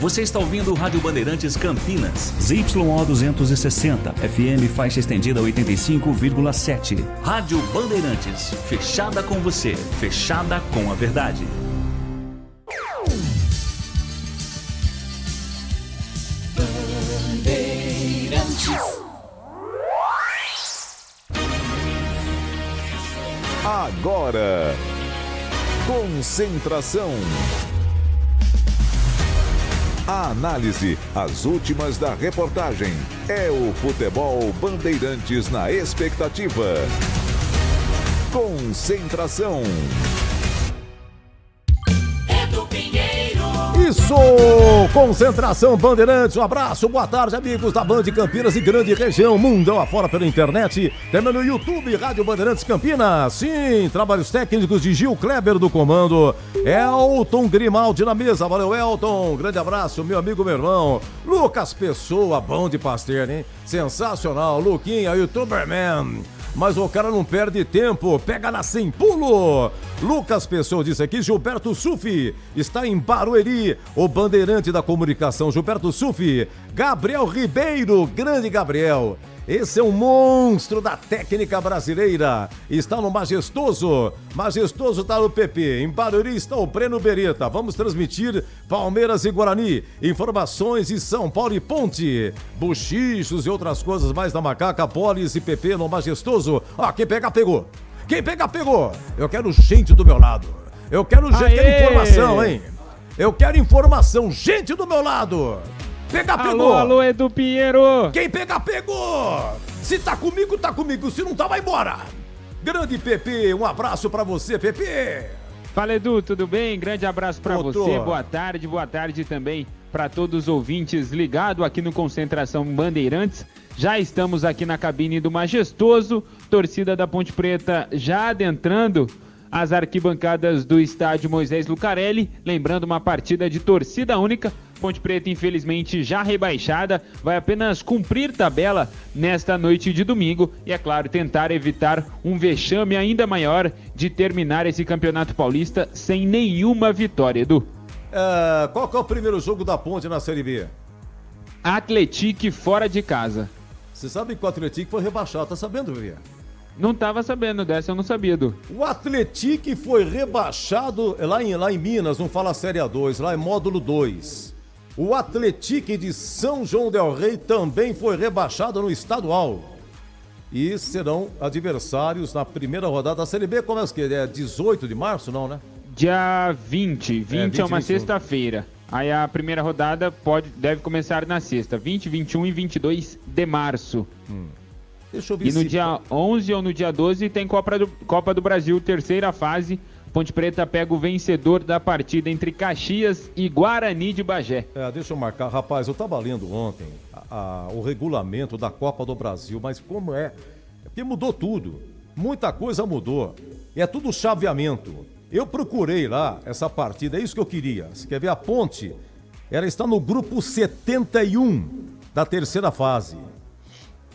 Você está ouvindo o Rádio Bandeirantes Campinas. ZYO 260, FM faixa estendida 85,7. Rádio Bandeirantes, fechada com você, fechada com a verdade. Agora, concentração. A análise, as últimas da reportagem. É o Futebol Bandeirantes na expectativa. Concentração. Isso! Concentração Bandeirantes, um abraço, boa tarde, amigos da Band Campinas e grande região, mundão afora pela internet, também no YouTube, Rádio Bandeirantes Campinas. Sim, trabalhos técnicos de Gil Kleber do comando, Elton Grimaldi na mesa, valeu Elton, grande abraço, meu amigo, meu irmão, Lucas Pessoa, bom de pastel, hein? Sensacional, Luquinha, YouTuberman. Mas o cara não perde tempo, pega na sem pulo. Lucas Pessoa disse aqui, Gilberto Sufi está em Barueri, o bandeirante da comunicação, Gilberto Sufi. Gabriel Ribeiro, grande Gabriel. Esse é um monstro da técnica brasileira. Está no Majestoso. Majestoso está no PP. Em Barueri está o Breno Beretta. Vamos transmitir Palmeiras e Guarani. Informações de São Paulo e Ponte. Buchichos e outras coisas mais da Macaca, Polis e PP no Majestoso. Ah, quem pegar, pegou. Quem pegar, pegou. Eu quero gente do meu lado. Eu quero informação, hein? Eu quero informação. Gente do meu lado. Pegar, pegou. Alô, Edu Pinheiro. Quem pegar, pegou. Se tá comigo, tá comigo. Se não tá, vai embora. Grande Pepe, um abraço pra você, Pepe. Fala, Edu, tudo bem? Grande abraço pra você. Boa tarde também pra todos os ouvintes ligados aqui no Concentração Bandeirantes. Já estamos aqui na cabine do Majestoso. Torcida da Ponte Preta já adentrando as arquibancadas do estádio Moisés Lucarelli. Lembrando, uma partida de torcida única. Ponte Preta, infelizmente, já rebaixada, vai apenas cumprir tabela nesta noite de domingo e, é claro, tentar evitar um vexame ainda maior de terminar esse Campeonato Paulista sem nenhuma vitória, Edu. Qual que é o primeiro jogo da Ponte na Série B? Atlético fora de casa. Você sabe que o Atlético foi rebaixado, tá sabendo, Via? Não tava sabendo dessa, eu não sabia, Edu. O Atlético foi rebaixado lá em Minas, não fala Série A2, lá em módulo 2. O Atlético de São João del Rei também foi rebaixado no estadual. E serão adversários na primeira rodada da Série B. Começa que é 18 de março, não, né? Dia 20 é uma sexta-feira. Aí a primeira rodada deve começar na sexta, 20, 21 e 22 de março. Deixa eu ver. E no dia 11 ou no dia 12 tem Copa do Brasil, terceira fase. Ponte Preta pega o vencedor da partida entre Caxias e Guarani de Bagé. Deixa eu marcar. Rapaz, eu estava lendo ontem o regulamento da Copa do Brasil, mas como é? Porque mudou tudo. Muita coisa mudou. E é tudo chaveamento. Eu procurei lá essa partida, é isso que eu queria. Você quer ver a Ponte? Ela está no grupo 71 da terceira fase.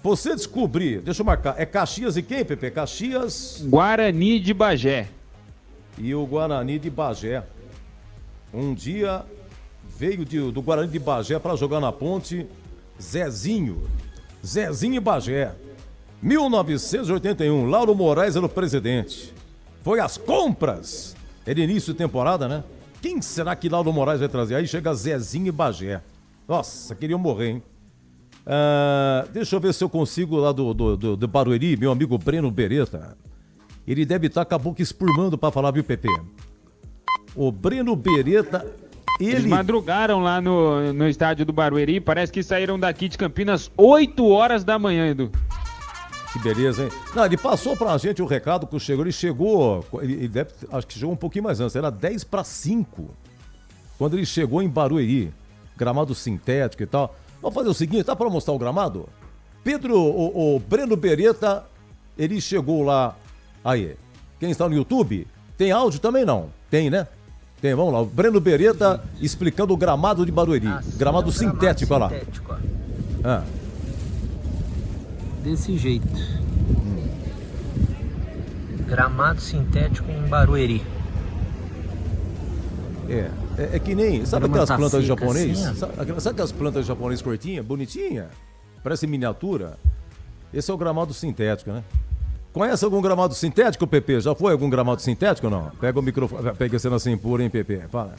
Você descobrir, deixa eu marcar, é Caxias e quem, Pepe? Caxias... Guarani de Bagé. E o Guarani de Bagé. Um dia veio do Guarani de Bagé para jogar na Ponte Zezinho e Bagé. 1981, Lauro Moraes era o presidente. Foi às compras. Era início de temporada, né? Quem será que Lauro Moraes vai trazer? Aí chega Zezinho e Bagé. Nossa, queriam morrer, hein? Deixa eu ver se eu consigo lá do Barueri, meu amigo Breno Beretta. Ele deve estar com a boca espurmando para falar, viu, Pepe? O Breno Beretta, Eles madrugaram lá no estádio do Barueri, parece que saíram daqui de Campinas 8 horas da manhã, Edu. Que beleza, hein? Não, ele passou pra gente o recado que chegou, ele deve, acho que chegou um pouquinho mais antes, era 10:05, quando ele chegou em Barueri, gramado sintético e tal. Vamos fazer o seguinte, tá para mostrar o gramado? Pedro, o Breno Beretta, ele chegou lá. Aí, quem está no YouTube, tem áudio também não? Tem, né? Tem, vamos lá. O Breno Beretta explicando o gramado de Barueri. Gramado sintético, olha lá. Desse jeito. Gramado sintético em Barueri. É que nem, sabe aquelas plantas de japonês? Assim, Sabe aquelas plantas de japonês curtinhas, bonitinha? Parece miniatura. Esse é o gramado sintético, né? Conhece algum gramado sintético, Pepe? Já foi algum gramado sintético ou não? Pega o microfone, pega cena assim pura, hein, Pepe? Fala.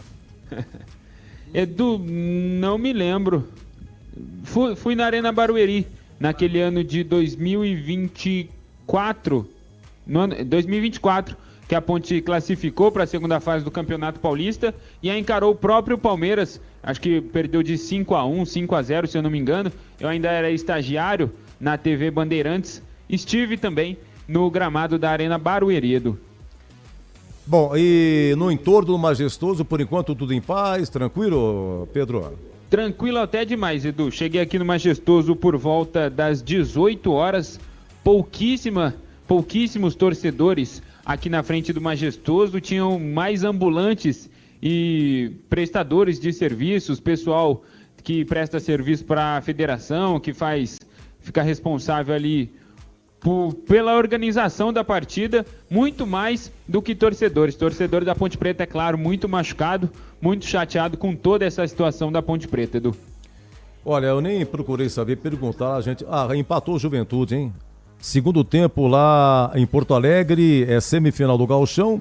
Edu, não me lembro. Fui na Arena Barueri, naquele ano de 2024, 2024, que a Ponte classificou para a segunda fase do Campeonato Paulista e aí encarou o próprio Palmeiras, acho que perdeu de 5-1, 5-0, se eu não me engano. Eu ainda era estagiário na TV Bandeirantes, estive também no gramado da Arena Barueri, Edu. Bom, e no entorno do Majestoso, por enquanto tudo em paz, tranquilo, Pedro? Tranquilo até demais, Edu. Cheguei aqui no Majestoso por volta das 18 horas, pouquíssimos torcedores aqui na frente do Majestoso, tinham mais ambulantes e prestadores de serviços, pessoal que presta serviço para a federação, que fica responsável ali pela organização da partida, muito mais do que torcedores. Torcedor da Ponte Preta, é claro, muito machucado, muito chateado com toda essa situação da Ponte Preta, Edu. Olha, eu nem procurei saber, perguntar a gente. Empatou o Juventude, hein? Segundo tempo lá em Porto Alegre, é semifinal do Gauchão.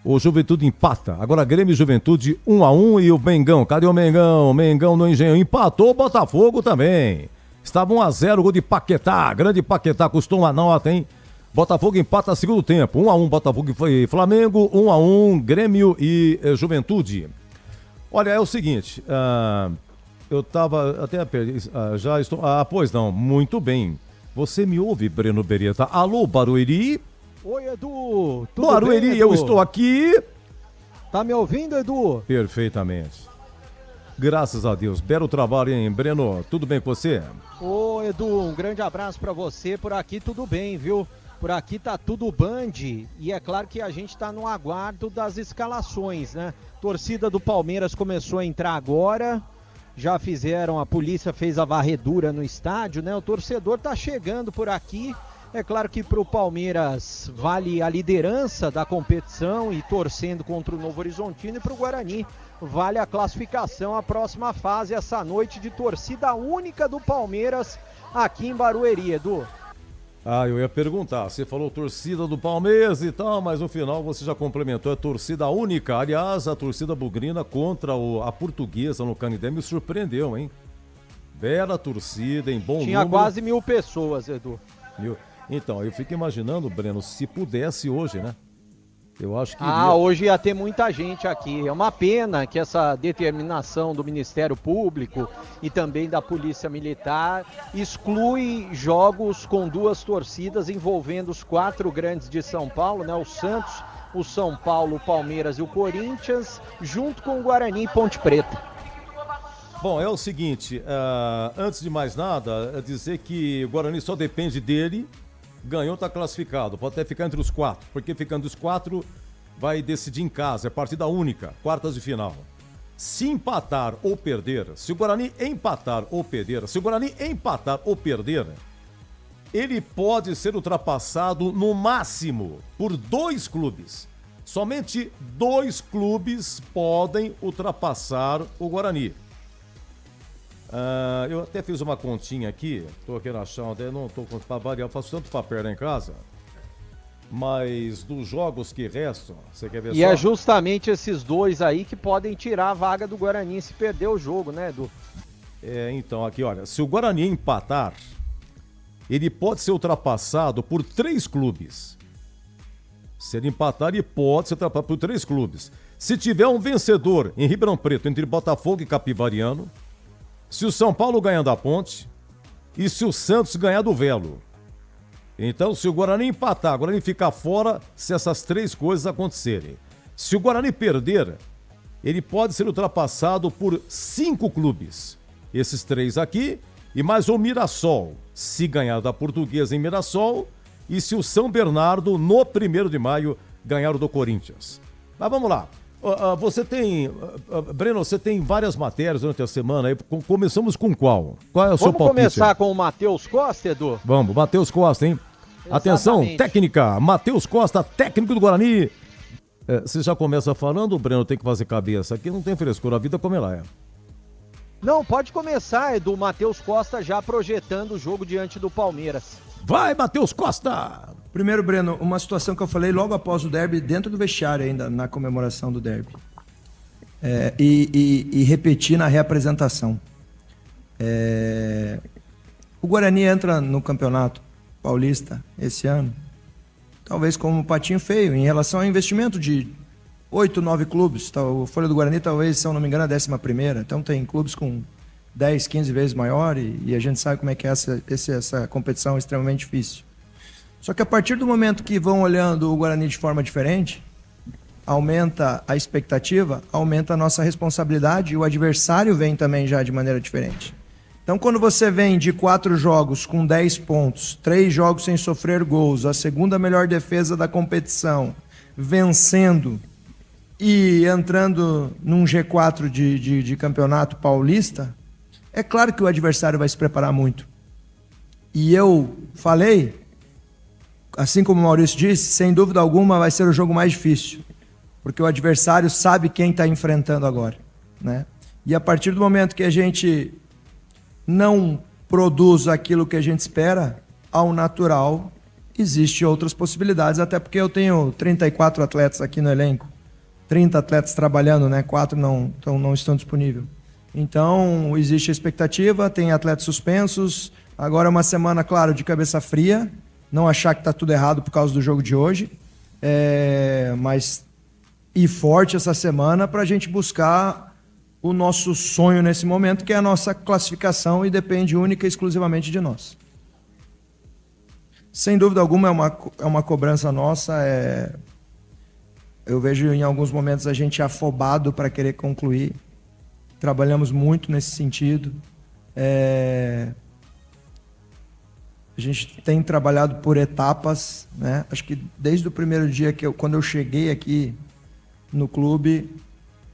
O Juventude empata. Agora Grêmio e Juventude 1-1 e o Mengão. Cadê o Mengão? Mengão no Engenhão. Empatou o Botafogo também. Estava 1-0, gol de Paquetá. Grande Paquetá, custou uma nota, hein? Botafogo empata segundo tempo. 1-1 Botafogo e Flamengo. 1-1 Grêmio e Juventude. Olha, é o seguinte. Eu tava até já estou. Pois não, muito bem. Você me ouve, Breno Beretta? Alô, Barueri? Oi, Edu. Tudo Barueri, bem, Edu? eu estou aqui. Tá me ouvindo, Edu? Perfeitamente. Graças a Deus. Belo trabalho, hein, Breno? Tudo bem com você? Ô, Edu, um grande abraço pra você. Por aqui tudo bem, viu? Por aqui tá tudo Band. E é claro que a gente tá no aguardo das escalações, né? Torcida do Palmeiras começou a entrar agora. Já a polícia fez a varredura no estádio, né? O torcedor tá chegando por aqui. É claro que pro Palmeiras vale a liderança da competição e torcendo contra o Novo Horizontino, e pro Guarani vale a classificação à próxima fase, essa noite de torcida única do Palmeiras aqui em Barueri, Edu. Eu ia perguntar, você falou torcida do Palmeiras e tal, mas no final você já complementou, é torcida única. Aliás, a torcida bugrina contra a Portuguesa no Canindé me surpreendeu, hein? Bela torcida, em bom Tinha número. quase 1.000 pessoas, Edu. Então, eu fico imaginando, Breno, se pudesse hoje, né? Eu acho que hoje ia ter muita gente aqui. É uma pena que essa determinação do Ministério Público e também da Polícia Militar exclui jogos com duas torcidas envolvendo os 4 grandes de São Paulo, né? O Santos, o São Paulo, o Palmeiras e o Corinthians, junto com o Guarani e Ponte Preta. Bom, é o seguinte, antes de mais nada, é dizer que o Guarani só depende dele. Ganhou, tá classificado, pode até ficar entre os 4, porque ficando os 4 vai decidir em casa, é partida única, quartas de final. Se empatar ou perder, se o Guarani empatar ou perder, ele pode ser ultrapassado no máximo por 2 clubes. Somente 2 clubes podem ultrapassar o Guarani. Eu até fiz uma continha aqui, tô aqui na chão, até não tô com papel, faço tanto papel lá em casa, mas dos jogos que restam, você quer ver só? E é justamente esses 2 aí que podem tirar a vaga do Guarani se perder o jogo, né, Edu? Então aqui, olha, se o Guarani empatar, ele pode ser ultrapassado por 3 clubes. Se ele empatar, ele pode ser ultrapassado por 3 clubes. Se tiver um vencedor em Ribeirão Preto entre Botafogo e Capivariano, se o São Paulo ganhar da Ponte e se o Santos ganhar do Velo. Então, se o Guarani empatar, o Guarani ficar fora se essas 3 coisas acontecerem. Se o Guarani perder, ele pode ser ultrapassado por 5 clubes. Esses 3 aqui e mais o Mirassol, se ganhar da Portuguesa em Mirassol, e se o São Bernardo, no 1º de maio, ganhar o do Corinthians. Mas vamos lá. Você tem, Breno, você tem várias matérias durante a semana. Começamos com qual? Qual é o seu palpite? Vamos começar com o Matheus Costa, Edu? Vamos, Matheus Costa, hein? Exatamente. Atenção, técnica. Matheus Costa, técnico do Guarani. Você já começa falando, o Breno tem que fazer cabeça. Aqui não tem frescura, a vida como ela é. Não, pode começar, Edu. Matheus Costa já projetando o jogo diante do Palmeiras. Vai, Matheus Costa! Primeiro, Breno, uma situação que eu falei logo após o derby, dentro do vestiário ainda, na comemoração do derby. E repetir na reapresentação. O Guarani entra no Campeonato Paulista esse ano, talvez como um patinho feio, em relação ao investimento de 8, 9 clubes. O Folha do Guarani, talvez, se eu não me engano, é a 11ª. Então tem clubes com 10, 15 vezes maior e a gente sabe como é que é essa competição extremamente difícil. Só que a partir do momento que vão olhando o Guarani de forma diferente, aumenta a expectativa, aumenta a nossa responsabilidade e o adversário vem também já de maneira diferente. Então, quando você vem de 4 jogos com 10 pontos, 3 jogos sem sofrer gols, a segunda melhor defesa da competição, vencendo e entrando num G4 de campeonato paulista, é claro que o adversário vai se preparar muito. E eu falei, assim como o Maurício disse, sem dúvida alguma vai ser o jogo mais difícil, porque o adversário sabe quem está enfrentando agora, né? E a partir do momento que a gente não produz aquilo que a gente espera, ao natural, existem outras possibilidades, até porque eu tenho 34 atletas aqui no elenco, 30 atletas trabalhando, né? 4 não estão disponíveis. Então, existe a expectativa, tem atletas suspensos, agora é uma semana, claro, de cabeça fria, não achar que está tudo errado por causa do jogo de hoje, mas ir forte essa semana para a gente buscar o nosso sonho nesse momento, que é a nossa classificação e depende única e exclusivamente de nós. Sem dúvida alguma é uma cobrança nossa, eu vejo em alguns momentos a gente afobado para querer concluir, trabalhamos muito nesse sentido, a gente tem trabalhado por etapas, né? Acho que desde o primeiro dia quando eu cheguei aqui no clube,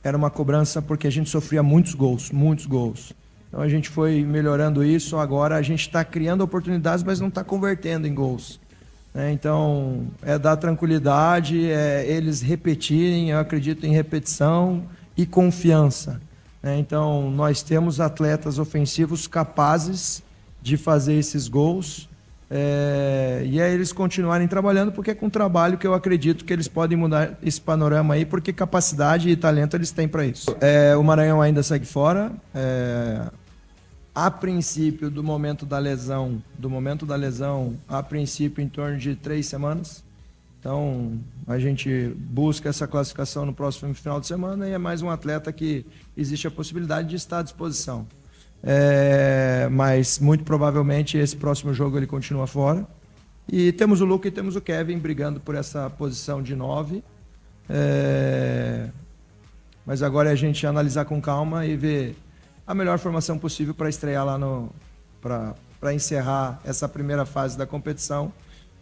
era uma cobrança porque a gente sofria muitos gols. Então a gente foi melhorando isso, agora a gente está criando oportunidades, mas não está convertendo em gols, né? Então é dar tranquilidade, eles repetirem, eu acredito em repetição e confiança, né? Então nós temos atletas ofensivos capazes de fazer esses gols, e é eles continuarem trabalhando, porque é com trabalho que eu acredito que eles podem mudar esse panorama aí, porque capacidade e talento eles têm para isso. O Maranhão ainda segue fora, a princípio do momento da lesão, a princípio em torno de 3 semanas. Então a gente busca essa classificação no próximo final de semana e é mais um atleta que existe a possibilidade de estar à disposição. Mas muito provavelmente esse próximo jogo ele continua fora. E temos o Luca e temos o Kevin brigando por essa posição de 9. Mas agora é a gente analisar com calma e ver a melhor formação possível para estrear lá para encerrar essa primeira fase da competição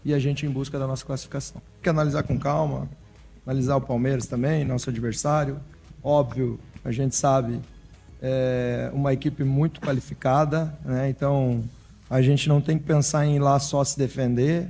e a gente em busca da nossa classificação. Tem que analisar com calma, analisar o Palmeiras também, nosso adversário. Óbvio, a gente sabe, uma equipe muito qualificada, né? Então a gente não tem que pensar em ir lá só se defender,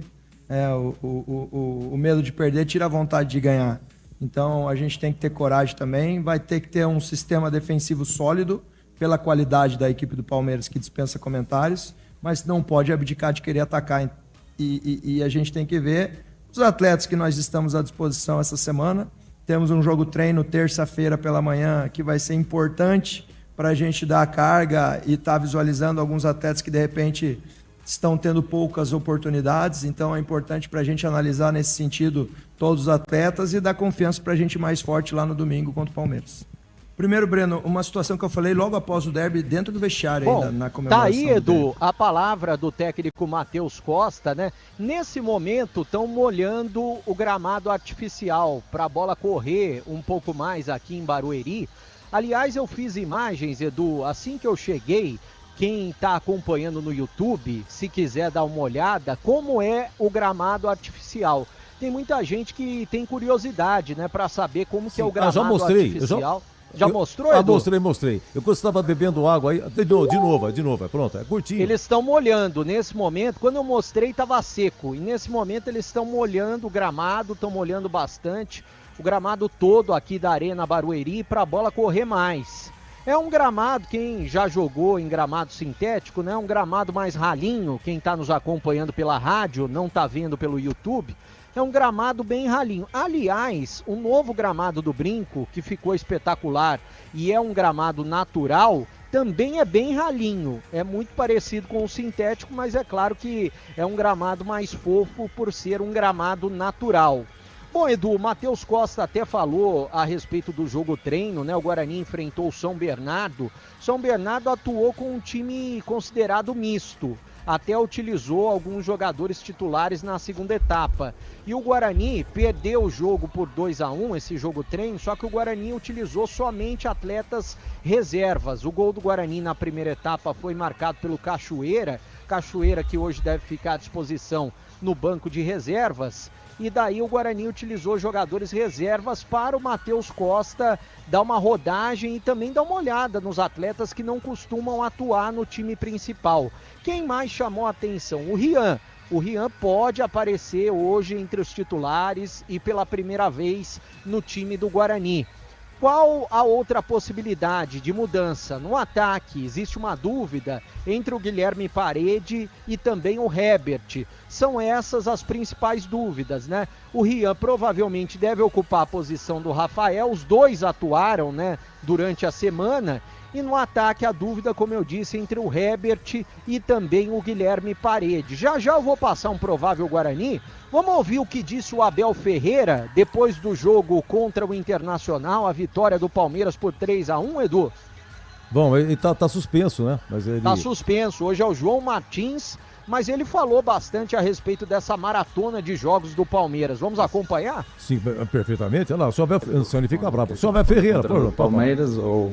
o medo de perder tira a vontade de ganhar. Então a gente tem que ter coragem também, vai ter que ter um sistema defensivo sólido pela qualidade da equipe do Palmeiras, que dispensa comentários, mas não pode abdicar de querer atacar, e a gente tem que ver os atletas que nós estamos à disposição essa semana. Temos um jogo treino terça-feira pela manhã que vai ser importante para a gente dar a carga e estar visualizando alguns atletas que de repente estão tendo poucas oportunidades, então é importante para a gente analisar nesse sentido todos os atletas e dar confiança para a gente ir mais forte lá no domingo contra o Palmeiras. Primeiro, Breno, uma situação que eu falei logo após o derby dentro do vestiário. Bom, ainda na comemoração. Tá aí, Edu, a palavra do técnico Matheus Costa, né? Nesse momento estão molhando o gramado artificial para a bola correr um pouco mais aqui em Barueri. Aliás, eu fiz imagens, Edu, assim que eu cheguei, quem está acompanhando no YouTube, se quiser dar uma olhada, como é o gramado artificial. Tem muita gente que tem curiosidade, né, para saber como que é o gramado artificial. Já mostrou, Edu? Mostrei. Eu quando estava bebendo água aí, de novo, pronto, é curtinho. Eles estão molhando nesse momento, quando eu mostrei estava seco, e nesse momento eles estão molhando o gramado, estão molhando bastante. o gramado todo aqui da Arena Barueri para a bola correr mais. É um gramado, quem já jogou em gramado sintético, né? Um gramado mais ralinho, quem está nos acompanhando pela rádio, não está vendo pelo YouTube, é um gramado bem ralinho. Aliás, o novo gramado do Brinco, que ficou espetacular e é um gramado natural, também é bem ralinho. É muito parecido com o sintético, mas é claro que é um gramado mais fofo por ser um gramado natural. Bom, Edu, o Matheus Costa até falou a respeito do jogo treino, né? O Guarani enfrentou o São Bernardo. São Bernardo atuou com um time considerado misto. Até utilizou alguns jogadores titulares na segunda etapa. E o Guarani perdeu o jogo por 2-1, esse jogo treino, só que o Guarani utilizou somente atletas reservas. O gol do Guarani na primeira etapa foi marcado pelo Cachoeira, que hoje deve ficar à disposição no banco de reservas. E daí o Guarani utilizou jogadores reservas para o Matheus Costa dar uma rodagem e também dar uma olhada nos atletas que não costumam atuar no time principal. Quem mais chamou a atenção? O Rian. O Rian pode aparecer hoje entre os titulares e pela primeira vez no time do Guarani. Qual a outra possibilidade de mudança? No ataque, existe uma dúvida entre o Guilherme Parede e também o Herbert. São essas as principais dúvidas, né? O Rian provavelmente deve ocupar a posição do Rafael, os dois atuaram, né, durante a semana. E no ataque a dúvida, como eu disse, entre o Herbert e também o Guilherme Parede. Já já eu vou passar um provável Guarani. Vamos ouvir o que disse o Abel Ferreira depois do jogo contra o Internacional, a vitória do Palmeiras por 3-1, Edu? Bom, ele tá suspenso, né? Mas ele... Tá suspenso, hoje é o João Martins, mas ele falou bastante a respeito dessa maratona de jogos do Palmeiras. Vamos acompanhar? Sim, perfeitamente. Olha lá, o senhor ele fica bravo. O senhor Abel Ferreira, por Palmeiras ou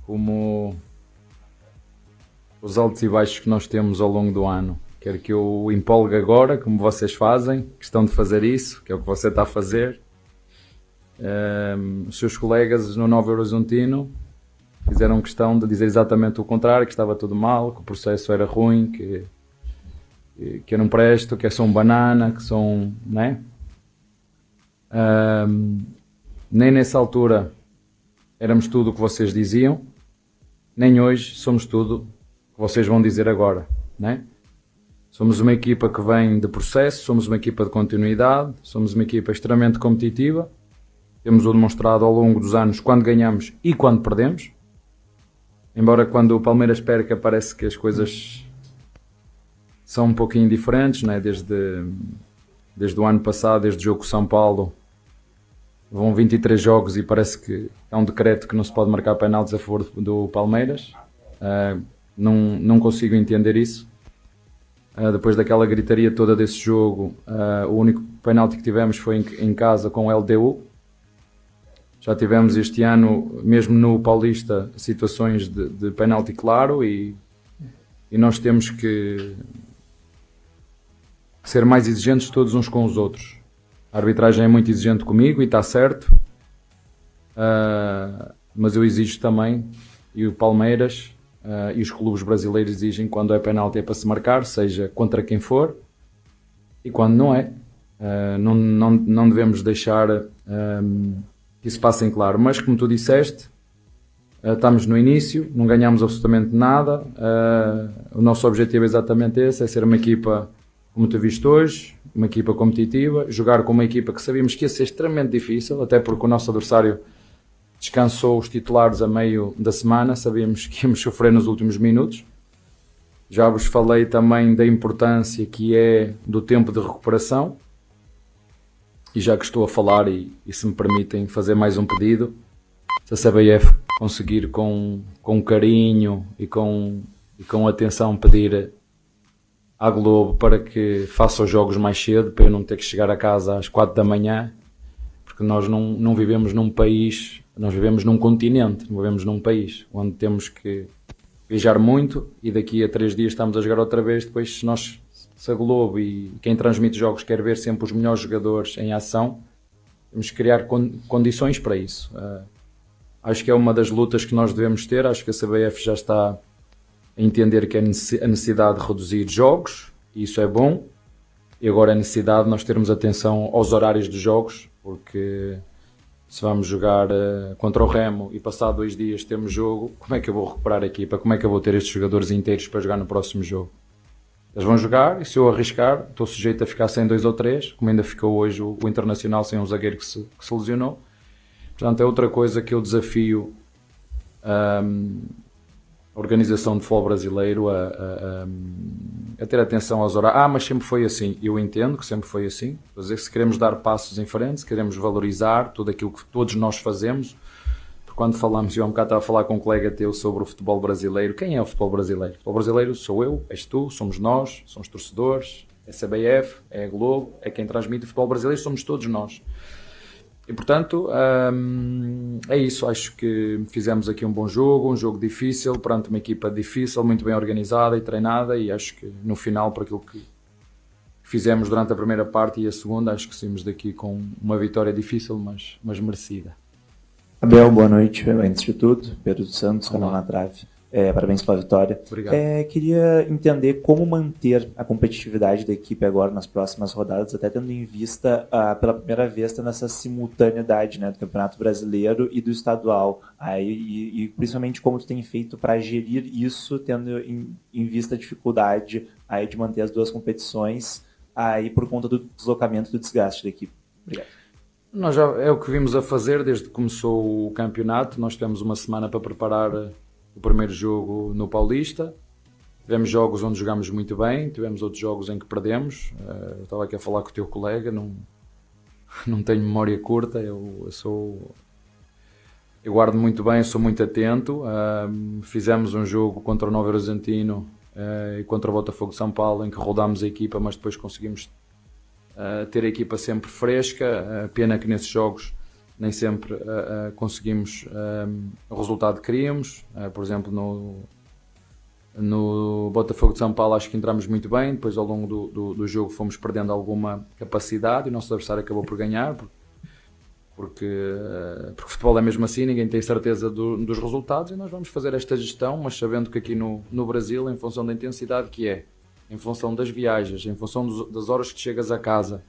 como os altos e baixos que nós temos ao longo do ano. Quero que eu empolgue agora, como vocês fazem, questão de fazer isso, que é o que você está a fazer. Os seus colegas no Novo Horizontino fizeram questão de dizer exatamente o contrário, que estava tudo mal, que o processo era ruim, que eu não presto, que eu sou um banana, que sou um... Né? Nem nessa altura éramos tudo o que vocês diziam, nem hoje somos tudo o que vocês vão dizer agora, né? Somos uma equipa que vem de processo, somos uma equipa de continuidade, somos uma equipa extremamente competitiva, temos o demonstrado ao longo dos anos quando ganhamos e quando perdemos, embora quando o Palmeiras perca parece que as coisas são um pouquinho diferentes, né? Desde o ano passado, desde o jogo com São Paulo, vão 23 jogos e parece que é um decreto que não se pode marcar penaltis a favor do Palmeiras. Não consigo entender isso. Depois daquela gritaria toda desse jogo, o único penalti que tivemos foi em casa com o LDU. Já tivemos este ano, mesmo no Paulista, situações de penalti claro e nós temos que ser mais exigentes todos uns com os outros. A arbitragem é muito exigente comigo e está certo, mas eu exijo também, e o Palmeiras e os clubes brasileiros exigem quando é penalti é para se marcar, seja contra quem for, e quando não é, não devemos deixar que isso passe em claro. Mas como tu disseste, estamos no início, não ganhamos absolutamente nada, o nosso objetivo é exatamente esse, é ser uma equipa como tu viste hoje, uma equipa competitiva, jogar com uma equipa que sabíamos que ia ser extremamente difícil, até porque o nosso adversário descansou os titulares a meio da semana, sabíamos que íamos sofrer nos últimos minutos. Já vos falei também da importância que é do tempo de recuperação, e já que estou a falar, e se me permitem fazer mais um pedido, se a CBF conseguir com carinho e com atenção pedir à Globo para que faça os jogos mais cedo, para eu não ter que chegar a casa às 4 da manhã, porque nós não vivemos num país, nós vivemos num continente, não vivemos num país, onde temos que viajar muito e daqui a 3 dias estamos a jogar outra vez. Depois, se a Globo e quem transmite jogos quer ver sempre os melhores jogadores em ação, temos que criar condições para isso. Acho que é uma das lutas que nós devemos ter, acho que a CBF já está a entender que é a necessidade de reduzir jogos, e isso é bom, e agora é a necessidade de nós termos atenção aos horários dos jogos, porque se vamos jogar contra o Remo e passado 2 dias temos jogo, como é que eu vou recuperar a equipa? Como é que eu vou ter estes jogadores inteiros para jogar no próximo jogo? Eles vão jogar e se eu arriscar, estou sujeito a ficar sem 2 ou 3, como ainda ficou hoje o Internacional sem um zagueiro que se lesionou. Portanto, é outra coisa que eu desafio a organização de futebol brasileiro a ter atenção aos horários. Mas sempre foi assim. Eu entendo que sempre foi assim. Quer dizer, se queremos dar passos em frente, se queremos valorizar tudo aquilo que todos nós fazemos, porque quando falamos, eu há um bocado estava a falar com um colega teu sobre o futebol brasileiro. Quem é o futebol brasileiro? O futebol brasileiro sou eu, és tu, somos nós, são os torcedores, é a CBF, é a Globo, é quem transmite o futebol brasileiro, somos todos nós. E portanto, é isso, acho que fizemos aqui um bom jogo, um jogo difícil, perante uma equipa difícil, muito bem organizada e treinada, e acho que no final, por aquilo que fizemos durante a primeira parte e a segunda, acho que saímos daqui com uma vitória difícil, mas merecida. Abel, boa noite, antes de tudo, Pedro dos Santos, canal na trave. Parabéns pela vitória. Obrigado. Queria entender como manter a competitividade da equipe agora nas próximas rodadas, até tendo em vista, pela primeira vez, nessa simultaneidade, né, do Campeonato Brasileiro e do Estadual. E principalmente como tu tem feito para gerir isso, tendo em vista a dificuldade de manter as 2 competições por conta do deslocamento e do desgaste da equipe. Obrigado. Nós é o que vimos a fazer desde que começou o campeonato. Nós tivemos uma semana para preparar o primeiro jogo no Paulista. Tivemos jogos onde jogámos muito bem, tivemos outros jogos em que perdemos. Eu estava aqui a falar com o teu colega, não tenho memória curta, eu guardo muito bem, sou muito atento. Fizemos um jogo contra o Novo Horizontino e contra o Botafogo de São Paulo, em que rodámos a equipa, mas depois conseguimos ter a equipa sempre fresca. Pena que nesses jogos nem sempre conseguimos o resultado que queríamos. Por exemplo, no Botafogo de São Paulo acho que entramos muito bem, depois ao longo do jogo fomos perdendo alguma capacidade e o nosso adversário acabou por ganhar, porque o futebol é mesmo assim, ninguém tem certeza dos resultados, e nós vamos fazer esta gestão, mas sabendo que aqui no Brasil, em função da intensidade que é, em função das viagens, em função das horas que chegas a casa,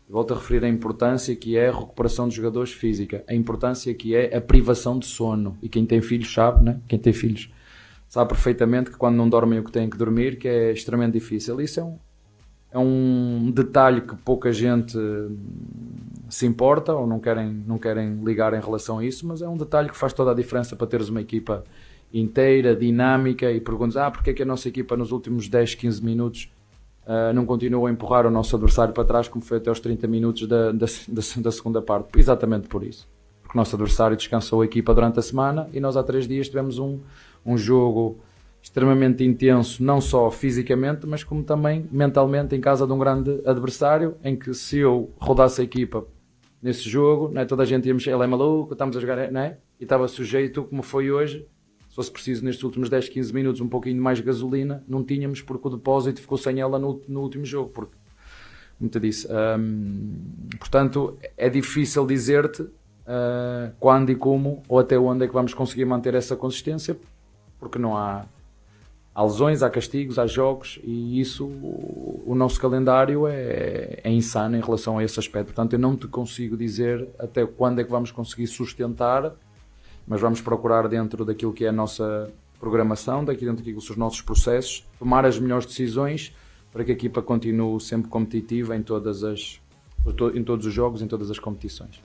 volto a referir a importância que é a recuperação de jogadores física, a importância que é a privação de sono. E quem tem filhos sabe, né? Quem tem filhos sabe perfeitamente que quando não dormem o que têm que dormir, que é extremamente difícil. Isso é um detalhe que pouca gente se importa ou não querem ligar em relação a isso, mas é um detalhe que faz toda a diferença para teres uma equipa inteira, dinâmica, e perguntas, porque é que a nossa equipa nos últimos 10, 15 minutos não continuou a empurrar o nosso adversário para trás, como foi até aos 30 minutos da segunda parte? Exatamente por isso. Porque o nosso adversário descansou a equipa durante a semana e nós há 3 dias tivemos um jogo extremamente intenso, não só fisicamente, mas como também mentalmente, em casa de um grande adversário, em que se eu rodasse a equipa nesse jogo, né, toda a gente ia mexer, ele é maluco, estamos a jogar, né? E estava sujeito, como foi hoje. Se fosse preciso nestes últimos 10, 15 minutos um pouquinho mais de gasolina, não tínhamos, porque o depósito ficou sem ela no último jogo, porque, como te disse, portanto é difícil dizer-te quando e como ou até onde é que vamos conseguir manter essa consistência, porque não há lesões, há castigos, há jogos, e isso, o nosso calendário é insano em relação a esse aspecto. Portanto, eu não te consigo dizer até quando é que vamos conseguir sustentar, mas vamos procurar, dentro daquilo que é a nossa programação, dentro daquilo que são os nossos processos, tomar as melhores decisões para que a equipa continue sempre competitiva em todos os jogos, em todas as competições.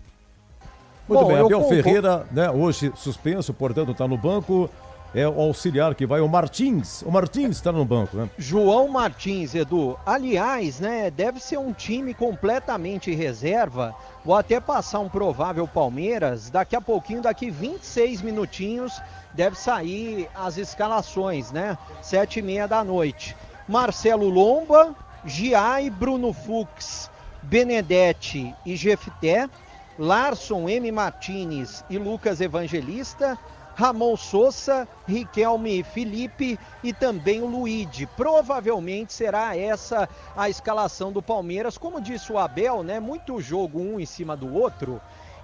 Muito bem, Abel Ferreira, né, hoje suspenso, portanto está no banco. É o auxiliar que vai, o Martins. O Martins está no banco, né? João Martins, Edu. Aliás, né, deve ser um time completamente reserva. Vou até passar um provável Palmeiras. Daqui a pouquinho, daqui 26 minutinhos, deve sair as escalações, né? 7h30 da noite. Marcelo Lomba, Giai, Bruno Fux, Benedetti e Jefté, Larson, M. Martins e Lucas Evangelista, Ramon Sousa, Riquelme Felipe e também o Luigi. Provavelmente será essa a escalação do Palmeiras. Como disse o Abel, né? Muito jogo um em cima do outro.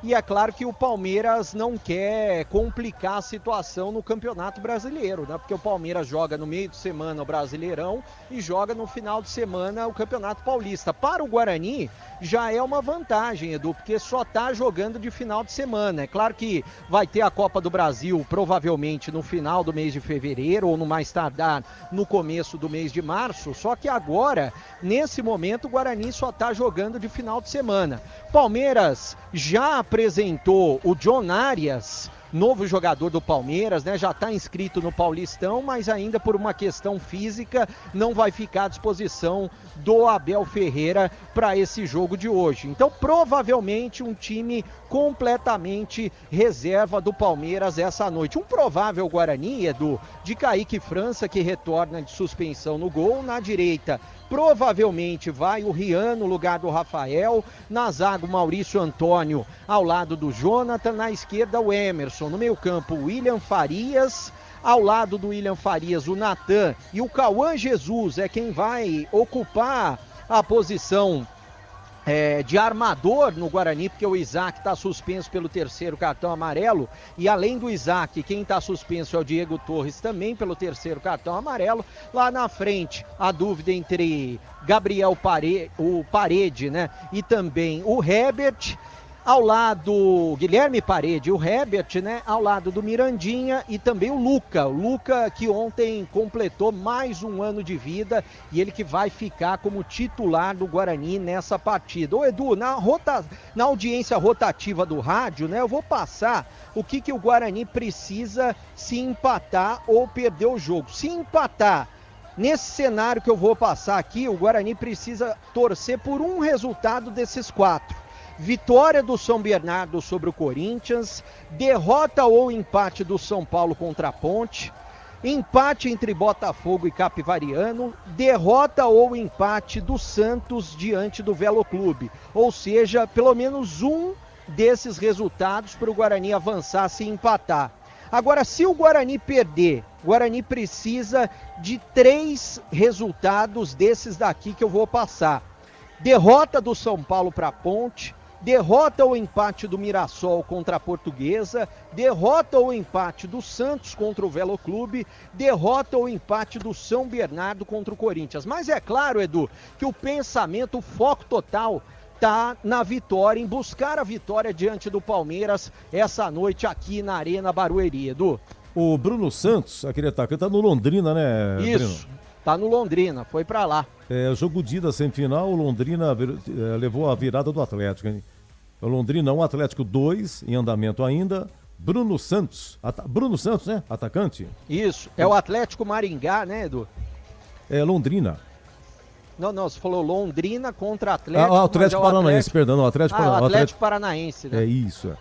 E é claro que o Palmeiras não quer complicar a situação no Campeonato Brasileiro, né? Porque o Palmeiras joga no meio de semana o Brasileirão e joga no final de semana o Campeonato Paulista. Para o Guarani já é uma vantagem, Edu, porque só está jogando de final de semana. É claro que vai ter a Copa do Brasil provavelmente no final do mês de fevereiro ou no mais tardar no começo do mês de março, só que agora, nesse momento, o Guarani só está jogando de final de semana. Palmeiras já apresentou o John Arias, novo jogador do Palmeiras, né? Já está inscrito no Paulistão, mas ainda por uma questão física não vai ficar à disposição do Abel Ferreira para esse jogo de hoje. Então, provavelmente um time completamente reserva do Palmeiras essa noite. Um provável Guarani, Edu, de Kaique França, que retorna de suspensão no gol. Na direita, provavelmente vai o Rian no lugar do Rafael. Na zaga, o Maurício Antônio ao lado do Jonathan. Na esquerda, o Emerson. No meio campo, o William Farias. Ao lado do William Farias, o Natan e o Cauã Jesus é quem vai ocupar a posição de armador no Guarani, porque o Isaac está suspenso pelo terceiro cartão amarelo, e além do Isaac, quem está suspenso é o Diego Torres também pelo terceiro cartão amarelo. Lá na frente, a dúvida entre Gabriel Parede, né, e também o Herbert. Ao lado, Guilherme Parede, o Herbert, né? Ao lado do Mirandinha e também o Luca que ontem completou mais um ano de vida e ele que vai ficar como titular do Guarani nessa partida. Ô Edu, na audiência rotativa do rádio, né? Eu vou passar o que o Guarani precisa se empatar ou perder o jogo. Se empatar, nesse cenário que eu vou passar aqui, o Guarani precisa torcer por um resultado desses 4. Vitória do São Bernardo sobre o Corinthians, derrota ou empate do São Paulo contra a Ponte, empate entre Botafogo e Capivariano, derrota ou empate do Santos diante do Velo Clube. Ou seja, pelo menos um desses resultados para o Guarani avançar se empatar. Agora, se o Guarani perder, o Guarani precisa de 3 resultados desses daqui que eu vou passar. Derrota do São Paulo para a Ponte, derrota ou empate do Mirassol contra a Portuguesa, derrota ou empate do Santos contra o Velo Clube, derrota ou empate do São Bernardo contra o Corinthians. Mas é claro, Edu, que o pensamento, o foco total tá na vitória, em buscar a vitória diante do Palmeiras essa noite aqui na Arena Barueri, Edu. O Bruno Santos, aquele atacante, tá no Londrina, né, Isso. Bruno? Tá no Londrina, foi pra lá. Jogo de ida semifinal, o Londrina levou a virada do Atlético, hein? O Londrina 1, Atlético 2, em andamento ainda. Bruno Santos, Bruno Santos, né? Atacante. Isso, é o Atlético Maringá, né, Edu? Londrina. Não, você falou Londrina contra Atlético. O Atlético Paranaense, perdão. O Atlético Paranaense, né? É isso,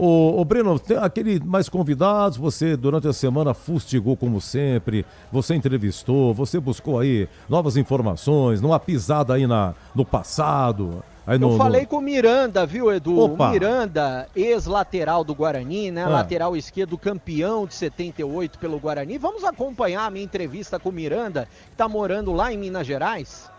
Ô Breno, tem aquele mais convidados, você durante a semana fustigou como sempre, você entrevistou, você buscou aí novas informações, numa pisada aí no passado. Eu falei com o Miranda, viu, Edu? Opa. O Miranda, ex-lateral do Guarani, né? Lateral esquerdo, campeão de 78 pelo Guarani. Vamos acompanhar a minha entrevista com o Miranda, que tá morando lá em Minas Gerais.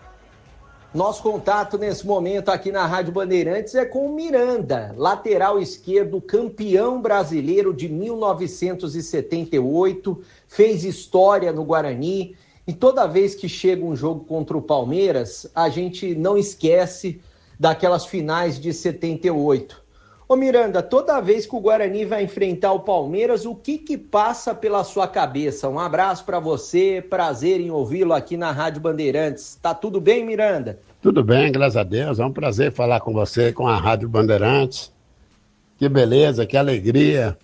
Nosso contato nesse momento aqui na Rádio Bandeirantes é com o Miranda, lateral esquerdo, campeão brasileiro de 1978, fez história no Guarani, e toda vez que chega um jogo contra o Palmeiras, a gente não esquece daquelas finais de 78. Ô Miranda, toda vez que o Guarani vai enfrentar o Palmeiras, o que passa pela sua cabeça? Um abraço para você, prazer em ouvi-lo aqui na Rádio Bandeirantes. Tá tudo bem, Miranda? Tudo bem, graças a Deus. É um prazer falar com você, com a Rádio Bandeirantes. Que beleza, que alegria.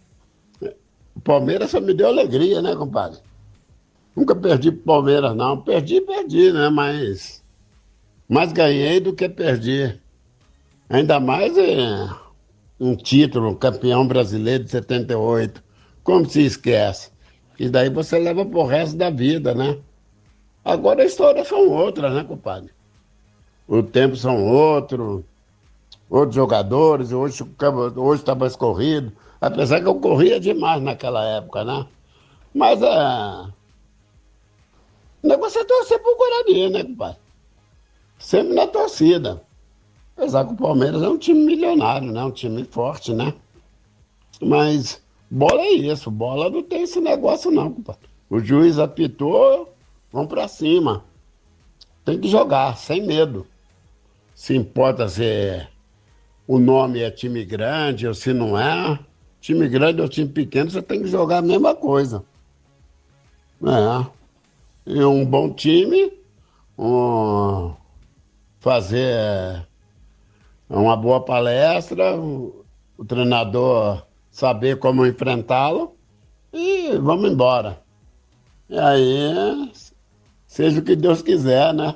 O Palmeiras só me deu alegria, né, compadre? Nunca perdi pro Palmeiras, não. Perdi, né, mas ganhei do que perdi. Ainda mais um título, campeão brasileiro de 78. Como se esquece? E daí você leva pro resto da vida, né? Agora as histórias são outras, né, compadre? O tempo são outros jogadores, hoje tá mais corrido. Apesar que eu corria demais naquela época, né? Mas o negócio é torcer pro Guarani, né, compadre? Sempre na torcida. Apesar que o Palmeiras é um time milionário, né? Um time forte, né? Mas bola é isso, bola não tem esse negócio não, compadre. O juiz apitou, vamos pra cima. Tem que jogar, sem medo. Se importa se o nome é time grande ou se não é. Time grande ou time pequeno, você tem que jogar a mesma coisa. E um bom time, fazer uma boa palestra, o treinador saber como enfrentá-lo e vamos embora. E aí, seja o que Deus quiser, né?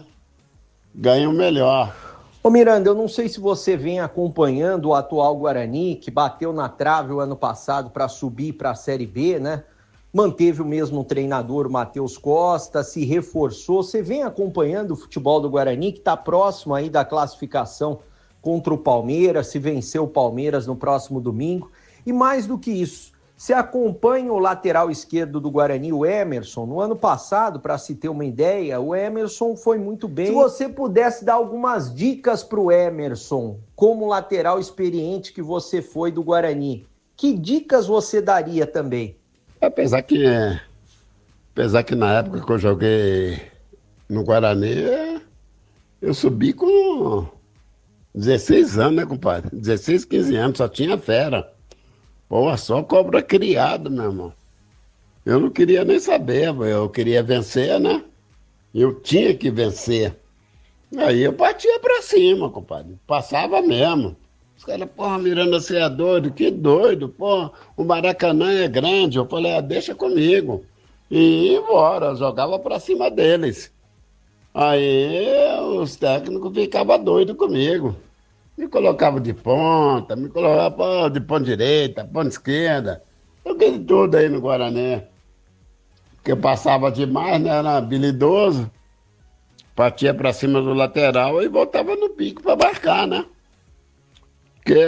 Ganha o melhor. Ô Miranda, eu não sei se você vem acompanhando o atual Guarani, que bateu na trave o ano passado para subir para a Série B, né? Manteve o mesmo treinador, o Matheus Costa, se reforçou. Você vem acompanhando o futebol do Guarani, que está próximo aí da classificação contra o Palmeiras, se vencer o Palmeiras no próximo domingo. E mais do que isso, você acompanha o lateral esquerdo do Guarani, o Emerson. No ano passado, para se ter uma ideia, o Emerson foi muito bem. Se você pudesse dar algumas dicas para o Emerson, como lateral experiente que você foi do Guarani, que dicas você daria também? Apesar que na época que eu joguei no Guarani, eu subi com 16 anos, né, compadre? 16, 15 anos, só tinha fera. Pô, só cobra criado, meu irmão. Eu não queria nem saber, eu queria vencer, né? Eu tinha que vencer. Aí eu partia pra cima, compadre. Passava mesmo. Os caras, porra, Miranda, você é doido? Que doido, pô. O Maracanã é grande. Eu falei, deixa comigo. E ia embora, eu jogava pra cima deles. Aí os técnicos ficavam doidos comigo. Me colocava de ponta, me colocava de ponta direita, ponta esquerda. Joguei de tudo aí no Guarani. Porque passava demais, né? Era habilidoso. Partia pra cima do lateral e voltava no pico pra marcar, né? Porque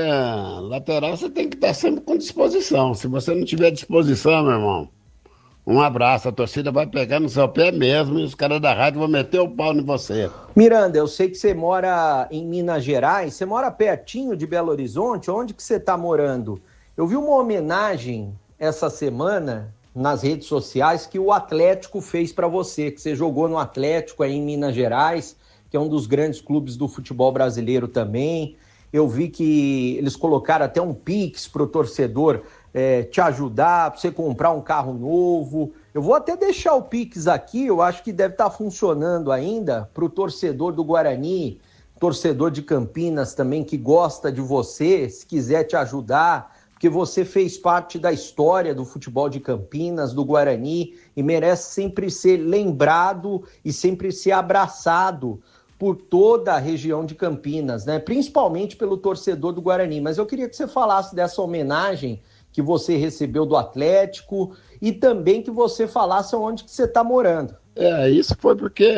lateral você tem que estar sempre com disposição. Se você não tiver disposição, meu irmão, um abraço. A torcida vai pegar no seu pé mesmo e os caras da rádio vão meter o pau em você. Miranda, eu sei que você mora em Minas Gerais. Você mora pertinho de Belo Horizonte? Onde que você está morando? Eu vi uma homenagem essa semana nas redes sociais que o Atlético fez para você, que você jogou no Atlético aí em Minas Gerais, que é um dos grandes clubes do futebol brasileiro também. Eu vi que eles colocaram até um Pix para o torcedor te ajudar, para você comprar um carro novo. Eu vou até deixar o Pix aqui, eu acho que deve estar funcionando ainda, para o torcedor do Guarani, torcedor de Campinas também, que gosta de você, se quiser te ajudar, porque você fez parte da história do futebol de Campinas, do Guarani, e merece sempre ser lembrado e sempre ser abraçado por toda a região de Campinas, né? Principalmente pelo torcedor do Guarani. Mas eu queria que você falasse dessa homenagem que você recebeu do Atlético e também que você falasse onde que você está morando. Isso foi porque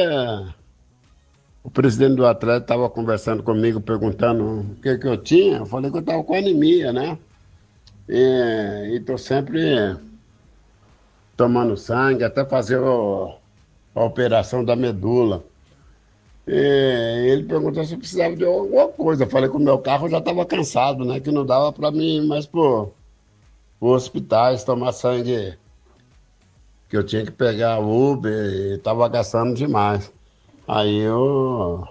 o presidente do Atlético estava conversando comigo, perguntando o que eu tinha. Eu falei que eu estava com anemia, né? E estou sempre tomando sangue, até fazer a operação da medula. E ele perguntou se eu precisava de alguma coisa. Eu falei que o meu carro já estava cansado, né? Que não dava para mim ir mais pro hospitais tomar sangue, que eu tinha que pegar Uber e estava gastando demais. Aí o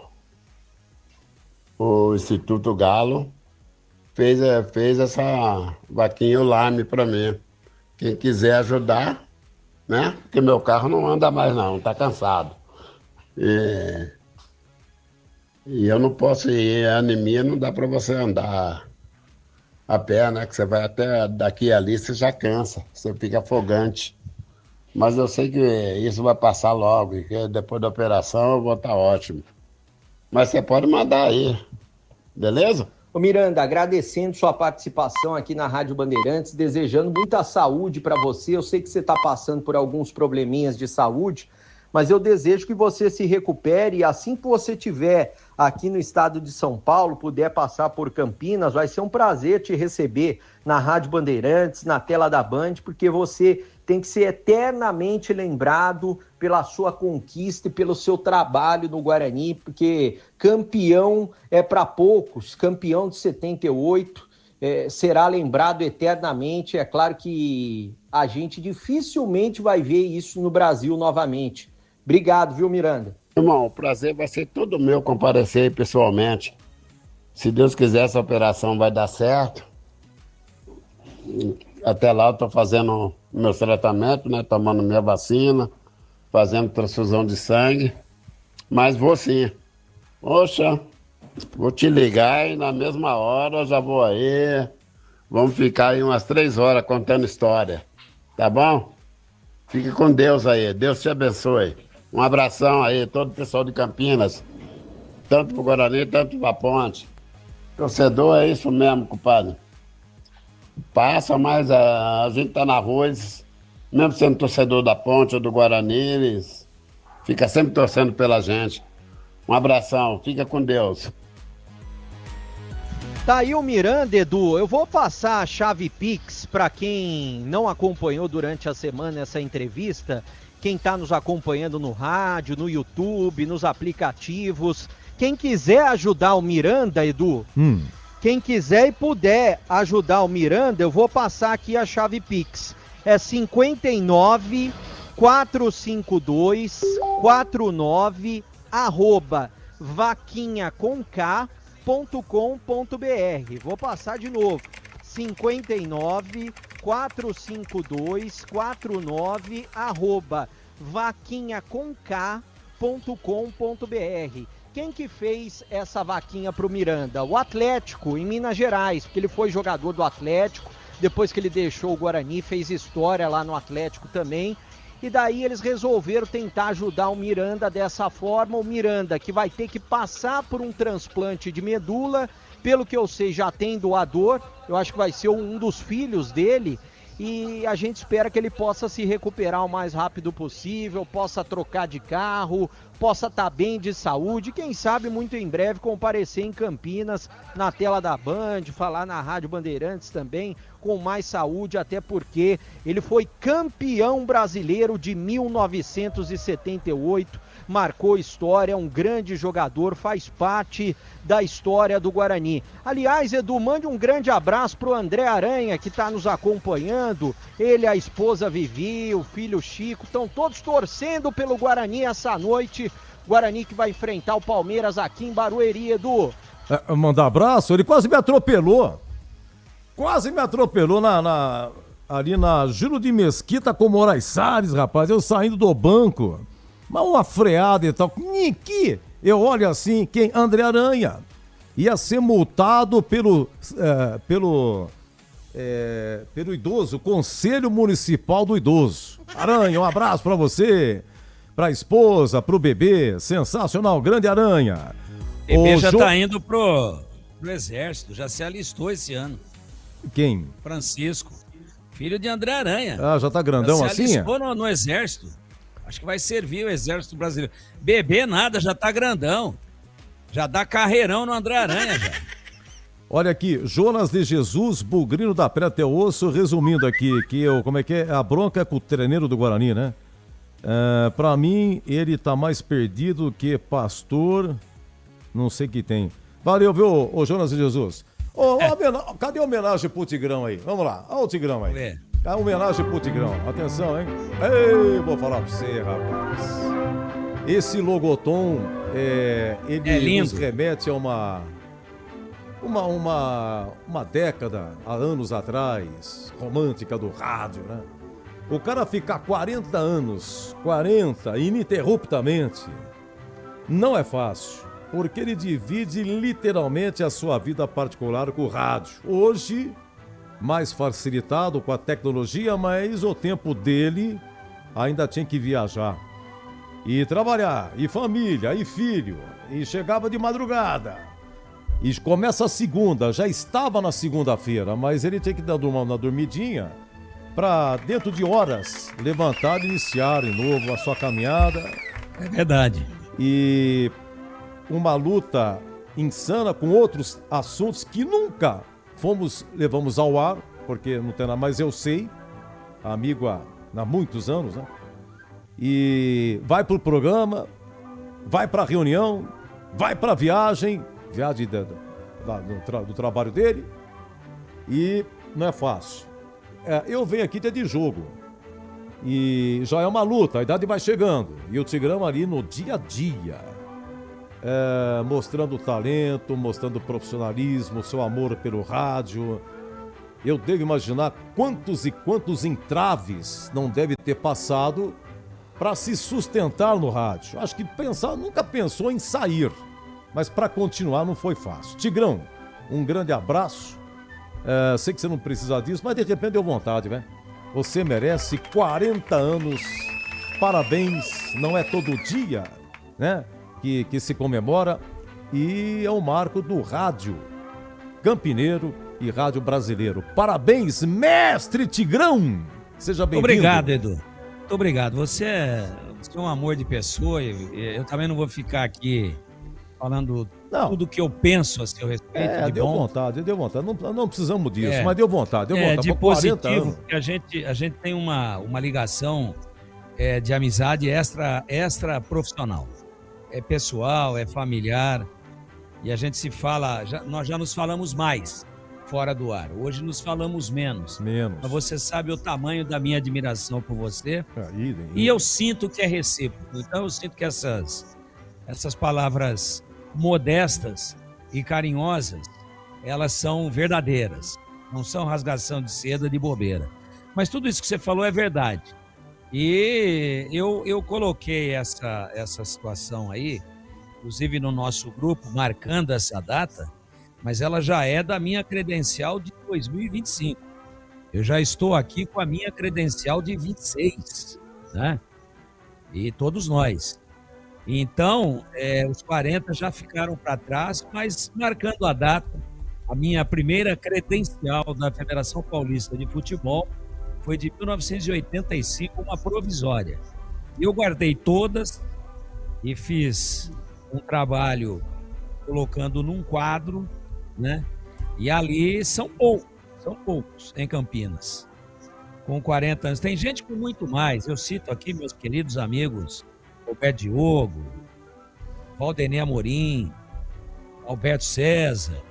Instituto Galo fez essa vaquinha online para mim. Quem quiser ajudar, né? Porque meu carro não anda mais não, tá cansado. E eu não posso ir, a anemia não dá para você andar a pé, né? Que você vai até daqui ali, você já cansa, você fica afogante. Mas eu sei que isso vai passar logo, e que depois da operação eu vou estar ótimo. Mas você pode mandar aí, beleza? Ô Miranda, agradecendo sua participação aqui na Rádio Bandeirantes, desejando muita saúde para você. Eu sei que você está passando por alguns probleminhas de saúde, mas eu desejo que você se recupere e assim que você tiver aqui no estado de São Paulo, puder passar por Campinas, vai ser um prazer te receber na Rádio Bandeirantes, na tela da Band, porque você tem que ser eternamente lembrado pela sua conquista e pelo seu trabalho no Guarani, porque campeão é para poucos, campeão de 78, será lembrado eternamente. É claro que a gente dificilmente vai ver isso no Brasil novamente. Obrigado, viu, Miranda? Irmão, o prazer vai ser todo meu comparecer pessoalmente. Se Deus quiser, essa operação vai dar certo. Até lá eu tô fazendo meus tratamentos, né? Tomando minha vacina, fazendo transfusão de sangue. Mas vou sim. Poxa, vou te ligar e na mesma hora eu já vou aí. Vamos ficar aí umas 3 horas contando história. Tá bom? Fique com Deus aí. Deus te abençoe. Um abração aí, todo o pessoal de Campinas. Tanto pro Guarani, tanto pra Ponte. Torcedor é isso mesmo, compadre. Passa, mas a gente tá na rua, mesmo sendo torcedor da Ponte ou do Guarani, eles ficam sempre torcendo pela gente. Um abração, fica com Deus. Tá aí o Miranda, Edu. Eu vou passar a chave Pix para quem não acompanhou durante a semana essa entrevista, quem tá nos acompanhando no rádio, no YouTube, nos aplicativos. Quem quiser ajudar o Miranda, Edu, quem quiser e puder ajudar o Miranda, eu vou passar aqui a chave Pix. É 59 452 49 @vaquinhaconk.com.br. Vou passar de novo. 59 452 49 @vaquinhaconk.com.br. Quem que fez essa vaquinha pro Miranda? O Atlético, em Minas Gerais, porque ele foi jogador do Atlético, depois que ele deixou o Guarani, fez história lá no Atlético também, e daí eles resolveram tentar ajudar o Miranda dessa forma. O Miranda, que vai ter que passar por um transplante de medula, pelo que eu sei já tem doador, eu acho que vai ser um dos filhos dele, e a gente espera que ele possa se recuperar o mais rápido possível, possa trocar de carro, possa estar bem de saúde, quem sabe muito em breve comparecer em Campinas, na tela da Band, falar na Rádio Bandeirantes também, com mais saúde, até porque ele foi campeão brasileiro de 1978, marcou história, é um grande jogador, faz parte da história do Guarani. Aliás, Edu, mande um grande abraço pro André Aranha, que está nos acompanhando, ele, a esposa Vivi, o filho Chico, estão todos torcendo pelo Guarani essa noite, Guarani que vai enfrentar o Palmeiras aqui em Barueri, Edu. Mandar abraço, ele quase me atropelou ali na Júlio de Mesquita com Moraes Salles, rapaz, eu saindo do banco, mas uma freada e tal, que eu olho assim, quem? André Aranha, ia ser multado pelo idoso, Conselho Municipal do Idoso. Aranha, um abraço pra você, pra esposa, pro bebê, sensacional, grande Aranha. O bebê já tá indo pro exército, já se alistou esse ano. Quem? Francisco, filho de André Aranha. Ah, já tá grandão já assim? Se alistou no exército. Acho que vai servir o exército brasileiro. Bebê nada, já tá grandão. Já dá carreirão no André Aranha, já. Olha aqui, Jonas de Jesus, bugrino da Pré até o osso, resumindo aqui, como é que é? A bronca é com o treineiro do Guarani, né? Pra mim, ele tá mais perdido que pastor, não sei o que tem. Valeu, viu, ô Jonas de Jesus? Cadê a homenagem pro Tigrão aí? Vamos lá, olha o Tigrão aí. A homenagem pro Tigrão, atenção, hein? Ei, vou falar pra você, rapaz. Esse logotom, ele nos remete a uma década, há anos atrás, romântica do rádio, né? O cara ficar 40 anos, ininterruptamente, não é fácil, porque ele divide literalmente a sua vida particular com o rádio. Hoje, mais facilitado com a tecnologia, mas o tempo dele ainda tinha que viajar. E trabalhar, e família, e filho, e chegava de madrugada. E começa a segunda, já estava na segunda-feira, mas ele tinha que dar uma dormidinha para, dentro de horas, levantar e iniciar de novo a sua caminhada. É verdade. E uma luta insana com outros assuntos que nunca levamos ao ar, porque não tem nada, mas eu sei, amigo há há muitos anos, né? E vai pro programa, vai pra reunião, vai pra viagem do trabalho dele, e não é fácil. Eu venho aqui dia de jogo, e já é uma luta, a idade vai chegando, e o Tigrão ali no dia a dia, mostrando talento, mostrando profissionalismo, seu amor pelo rádio. Eu devo imaginar quantos e quantos entraves não deve ter passado para se sustentar no rádio. Acho que nunca pensou em sair, mas para continuar não foi fácil. Tigrão, um grande abraço. Sei que você não precisa disso, mas de repente deu vontade, né? Você merece 40 anos. Parabéns, não é todo dia, né, que se comemora, e é um marco do rádio campineiro e rádio brasileiro. Parabéns, mestre Tigrão! Seja bem-vindo. Obrigado, Edu. Muito obrigado. Você é um amor de pessoa. Eu também não vou ficar aqui falando tudo que eu penso a seu respeito. Deu vontade. Não precisamos disso, mas deu vontade. De positivo, porque a gente tem uma ligação de amizade extra profissional. É pessoal, é familiar, e a gente se fala, nós já nos falamos mais fora do ar. Hoje nos falamos menos. Mas você sabe o tamanho da minha admiração por você. E eu sinto que é recíproco. Então eu sinto que essas palavras modestas e carinhosas, elas são verdadeiras. Não são rasgação de seda, de bobeira. Mas tudo isso que você falou é verdade. E eu coloquei essa situação aí, inclusive no nosso grupo, marcando essa data, mas ela já é da minha credencial de 2025. Eu já estou aqui com a minha credencial de 26, né? E todos nós. Então, os 40 já ficaram para trás, mas marcando a data, a minha primeira credencial da Federação Paulista de Futebol foi de 1985, uma provisória. Eu guardei todas e fiz um trabalho colocando num quadro, né? E ali são poucos em Campinas, com 40 anos. Tem gente com muito mais. Eu cito aqui meus queridos amigos Roberto Diogo, Valdenir Amorim, Alberto César,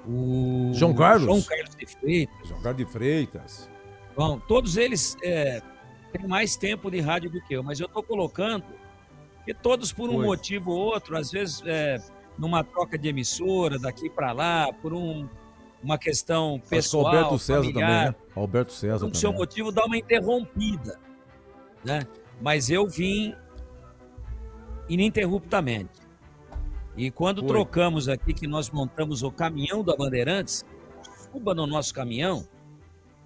o João Carlos de Freitas. Bom, todos eles têm mais tempo de rádio do que eu, mas eu estou colocando que todos por um motivo ou outro, às vezes numa troca de emissora, daqui para lá, por uma questão pessoal, Alberto César familiar, também, né? Alberto César por seu motivo, dá uma interrompida, né? Mas eu vim ininterruptamente. E quando trocamos aqui, que nós montamos o caminhão da Bandeirantes, suba no nosso caminhão,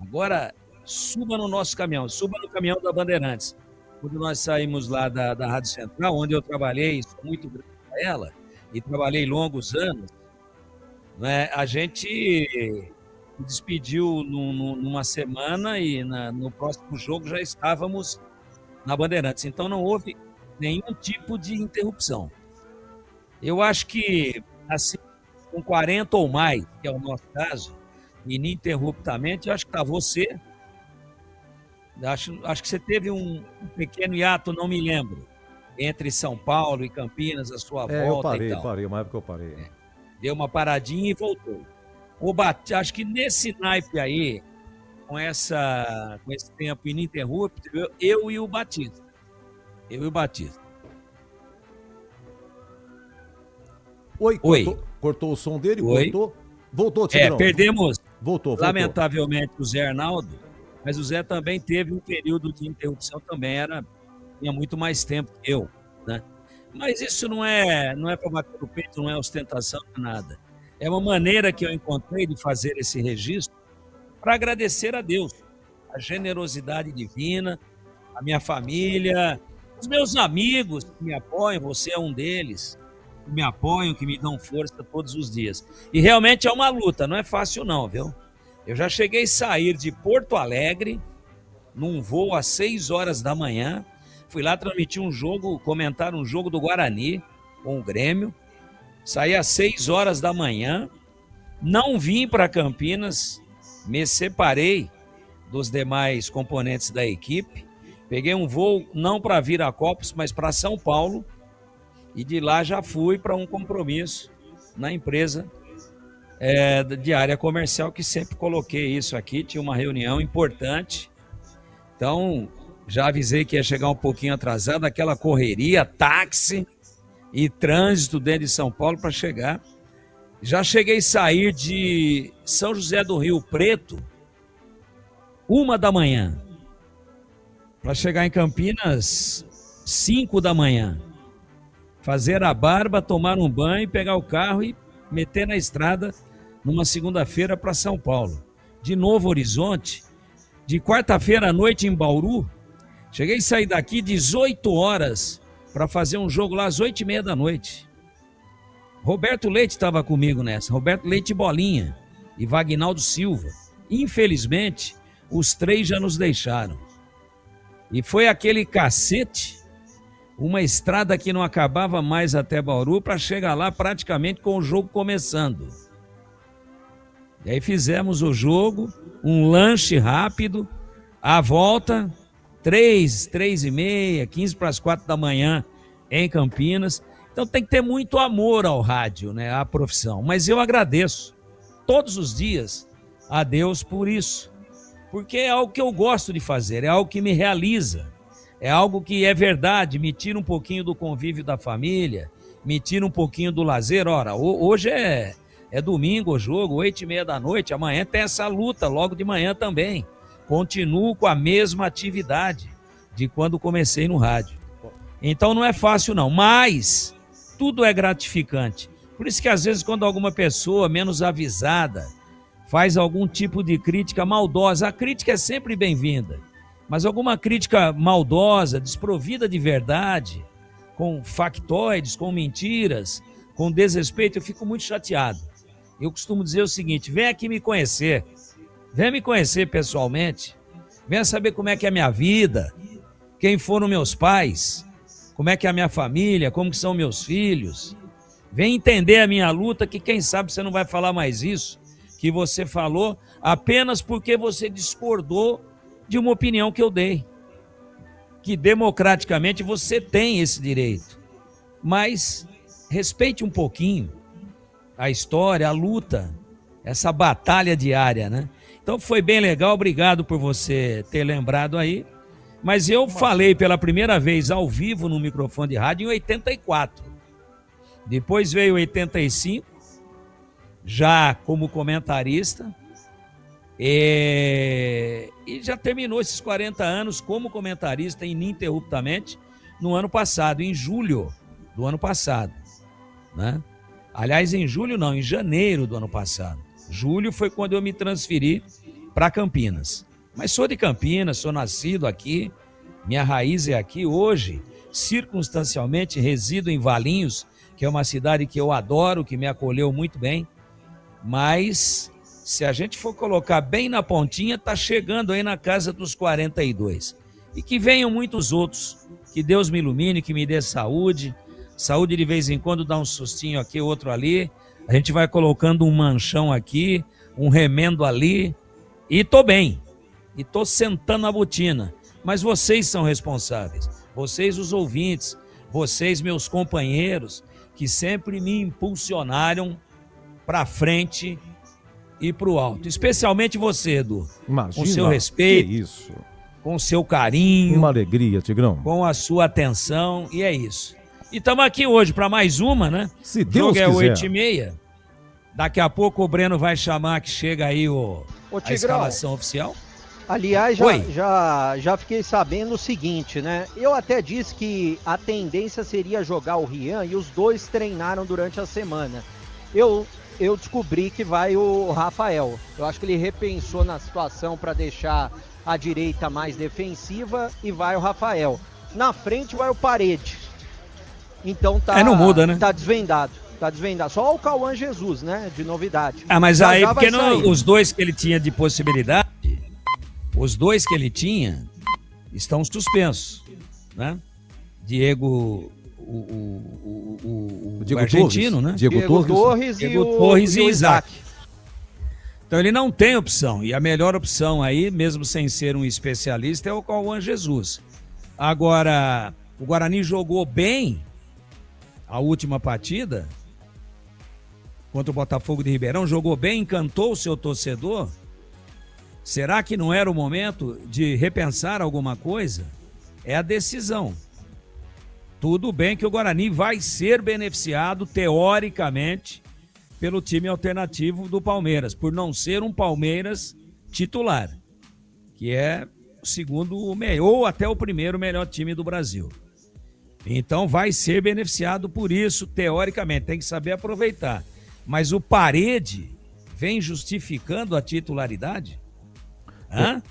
agora suba no nosso caminhão, suba no caminhão da Bandeirantes. Quando nós saímos lá da Rádio Central, onde eu trabalhei, sou muito grato a ela, e trabalhei longos anos, né, a gente se despediu numa semana e no próximo jogo já estávamos na Bandeirantes. Então não houve nenhum tipo de interrupção. Eu acho que, assim, com 40 ou mais, que é o nosso caso, ininterruptamente, eu acho que está você. Acho que você teve um pequeno hiato, não me lembro, entre São Paulo e Campinas, a sua volta e tal. Parei, uma época eu parei. Deu uma paradinha e voltou. Acho que nesse naipe aí, com esse tempo ininterrupto, eu e o Batista. Oi. Cortou o som dele? Voltou, Tigrão. Perdemos, voltou. Lamentavelmente, o Zé Arnaldo, mas o Zé também teve um período de interrupção, tinha muito mais tempo que eu, né? Mas isso não é para bater o peito, não é ostentação, não é nada. É uma maneira que eu encontrei de fazer esse registro para agradecer a Deus, a generosidade divina, a minha família, os meus amigos que me apoiam, você é um deles, que me apoiam, que me dão força todos os dias. E realmente é uma luta, não é fácil não, viu? Eu já cheguei a sair de Porto Alegre, num voo às 6 horas da manhã, fui lá transmitir um jogo, comentar um jogo do Guarani com o Grêmio, saí às 6 horas da manhã, não vim para Campinas, me separei dos demais componentes da equipe. Peguei um voo não para Viracopos, mas para São Paulo, e de lá já fui para um compromisso na empresa de área comercial, que sempre coloquei isso aqui, tinha uma reunião importante. Então, já avisei que ia chegar um pouquinho atrasado, aquela correria, táxi e trânsito dentro de São Paulo para chegar. Já cheguei a sair de São José do Rio Preto 1h para chegar em Campinas 5h, fazer a barba, tomar um banho, pegar o carro e meter na estrada numa segunda-feira para São Paulo. De Novo Horizonte, de quarta-feira à noite em Bauru, cheguei a sair daqui 18 horas para fazer um jogo lá às 8h30. Roberto Leite estava comigo nessa, Roberto Leite e Bolinha, e Vagnaldo Silva. Infelizmente, os 3 já nos deixaram. E foi aquele cacete, uma estrada que não acabava mais até Bauru, para chegar lá praticamente com o jogo começando. E aí fizemos o jogo, um lanche rápido, a volta, 3h30, 3:45 em Campinas. Então tem que ter muito amor ao rádio, né, à profissão. Mas eu agradeço todos os dias a Deus por isso. Porque é algo que eu gosto de fazer, é algo que me realiza. É algo que é verdade, me tira um pouquinho do convívio da família, me tira um pouquinho do lazer. Ora, hoje é domingo o jogo, 8h30, amanhã tem essa luta, logo de manhã também. Continuo com a mesma atividade de quando comecei no rádio. Então não é fácil não, mas tudo é gratificante. Por isso que às vezes quando alguma pessoa menos avisada faz algum tipo de crítica maldosa, a crítica é sempre bem-vinda, mas alguma crítica maldosa, desprovida de verdade, com factoides, com mentiras, com desrespeito, eu fico muito chateado. Eu costumo dizer o seguinte: vem aqui me conhecer, vem me conhecer pessoalmente, venha saber como é que é a minha vida, quem foram meus pais, como é que é a minha família, como que são meus filhos. Vem entender a minha luta, que quem sabe você não vai falar mais isso que você falou apenas porque você discordou de uma opinião que eu dei. Que democraticamente você tem esse direito. Mas respeite um pouquinho a história, a luta, essa batalha diária, né? Então foi bem legal, obrigado por você ter lembrado aí. Mas eu falei pela primeira vez ao vivo no microfone de rádio em 84. Depois veio 85, já como comentarista. E já terminou esses 40 anos como comentarista ininterruptamente no ano passado, em julho do ano passado, né? Aliás, em julho não, em janeiro do ano passado. Julho foi quando eu me transferi para Campinas. Mas sou de Campinas, sou nascido aqui, minha raiz é aqui. Hoje, circunstancialmente, resido em Valinhos, que é uma cidade que eu adoro, que me acolheu muito bem. Mas, se a gente for colocar bem na pontinha, está chegando aí na casa dos 42. E que venham muitos outros. Que Deus me ilumine, que me dê saúde. Saúde de vez em quando dá um sustinho aqui, outro ali. A gente vai colocando um manchão aqui, um remendo ali. E tô bem. E tô sentando a botina. Mas vocês são responsáveis. Vocês, os ouvintes. Vocês, meus companheiros, que sempre me impulsionaram para frente e para o alto. Especialmente você, Edu. Imagina, com seu respeito. Que isso. Com seu carinho. Uma alegria, Tigrão. Com a sua atenção. E é isso. E estamos aqui hoje para mais uma, né? Se Deus quiser. O jogo é 8h30. Daqui a pouco o Breno vai chamar que chega aí a escalação oficial. Aliás, já fiquei sabendo o seguinte, né? Eu até disse que a tendência seria jogar o Rian e os dois treinaram durante a semana. Eu descobri que vai o Rafael. Eu acho que ele repensou na situação para deixar a direita mais defensiva e vai o Rafael. Na frente vai o Parede. Então não muda, né? Tá desvendado. Só o Cauã Jesus, né? De novidade. Mas já aí, porque os dois que ele tinha de possibilidade, os dois que ele tinha estão suspensos, né? Diego, o Diego argentino, Torres, né? Diego Torres e Isaac. Então ele não tem opção. E a melhor opção aí, mesmo sem ser um especialista, é o Cauã Jesus. Agora, o Guarani jogou bem a última partida contra o Botafogo de Ribeirão, jogou bem, encantou o seu torcedor. Será que não era o momento de repensar alguma coisa? É a decisão. Tudo bem que o Guarani vai ser beneficiado, teoricamente, pelo time alternativo do Palmeiras, por não ser um Palmeiras titular, que é o segundo ou até o primeiro melhor time do Brasil. Então vai ser beneficiado por isso, teoricamente, tem que saber aproveitar. Mas o Parede vem justificando a titularidade? Hã?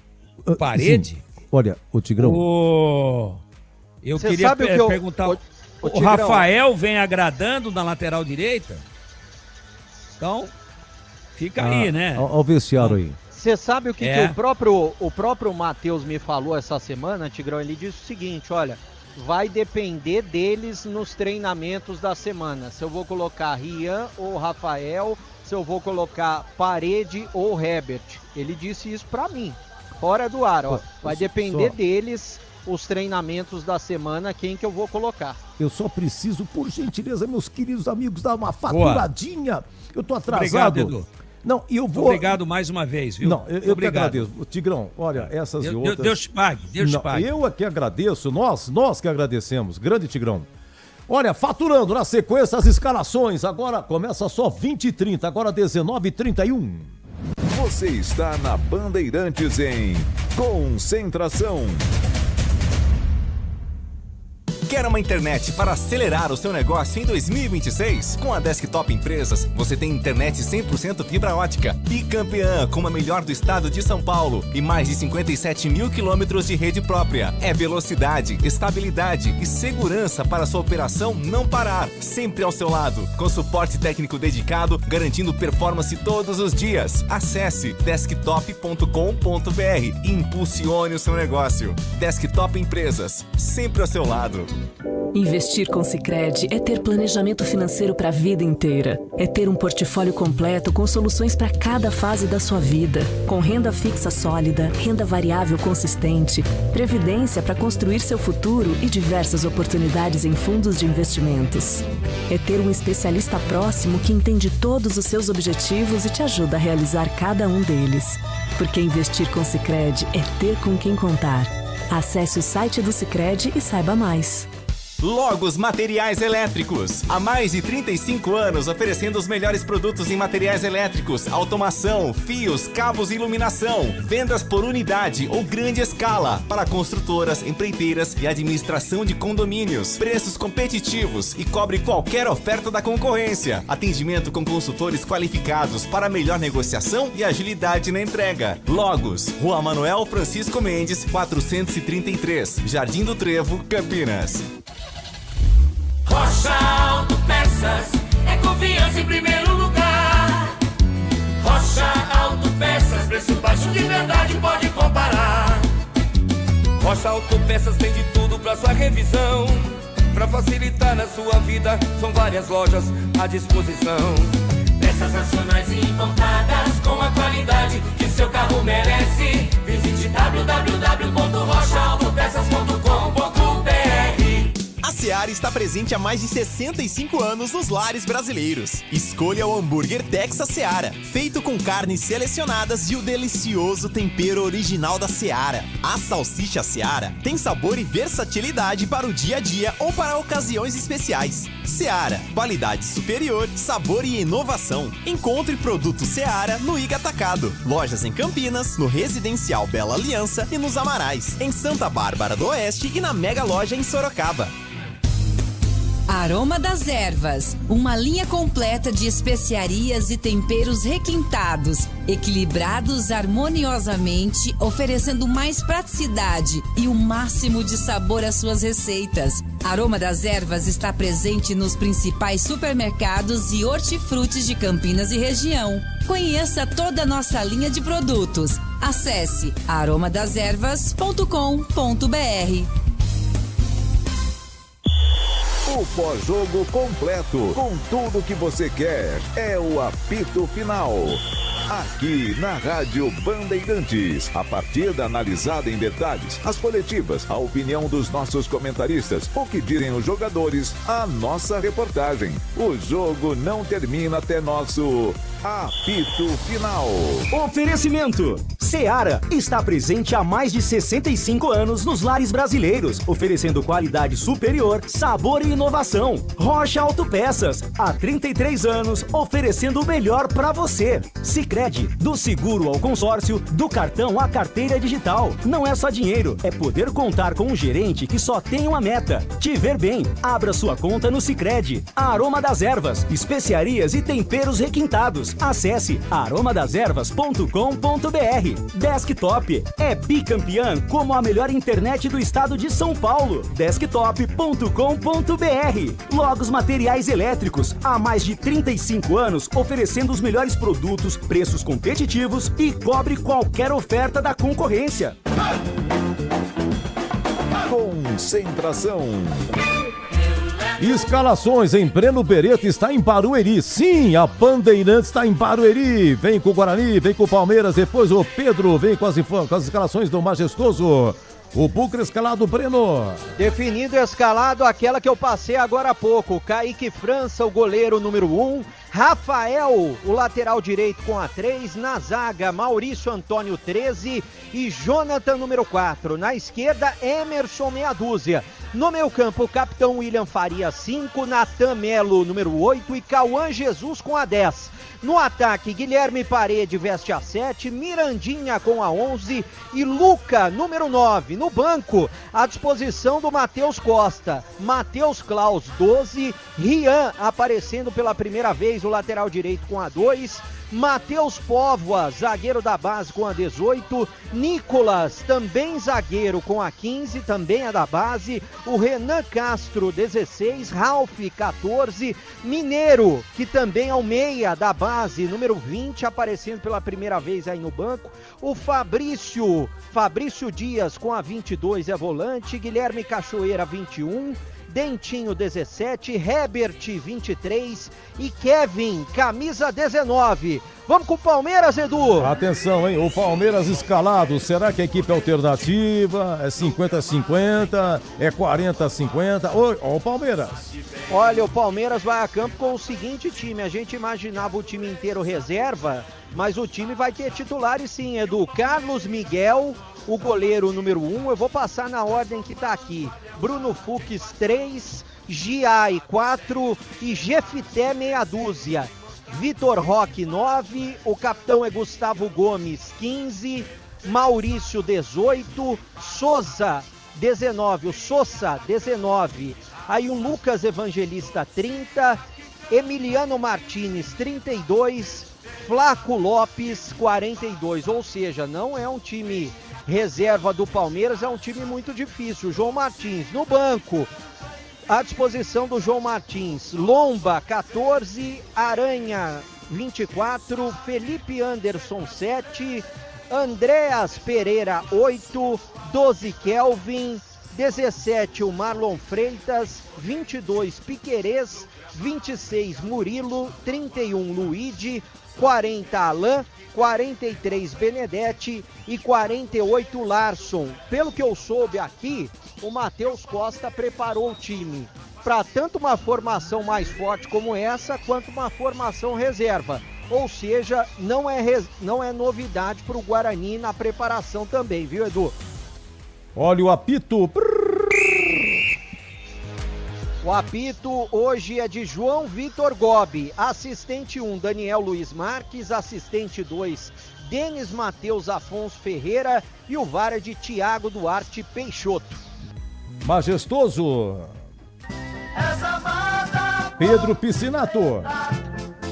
O Parede? Sim. Olha, o Tigrão... Eu queria perguntar, o Rafael vem agradando na lateral direita? Então, fica aí, né? Ao vestiário aí. Você sabe o que o próprio Matheus me falou essa semana, Tigrão? Ele disse o seguinte, olha, vai depender deles nos treinamentos da semana. Se eu vou colocar Rian ou Rafael, se eu vou colocar Parede ou Herbert. Ele disse isso pra mim, fora do ar, ó. Vai depender deles os treinamentos da semana, quem que eu vou colocar. Eu só preciso, por gentileza, meus queridos amigos, dar uma faturadinha. Boa. Eu tô atrasado. Obrigado, Edu. Não, eu vou... Obrigado mais uma vez, viu? Não, eu que agradeço. Tigrão, olha, essas e outras... Deus te pague, Deus te pague. Eu é que agradeço, nós que agradecemos. Grande Tigrão. Olha, faturando na sequência as escalações. Agora começa só 20h30, agora 19h31. Você está na Bandeirantes em Concentração. Quer uma internet para acelerar o seu negócio em 2026? Com a Desktop Empresas, você tem internet 100% fibra ótica, bicampeã, como a melhor do estado de São Paulo e mais de 57 mil quilômetros de rede própria. É velocidade, estabilidade e segurança para sua operação não parar, sempre ao seu lado, com suporte técnico dedicado, garantindo performance todos os dias. Acesse desktop.com.br e impulsione o seu negócio. Desktop Empresas, sempre ao seu lado. Investir com Sicredi é ter planejamento financeiro para a vida inteira. É ter um portfólio completo com soluções para cada fase da sua vida. Com renda fixa sólida, renda variável consistente, previdência para construir seu futuro e diversas oportunidades em fundos de investimentos. É ter um especialista próximo que entende todos os seus objetivos e te ajuda a realizar cada um deles. Porque investir com Sicredi é ter com quem contar. Acesse o site do Sicredi e saiba mais. Logos Materiais Elétricos. Há mais de 35 anos oferecendo os melhores produtos em materiais elétricos, automação, fios, cabos e iluminação. Vendas por unidade ou grande escala para construtoras, empreiteiras e administração de condomínios. Preços competitivos e cobre qualquer oferta da concorrência. Atendimento com consultores qualificados para melhor negociação e agilidade na entrega. Logos, Rua Manuel Francisco Mendes, 433, Jardim do Trevo, Campinas. Rocha Autopeças, é confiança em primeiro lugar. Rocha Autopeças, preço baixo de verdade, pode comparar. Rocha Autopeças tem de tudo pra sua revisão. Pra facilitar na sua vida, são várias lojas à disposição. Peças nacionais e importadas, com a qualidade que seu carro merece. Visite www.rochaautopeças.com.br. A Seara está presente há mais de 65 anos nos lares brasileiros. Escolha o hambúrguer Texas Seara, feito com carnes selecionadas e o delicioso tempero original da Seara. A salsicha Seara tem sabor e versatilidade para o dia a dia ou para ocasiões especiais. Seara, qualidade superior, sabor e inovação. Encontre produto Seara no Iga Atacado. Lojas em Campinas, no Residencial Bela Aliança e nos Amarais, em Santa Bárbara do Oeste e na Mega Loja em Sorocaba. Aroma das Ervas, uma linha completa de especiarias e temperos requintados, equilibrados harmoniosamente, oferecendo mais praticidade e o máximo de sabor às suas receitas. Aroma das Ervas está presente nos principais supermercados e hortifrutis de Campinas e região. Conheça toda a nossa linha de produtos. Acesse aromadeservas.com.br. O pós-jogo completo, com tudo que você quer, é o apito final. aqui na Rádio Bandeirantes. A partida analisada em detalhes, as coletivas, a opinião dos nossos comentaristas, o que dizem os jogadores, a nossa reportagem. O jogo não termina até nosso apito final. Oferecimento: Seara está presente há mais de 65 anos nos lares brasileiros, oferecendo qualidade superior, sabor e inovação. Rocha Autopeças, há 33 anos, oferecendo o melhor para você. Sicredi, do seguro ao consórcio, do cartão à carteira digital. Não é só dinheiro, é poder contar com um gerente que só tem uma meta: te ver bem. Abra sua conta no Sicredi. Aroma das Ervas, especiarias e temperos requintados. Acesse aromadeservas.com.br. Desktop é bicampeã como a melhor internet do estado de São Paulo. Desktop.com.br. Logos Materiais Elétricos, há mais de 35 anos oferecendo os melhores produtos, preços competitivos e cobre qualquer oferta da concorrência. Concentração. Escalações em Breno Beretta está em Barueri. Sim, a Bandeirantes está em Barueri. Vem com o Guarani, vem com o Palmeiras. Depois o Pedro vem com as escalações do Majestoso. O Bucra escalado, Breno. Definido e escalado, aquela que eu passei agora há pouco. Kaique França, o goleiro número 1. Rafael, o lateral direito com a 3. Na zaga, Maurício Antônio 13 e Jonathan número 4. Na esquerda, Emerson meia dúzia. No meio campo, o capitão William Faria 5, Natan Melo número 8 e Cauã Jesus com a 10. No ataque, Guilherme Parede veste a 7, Mirandinha com a 11 e Luca, número 9. No banco, à disposição do Matheus Costa, Matheus Klaus, 12, Rian aparecendo pela primeira vez, o lateral direito com a 2, Matheus Póvoa, zagueiro da base com a 18, Nicolas, também zagueiro com a 15, também é da base, o Renan Castro, 16, Ralf, 14, Mineiro, que também é o meia da base, número 20, aparecendo pela primeira vez aí no banco, o Fabrício Dias com a 22 é volante, Guilherme Cachoeira, 21, Dentinho 17, Herbert 23 e Kevin, camisa 19. Vamos com o Palmeiras, Edu. Atenção, hein? O Palmeiras escalado. Será que a equipe é alternativa? É 50-50? É 40-50? Ó o Palmeiras. Olha, o Palmeiras vai a campo com o seguinte time. A gente imaginava o time inteiro reserva, mas o time vai ter titulares sim, Edu. Carlos Miguel, o goleiro número 1. Eu vou passar na ordem que tá aqui. Bruno Fux 3, Giai 4 e Jefité meia dúzia. Vitor Roque 9, o capitão é Gustavo Gomes 15, Maurício 18, Souza 19, o Sousa 19, aí o Lucas Evangelista 30, Emiliano Martínez 32, Flaco Lopes 42, ou seja, não é um time reserva do Palmeiras, é um time muito difícil. João Martins no banco, à disposição do João Martins, Lomba 14, Aranha 24, Felipe Anderson 7, Andreas Pereira 8, 12 Kelvin, 17 o Marlon Freitas, 22 Piquerez, 26 Murilo, 31 Luigi, 40 Alain, 43 Benedetti e 48 Larson. Pelo que eu soube aqui, o Matheus Costa preparou o time para tanto uma formação mais forte como essa, quanto uma formação reserva. Ou seja, não é novidade para o Guarani na preparação também, viu, Edu? Olha o apito. O apito hoje é de João Vitor Gobi, assistente 1, Daniel Luiz Marques, assistente 2, Denis Matheus Afonso Ferreira e o VAR é de Thiago Duarte Peixoto. Majestoso. Pedro Piscinato.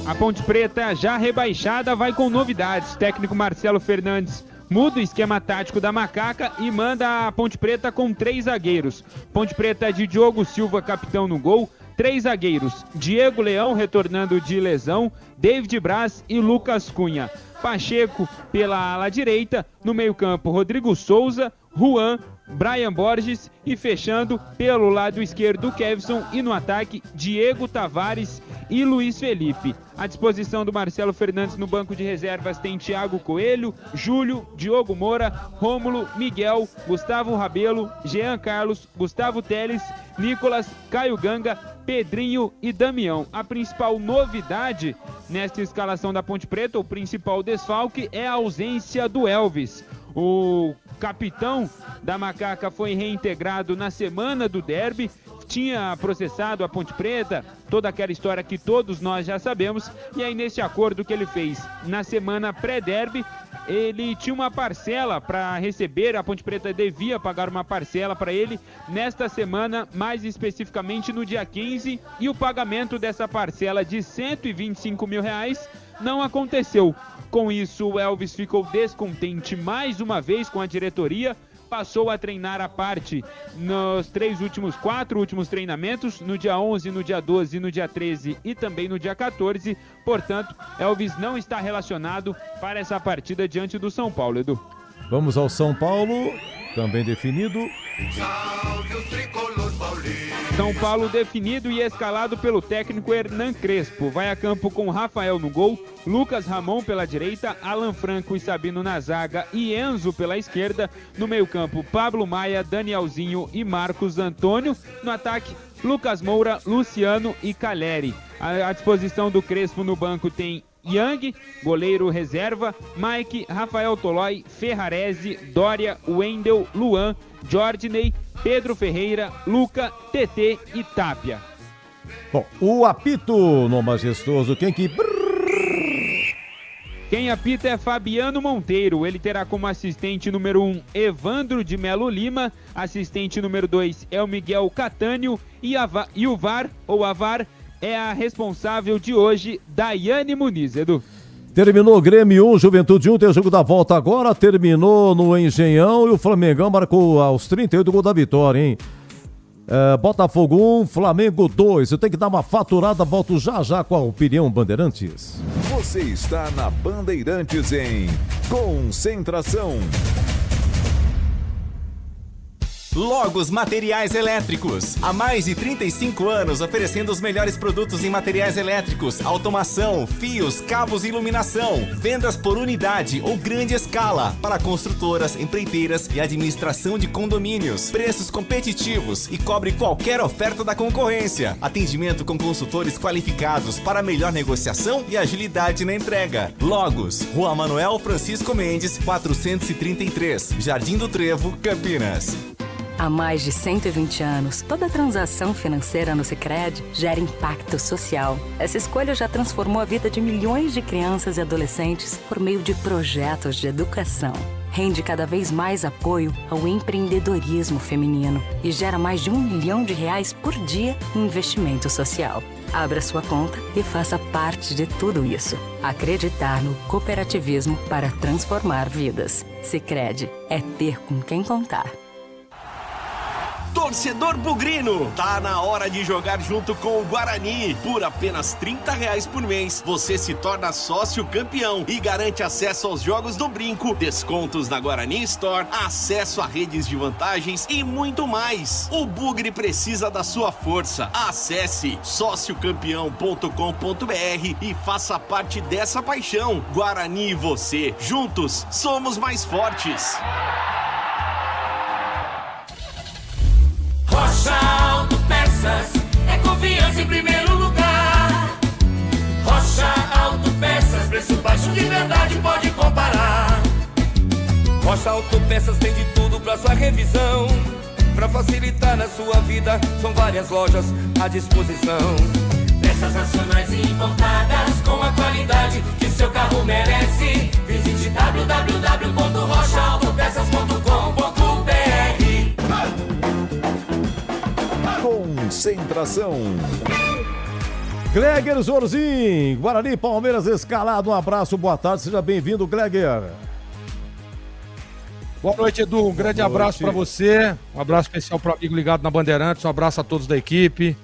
A Ponte Preta, já rebaixada, vai com novidades. Técnico Marcelo Fernandes muda o esquema tático da Macaca e manda a Ponte Preta com 3 zagueiros. Ponte Preta de Diogo Silva, capitão no gol. 3 zagueiros, Diego Leão retornando de lesão, David Braz e Lucas Cunha. Pacheco pela ala direita, no meio campo Rodrigo Souza, Juan, Brian Borges e fechando pelo lado esquerdo Kevson e no ataque Diego Tavares e Luiz Felipe. À disposição do Marcelo Fernandes no banco de reservas tem Thiago Coelho, Júlio, Diogo Moura, Rômulo, Miguel, Gustavo Rabelo, Jean Carlos, Gustavo Teles, Nicolas, Caio Ganga, Pedrinho e Damião. A principal novidade nesta escalação da Ponte Preta, o principal desfalque, é a ausência do Elvis. O capitão da Macaca foi reintegrado na semana do derby, tinha processado a Ponte Preta, toda aquela história que todos nós já sabemos, e aí nesse acordo que ele fez na semana pré-derby, ele tinha uma parcela para receber, a Ponte Preta devia pagar uma parcela para ele nesta semana, mais especificamente no dia 15, e o pagamento dessa parcela de R$125 mil não aconteceu. Com isso, o Elvis ficou descontente mais uma vez com a diretoria, passou a treinar à parte nos 4 últimos treinamentos, no dia 11, no dia 12, no dia 13 e também no dia 14. Portanto, Elvis não está relacionado para essa partida diante do São Paulo, Edu. Vamos ao São Paulo, também definido. São Paulo definido e escalado pelo técnico Hernan Crespo. Vai a campo com Rafael no gol, Lucas Ramon pela direita, Alan Franco e Sabino na zaga e Enzo pela esquerda. No meio-campo, Pablo Maia, Danielzinho e Marcos Antônio. No ataque, Lucas Moura, Luciano e Caleri. À disposição do Crespo no banco tem Yang, goleiro reserva, Mike, Rafael Tolói, Ferrarese, Dória, Wendel, Luan, Jordney, Pedro Ferreira, Luca, TT e Tapia. Bom, o apito no Majestoso, Quem apita é Fabiano Monteiro. Ele terá como assistente número 1 Evandro de Melo Lima, assistente número 2 é o Miguel Catânio e o VAR, ou a VAR, é a responsável de hoje, Daiane Muniz, Edu. Terminou Grêmio 1, Juventude 1, tem o jogo da volta agora, terminou no Engenhão e o Flamengão marcou aos 38 o gol da vitória, hein? Botafogo 1, Flamengo 2, eu tenho que dar uma faturada, volto já com a opinião Bandeirantes. Você está na Bandeirantes em Concentração. Logos Materiais Elétricos. Há mais de 35 anos oferecendo os melhores produtos em materiais elétricos, automação, fios, cabos e iluminação. Vendas por unidade ou grande escala para construtoras, empreiteiras e administração de condomínios. Preços competitivos e cobre qualquer oferta da concorrência. Atendimento com consultores qualificados para melhor negociação e agilidade na entrega. Logos, Rua Manuel Francisco Mendes, 433, Jardim do Trevo, Campinas. Há mais de 120 anos, toda transação financeira no Sicredi gera impacto social. Essa escolha já transformou a vida de milhões de crianças e adolescentes por meio de projetos de educação. Rende cada vez mais apoio ao empreendedorismo feminino e gera mais de R$1 milhão por dia em investimento social. Abra sua conta e faça parte de tudo isso. Acreditar no cooperativismo para transformar vidas. Sicredi é ter com quem contar. Torcedor bugrino, tá na hora de jogar junto com o Guarani. Por apenas R$30 por mês, você se torna sócio campeão e garante acesso aos jogos do Brinco, descontos na Guarani Store, acesso a redes de vantagens e muito mais. O Bugre precisa da sua força. Acesse sociocampeão.com.br e faça parte dessa paixão. Guarani e você, juntos, somos mais fortes. Rocha Autopeças, é confiança em primeiro lugar. Rocha Autopeças, preço baixo de verdade, pode comparar. Rocha Autopeças tem de tudo pra sua revisão. Pra facilitar na sua vida, são várias lojas à disposição. Peças nacionais e importadas, com a qualidade que seu carro merece. Visite www.rochaautopeças.com.br. Concentração. Gleger Zorzin, Guarani, Palmeiras escalado, um abraço, boa tarde, seja bem-vindo, Gleger. Boa noite, Edu, um grande abraço para você, um abraço especial para o amigo ligado na Bandeirantes, um abraço a todos da equipe.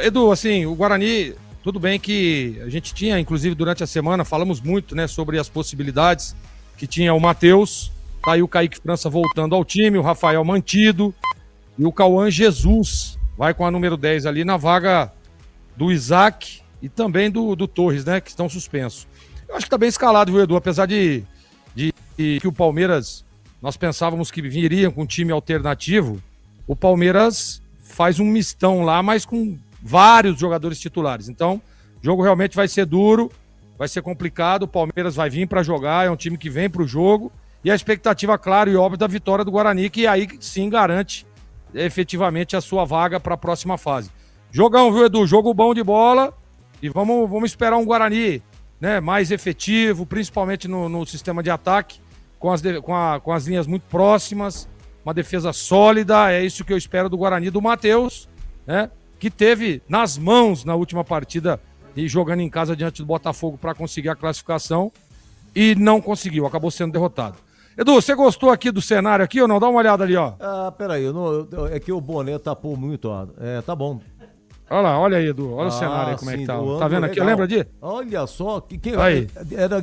Edu, assim, o Guarani, tudo bem que a gente tinha, inclusive durante a semana, falamos muito, né, sobre as possibilidades que tinha o Matheus, tá aí o Kaique França voltando ao time, o Rafael mantido, e o Cauã Jesus vai com a número 10 ali na vaga do Isaac e também do Torres, né? Que estão suspensos. Eu acho que tá bem escalado, viu, Edu? Apesar de que o Palmeiras, nós pensávamos que viria com um time alternativo, o Palmeiras faz um mistão lá, mas com vários jogadores titulares. Então, o jogo realmente vai ser duro, vai ser complicado, o Palmeiras vai vir para jogar, é um time que vem para o jogo, e a expectativa, claro e óbvio, da vitória do Guarani, que aí sim garante efetivamente a sua vaga para a próxima fase. Jogão, viu, Edu? Jogo bom de bola, e vamos esperar um Guarani, né, mais efetivo, principalmente no sistema de ataque, com as linhas muito próximas, uma defesa sólida, é isso que eu espero do Guarani, do Matheus, né, que teve nas mãos na última partida e jogando em casa diante do Botafogo para conseguir a classificação e não conseguiu, acabou sendo derrotado. Edu, você gostou aqui do cenário aqui ou não? Dá uma olhada ali, ó. Peraí, é que o boné tapou muito, ó. Tá bom. Olha aí, Edu, olha o cenário aí como é que tá. Tá vendo aqui? Lembra de? Olha só, aí.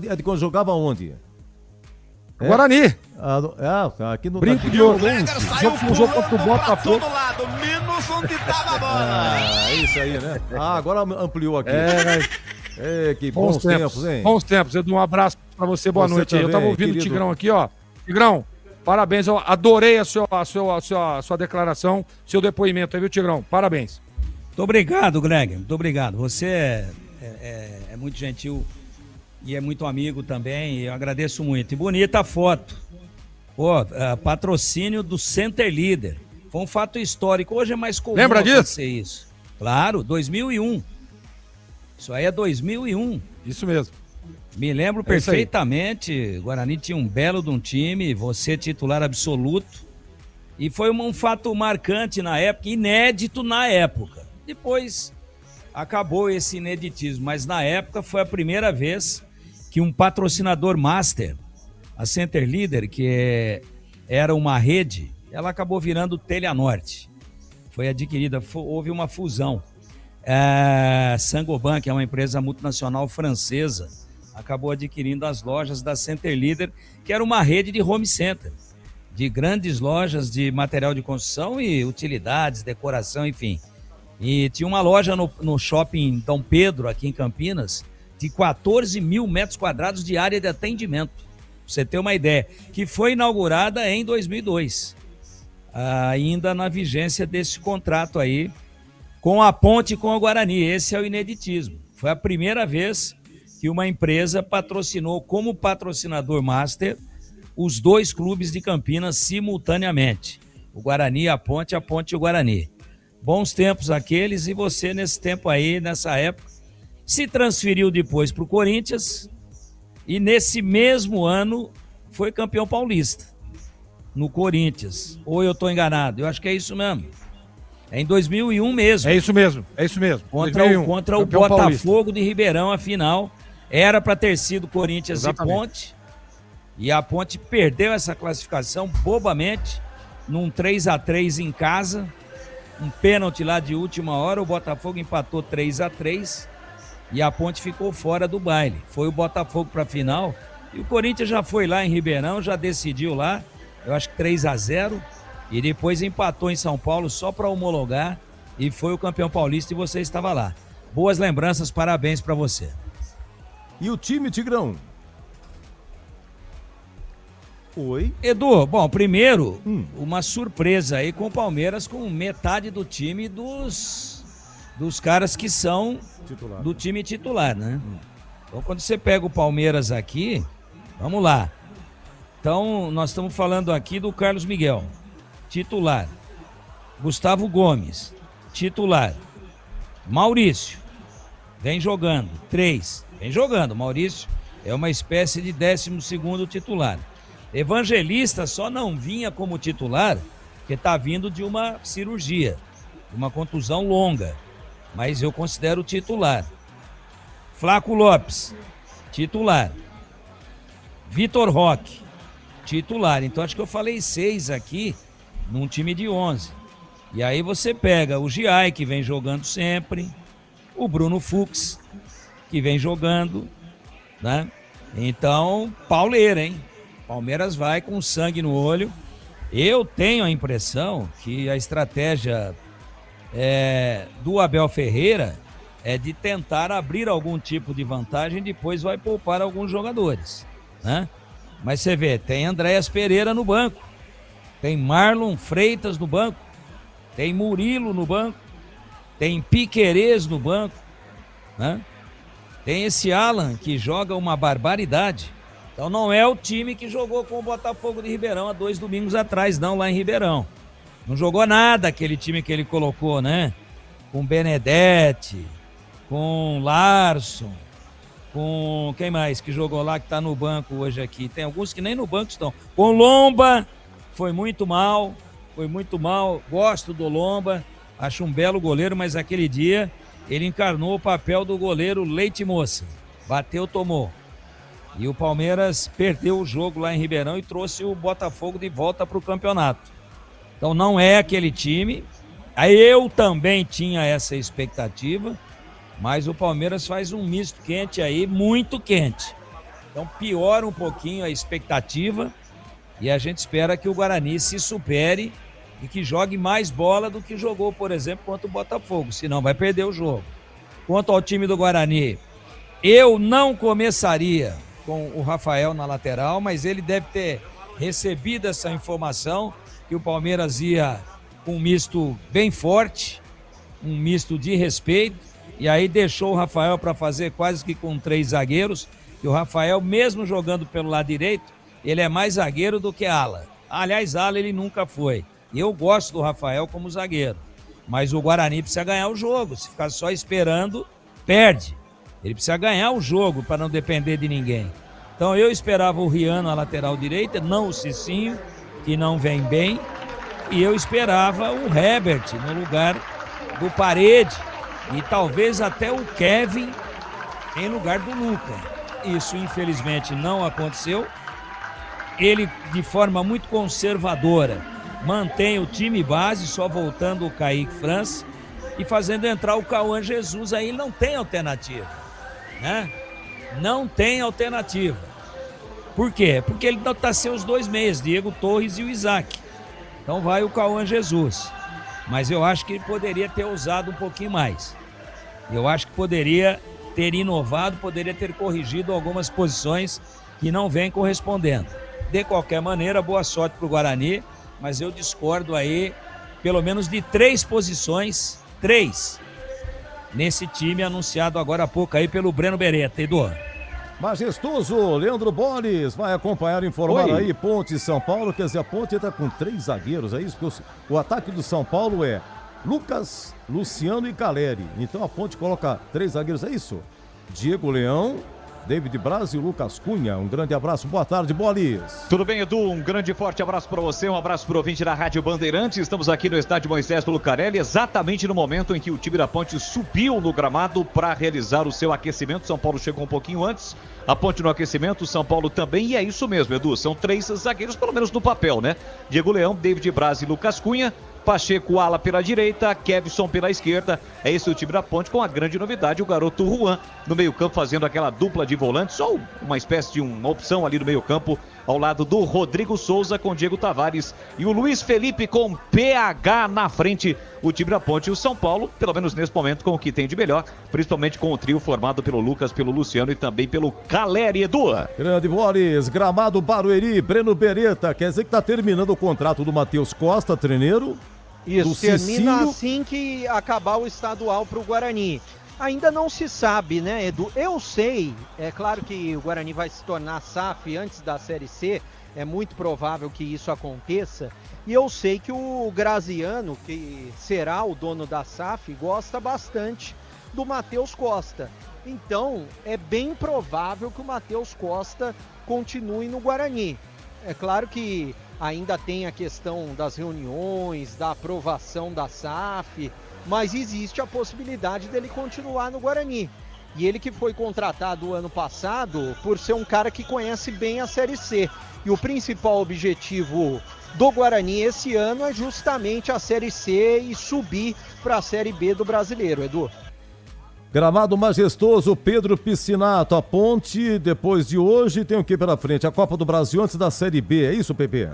É de quando jogava onde? Guarani. Aqui no Brinco de ouro. Jogo contra o Botafogo. Menos onde tava a bola. Isso aí, né? Agora ampliou aqui. Que bons tempos, hein? Bons tempos, Edu, um abraço pra você, boa noite aí. Eu tava ouvindo o Tigrão aqui, ó. Tigrão, parabéns, eu adorei a sua declaração, seu depoimento aí, viu, Tigrão? Parabéns. Muito obrigado, Greg, muito obrigado. Você é muito gentil e é muito amigo também, e eu agradeço muito. E bonita a foto. Patrocínio do Center Leader. Foi um fato histórico. Hoje é mais comum acontecer isso. Claro, 2001. Isso aí é 2001. Isso mesmo. Me lembro perfeitamente. Guarani tinha um belo de um time, você titular absoluto. E foi um fato marcante na época, inédito na época. Depois acabou esse ineditismo, mas na época foi a primeira vez que um patrocinador master, a Center Leader, que era uma rede, ela acabou virando Telhanorte. Foi adquirida, houve uma fusão. Saint-Gobain, que é uma empresa multinacional francesa, acabou adquirindo as lojas da Center Leader, que era uma rede de home center, de grandes lojas de material de construção e utilidades, decoração, enfim. E tinha uma loja no shopping Dom Pedro, aqui em Campinas, de 14 mil metros quadrados de área de atendimento, pra você ter uma ideia, que foi inaugurada em 2002, ainda na vigência desse contrato aí, com a ponte com o Guarani. Esse é o ineditismo. Foi a primeira vez que uma empresa patrocinou como patrocinador master os dois clubes de Campinas simultaneamente. O Guarani, a ponte e o Guarani. Bons tempos aqueles, e você nesse tempo aí, nessa época, se transferiu depois para o Corinthians e nesse mesmo ano foi campeão paulista no Corinthians. Ou eu estou enganado? Eu acho que é isso mesmo. É em 2001 mesmo. É isso mesmo. Contra o Botafogo paulista de Ribeirão, a final. Era para ter sido Corinthians e Ponte. E a Ponte perdeu essa classificação bobamente, num 3-3 em casa. Um pênalti lá de última hora, o Botafogo empatou 3-3 e a Ponte ficou fora do baile. Foi o Botafogo para a final e o Corinthians já foi lá em Ribeirão, já decidiu lá, eu acho que 3-0, e depois empatou em São Paulo só para homologar e foi o campeão paulista, e você estava lá. Boas lembranças, parabéns para você. E o time, Tigrão? Oi? Edu, bom, primeiro, uma surpresa aí com o Palmeiras, com metade do time dos caras que são do time titular, né? Então, quando você pega o Palmeiras aqui, vamos lá. Então, nós estamos falando aqui do Carlos Miguel, titular. Gustavo Gomes, titular. Maurício, vem jogando. 3, vem jogando. Maurício é uma espécie de 12º titular. Evangelista só não vinha como titular porque está vindo de uma cirurgia, uma contusão longa, mas eu considero titular. Flaco Lopes, titular. Vitor Roque, titular. Então acho que eu falei 6 aqui num time de 11. E aí você pega o Giai, que vem jogando sempre, o Bruno Fux, que vem jogando, né? Então, pauleira, hein? Palmeiras vai com sangue no olho. Eu tenho a impressão que a estratégia do Abel Ferreira é de tentar abrir algum tipo de vantagem, depois vai poupar alguns jogadores, né? Mas você vê, tem Andréas Pereira no banco, tem Marlon Freitas no banco, tem Murilo no banco, tem Piquerez no banco, né? Tem esse Alan que joga uma barbaridade. Então não é o time que jogou com o Botafogo de Ribeirão há 2 domingos atrás, não, lá em Ribeirão. Não jogou nada aquele time que ele colocou, né? Com Benedetti, com Larson, com quem mais que jogou lá que tá no banco hoje aqui? Tem alguns que nem no banco estão. Com Lomba, foi muito mal. Gosto do Lomba, acho um belo goleiro, mas aquele dia ele encarnou o papel do goleiro Leite Moça. Bateu, tomou. E o Palmeiras perdeu o jogo lá em Ribeirão e trouxe o Botafogo de volta para o campeonato. Então não é aquele time. Aí eu também tinha essa expectativa, mas o Palmeiras faz um misto quente aí, muito quente. Então piora um pouquinho a expectativa e a gente espera que o Guarani se supere e que jogue mais bola do que jogou, por exemplo, contra o Botafogo, senão vai perder o jogo. Quanto ao time do Guarani, eu não começaria com o Rafael na lateral, mas ele deve ter recebido essa informação que o Palmeiras ia com um misto bem forte, um misto de respeito, e aí deixou o Rafael para fazer quase que com 3 zagueiros, e o Rafael, mesmo jogando pelo lado direito, ele é mais zagueiro do que ala. Aliás, ala ele nunca foi. Eu gosto do Rafael como zagueiro, mas o Guarani precisa ganhar o jogo. Se ficar só esperando, perde. Ele precisa ganhar o jogo para não depender de ninguém. Então eu esperava o Rian na lateral direita, não o Cicinho, que não vem bem, e eu esperava o Herbert no lugar do Parede e talvez até o Kevin em lugar do Luca. Isso infelizmente não aconteceu. Ele, de forma muito conservadora, mantém o time base, só voltando o Kaique França e fazendo entrar o Cauã Jesus. Aí não tem alternativa, né? Não tem alternativa. Por quê? Porque ele não está sem os 2 meias, Diego Torres e o Isaac. Então vai o Cauã Jesus. Mas eu acho que ele poderia ter usado um pouquinho mais. Eu acho que poderia ter inovado, poderia ter corrigido algumas posições que não vêm correspondendo. De qualquer maneira, boa sorte para o Guarani, mas eu discordo aí, pelo menos de 3 posições, 3, nesse time anunciado agora há pouco aí pelo Breno Beretta, Edu. Majestoso, Leandro Boles vai acompanhar e informar aí Ponte e São Paulo, quer dizer, a Ponte entra com 3 zagueiros, é isso? Porque o ataque do São Paulo é Lucas, Luciano e Caleri, então a Ponte coloca 3 zagueiros, é isso? Diego Leão, David Braz e Lucas Cunha. Um grande abraço, boa tarde, Bolis. Tudo bem, Edu? Um grande e forte abraço para você, um abraço para o ouvinte da Rádio Bandeirantes. Estamos aqui no estádio Moisés Lucarelli, exatamente no momento em que o time da Ponte subiu no gramado para realizar o seu aquecimento. São Paulo chegou um pouquinho antes, a Ponte no aquecimento, São Paulo também, e é isso mesmo, Edu. São 3 zagueiros, pelo menos no papel, né? Diego Leão, David Braz e Lucas Cunha. Pacheco, ala pela direita, Kevson pela esquerda. É esse o time da Ponte, com a grande novidade, o garoto Juan no meio-campo fazendo aquela dupla de volantes, ou uma espécie de uma opção ali no meio-campo, ao lado do Rodrigo Souza com Diego Tavares e o Luiz Felipe com PH na frente. O time da Ponte e o São Paulo, pelo menos nesse momento, com o que tem de melhor, principalmente com o trio formado pelo Lucas, pelo Luciano e também pelo Caleri, Edu. Grande Boris, Gramado Barueri, Breno Beretta, quer dizer que tá terminando o contrato do Matheus Costa, treneiro? Isso, termina assim que acabar o estadual para o Guarani. Ainda não se sabe, né, Edu? Eu sei, é claro que o Guarani vai se tornar SAF antes da Série C, é muito provável que isso aconteça. E eu sei que o Graziano, que será o dono da SAF, gosta bastante do Matheus Costa. Então, é bem provável que o Matheus Costa continue no Guarani. É claro que ainda tem a questão das reuniões, da aprovação da SAF, mas existe a possibilidade dele continuar no Guarani. E ele que foi contratado ano passado por ser um cara que conhece bem a Série C. E o principal objetivo do Guarani esse ano é justamente a Série C e subir para a Série B do Brasileiro, Edu. Gramado majestoso, Pedro Piscinato, a Ponte, depois de hoje, tem o que pela frente? A Copa do Brasil antes da Série B, é isso, Pepe?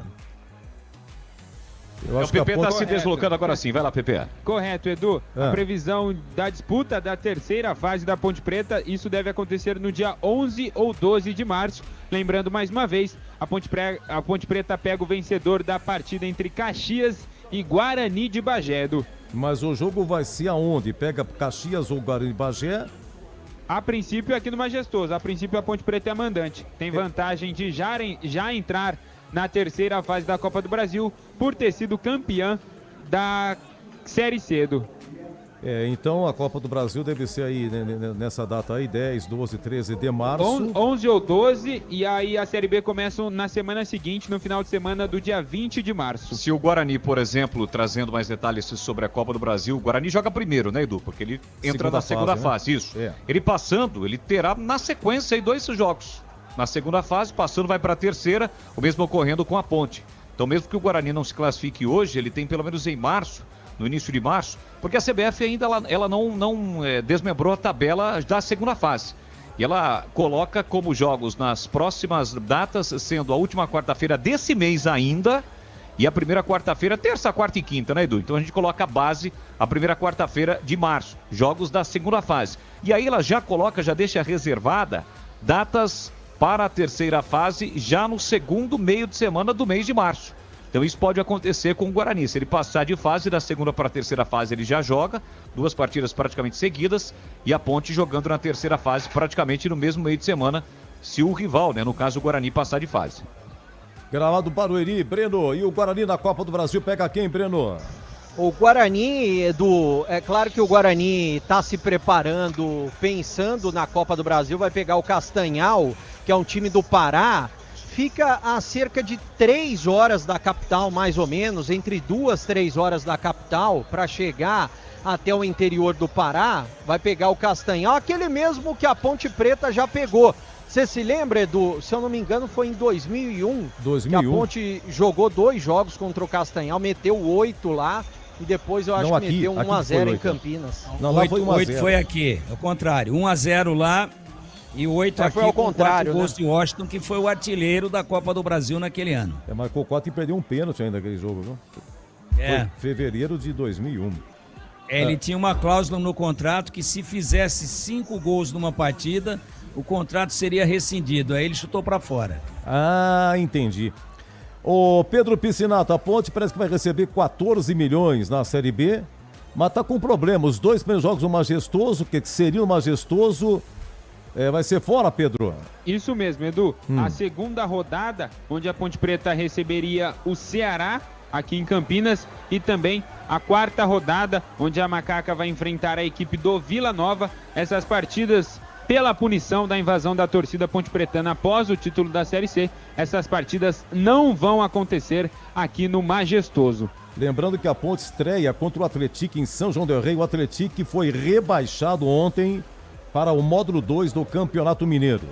O PP está se deslocando agora sim. Vai lá, PP. Correto, Edu. A previsão da disputa da terceira fase da Ponte Preta, isso deve acontecer no dia 11 ou 12 de março. Lembrando mais uma vez, a Ponte Preta pega o vencedor da partida entre Caxias e Guarani de Bagé, Edu. Mas o jogo vai ser aonde? Pega Caxias ou Guarani de Bagé? A princípio aqui no Majestoso. A princípio a Ponte Preta é a mandante. Tem vantagem de já entrar na terceira fase da Copa do Brasil por ter sido campeã da Série C, Edu. Então a Copa do Brasil deve ser aí nessa data aí, 10, 12, 13 de março. 11 ou 12, e aí a Série B começa na semana seguinte, no final de semana do dia 20 de março. Se o Guarani, por exemplo, trazendo mais detalhes sobre a Copa do Brasil, o Guarani joga primeiro, né, Edu? Porque ele entra na segunda fase, né? Isso. Ele passando, ele terá na sequência aí 2 jogos. Na segunda fase, passando, vai para a terceira, o mesmo ocorrendo com a Ponte. Então, mesmo que o Guarani não se classifique hoje, ele tem pelo menos em março, no início de março, porque a CBF ainda ela não desmembrou a tabela da segunda fase. E ela coloca como jogos nas próximas datas, sendo a última quarta-feira desse mês ainda, e a primeira quarta-feira, terça, quarta e quinta, né, Edu? Então a gente coloca a base, a primeira quarta-feira de março, jogos da segunda fase. E aí ela já deixa reservada datas para a terceira fase já no segundo meio de semana do mês de março. Então isso pode acontecer com o Guarani. Se ele passar de fase, da segunda para a terceira fase ele já joga, 2 partidas praticamente seguidas, e a Ponte jogando na terceira fase praticamente no mesmo meio de semana, se o rival, né, no caso o Guarani, passar de fase. Gramado Barueri, Breno, e o Guarani na Copa do Brasil pega quem, Breno? O Guarani, Edu, é claro que o Guarani está se preparando, pensando na Copa do Brasil, vai pegar o Castanhal, que é um time do Pará. Fica a cerca de 3 horas da capital, mais ou menos, entre 2, 3 horas da capital, para chegar até o interior do Pará. Vai pegar o Castanhal, aquele mesmo que a Ponte Preta já pegou. Você se lembra, Edu? Se eu não me engano, foi em 2001 que a Ponte jogou 2 jogos contra o Castanhal, meteu 8 lá. E depois eu acho que meteu 1-0 em Campinas. Não, lá foi 1-0. 8 foi aqui, ao contrário. 1-0 lá. E 8 aqui foi ao contrário, com 4 gols de Washington, que foi o artilheiro da Copa do Brasil naquele ano. Marcou 4 e perdeu um pênalti ainda naquele jogo, viu? Foi fevereiro de 2001. Ele tinha uma cláusula no contrato que se fizesse 5 gols numa partida, o contrato seria rescindido. Aí ele chutou pra fora. Ah, entendi. Ô Pedro Piscinato, a Ponte parece que vai receber 14 milhões na Série B, mas tá com problema. Os 2 primeiros jogos, o Majestoso, que seria o Majestoso... vai ser fora, Pedro? Isso mesmo, Edu. A segunda rodada, onde a Ponte Preta receberia o Ceará, aqui em Campinas, e também a 4ª rodada, onde a Macaca vai enfrentar a equipe do Vila Nova. Essas partidas, pela punição da invasão da torcida ponte-pretana após o título da Série C, essas partidas não vão acontecer aqui no Majestoso. Lembrando que a Ponte estreia contra o Atlético em São João del Rei. O Atlético foi rebaixado ontem para o módulo 2 do Campeonato Mineiro.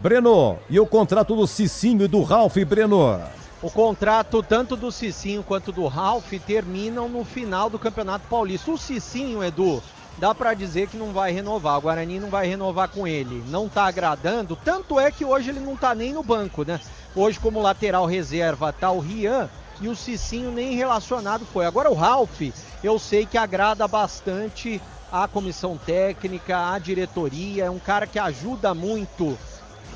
Breno, e o contrato do Cicinho e do Ralf, Breno? O contrato tanto do Cicinho quanto do Ralf terminam no final do Campeonato Paulista. O Cicinho, Edu, dá para dizer que não vai renovar. O Guarani não vai renovar com ele. Não tá agradando, tanto é que hoje ele não tá nem no banco, né? Hoje, como lateral reserva, tá o Rian e o Cicinho nem relacionado foi. Agora o Ralf, eu sei que agrada bastante a comissão técnica, a diretoria, é um cara que ajuda muito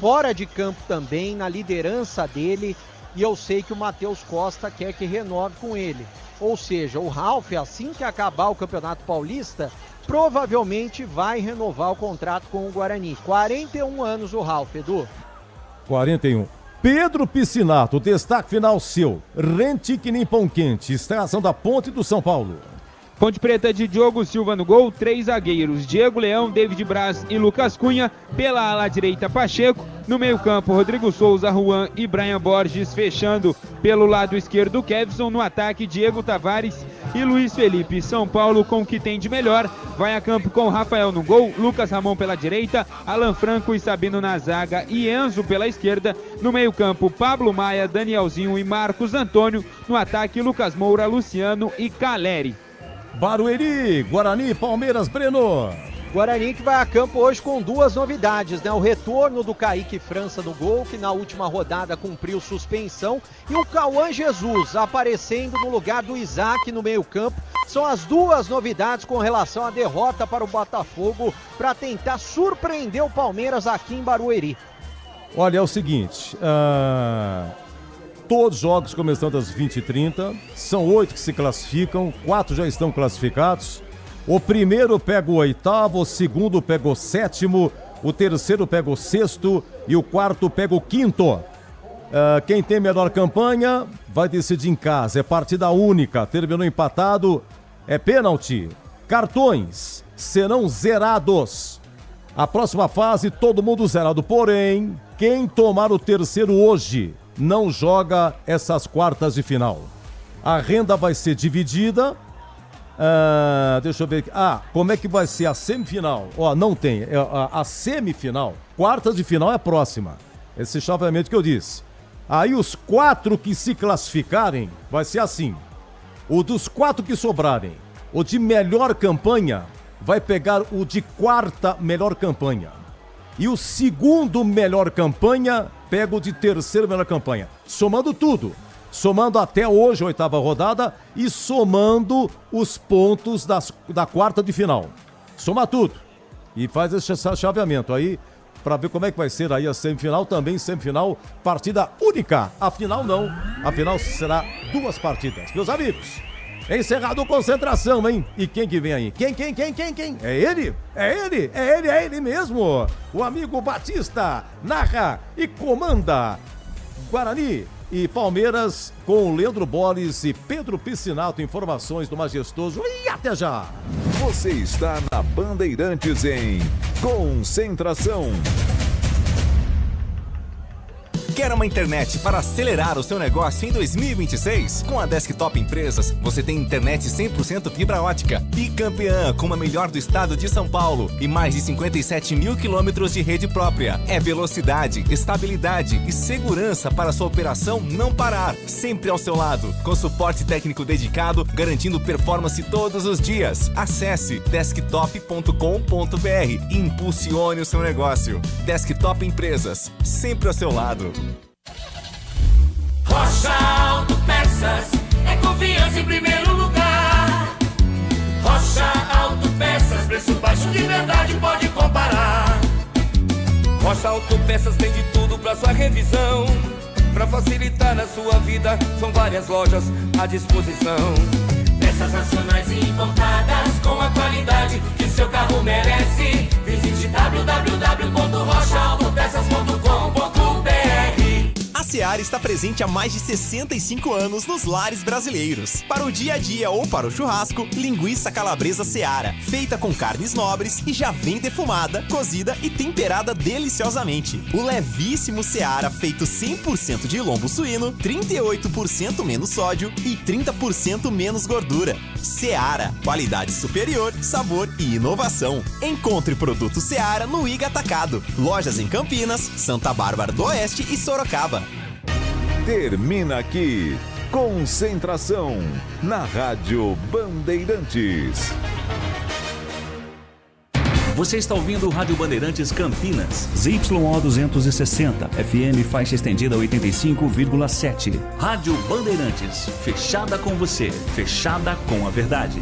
fora de campo também, na liderança dele, e eu sei que o Matheus Costa quer que renove com ele. Ou seja, o Ralf, assim que acabar o Campeonato Paulista, provavelmente vai renovar o contrato com o Guarani. 41 anos o Ralf, Edu. 41. Pedro Piscinato, destaque final seu. Rente que nem pão quente, extração da Ponte do São Paulo. Ponte Preta de Diogo Silva no gol, 3 zagueiros, Diego Leão, David Braz e Lucas Cunha, pela ala direita Pacheco, no meio campo Rodrigo Souza, Juan e Brian Borges, fechando pelo lado esquerdo Kevson, no ataque Diego Tavares e Luiz Felipe. São Paulo com o que tem de melhor, vai a campo com Rafael no gol, Lucas Ramon pela direita, Alan Franco e Sabino na zaga e Enzo pela esquerda, no meio campo Pablo Maia, Danielzinho e Marcos Antônio, no ataque Lucas Moura, Luciano e Caleri. Barueri, Guarani, Palmeiras, Breno. Guarani que vai a campo hoje com duas novidades, né? O retorno do Kaique França no gol, que na última rodada cumpriu suspensão, e o Cauã Jesus aparecendo no lugar do Isaac no meio-campo. São as duas novidades com relação à derrota para o Botafogo, para tentar surpreender o Palmeiras aqui em Barueri. Olha, é o seguinte, todos os jogos começando às 20h30, são 8 que se classificam, 4 já estão classificados. O primeiro pega o oitavo, o segundo pega o sétimo, o terceiro pega o sexto e o quarto pega o quinto. Quem tem melhor campanha vai decidir em casa, é partida única, terminou empatado, é pênalti. Cartões serão zerados. A próxima fase, todo mundo zerado, porém, quem tomar o terceiro hoje não joga essas quartas de final. A renda vai ser dividida. Deixa eu ver aqui. Como é que vai ser a semifinal? Não tem. A semifinal, quartas de final é a próxima. Esse chaveamento que eu disse. Aí os 4 que se classificarem, vai ser assim. O dos 4 que sobrarem, o de melhor campanha, vai pegar o de quarta melhor campanha. E o segundo melhor campanha, pega o de terceiro melhor campanha. Somando tudo. Somando até hoje a 8ª rodada e somando os pontos da quarta de final. Soma tudo e faz esse chaveamento aí para ver como é que vai ser aí a semifinal, também semifinal, partida única. A final não, a final será 2 partidas. Meus amigos, encerrado concentração, hein? E quem que vem aí? Quem? É ele? É ele mesmo. O amigo Batista narra e comanda Guarani e Palmeiras com o Leandro Boles e Pedro Piscinato. Informações do Majestoso e até já! Você está na Bandeirantes em Concentração. Quer uma internet para acelerar o seu negócio em 2026? Com a Desktop Empresas, você tem internet 100% fibra ótica, bicampeã como a melhor do estado de São Paulo e mais de 57 mil quilômetros de rede própria. É velocidade, estabilidade e segurança para sua operação não parar. Sempre ao seu lado, com suporte técnico dedicado, garantindo performance todos os dias. Acesse desktop.com.br e impulsione o seu negócio. Desktop Empresas, sempre ao seu lado. Rocha Autopeças, é confiança em primeiro lugar. Rocha Autopeças, preço baixo de verdade, pode comparar. Rocha Autopeças tem de tudo pra sua revisão. Pra facilitar na sua vida, são várias lojas à disposição. Peças nacionais e importadas, com a qualidade que seu carro merece. Visite www.rochaautopeças.com.br. A Seara está presente há mais de 65 anos nos lares brasileiros. Para o dia a dia ou para o churrasco, linguiça calabresa Seara, feita com carnes nobres e já vem defumada, cozida e temperada deliciosamente. O levíssimo Seara, feito 100% de lombo suíno, 38% menos sódio e 30% menos gordura. Seara, qualidade superior, sabor e inovação. Encontre produto Seara no Iga Atacado. Lojas em Campinas, Santa Bárbara do Oeste e Sorocaba. Termina aqui, Concentração, na Rádio Bandeirantes. Você está ouvindo o Rádio Bandeirantes Campinas, ZYO 260, FM faixa estendida 85,7. Rádio Bandeirantes, fechada com você, fechada com a verdade.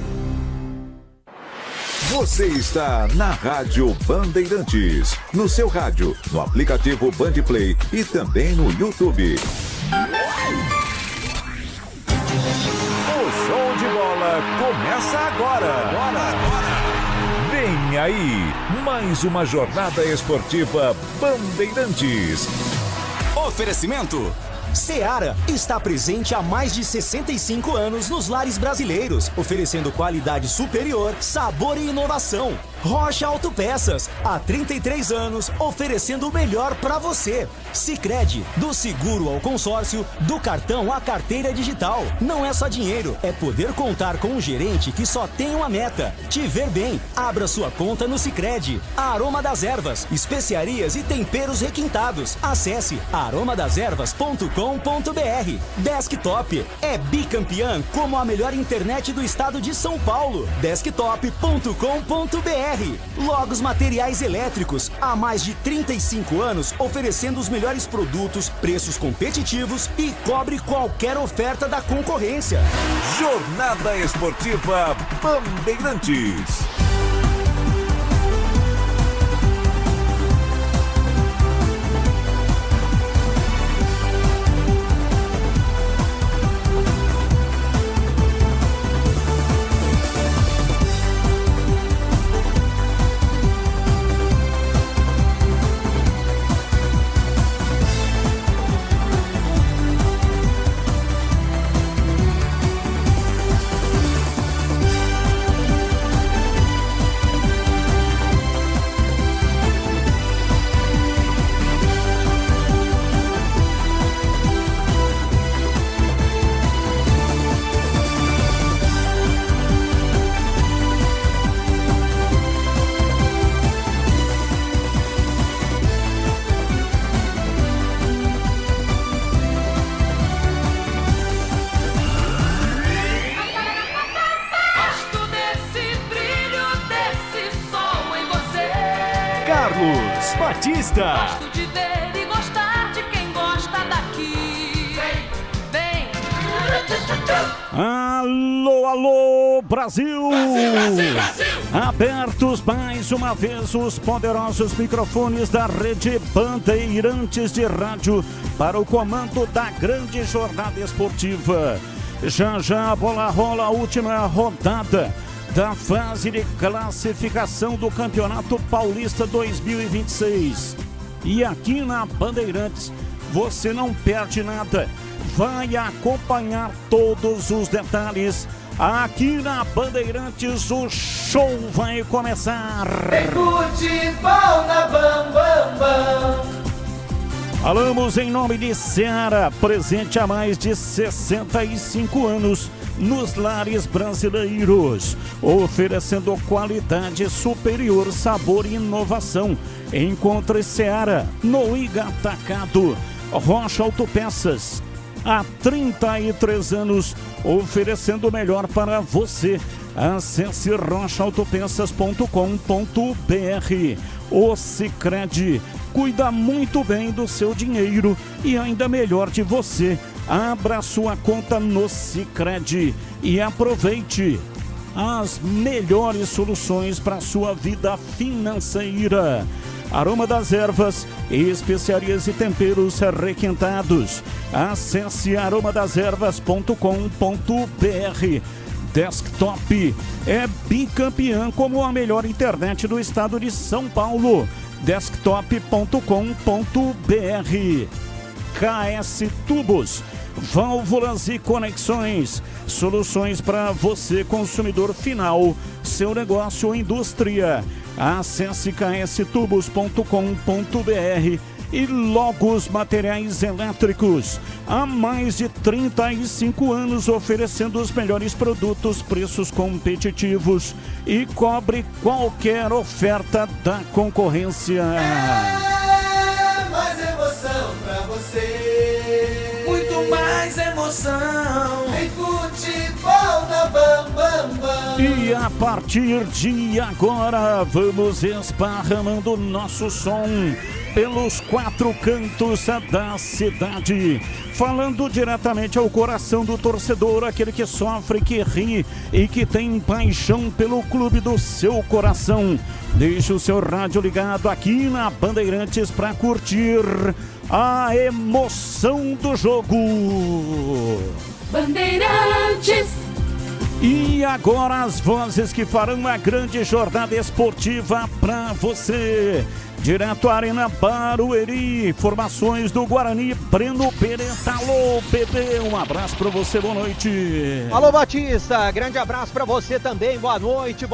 Você está na Rádio Bandeirantes, no seu rádio, no aplicativo Bandplay e também no YouTube. O show de bola começa agora. Vem aí, mais uma jornada esportiva Bandeirantes. Oferecimento. Seara está presente há mais de 65 anos nos lares brasileiros, oferecendo qualidade superior, sabor e inovação. Rocha Autopeças, há 33 anos, oferecendo o melhor para você. Sicredi, do seguro ao consórcio, do cartão à carteira digital. Não é só dinheiro, é poder contar com um gerente que só tem uma meta: te ver bem. Abra sua conta no Sicredi. Aroma das Ervas, especiarias e temperos requintados. Acesse aromadeservas.com.br. Desktop, é bicampeã como a melhor internet do estado de São Paulo. Desktop.com.br. Logos Materiais Elétricos, há mais de 35 anos oferecendo os melhores produtos, preços competitivos e cobre qualquer oferta da concorrência. Jornada Esportiva Bandeirantes. Carlos Batista. Gosto de ver e gostar de quem gosta daqui. Vem, vem. Alô, alô, Brasil! Brasil, Brasil! Abertos mais uma vez os poderosos microfones da Rede Bandeirantes de Rádio para o comando da grande jornada esportiva. Já já a bola rola, a última rodada da fase de classificação do Campeonato Paulista 2026. E aqui na Bandeirantes você não perde nada, vai acompanhar todos os detalhes. Aqui na Bandeirantes o show vai começar. É futebol na Bam Bam Bam. Falamos em nome de Seara, presente há mais de 65 anos nos lares brasileiros, oferecendo qualidade superior, sabor e inovação. Encontre Seara no Igatacado. Rocha Autopeças, há 33 anos, oferecendo o melhor para você. Acesse rochaautopeças.com.br. O Sicredi cuida muito bem do seu dinheiro e ainda melhor de você. Abra sua conta no Sicredi e aproveite as melhores soluções para a sua vida financeira. Aroma das ervas, especiarias e temperos requentados. Acesse aromadeservas.com.br. Desktop é bicampeã como a melhor internet do estado de São Paulo. Desktop.com.br. KS Tubos, válvulas e conexões, soluções para você, consumidor final, seu negócio ou indústria. Acesse kstubos.com.br. E Logos Materiais Elétricos, há mais de 35 anos oferecendo os melhores produtos, preços competitivos e cobre qualquer oferta da concorrência. É mais emoção pra você. Muito mais emoção. Em futebol na Bam Bam Bam. E a partir de agora vamos esparramando o nosso som pelos quatro cantos da cidade, falando diretamente ao coração do torcedor, aquele que sofre, que ri e que tem paixão pelo clube do seu coração. Deixe o seu rádio ligado aqui na Bandeirantes para curtir a emoção do jogo. Bandeirantes. E agora as vozes que farão a grande jornada esportiva para você. Direto à Arena Barueri, formações do Guarani, Breno Beretta. Alô, bebê, um abraço para você, boa noite. Alô, Batista, grande abraço para você também, boa noite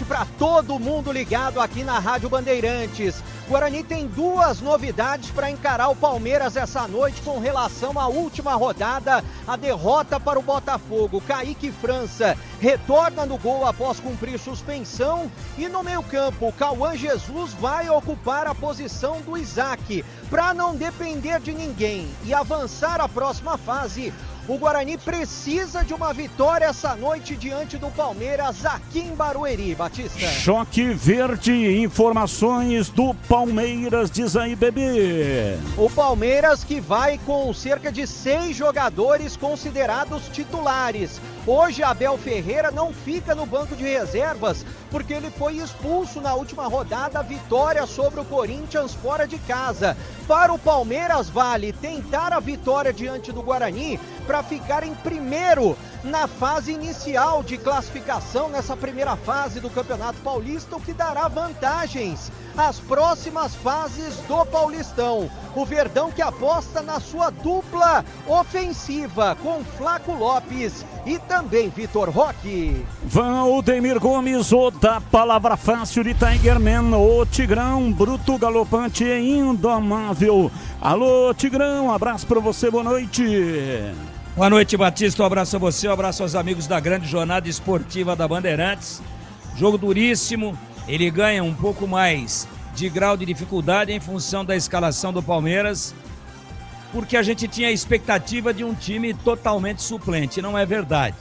para todo mundo ligado aqui na Rádio Bandeirantes. Guarani tem duas novidades para encarar o Palmeiras essa noite com relação à última rodada, a derrota para o Botafogo. Kaique França retorna no gol após cumprir suspensão e no meio-campo, Cauã Jesus vai ocupar a posição do Isaac. Para não depender de ninguém e avançar à próxima fase, O Guarani precisa de uma vitória essa noite diante do Palmeiras aqui em Barueri, Batista. Choque Verde, informações do Palmeiras, diz aí, bebê. O Palmeiras que vai com cerca de 6 jogadores considerados titulares. Hoje Abel Ferreira não fica no banco de reservas porque ele foi expulso na última rodada, vitória sobre o Corinthians fora de casa. Para o Palmeiras vale tentar a vitória diante do Guarani para ficar em primeiro na fase inicial de classificação, nessa primeira fase do Campeonato Paulista, o que dará vantagens às próximas fases do Paulistão. O Verdão que aposta na sua dupla ofensiva com Flaco Lopes e também Vitor Roque. Valdemir Gomes, o da palavra fácil de Tigerman, o Tigrão, bruto, galopante e indomável. Alô, Tigrão, abraço pra você, boa noite. Boa noite, Batista, um abraço a você, um abraço aos amigos da grande jornada esportiva da Bandeirantes. Jogo duríssimo, ele ganha um pouco mais de grau de dificuldade em função da escalação do Palmeiras, porque a gente tinha a expectativa de um time totalmente suplente, não é verdade.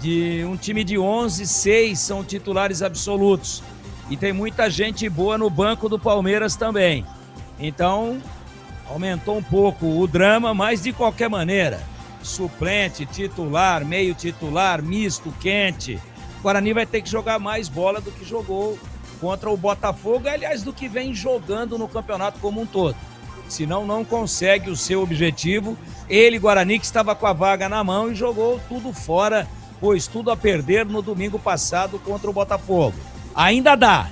De um time de 11, 6 são titulares absolutos, e tem muita gente boa no banco do Palmeiras também. Então, aumentou um pouco o drama, mas de qualquer maneira, suplente, titular, meio titular, misto, quente. O Guarani vai ter que jogar mais bola do que jogou contra o Botafogo, aliás, do que vem jogando no campeonato como um todo. Senão não consegue o seu objetivo. Ele, Guarani, que estava com a vaga na mão e jogou tudo fora, pôs tudo a perder no domingo passado contra o Botafogo. Ainda dá,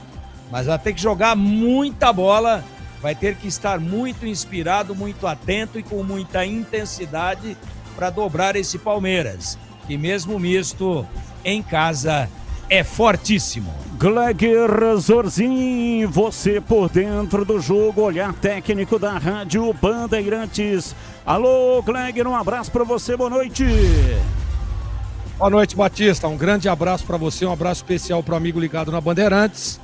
mas vai ter que jogar muita bola, vai ter que estar muito inspirado, muito atento e com muita intensidade para dobrar esse Palmeiras, que mesmo misto em casa é fortíssimo. Gleger Zorzin, você por dentro do jogo, olhar técnico da Rádio Bandeirantes. Alô, Gleger, um abraço para você, boa noite. Boa noite, Batista, um grande abraço para você, um abraço especial para o amigo ligado na Bandeirantes.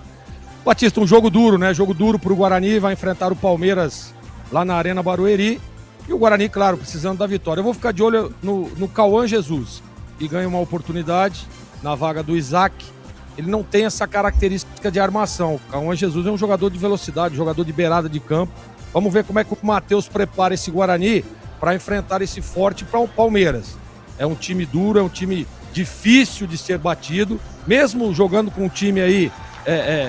Batista, um jogo duro, né? Jogo duro para o Guarani, vai enfrentar o Palmeiras lá na Arena Barueri. E o Guarani, claro, precisando da vitória. Eu vou ficar de olho no Cauã Jesus, que ganha uma oportunidade na vaga do Isaac. Ele não tem essa característica de armação. O Cauã Jesus é um jogador de velocidade, jogador de beirada de campo. Vamos ver como é que o Matheus prepara esse Guarani para enfrentar esse forte para o Palmeiras. É um time duro, é um time difícil de ser batido, mesmo jogando com um time aí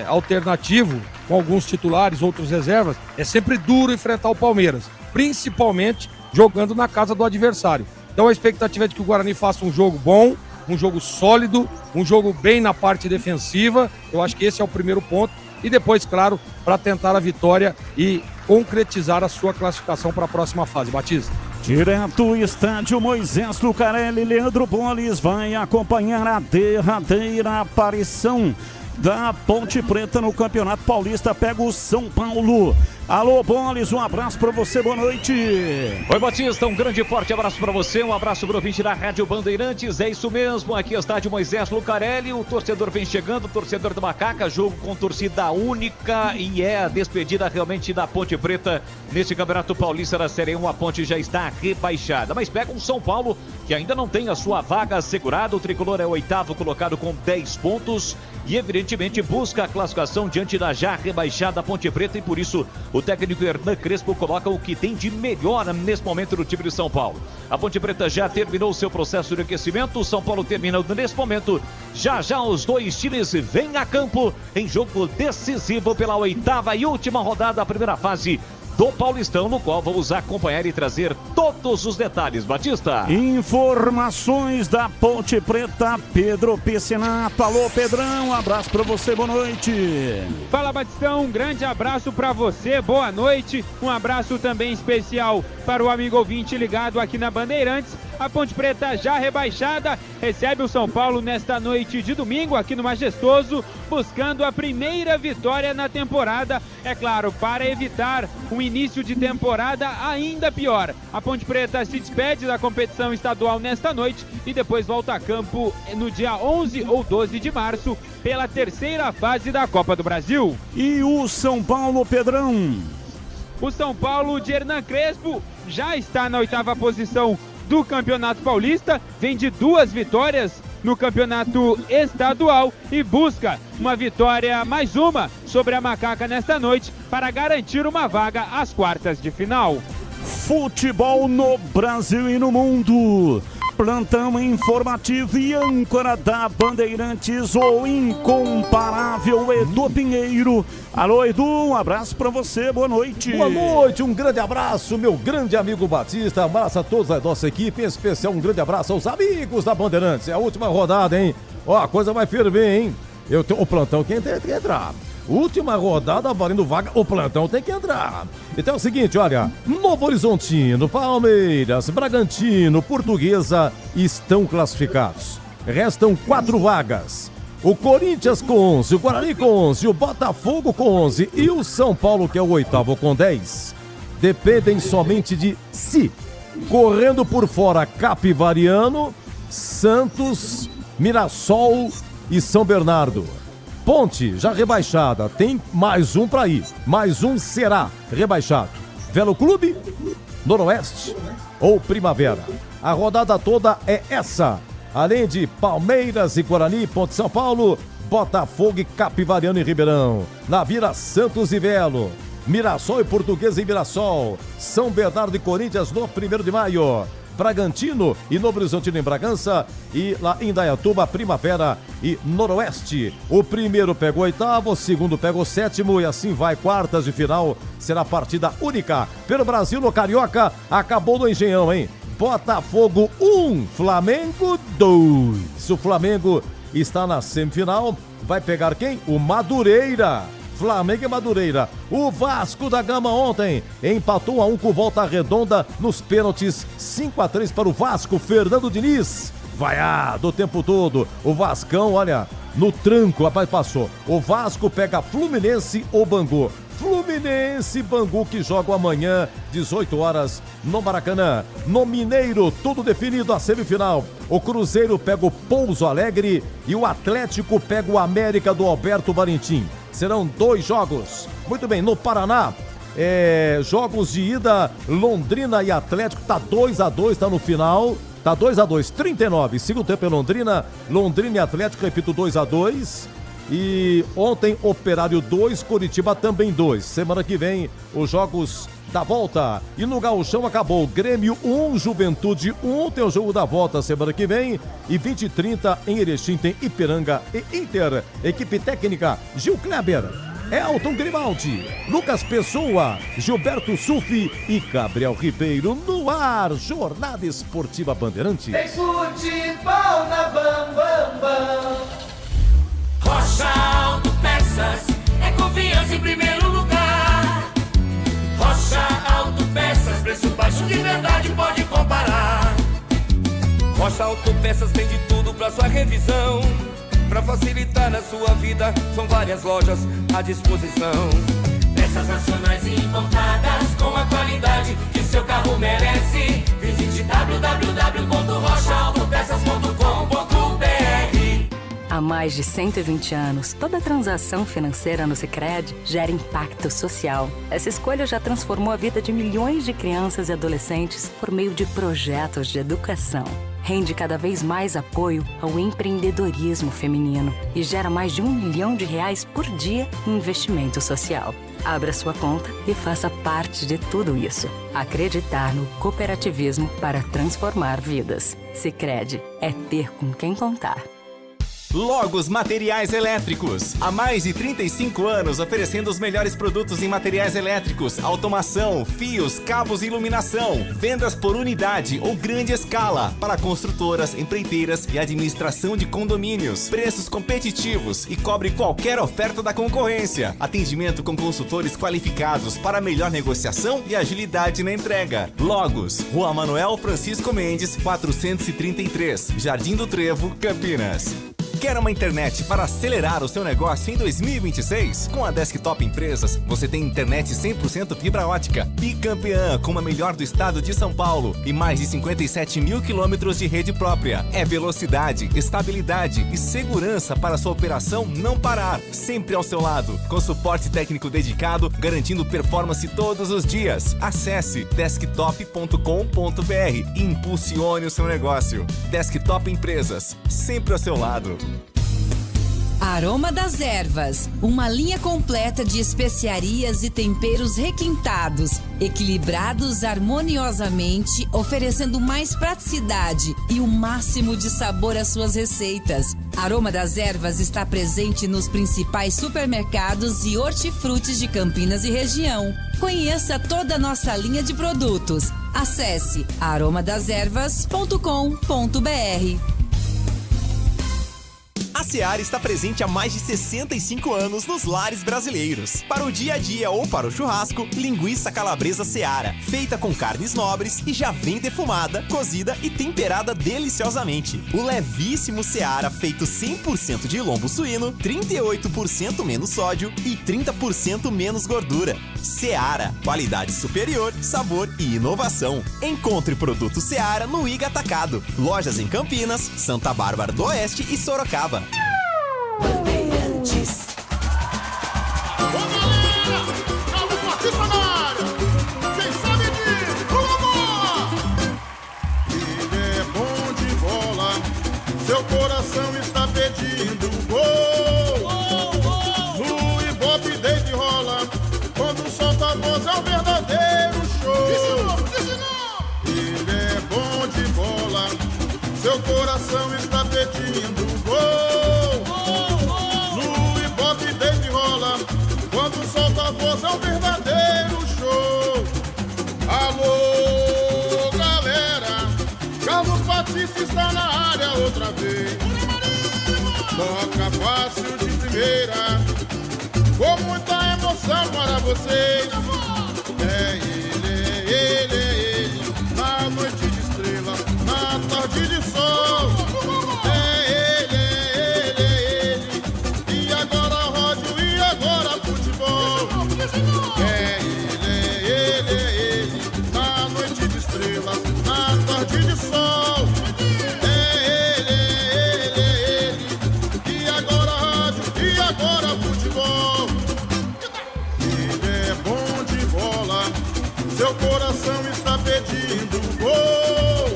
alternativo, com alguns titulares, outros reservas, é sempre duro enfrentar o Palmeiras, principalmente jogando na casa do adversário. Então a expectativa é de que o Guarani faça um jogo bom, um jogo sólido, um jogo bem na parte defensiva. Eu acho que esse é o primeiro ponto. E depois, claro, para tentar a vitória e concretizar a sua classificação para a próxima fase. Batista. Direto estádio Moisés Lucarelli, Leandro Boles vai acompanhar a derradeira aparição da Ponte Preta no Campeonato Paulista, pega o São Paulo. Alô, Boles, um abraço pra você, boa noite. Oi, Batista, um grande e forte abraço pra você, um abraço pro ouvinte da Rádio Bandeirantes, é isso mesmo, aqui é o estádio Moisés Lucarelli, o torcedor vem chegando, o torcedor do Macaca, jogo com torcida única e é a despedida realmente da Ponte Preta neste Campeonato Paulista da Série 1, a Ponte já está rebaixada, mas pega um São Paulo que ainda não tem a sua vaga assegurada, o tricolor é o 8º colocado com 10 pontos e evidentemente busca a classificação diante da já rebaixada Ponte Preta e por isso o técnico Hernan Crespo coloca o que tem de melhor nesse momento no time de São Paulo. A Ponte Preta já terminou o seu processo de aquecimento, o São Paulo termina nesse momento. Já os dois times vêm a campo em jogo decisivo pela 8ª e última rodada da primeira fase do Paulistão, no qual vamos acompanhar e trazer todos os detalhes. Batista. Informações da Ponte Preta, Pedro Piscinato. Alô, Pedrão, um abraço pra você, boa noite. Fala, Batistão, um grande abraço pra você, boa noite. Um abraço também especial para o amigo ouvinte ligado aqui na Bandeirantes. A Ponte Preta já rebaixada, recebe o São Paulo nesta noite de domingo aqui no Majestoso, buscando a primeira vitória na temporada, é claro, para evitar um início de temporada ainda pior. A Ponte Preta se despede da competição estadual nesta noite e depois volta a campo no dia 11 ou 12 de março pela terceira fase da Copa do Brasil. E o São Paulo, Pedrão? O São Paulo de Hernan Crespo já está na 8ª posição do Campeonato Paulista, vem de 2 vitórias no Campeonato Estadual e busca uma vitória, mais uma, sobre a Macaca nesta noite para garantir uma vaga às quartas de final. Futebol no Brasil e no mundo. Plantão informativo e âncora da Bandeirantes, o incomparável Edu Pinheiro. Alô, Edu, um abraço pra você, boa noite. Boa noite, um grande abraço, meu grande amigo Batista. Abraço a toda a nossa equipe, em especial um grande abraço aos amigos da Bandeirantes. É a última rodada, hein? Ó, a coisa vai ferver, hein? O plantão quem tem que entrar. Última rodada valendo vaga, o plantão tem que entrar. Então é o seguinte, olha, Novo Horizontino, Palmeiras, Bragantino, Portuguesa estão classificados. Restam 4 vagas. O Corinthians com 11, o Guarani com 11, o Botafogo com 11 e o São Paulo, que é o 8º, com 10. Dependem somente de si. Correndo por fora, Capivariano, Santos, Mirassol e São Bernardo. Ponte, já rebaixada, tem mais um para ir. Mais um será rebaixado. Velo Clube, Noroeste ou Primavera. A rodada toda é essa. Além de Palmeiras e Guarani, Ponte São Paulo, Botafogo e Capivariano e Ribeirão. Na Vila, Santos e Velo. Mirassol e Portuguesa e Mirassol. São Bernardo e Corinthians no 1º de maio. Bragantino e Novo Horizontino em Bragança e lá em Indaiatuba, Primavera e Noroeste. O primeiro pega o 8º, o segundo pega o 7º e assim vai, quartas de final, será partida única. Pelo Brasil no Carioca, acabou no Engenhão, hein? Botafogo 1, Flamengo 2. O Flamengo está na semifinal, vai pegar quem? O Madureira. Flamengo e Madureira. O Vasco da Gama ontem empatou 1-1 com Volta Redonda nos pênaltis, 5-3 para o Vasco. Fernando Diniz, vaiado o tempo todo. O Vascão, olha, no tranco, rapaz, passou. O Vasco pega Fluminense ou Bangu. Fluminense e Bangu que jogam amanhã, 18 horas, no Maracanã. No Mineiro, tudo definido a semifinal. O Cruzeiro pega o Pouso Alegre e o Atlético pega o América do Alberto Valentim. Serão 2 jogos. Muito bem, no Paraná, jogos de ida, Londrina e Atlético, tá 2-2, tá no final. Tá 2-2, 39, segundo tempo é Londrina e Atlético, repito, 2-2. E ontem, Operário 2, Coritiba também 2. Semana que vem, os jogos da volta. E no Gauchão acabou Grêmio 1, Juventude 1. Tem o jogo da volta semana que vem. E 20h30 em Erechim tem Ipiranga e Inter. Equipe técnica, Gil Kleber, Elton Grimaldi, Lucas Pessoa, Gilberto Sufi e Gabriel Ribeiro no ar. Jornada Esportiva Bandeirantes. Tem futebol na Bam Bam Bam. Rocha Autopeças é confiança em primeiro lugar. Rocha Autopeças, preço baixo de verdade, pode comparar. Rocha Autopeças tem de tudo pra sua revisão. Pra facilitar na sua vida, são várias lojas à disposição. Peças nacionais e importadas com a qualidade que seu carro merece. Visite www.rochaautopeças.com.br. Há mais de 120 anos, toda transação financeira no Sicredi gera impacto social. Essa escolha já transformou a vida de milhões de crianças e adolescentes por meio de projetos de educação. Rende cada vez mais apoio ao empreendedorismo feminino e gera mais de R$1 milhão por dia em investimento social. Abra sua conta e faça parte de tudo isso. Acreditar no cooperativismo para transformar vidas. Sicredi é ter com quem contar. Logos Materiais Elétricos. Há mais de 35 anos oferecendo os melhores produtos em materiais elétricos, automação, fios, cabos e iluminação. Vendas por unidade ou grande escala para construtoras, empreiteiras e administração de condomínios. Preços competitivos e cobre qualquer oferta da concorrência. Atendimento com consultores qualificados para melhor negociação e agilidade na entrega. Logos, Rua Manuel Francisco Mendes, 433, Jardim do Trevo, Campinas. Quer uma internet para acelerar o seu negócio em 2026? Com a Desktop Empresas, você tem internet 100% fibra ótica, bicampeã como a melhor do estado de São Paulo e mais de 57 mil quilômetros de rede própria. É velocidade, estabilidade e segurança para sua operação não parar, sempre ao seu lado, com suporte técnico dedicado, garantindo performance todos os dias. Acesse desktop.com.br e impulsione o seu negócio. Desktop Empresas, sempre ao seu lado. Aroma das Ervas, uma linha completa de especiarias e temperos requintados, equilibrados harmoniosamente, oferecendo mais praticidade e o máximo de sabor às suas receitas. Aroma das Ervas está presente nos principais supermercados e hortifrutis de Campinas e região. Conheça toda a nossa linha de produtos. Acesse aromadeservas.com.br. A Seara está presente há mais de 65 anos nos lares brasileiros. Para o dia a dia ou para o churrasco, linguiça calabresa Seara, feita com carnes nobres e já vem defumada, cozida e temperada deliciosamente. O levíssimo Seara, feito 100% de lombo suíno, 38% menos sódio e 30% menos gordura. Seara, qualidade superior, sabor e inovação. Encontre produto Seara no Iga Atacado. Lojas em Campinas, Santa Bárbara do Oeste e Sorocaba. Bandeirantes. Ô galera, Carlos Batista na área. Quem sabe disso, vamos! Ele é bom de bola, seu coração está pedindo gol. No Ibope desde rola, quando solta a voz é um verdadeiro show. Ele é bom de bola, seu coração está pedindo gol. Quando solta a voz é um verdadeiro show. Alô, galera, Carlos Batista está na área outra vez. Toca fácil de primeira, com muita emoção para vocês. É ele, na noite de estrela, na tarde de sol. É ele, na noite de estrelas, na tarde de sol. É ele, e agora rádio, e agora futebol. Ele é bom de bola, seu coração está pedindo gol.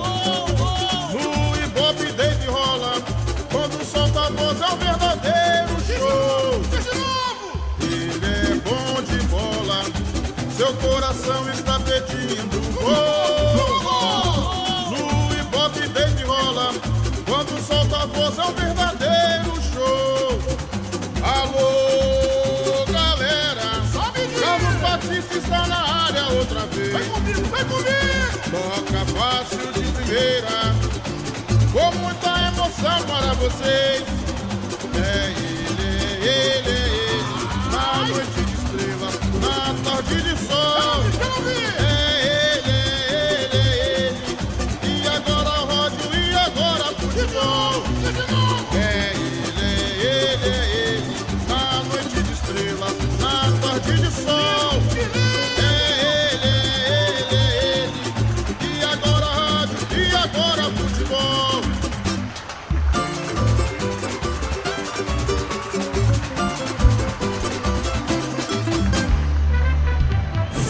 No Ibope desde rola, quando solta a voz é um verdadeiro show. Seu coração está pedindo gol. No Ibope desde rola, quando solta a voz é um verdadeiro show. Alô, galera, Carlos Batista está na área outra vez. Vem comigo, vem comigo. Toca fácil de primeira, com muita emoção para vocês. É ele, na noite de estrela, na tarde de sol. É ele, e agora rádio, e agora futebol. É ele, na noite de estrela, na tarde de sol. É ele, e agora rádio, e agora futebol.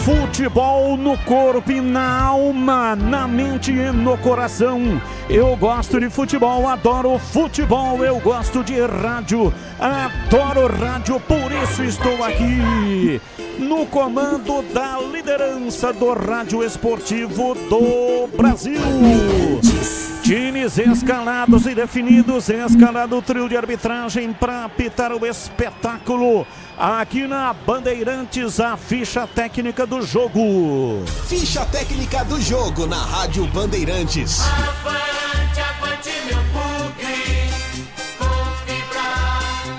Futebol no corpo e na alma, na mente e no coração. Eu gosto de futebol, adoro futebol, eu gosto de rádio, adoro rádio, por isso estou aqui no comando da liderança do rádio esportivo do Brasil. Times escalados e definidos, escalado o trio de arbitragem para apitar o espetáculo. Aqui na Bandeirantes, a ficha técnica do jogo. Ficha técnica do jogo na Rádio Bandeirantes. Avante, avante, meu bugre, com fibra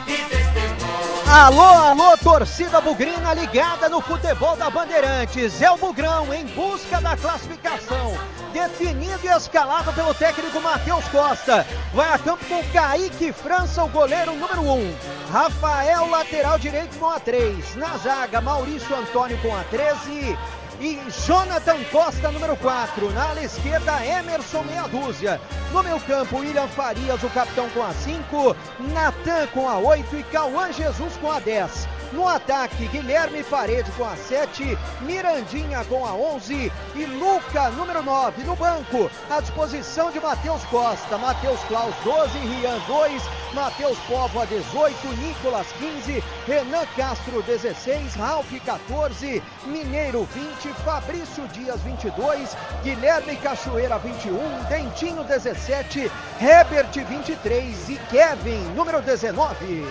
e testemunho. Alô, alô, torcida bugrina ligada no futebol da Bandeirantes. É o Bugrão em busca da classificação. definido e escalado pelo técnico Matheus Costa. Vai a campo com Kaique França, o goleiro número 1. Rafael, lateral direito, com a 3. Na zaga, Maurício Antônio com a 13. E Jonathan Costa, número 4. Na ala esquerda, Emerson, meia dúzia. No meio campo, William Farias, o capitão, com a 5. Natan com a 8 e Cauã Jesus com a 10. No ataque, Guilherme Parede com a 7, Mirandinha com a 11 e Luca, número 9. No banco, à disposição de Matheus Costa, Matheus Klaus 12, Rian 2, Matheus Povo a 18, Nicolas 15, Renan Castro 16, Ralf 14, Mineiro 20, Fabrício Dias 22, Guilherme Cachoeira 21, Dentinho 17, Herbert 23 e Kevin, número 19.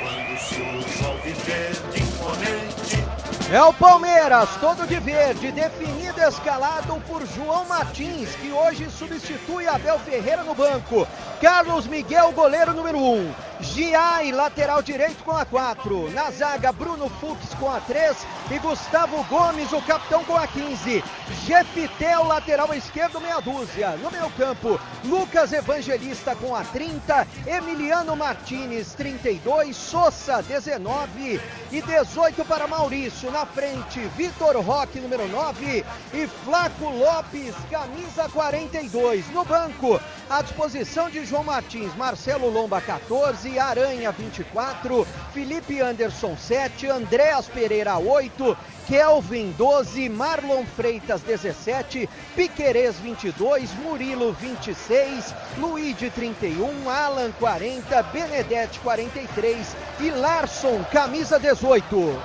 Quando surge ao viver de imponente. É o Palmeiras, todo de verde, definido, escalado por João Martins, que hoje substitui Abel Ferreira no banco. Carlos Miguel, goleiro número 1. Giai, lateral direito, com a 4. Na zaga, Bruno Fux com a 3 e Gustavo Gomes, o capitão, com a 15. Jeftel, lateral esquerdo, meia dúzia. No meio campo, Lucas Evangelista com a 30, Emiliano Martins 32, Sousa 19 e 18 para Maurício. Na frente, Vitor Roque, número 9 e Flaco Lopes, camisa 42. No banco, à disposição de João Martins, Marcelo Lomba 14, Aranha 24, Felipe Anderson 7, Andréas Pereira 8, Kelvin 12, Marlon Freitas 17, Piquerez 22, Murilo 26, Luigi 31, Alan 40, Benedetti 43 e Larson, camisa 18.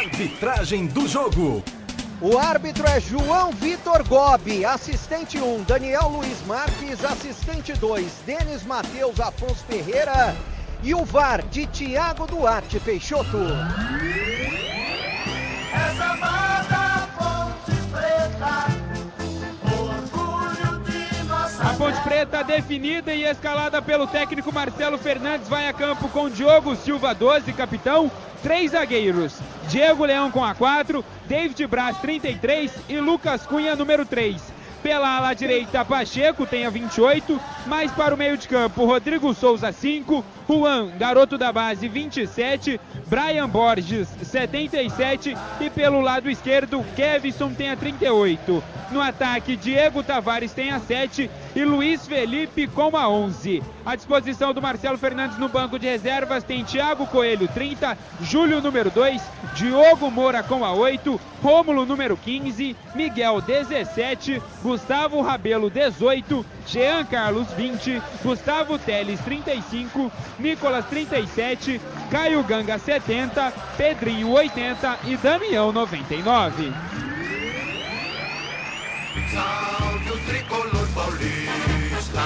Arbitragem do jogo. O árbitro é João Vitor Gobi, assistente 1, Daniel Luiz Marques, assistente 2, Denis Matheus Afonso Ferreira e o VAR de Thiago Duarte Peixoto. Essa amada Ponte Preta, orgulho de nossa A Ponte Preta, definida e escalada pelo técnico Marcelo Fernandes, vai a campo com Diogo Silva 12, capitão, 3 zagueiros, Diego Leão com a 4, David Braz 33 e Lucas Cunha, número 3. Pela ala direita, Pacheco tem a 28, mais para o meio de campo, Rodrigo Souza 5, Juan, garoto da base, 27, Brian Borges 77 e pelo lado esquerdo, Kevson tem a 38. No ataque, Diego Tavares tem a 7 e Luiz Felipe com a 11. À disposição do Marcelo Fernandes no banco de reservas tem Thiago Coelho 30, Júlio número 2, Diogo Moura com a 8, Rômulo número 15, Miguel 17, Gustavo Rabelo 18, Jean Carlos 20, Gustavo Teles 35, Nicolas 37, Caio Ganga 70, Pedrinho 80 e Damião 99. Salve o tricolor paulista,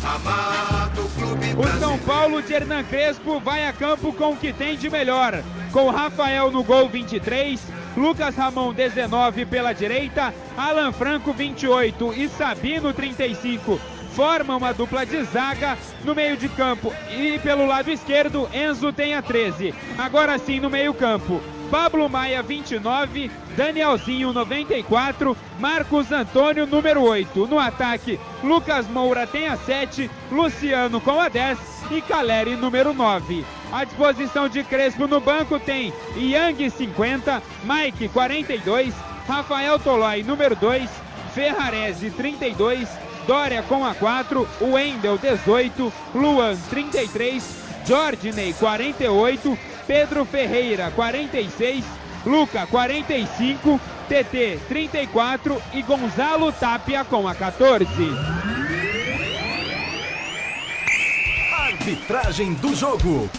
amado clube O São Paulo de Hernan Crespo vai a campo com o que tem de melhor, com Rafael no gol 23, Lucas Ramon 19 pela direita, Alan Franco 28 e Sabino 35. Forma uma dupla de zaga no meio de campo e pelo lado esquerdo Enzo tem a 13. Agora sim no meio campo, Pablo Maia 29, Danielzinho 94, Marcos Antônio número 8. No ataque, Lucas Moura tem a 7, Luciano com a 10 e Caleri número 9. À disposição de Crespo no banco tem Yang 50, Mike 42, Rafael Tolói número 2, Ferrarese 32, Dória com a 4, Wendel 18, Luan 33, Jordinei 48, Pedro Ferreira 46, Luca 45, TT 34 e Gonzalo Tapia com a 14. Arbitragem do jogo.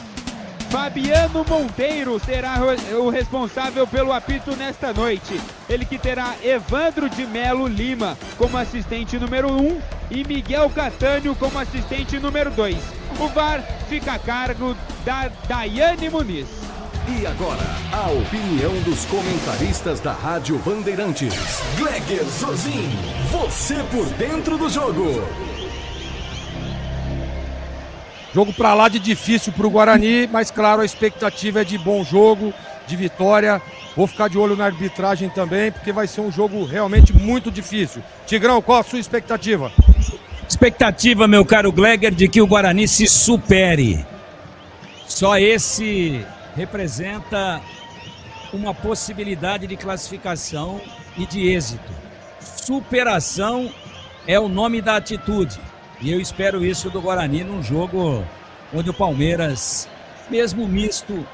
Fabiano Monteiro será o responsável pelo apito nesta noite. Ele que terá Evandro de Melo Lima como assistente número 1 e Miguel Catânio como assistente número 2. O VAR fica a cargo da Daiane Muniz. E agora, a opinião dos comentaristas da Rádio Bandeirantes. Gleger Zorzin, você por dentro do jogo. Jogo pra lá de difícil pro Guarani, mas claro, a expectativa é de bom jogo, de vitória. Vou ficar de olho na arbitragem também, porque vai ser um jogo realmente muito difícil. Tigrão, qual a sua expectativa? Expectativa, meu caro Gleger, de que o Guarani se supere. Só esse representa uma possibilidade de classificação e de êxito. Superação é o nome da atitude. E eu espero isso do Guarani num jogo onde o Palmeiras, mesmo misto,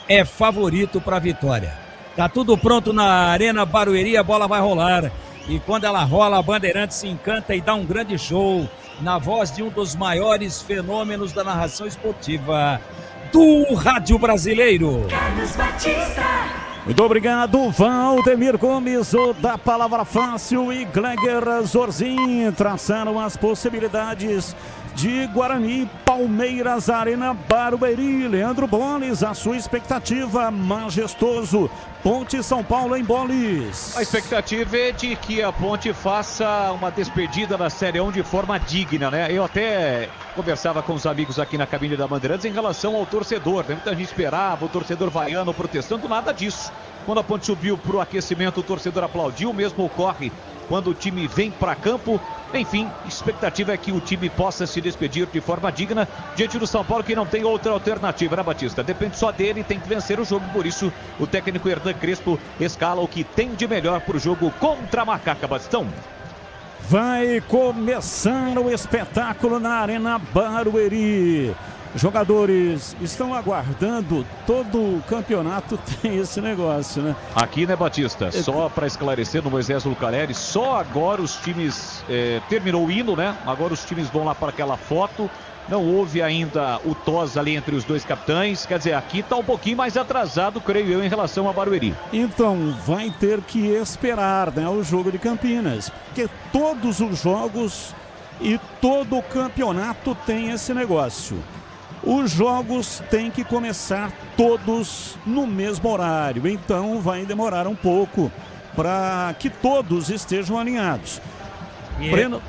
é favorito para a vitória. Tá tudo pronto na Arena Barueri, a bola vai rolar. E quando ela rola, a Bandeirantes se encanta e dá um grande show na voz de um dos maiores fenômenos da narração esportiva do rádio brasileiro. Carlos Batista. Muito obrigado, Valdemir Gomes, o da Palavra Fácil, e Gleger Zorzin traçaram as possibilidades de Guarani, Palmeiras, Arena Barueri. Leandro Boles, a sua expectativa, majestoso. Ponte São Paulo em Boles. A expectativa é de que a Ponte faça uma despedida na Série 1 de forma digna, né? Eu até conversava com os amigos aqui na cabine da Bandeirantes em relação ao torcedor, né? Muita gente esperava o torcedor vaiano protestando, nada disso. Quando a Ponte subiu para o aquecimento, o torcedor aplaudiu, o mesmo ocorre quando o time vem para campo. Enfim, expectativa é que o time possa se despedir de forma digna diante do São Paulo, que não tem outra alternativa, né, Batista? Depende só dele, tem que vencer o jogo, por isso o técnico Hernan Crespo escala o que tem de melhor para o jogo contra a Macaca, Batistão. Vai começar o espetáculo na Arena Barueri. Jogadores estão aguardando, todo o campeonato tem esse negócio, né? Aqui, né, Batista? Só para esclarecer no Moisés Lucarelli, só agora os times, terminou o hino, né? Agora os times vão lá para aquela foto. Não houve ainda o tos ali entre os dois capitães. Quer dizer, aqui está um pouquinho mais atrasado, creio eu, em relação a Barueri. Então, vai ter que esperar, né, o jogo de Campinas. Porque todos os jogos e todo o campeonato tem esse negócio. Os jogos têm que começar todos no mesmo horário, então vai demorar um pouco para que todos estejam alinhados.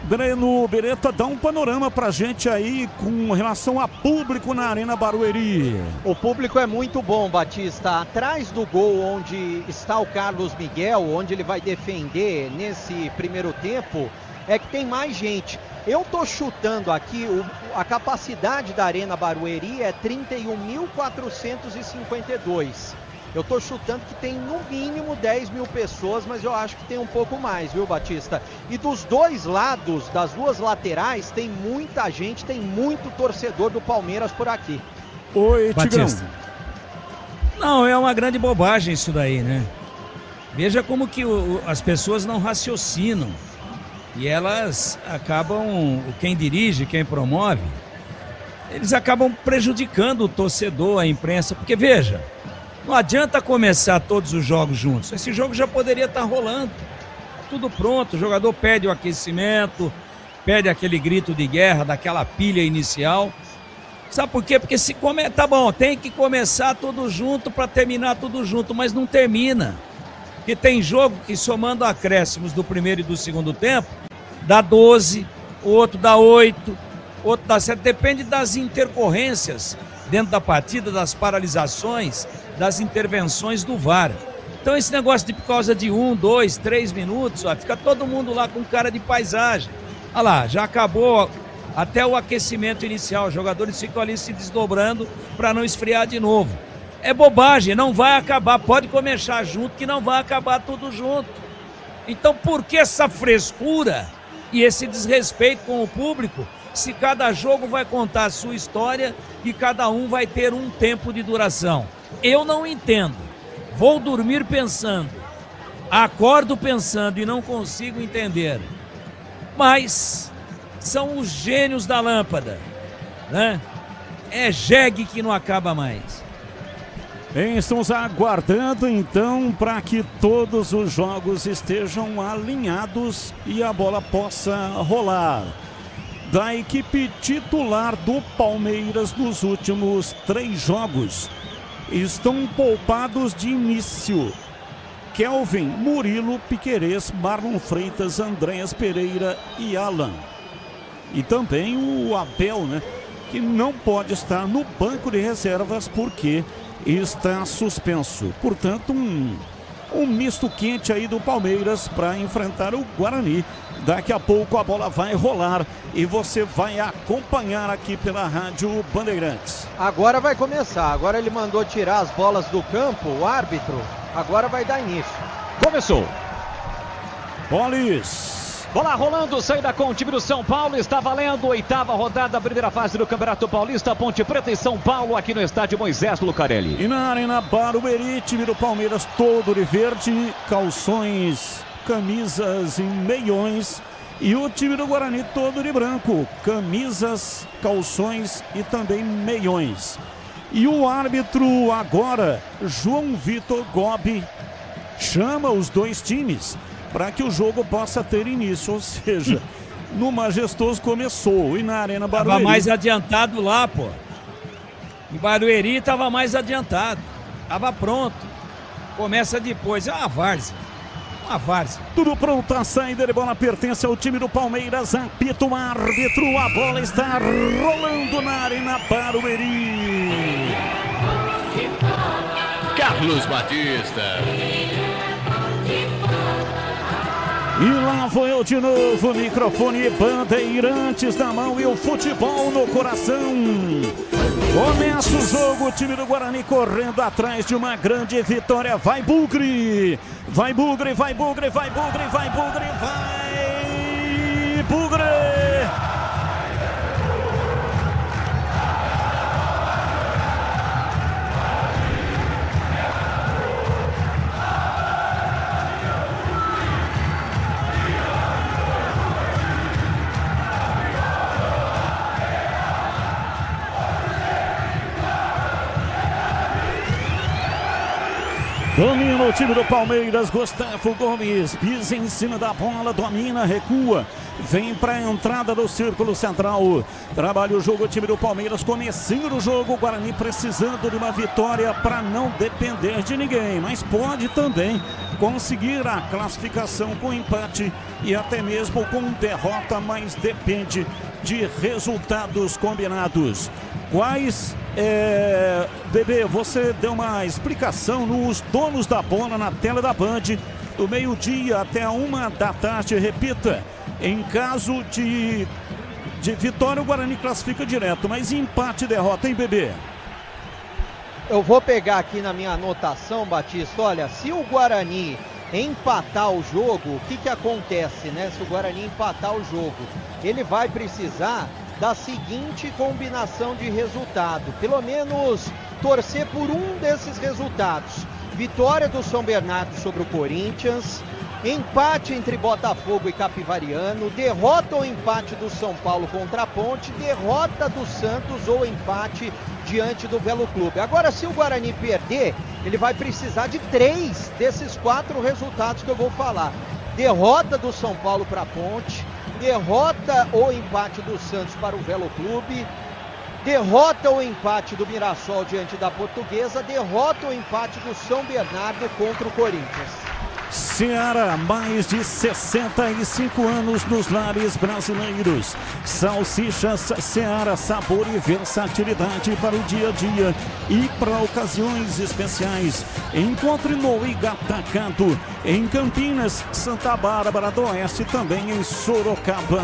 Breno Beretta, dá um panorama pra gente aí com relação a público na Arena Barueri. O público é muito bom, Batista. Atrás do gol onde está o Carlos Miguel, onde ele vai defender nesse primeiro tempo, é que tem mais gente. Eu tô chutando aqui, a capacidade da Arena Barueri é 31.452. Eu tô chutando que tem no mínimo 10 mil pessoas, mas eu acho que tem um pouco mais, viu, Batista? E dos dois lados, das duas laterais, tem muita gente, tem muito torcedor do Palmeiras por aqui. Oi, Tigrão. Não, é uma grande bobagem isso daí, né? Veja como que as pessoas não raciocinam. E elas acabam, quem dirige, quem promove, eles acabam prejudicando o torcedor, a imprensa, porque veja, não adianta começar todos os jogos juntos, esse jogo já poderia estar rolando, tudo pronto, o jogador pede o aquecimento, pede aquele grito de guerra, daquela pilha inicial, sabe por quê? Porque se tá bom, tem que começar tudo junto para terminar tudo junto, mas não termina. Porque tem jogo que, somando acréscimos do primeiro e do segundo tempo, dá 12, outro dá 8, outro dá 7. Depende das intercorrências dentro da partida, das paralisações, das intervenções do VAR. Então esse negócio de por causa de 1, 2, 3 minutos, ó, fica todo mundo lá com cara de paisagem. Olha lá, já acabou até o aquecimento inicial. Os jogadores ficam ali se desdobrando para não esfriar de novo. É bobagem, não vai acabar, pode começar junto que não vai acabar tudo junto. Então por que essa frescura e esse desrespeito com o público, se cada jogo vai contar a sua história e cada um vai ter um tempo de duração? Eu não entendo, vou dormir pensando, acordo pensando e não consigo entender. Mas são os gênios da lâmpada, né? É jegue que não acaba mais. Bem, estamos aguardando então para que todos os jogos estejam alinhados e a bola possa rolar. Da equipe titular do Palmeiras nos últimos 3 jogos, estão poupados de início Kelvin, Murilo, Piquerez, Marlon Freitas, Andréas Pereira e Alan. E também o Abel, né? que não pode estar no banco de reservas porque está suspenso. Portanto, um misto quente aí do Palmeiras para enfrentar o Guarani. Daqui a pouco a bola vai rolar e você vai acompanhar aqui pela Rádio Bandeirantes. Agora vai começar, agora ele mandou tirar as bolas do campo, o árbitro, agora vai dar início. Começou. Bolis. Bola rolando, saída com o time do São Paulo, está valendo, 8ª rodada, primeira fase do Campeonato Paulista, Ponte Preta e São Paulo, aqui no estádio Moisés Lucarelli. E na Arena Barueri, time do Palmeiras todo de verde, calções, camisas e meiões. E o time do Guarani todo de branco, camisas, calções e também meiões. E o árbitro agora, João Vitor Gobi, chama os dois times para que o jogo possa ter início, ou seja, no Majestoso começou e na Arena Barueri... Tava mais adiantado lá, pô. Em Barueri tava mais adiantado, tava pronto. Começa depois, é uma várzea. Tudo pronto, a saída de bola pertence ao time do Palmeiras, apita o árbitro, a bola está rolando na Arena Barueri. Carlos Batista. E lá vou eu de novo, microfone Bandeirantes na mão e o futebol no coração. Começa o jogo, o time do Guarani correndo atrás de uma grande vitória. Vai Bugre! Vai Bugre, vai Bugre, vai Bugre, vai Bugre, vai Bugre! Domina o time do Palmeiras, Gustavo Gomes, pisa em cima da bola, domina, recua, vem para a entrada do círculo central, trabalha o jogo, o time do Palmeiras, comecinho do jogo, o Guarani precisando de uma vitória para não depender de ninguém, mas pode também conseguir a classificação com empate e até mesmo com derrota, mas depende de resultados combinados. Quais, Bebê, você deu uma explicação nos donos da bola na tela da Band, do meio-dia até a 1h, repita, em caso de vitória o Guarani classifica direto, mas empate e derrota, hein, Bebê? Eu vou pegar aqui na minha anotação, Batista, olha, se o Guarani empatar o jogo, o que acontece, né? Se o Guarani empatar o jogo, ele vai precisar da seguinte combinação de resultado, pelo menos torcer por um desses resultados: vitória do São Bernardo sobre o Corinthians, empate entre Botafogo e Capivariano, derrota ou empate do São Paulo contra a Ponte, derrota do Santos ou empate diante do Velo Clube. Agora, se o Guarani perder, ele vai precisar de 3 desses 4 resultados que eu vou falar: derrota do São Paulo para a Ponte, derrota ou empate do Santos para o Velo Clube, derrota ou empate do Mirassol diante da Portuguesa, derrota ou empate do São Bernardo contra o Corinthians. Seara, mais de 65 anos nos lares brasileiros. Salsichas Seara, sabor e versatilidade para o dia a dia e para ocasiões especiais. Encontre no Igatacado, em Campinas, Santa Bárbara do Oeste, também em Sorocaba.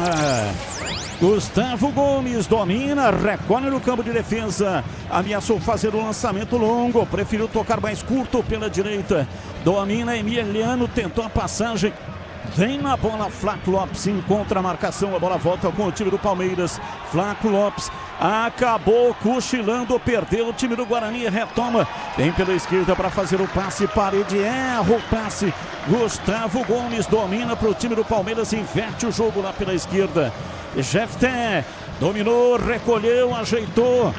Gustavo Gomes domina, recolhe no campo de defesa, ameaçou fazer o lançamento longo, preferiu tocar mais curto pela direita, domina Emiliano, tentou a passagem, vem na bola Flávio Lopes, encontra a marcação, a bola volta com o time do Palmeiras. Flávio Lopes acabou cochilando, perdeu o time do Guarani, retoma, vem pela esquerda para fazer o passe, Parede erra o passe, Gustavo Gomes domina para o time do Palmeiras, inverte o jogo lá pela esquerda. Jefté dominou, recolheu, ajeitou,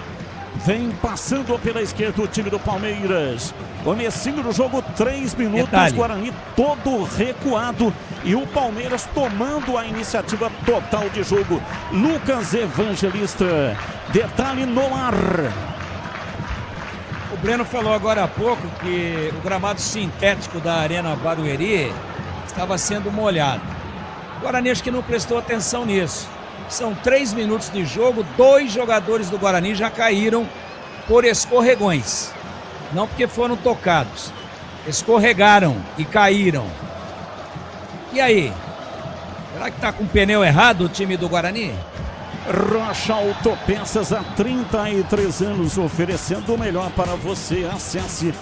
vem passando pela esquerda o time do Palmeiras. Comecinho do jogo, 3 minutos, Detalhe. Guarani todo recuado e o Palmeiras tomando a iniciativa total de jogo. Lucas Evangelista, detalhe no ar. O Breno falou agora há pouco que o gramado sintético da Arena Barueri estava sendo molhado. O Guarani acho que não prestou atenção nisso. São 3 minutos de jogo, 2 jogadores do Guarani já caíram por escorregões. Não porque foram tocados. Escorregaram e caíram. E aí? Será que tá com o pneu errado o time do Guarani? Rocha Autopeças há 33 anos, oferecendo o melhor para você. Acesse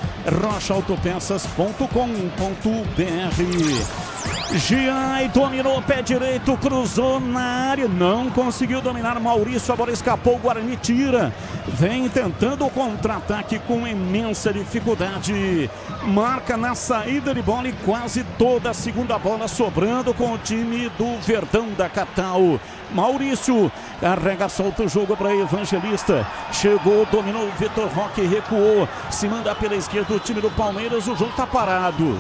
rochaautopeças.com.br. Giai dominou, pé direito, cruzou na área, não conseguiu dominar. Maurício, a bola escapou, o Guarani tira. Vem tentando o contra-ataque com imensa dificuldade. Marca na saída de bola e quase toda a segunda bola sobrando com o time do Verdão da capital. Maurício carrega, solta o jogo para Evangelista. Chegou, dominou o Vitor Roque, recuou. Se manda pela esquerda o time do Palmeiras. O jogo tá parado.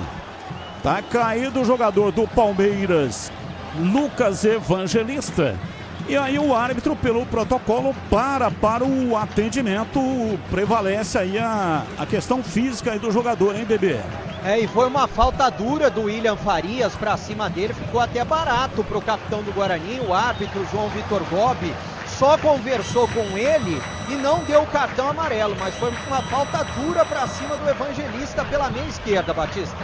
Tá caído o jogador do Palmeiras, Lucas Evangelista. E aí o árbitro, pelo protocolo, para o atendimento. Prevalece aí a questão física aí do jogador, hein, bebê? E foi uma falta dura do William Farias pra cima dele. Ficou até barato pro capitão do Guarani. O árbitro João Vitor Gobi só conversou com ele e não deu o cartão amarelo. Mas foi uma falta dura pra cima do Evangelista pela meia esquerda, Batista.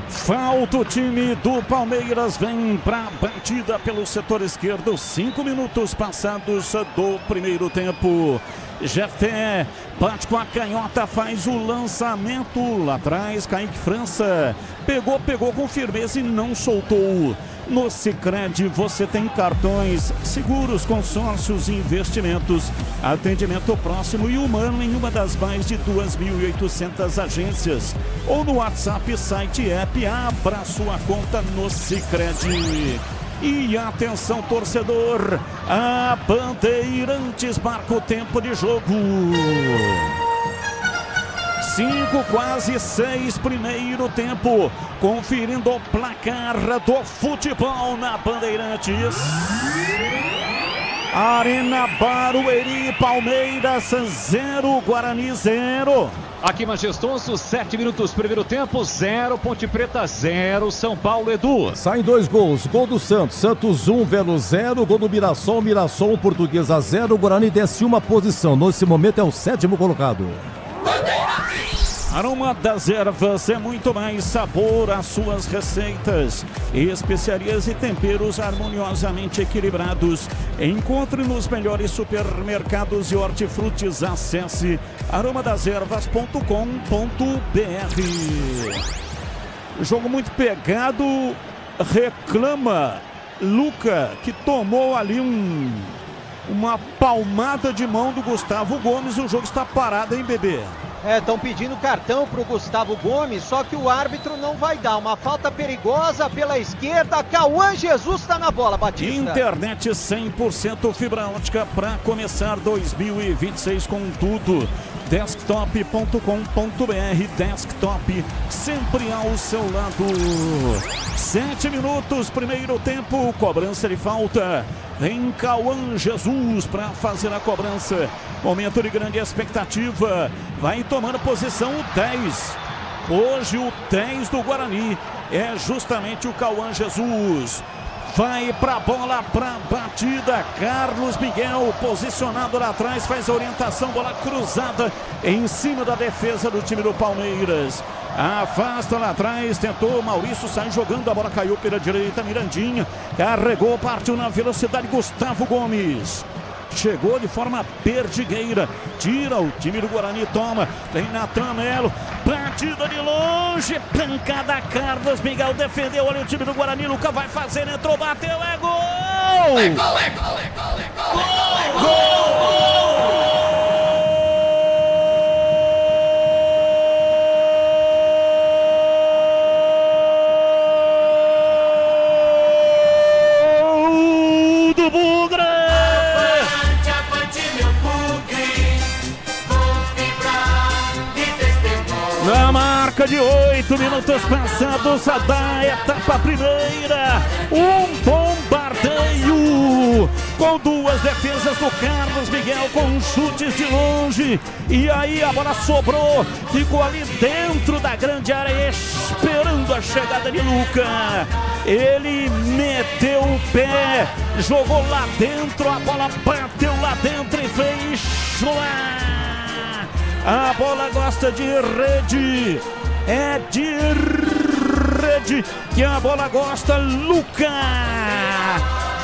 Falta o time do Palmeiras, vem para batida pelo setor esquerdo. 5 minutos passados do primeiro tempo. Jefté bate com a canhota, faz o lançamento lá atrás. Kaique França pegou com firmeza e não soltou. No Sicredi você tem cartões, seguros, consórcios e investimentos. Atendimento próximo e humano em uma das mais de 2.800 agências. Ou no WhatsApp, site e app, abra sua conta no Sicredi. E atenção, torcedor, a Bandeirantes marca o tempo de jogo. 5, quase 6, primeiro tempo. Conferindo o placar do futebol na Bandeirantes. Arena Barueri, Palmeiras 0, Guarani 0. Aqui Majestoso, 7 minutos, primeiro tempo, 0, Ponte Preta 0, São Paulo, Edu. Saem 2 gols, gol do Santos 1, Velo 0, gol do Mirassol 1, Portuguesa 0, Guarani desce uma posição, nesse momento é o 7º colocado. Aroma das Ervas é muito mais sabor às suas receitas. Especiarias e temperos harmoniosamente equilibrados. Encontre nos melhores supermercados e hortifrutis. Acesse aromadeservas.com.br. Jogo muito pegado. Reclama Luca, que tomou ali uma palmada de mão do Gustavo Gomes. O jogo está parado, hein, bebê? Estão pedindo cartão pro Gustavo Gomes, só que o árbitro não vai dar. Uma falta perigosa pela esquerda. Cauã Jesus está na bola, Batista. Internet 100% fibra ótica para começar 2026 com tudo. Desktop.com.br, desktop sempre ao seu lado. 7 minutos, primeiro tempo, cobrança de falta. Vem Cauã Jesus para fazer a cobrança. Momento de grande expectativa. Vai tomando posição o 10. Hoje o 10 do Guarani é justamente o Cauã Jesus. Vai pra bola, pra batida. Carlos Miguel posicionado lá atrás, faz a orientação, bola cruzada em cima da defesa do time do Palmeiras. Afasta lá atrás, tentou, Maurício sai jogando, a bola caiu pela direita, Mirandinha carregou, partiu na velocidade, Gustavo Gomes. Chegou de forma perdigueira, tira o time do Guarani, toma, vem Natan Melo, batida de longe, pancada, Carlos Miguel defendeu, olha o time do Guarani, Luca vai fazer, entrou, bateu, é gol! É gol, é gol, é gol, é gol! Gol! Gol! Do Bugra! Na marca de 8 minutos passados da etapa primeira, um bombardeio com duas defesas do Carlos Miguel com chutes de longe. E aí a bola sobrou, ficou ali dentro da grande área esperando a chegada de Luca. Ele meteu o pé, jogou lá dentro, a bola bateu lá dentro e fez lá. A bola gosta de rede, é de rede que a bola gosta. Luca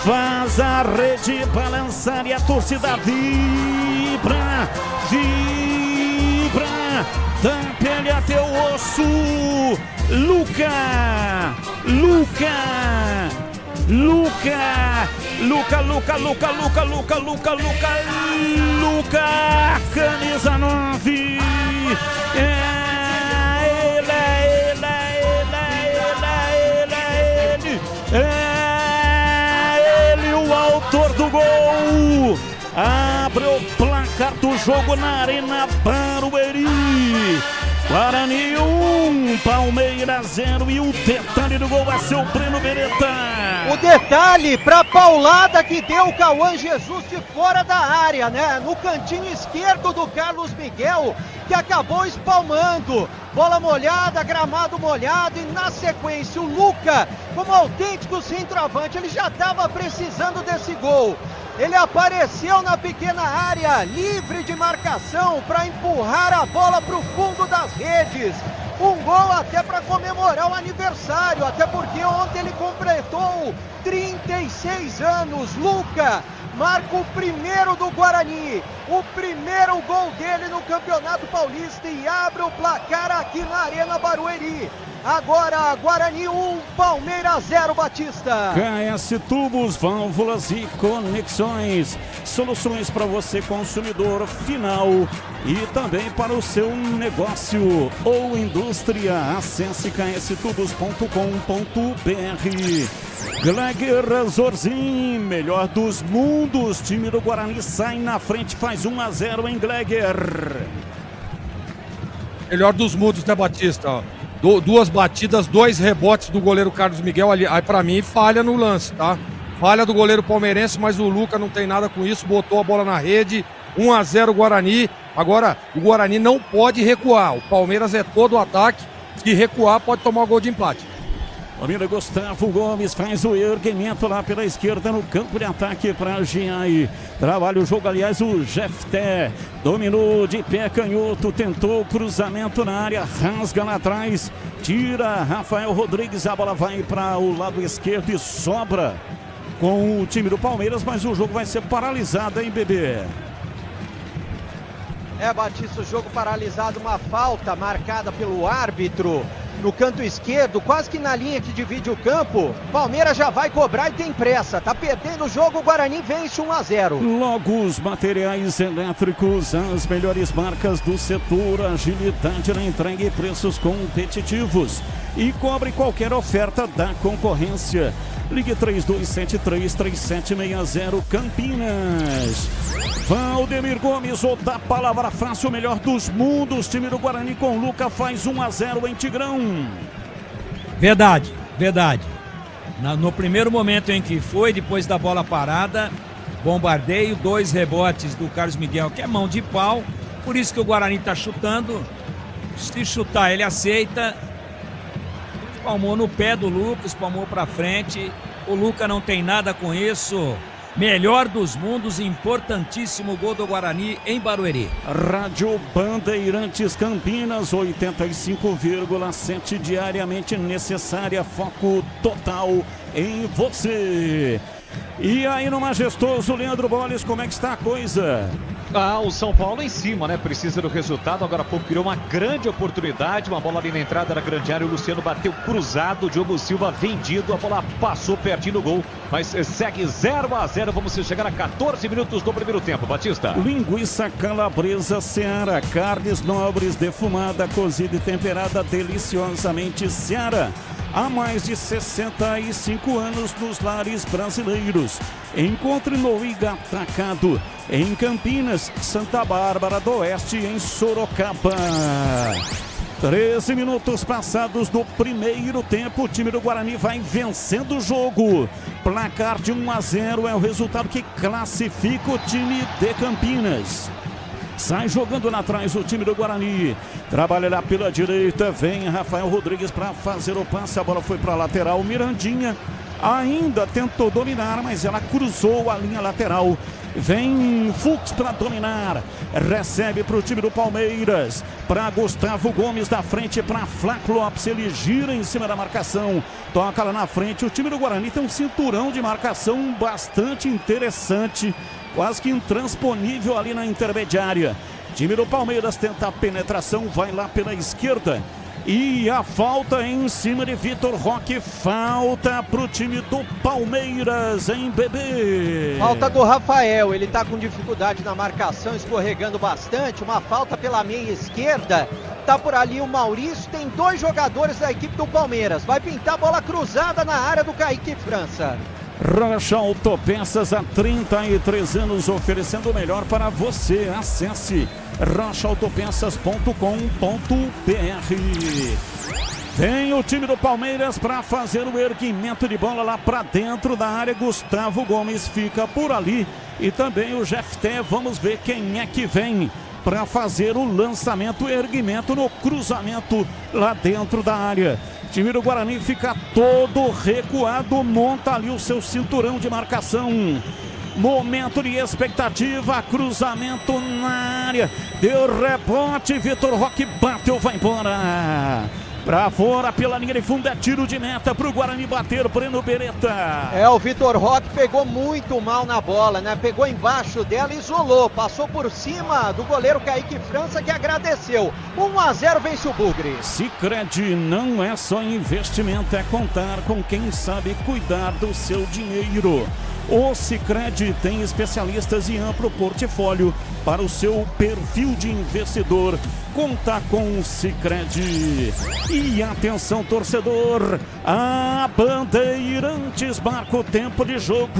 faz a rede balançar e a torcida vibra, vibra, da pele até o osso. Luca, Luca, Luca, Luca, Luca, Luca, Luca, Luca, Luca, Luca, Luca, camisa 9. Ele, o autor do gol. Abre o placar do jogo na Arena Barueri. Guarani 1, Palmeiras 0 e o detalhe do gol vai ser o Breno Beretta. O detalhe para a paulada que deu o Cauã Jesus de fora da área, né? No cantinho esquerdo do Carlos Miguel, que acabou espalmando. Bola molhada, gramado molhado e na sequência o Luca, como autêntico centroavante, ele já estava precisando desse gol. Ele apareceu na pequena área, livre de marcação, para empurrar a bola para o fundo das redes. Um gol até para comemorar o aniversário, até porque ontem ele completou 36 anos. Luca marca o primeiro do Guarani, o primeiro gol dele no Campeonato Paulista e abre o placar aqui na Arena Barueri. Agora, Guarani 1, Palmeiras 0, Batista. KS Tubos, válvulas e conexões. Soluções para você, consumidor final, e também para o seu negócio ou indústria. Acesse kstubos.com.br. Gleger Zorzin, melhor dos mundos. Time do Guarani sai na frente, faz 1-0 em Gleger. Melhor dos mundos, né, Batista? Duas batidas, 2 rebotes do goleiro Carlos Miguel ali. Aí pra mim falha no lance, tá? Falha do goleiro palmeirense, mas o Luca não tem nada com isso, botou a bola na rede. 1-0 Guarani. Agora o Guarani não pode recuar. O Palmeiras é todo o ataque. Se recuar pode tomar o gol de empate. Domina Gustavo Gomes, faz o erguimento lá pela esquerda no campo de ataque para Giai. Trabalha o jogo, aliás, o Jefté dominou de pé canhoto, tentou cruzamento na área, rasga lá atrás, tira Rafael Rodrigues, a bola vai para o lado esquerdo e sobra com o time do Palmeiras, mas o jogo vai ser paralisado, hein, bebê? Batista, o jogo paralisado, uma falta marcada pelo árbitro no canto esquerdo, quase que na linha que divide o campo. Palmeiras já vai cobrar e tem pressa, tá perdendo o jogo, o Guarani vence 1-0. Logo os materiais elétricos, as melhores marcas do setor, agilidade na entrega e preços competitivos. E cobre qualquer oferta da concorrência. Ligue 3273-3760 Campinas. Valdemir Gomes, ou da palavra fácil, o melhor dos mundos. Time do Guarani com Luca faz 1-0 em Tigrão. Verdade, verdade. No primeiro momento em que foi, depois da bola parada, bombardeio, 2 rebotes do Carlos Miguel, que é mão de pau. Por isso que o Guarani está chutando. Se chutar, ele aceita. Espalmou no pé do Luca, espalmou para frente. O Luca não tem nada com isso. Melhor dos mundos, importantíssimo gol do Guarani em Barueri. Rádio Bandeirantes Campinas, 85,7 diariamente necessária, foco total em você. E aí no majestoso, Leandro Bolles, como é que está a coisa? O São Paulo em cima, né? Precisa do resultado. Agora há pouco criou uma grande oportunidade. Uma bola ali na entrada da grande área. O Luciano bateu cruzado. O Diogo Silva vendido. A bola passou pertinho do gol. Mas segue 0-0. Vamos chegar a 14 minutos do primeiro tempo. Batista. Linguiça calabresa Seara. Carnes nobres, defumada, cozida e temperada deliciosamente Seara. Há mais de 65 anos nos lares brasileiros. Encontre no Atacado, em Campinas, Santa Bárbara do Oeste, em Sorocaba. 13 minutos passados do primeiro tempo, o time do Guarani vai vencendo o jogo. Placar de 1-0 é o resultado que classifica o time de Campinas. Sai jogando lá atrás o time do Guarani. Trabalha lá pela direita, vem Rafael Rodrigues para fazer o passe. A bola foi para a lateral, Mirandinha ainda tentou dominar, mas ela cruzou a linha lateral. Vem Fux para dominar, recebe para o time do Palmeiras, para Gustavo Gomes da frente, para Flávio Lopes, ele gira em cima da marcação, toca lá na frente. O time do Guarani tem um cinturão de marcação bastante interessante, quase que intransponível ali na intermediária. O time do Palmeiras tenta a penetração, vai lá pela esquerda. E a falta em cima de Vitor Roque, falta para o time do Palmeiras, em Bebê. Falta do Rafael, ele está com dificuldade na marcação, escorregando bastante, uma falta pela meia esquerda. Tá por ali o Maurício, tem 2 jogadores da equipe do Palmeiras, vai pintar bola cruzada na área do Kaique França. Rocha Autopeças, há 33 anos oferecendo o melhor para você. Acesse rochaautopeças.com.br. Tem o time do Palmeiras para fazer o erguimento de bola lá para dentro da área. Gustavo Gomes fica por ali e também o Jefté. Vamos ver quem é que vem para fazer o lançamento, o erguimento no cruzamento lá dentro da área. O time do Guarani fica todo recuado, monta ali o seu cinturão de marcação. Momento de expectativa, cruzamento na área, deu rebote, Vitor Roque bateu, vai embora. Pra fora, pela linha de fundo, é tiro de meta pro Guarani bater, Breno Beretta. O Vitor Roque pegou muito mal na bola, né? Pegou embaixo dela, isolou, passou por cima do goleiro Kaique França, que agradeceu. 1-0 vence o Bugre. Sicredi não é só investimento, é contar com quem sabe cuidar do seu dinheiro. O Sicredi tem especialistas e amplo portfólio para o seu perfil de investidor. Conta com o Sicredi. E atenção, torcedor, a Bandeirantes marca o tempo de jogo.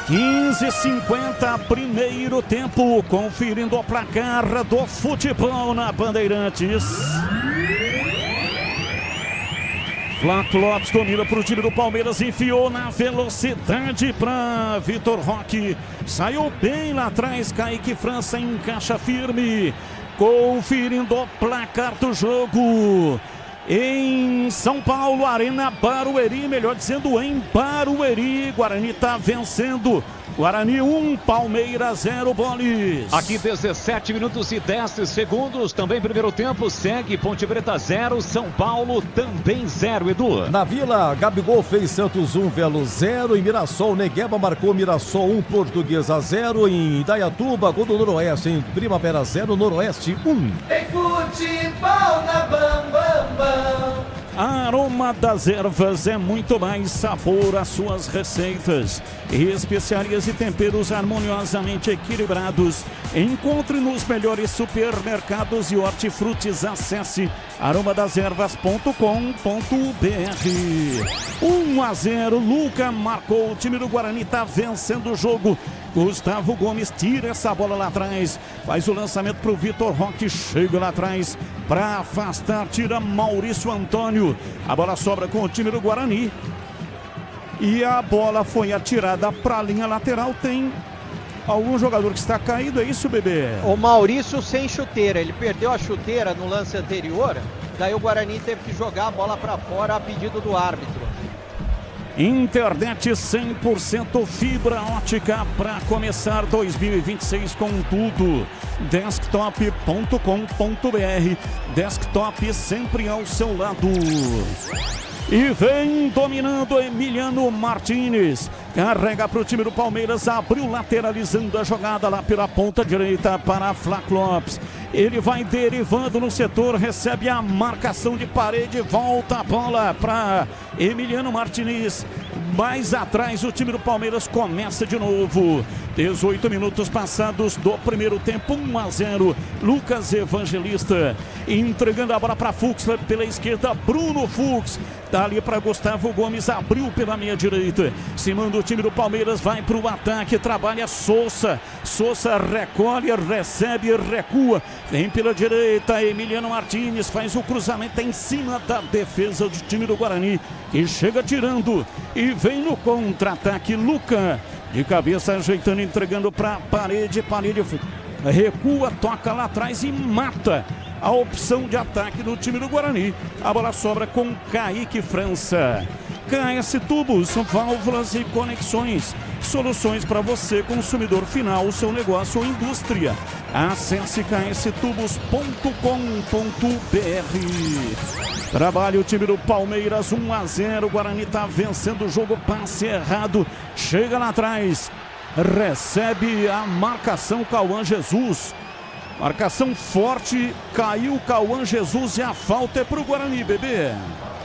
15h50, primeiro tempo, conferindo o placar do futebol na Bandeirantes. Flávio Lopes domina para o time do Palmeiras, enfiou na velocidade para Vitor Roque. Saiu bem lá atrás, Kaique França encaixa firme. Conferindo o placar do jogo. Em São Paulo, Arena Barueri, melhor dizendo, em Barueri. Guarani está vencendo. Guarani 1, Palmeiras 0, Bolis. Aqui 17 minutos e 10 segundos, também primeiro tempo, segue Ponte Preta 0, São Paulo também 0, Edu. Na Vila, Gabigol fez Santos 1, Velo 0, em Mirassol, Negueba marcou Mirassol 1, Portuguesa 0, em Indaiatuba, gol do Noroeste, em Primavera 0, Noroeste 1. Tem futebol na Bam Bam Bam. Aroma das Ervas é muito mais sabor às suas receitas. Especiarias e temperos harmoniosamente equilibrados. Encontre nos melhores supermercados e hortifrutis. Acesse aromadeservas.com.br. 1-0, Luca marcou. O time do Guarani está vencendo o jogo. Gustavo Gomes tira essa bola lá atrás, faz o lançamento para o Vitor Roque, chega lá atrás para afastar, tira Maurício Antônio. A bola sobra com o time do Guarani e a bola foi atirada para a linha lateral. Tem algum jogador que está caído, é isso, Bebê? O Maurício sem chuteira, ele perdeu a chuteira no lance anterior, daí o Guarani teve que jogar a bola para fora a pedido do árbitro. Internet 100% fibra ótica para começar 2026 com tudo. Desktop.com.br. Desktop sempre ao seu lado. E vem dominando Emiliano Martínez. Carrega para o time do Palmeiras. Abriu lateralizando a jogada lá pela ponta direita para Flávio Lopes. Ele vai derivando no setor, recebe a marcação de parede, volta a bola para Emiliano Martínez. Mais atrás o time do Palmeiras começa de novo. 18 minutos passados do primeiro tempo, 1-0. Lucas Evangelista entregando a bola para Fux pela esquerda. Bruno Fux Tá ali para Gustavo Gomes, abriu pela meia direita. Se manda o time do Palmeiras, vai para o ataque, trabalha Souza. Souza recolhe, recebe, recua. Vem pela direita, Emiliano Martins faz o cruzamento em cima da defesa do time do Guarani, que chega tirando e vem no contra-ataque. Luca de cabeça ajeitando, entregando para Parede. Parede recua, toca lá atrás e mata a opção de ataque do time do Guarani. A bola sobra com Kaique França. KS Tubos, válvulas e conexões. Soluções para você, consumidor final, o seu negócio ou indústria. Acesse kstubos.com.br. Trabalha o time do Palmeiras, 1-0. O Guarani está vencendo o jogo, passe errado. Chega lá atrás, recebe a marcação Cauã Jesus. Marcação forte, caiu o Cauã Jesus e a falta é para o Guarani, bebê.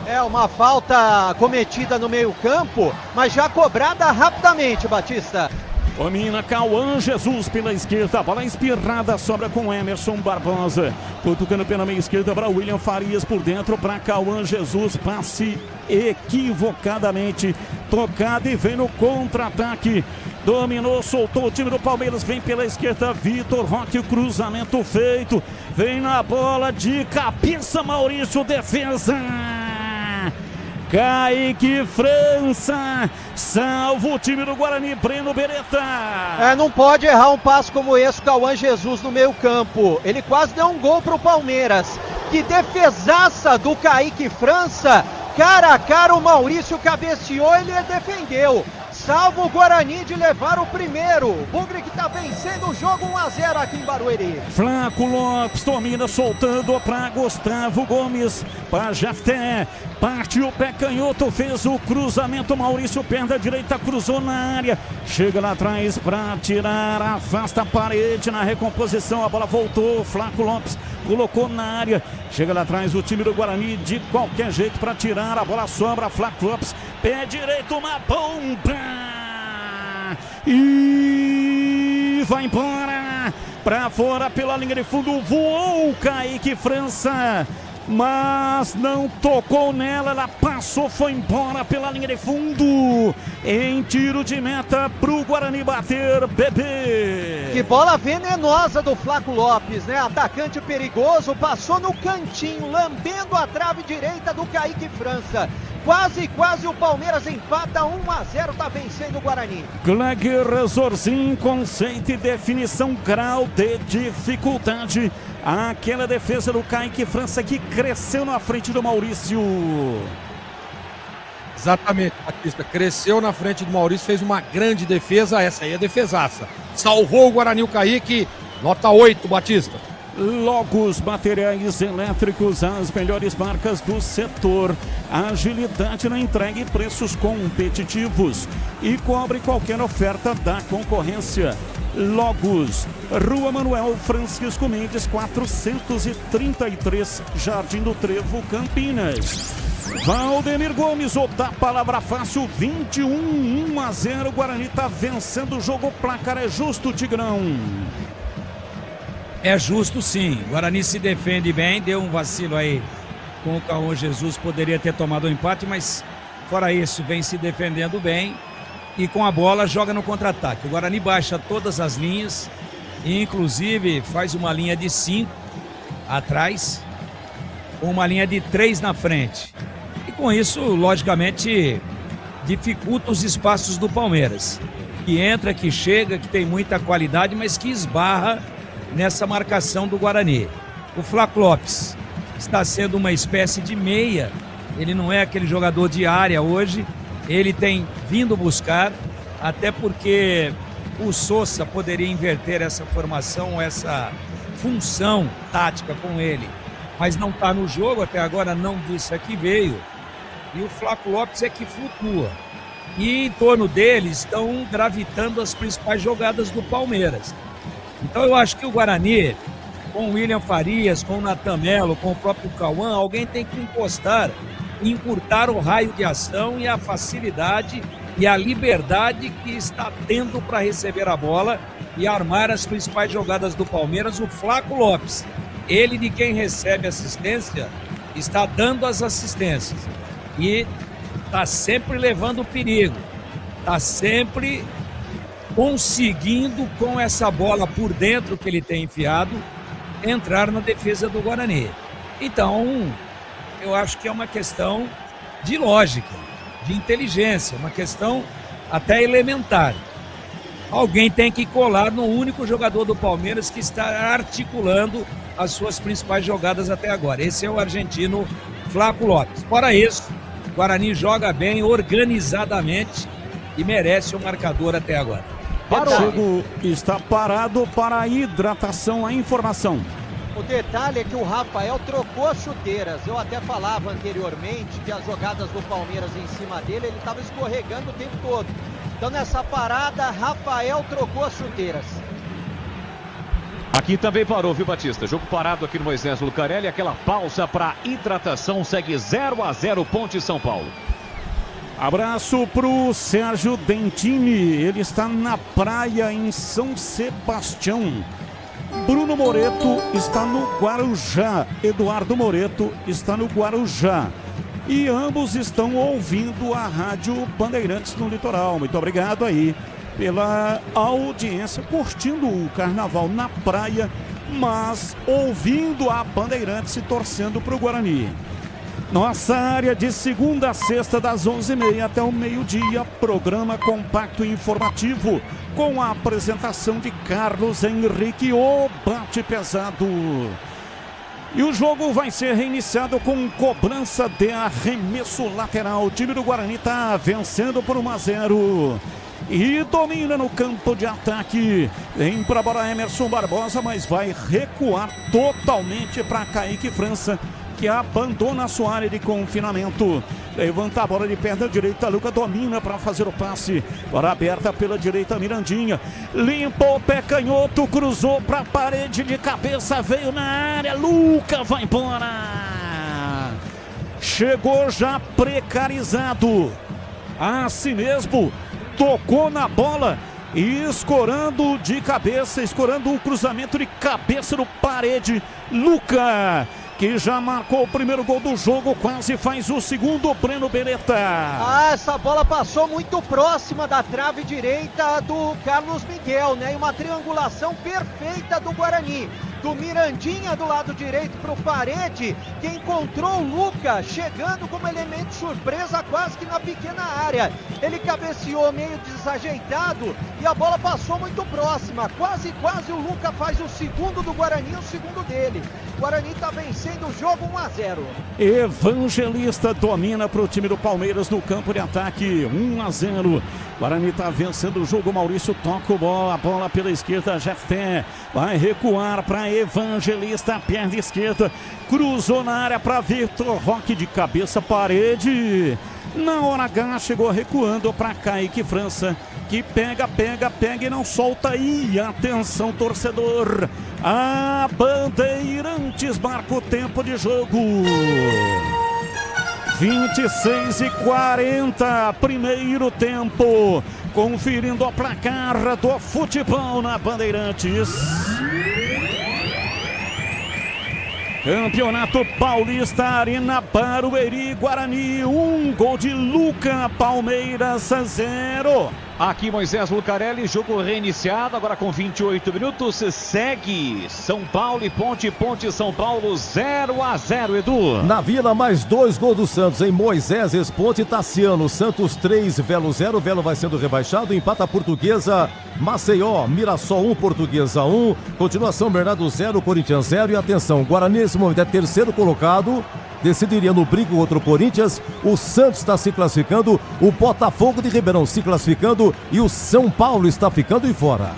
É uma falta cometida no meio-campo, mas já cobrada rapidamente, Batista. Domina Cauã Jesus pela esquerda, bola espirrada, sobra com Emerson Barbosa. Cutucando pela meia esquerda para William Farias, por dentro para Cauã Jesus. Passe equivocadamente tocado e vem no contra-ataque. Dominou, soltou o time do Palmeiras, vem pela esquerda, Vitor Roque, o cruzamento feito. Vem na bola de cabeça, Maurício, defesa. Kaique França salva o time do Guarani, Breno Beretta. Não pode errar um passo como esse, Cauã Jesus no meio campo. Ele quase deu um gol pro Palmeiras. Que defesaça do Kaique França. Cara a cara, o Maurício cabeceou, ele defendeu. Salva o Guarani de levar o primeiro. O Bugre que tá vencendo o jogo 1-0 aqui em Barueri. Flaco Lopes domina, soltando para Gustavo Gomes. Para Jafté. Parte o pé canhoto, fez o cruzamento. Maurício, perna direita, cruzou na área. Chega lá atrás para tirar, afasta a Parede na recomposição. A bola voltou. Flaco Lopes colocou na área. Chega lá atrás o time do Guarani de qualquer jeito para tirar. A bola sobra. Flaco Lopes, pé direito, uma bomba. E vai embora para fora pela linha de fundo. Voou o Kaique França, mas não tocou nela, ela passou, foi embora pela linha de fundo, em tiro de meta pro Guarani bater, bebê. Que bola venenosa do Flaco Lopes, né? Atacante perigoso, passou no cantinho, lambendo a trave direita do Kaique França. Quase o Palmeiras empata 1-0, tá vencendo o Guarani. Clegg Resorzinho, conceito e definição, grau de dificuldade. Aquela defesa do Kaique França que cresceu na frente do Maurício. Exatamente, Batista. Cresceu na frente do Maurício, fez uma grande defesa. Essa aí é defesaça. Salvou o Guarani, o Kaique. Nota 8, Batista. Logos Materiais Elétricos, as melhores marcas do setor. Agilidade na entrega e preços competitivos. E cobre qualquer oferta da concorrência. Logos, Rua Manuel Francisco Mendes, 433, Jardim do Trevo, Campinas. Valdemir Gomes, outra palavra fácil, 21-1-0. Guarani tá vencendo o jogo, o placar é justo, Tigrão. É justo, sim. O Guarani se defende bem, deu um vacilo aí com o Cauã Jesus, poderia ter tomado o empate, mas fora isso, vem se defendendo bem e com a bola joga no contra-ataque. O Guarani baixa todas as linhas e inclusive faz uma linha de 5 atrás, uma linha de 3 na frente. E com isso, logicamente, dificulta os espaços do Palmeiras, que entra, que chega, que tem muita qualidade, mas que esbarra nessa marcação do Guarani. O Flaco Lopes está sendo uma espécie de meia, ele não é aquele jogador de área hoje, ele tem vindo buscar, até porque o Souza poderia inverter essa formação, essa função tática com ele, mas não está no jogo, até agora não disse a que veio, e o Flaco Lopes é que flutua. E em torno dele estão gravitando as principais jogadas do Palmeiras. Então eu acho que o Guarani, com o William Farias, com o Natan Melo, com o próprio Cauã, alguém tem que encostar e encurtar o raio de ação e a facilidade e a liberdade que está tendo para receber a bola e armar as principais jogadas do Palmeiras, o Flaco Lopes. Ele, de quem recebe assistência, está dando as assistências. e está sempre levando perigo, está sempre conseguindo, com essa bola por dentro que ele tem enfiado, entrar na defesa do Guarani. Então, eu acho que é uma questão de lógica, de inteligência, uma questão até elementar. Alguém tem que colar no único jogador do Palmeiras que está articulando as suas principais jogadas até agora. Esse é o argentino Flaco Lopes. Fora isso, o Guarani joga bem, organizadamente, e merece o marcador até agora. O jogo está parado para a hidratação, a informação. O detalhe é que o Rafael trocou as chuteiras. Eu até falava anteriormente que as jogadas do Palmeiras em cima dele, ele estava escorregando o tempo todo. Então nessa parada, Rafael trocou as chuteiras. Aqui também parou, viu, Batista? Jogo parado aqui no Moisés Lucarelli. Aquela pausa para hidratação. Segue 0-0 Ponte São Paulo. Abraço pro Sérgio Dentini. Ele está na praia em São Sebastião. Bruno Moreto está no Guarujá. Eduardo Moreto está no Guarujá. E ambos estão ouvindo a Rádio Bandeirantes no Litoral. Muito obrigado aí pela audiência, curtindo o carnaval na praia, mas ouvindo a Bandeirantes e torcendo para o Guarani. Nossa área de segunda a sexta, das 11h30 até o meio-dia, programa compacto e informativo, com a apresentação de Carlos Henrique, o bate pesado. E o jogo vai ser reiniciado com cobrança de arremesso lateral. O time do Guarani está vencendo por 1-0. E domina no campo de ataque. Vem para a bola Emerson Barbosa, mas vai recuar totalmente para Kaique França, que abandona a sua área de confinamento. Levanta a bola de perna direita, Luca domina para fazer o passe. Bola aberta pela direita, Mirandinha. Limpou o pé canhoto, cruzou para a parede de cabeça, veio na área, Luca vai embora. Chegou já precarizado. Assim mesmo, tocou na bola e escorando de cabeça, escorando o cruzamento de cabeça no parede. Luca, que já marcou o primeiro gol do jogo, quase faz o segundo, Breno Beretta. Essa bola passou muito próxima da trave direita do Carlos Miguel, né? E uma triangulação perfeita do Guarani. Do Mirandinha do lado direito para o Parede, que encontrou o Luca chegando como elemento surpresa quase que na pequena área. Ele cabeceou meio desajeitado e a bola passou muito próxima. Quase o Luca faz o segundo do Guarani e o segundo dele. O Guarani está vencendo o jogo 1-0. Evangelista domina para o time do Palmeiras no campo de ataque, 1-0. Guarani está vencendo o jogo. Maurício toca a bola pela esquerda, Jefté vai recuar para Evangelista, perna esquerda, cruzou na área para Vitor Roque de cabeça, parede. Na hora H chegou recuando para Kaique França, que pega e não solta aí. Atenção, torcedor, a Bandeirantes marca o tempo de jogo. 26:40, primeiro tempo. Conferindo a placar do futebol na Bandeirantes. Campeonato Paulista, Arena Barueri, Guarani, 1 gol de Luca, Palmeiras 0. Aqui Moisés Lucarelli, jogo reiniciado, agora com 28 minutos, segue São Paulo e Ponte São Paulo 0-0, Edu. Na Vila, mais 2 gols do Santos, em Moisés, Esponte e Tassiano. Santos 3, Velo 0, Velo vai sendo rebaixado, empata a Portuguesa, Maceió, Mirassol 1, Portuguesa 1, continuação Bernardo 0, Corinthians 0, e atenção, Guarani nesse momento é terceiro colocado, decidiria no brinco contra o Corinthians. O Santos está se classificando, o Botafogo de Ribeirão se classificando e o São Paulo está ficando de fora.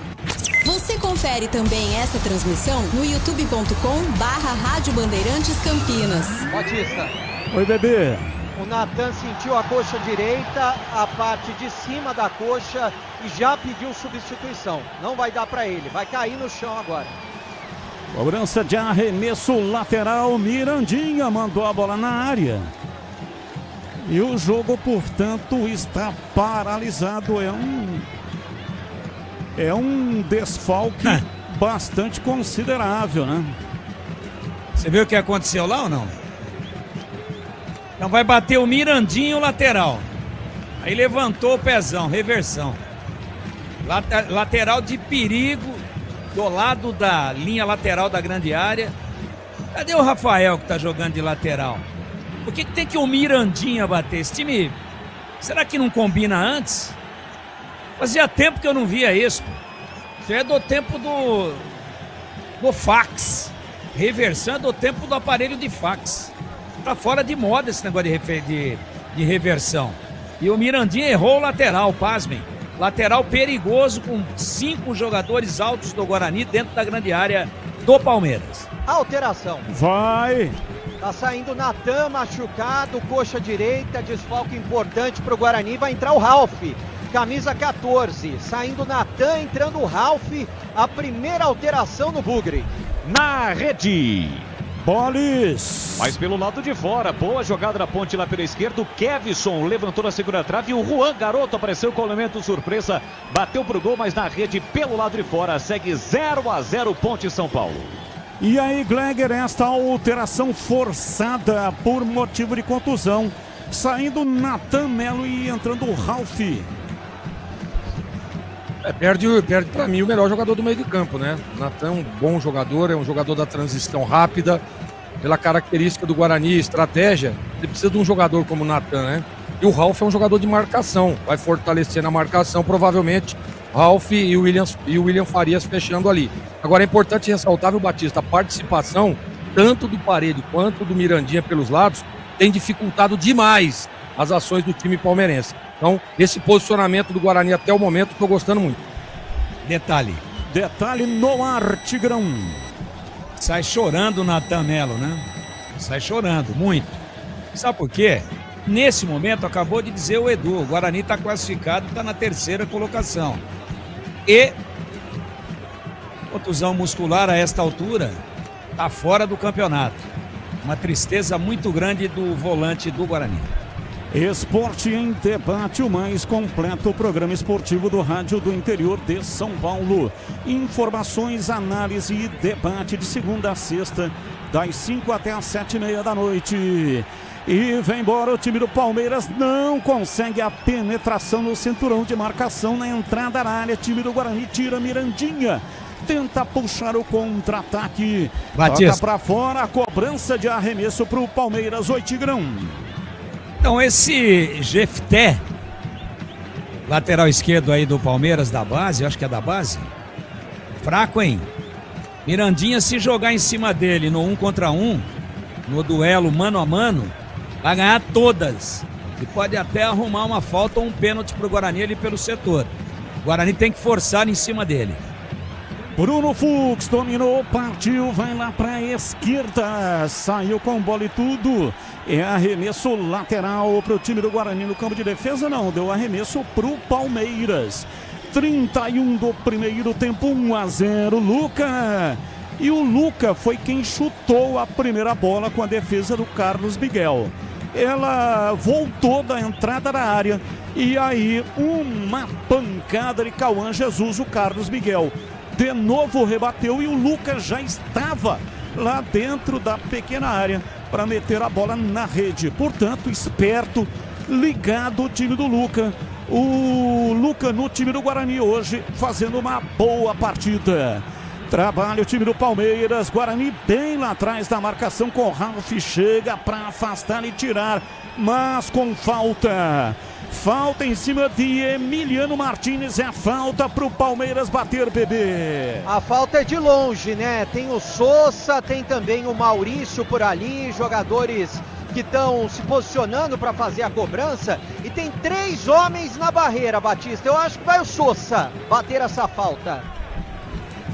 Você confere também essa transmissão no youtube.com/Rádio Bandeirantes Campinas. Batista. Oi, bebê. O Natan sentiu a coxa direita, a parte de cima da coxa, e já pediu substituição. Não vai dar para ele, vai cair no chão agora. Cobrança de arremesso lateral, Mirandinha mandou a bola na área. E o jogo, portanto, está paralisado. É um desfalque bastante considerável, né? Você viu o que aconteceu lá ou não? Então vai bater o Mirandinha, o lateral. Aí levantou o pezão, reversão. Lateral de perigo, do lado da linha lateral da grande área. Cadê o Rafael que tá jogando de lateral? Por que tem que o Mirandinha bater? Esse time, será que não combina antes? Fazia tempo que eu não via isso. Isso é do tempo do fax. Reversão é do tempo do aparelho de fax. Tá fora de moda esse negócio de reversão. E o Mirandinha errou o lateral, pasmem. Lateral perigoso com 5 jogadores altos do Guarani dentro da grande área do Palmeiras. Alteração. Vai. Tá saindo Natan machucado, coxa direita, desfalque importante pro Guarani. Vai entrar o Ralf, camisa 14. Saindo Natan, entrando o Ralf. A primeira alteração no Bugre. Na rede. Boles. Mas pelo lado de fora, boa jogada na ponte lá pela esquerda. O Kevson levantou na segunda trave. O Juan Garoto apareceu com o elemento surpresa. Bateu pro gol, mas na rede pelo lado de fora. Segue 0-0 Ponte São Paulo. E aí, Gleger, esta alteração forçada por motivo de contusão. Saindo Natan Melo e entrando o Ralf. Perde para mim o melhor jogador do meio de campo, né? Natan é um bom jogador, é um jogador da transição rápida. Pela característica do Guarani, estratégia, você precisa de um jogador como o Natan, né? E o Ralf é um jogador de marcação, vai fortalecer na marcação, provavelmente Ralf e o William Farias fechando ali. Agora é importante ressaltar, viu, Batista, a participação tanto do Parede quanto do Mirandinha pelos lados tem dificultado demais as ações do time palmeirense. Então, esse posicionamento do Guarani até o momento, estou gostando muito. Detalhe no ar, Tigrão. Sai chorando o Natan Melo, né? Sai chorando, muito. Sabe por quê? Nesse momento, acabou de dizer o Edu, o Guarani está classificado, está na 3ª colocação. E contusão muscular a esta altura, está fora do campeonato. Uma tristeza muito grande do volante do Guarani. Esporte em Debate, o mais completo programa esportivo do rádio do interior de São Paulo. Informações, análise e debate de segunda a sexta, das 5 até as 7:30 da noite. E vem embora o time do Palmeiras, não consegue a penetração no cinturão de marcação na entrada da área. Time do Guarani tira Mirandinha, tenta puxar o contra-ataque. Toca pra fora, a cobrança de arremesso pro Palmeiras. Oi, Tigrão. Então esse Jefté, lateral esquerdo aí do Palmeiras, da base, acho que é da base, fraco, hein? Mirandinha, se jogar em cima dele no 1 contra 1, no duelo mano a mano, vai ganhar todas. E pode até arrumar uma falta ou um pênalti pro Guarani ali pelo setor. O Guarani tem que forçar em cima dele. Bruno Fux dominou, partiu, vai lá pra esquerda, saiu com bola e tudo. É arremesso lateral pro time do Guarani no campo de defesa, não, deu arremesso pro Palmeiras. 31 do primeiro tempo, 1-0, Luca. E o Luca foi quem chutou a primeira bola com a defesa do Carlos Miguel. Ela voltou da entrada da área e aí uma pancada de Cauã Jesus, o Carlos Miguel de novo rebateu e o Lucas já estava lá dentro da pequena área para meter a bola na rede. Portanto, esperto, ligado o time do Lucas. O Lucas no time do Guarani hoje fazendo uma boa partida. Trabalha o time do Palmeiras, Guarani bem lá atrás da marcação com o Ralf, chega para afastar e tirar, mas com falta. Falta em cima de Emiliano Martínez, é a falta pro Palmeiras bater, bebê. A falta é de longe, né? Tem o Sousa, tem também o Maurício por ali, jogadores que estão se posicionando para fazer a cobrança. E tem 3 homens na barreira, Batista. Eu acho que vai o Sousa bater essa falta.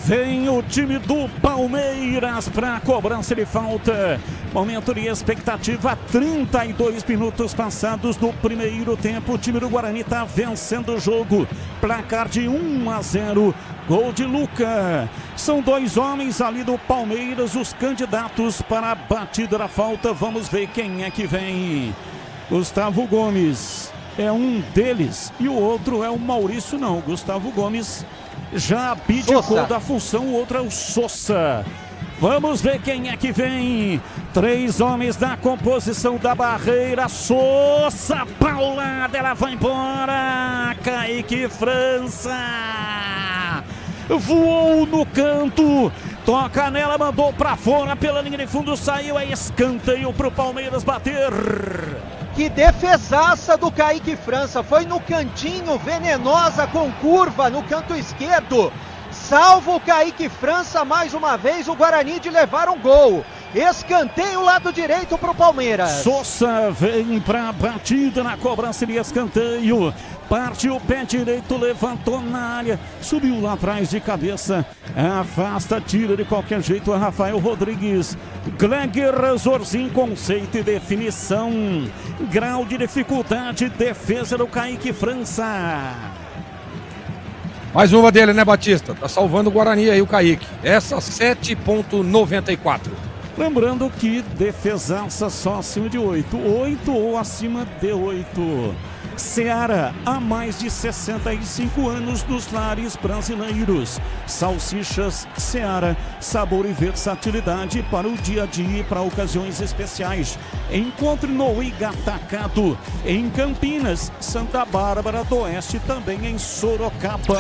Vem o time do Palmeiras para a cobrança de falta. Momento de expectativa, 32 minutos passados do primeiro tempo. O time do Guarani está vencendo o jogo. Placar de 1-0. Gol de Luca. São 2 homens ali do Palmeiras, os candidatos para a batida da falta. Vamos ver quem é que vem. Gustavo Gomes é um deles e o outro é o Maurício, não. Gustavo Gomes já abdicou da função, o outro é o Sousa. Vamos ver quem é que vem. 3 homens na composição da barreira. Sousa, paulada, ela vai embora. Kaique França voou no canto. Toca nela, mandou pra fora pela linha de fundo, saiu, é escanteio pro Palmeiras bater. Que defesaça do Kaique França, foi no cantinho, venenosa com curva no canto esquerdo. Salvo o Kaique França, mais uma vez o Guarani de levar um gol. Escanteio lado direito pro Palmeiras. Sousa vem pra batida na cobrança de escanteio. Partiu o pé direito, levantou na área, subiu lá atrás de cabeça, afasta, tira de qualquer jeito a Rafael Rodrigues. Gleger Zorzinho, conceito e definição. Grau de dificuldade, defesa do Kaique França. Mais uma dele, né, Batista? Tá salvando o Guarani aí, o Kaique. Essa 7,94. Lembrando que defesaça só acima de 8. 8 ou acima de 8. Seara, há mais de 65 anos nos lares brasileiros. Salsichas Seara, sabor e versatilidade para o dia a dia e para ocasiões especiais. Encontre no Igatacado, em Campinas, Santa Bárbara do Oeste, também em Sorocaba.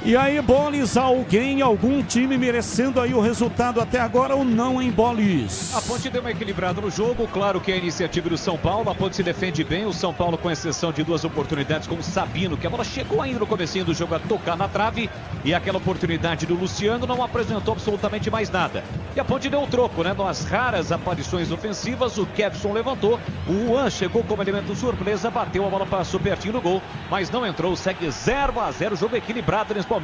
E aí, Bolis, algum time merecendo aí o resultado até agora ou não, hein, Bolis? A Ponte deu uma equilibrada no jogo, claro que é a iniciativa do São Paulo, a Ponte se defende bem, o São Paulo com exceção de 2 oportunidades com o Sabino, que a bola chegou ainda no comecinho do jogo a tocar na trave, e aquela oportunidade do Luciano não apresentou absolutamente mais nada. E a Ponte deu o troco, né, nas raras aparições ofensivas, o Kevson levantou, o Juan chegou como elemento surpresa, bateu a bola, passou pertinho do gol, mas não entrou, segue 0-0, jogo equilibrado nesse momento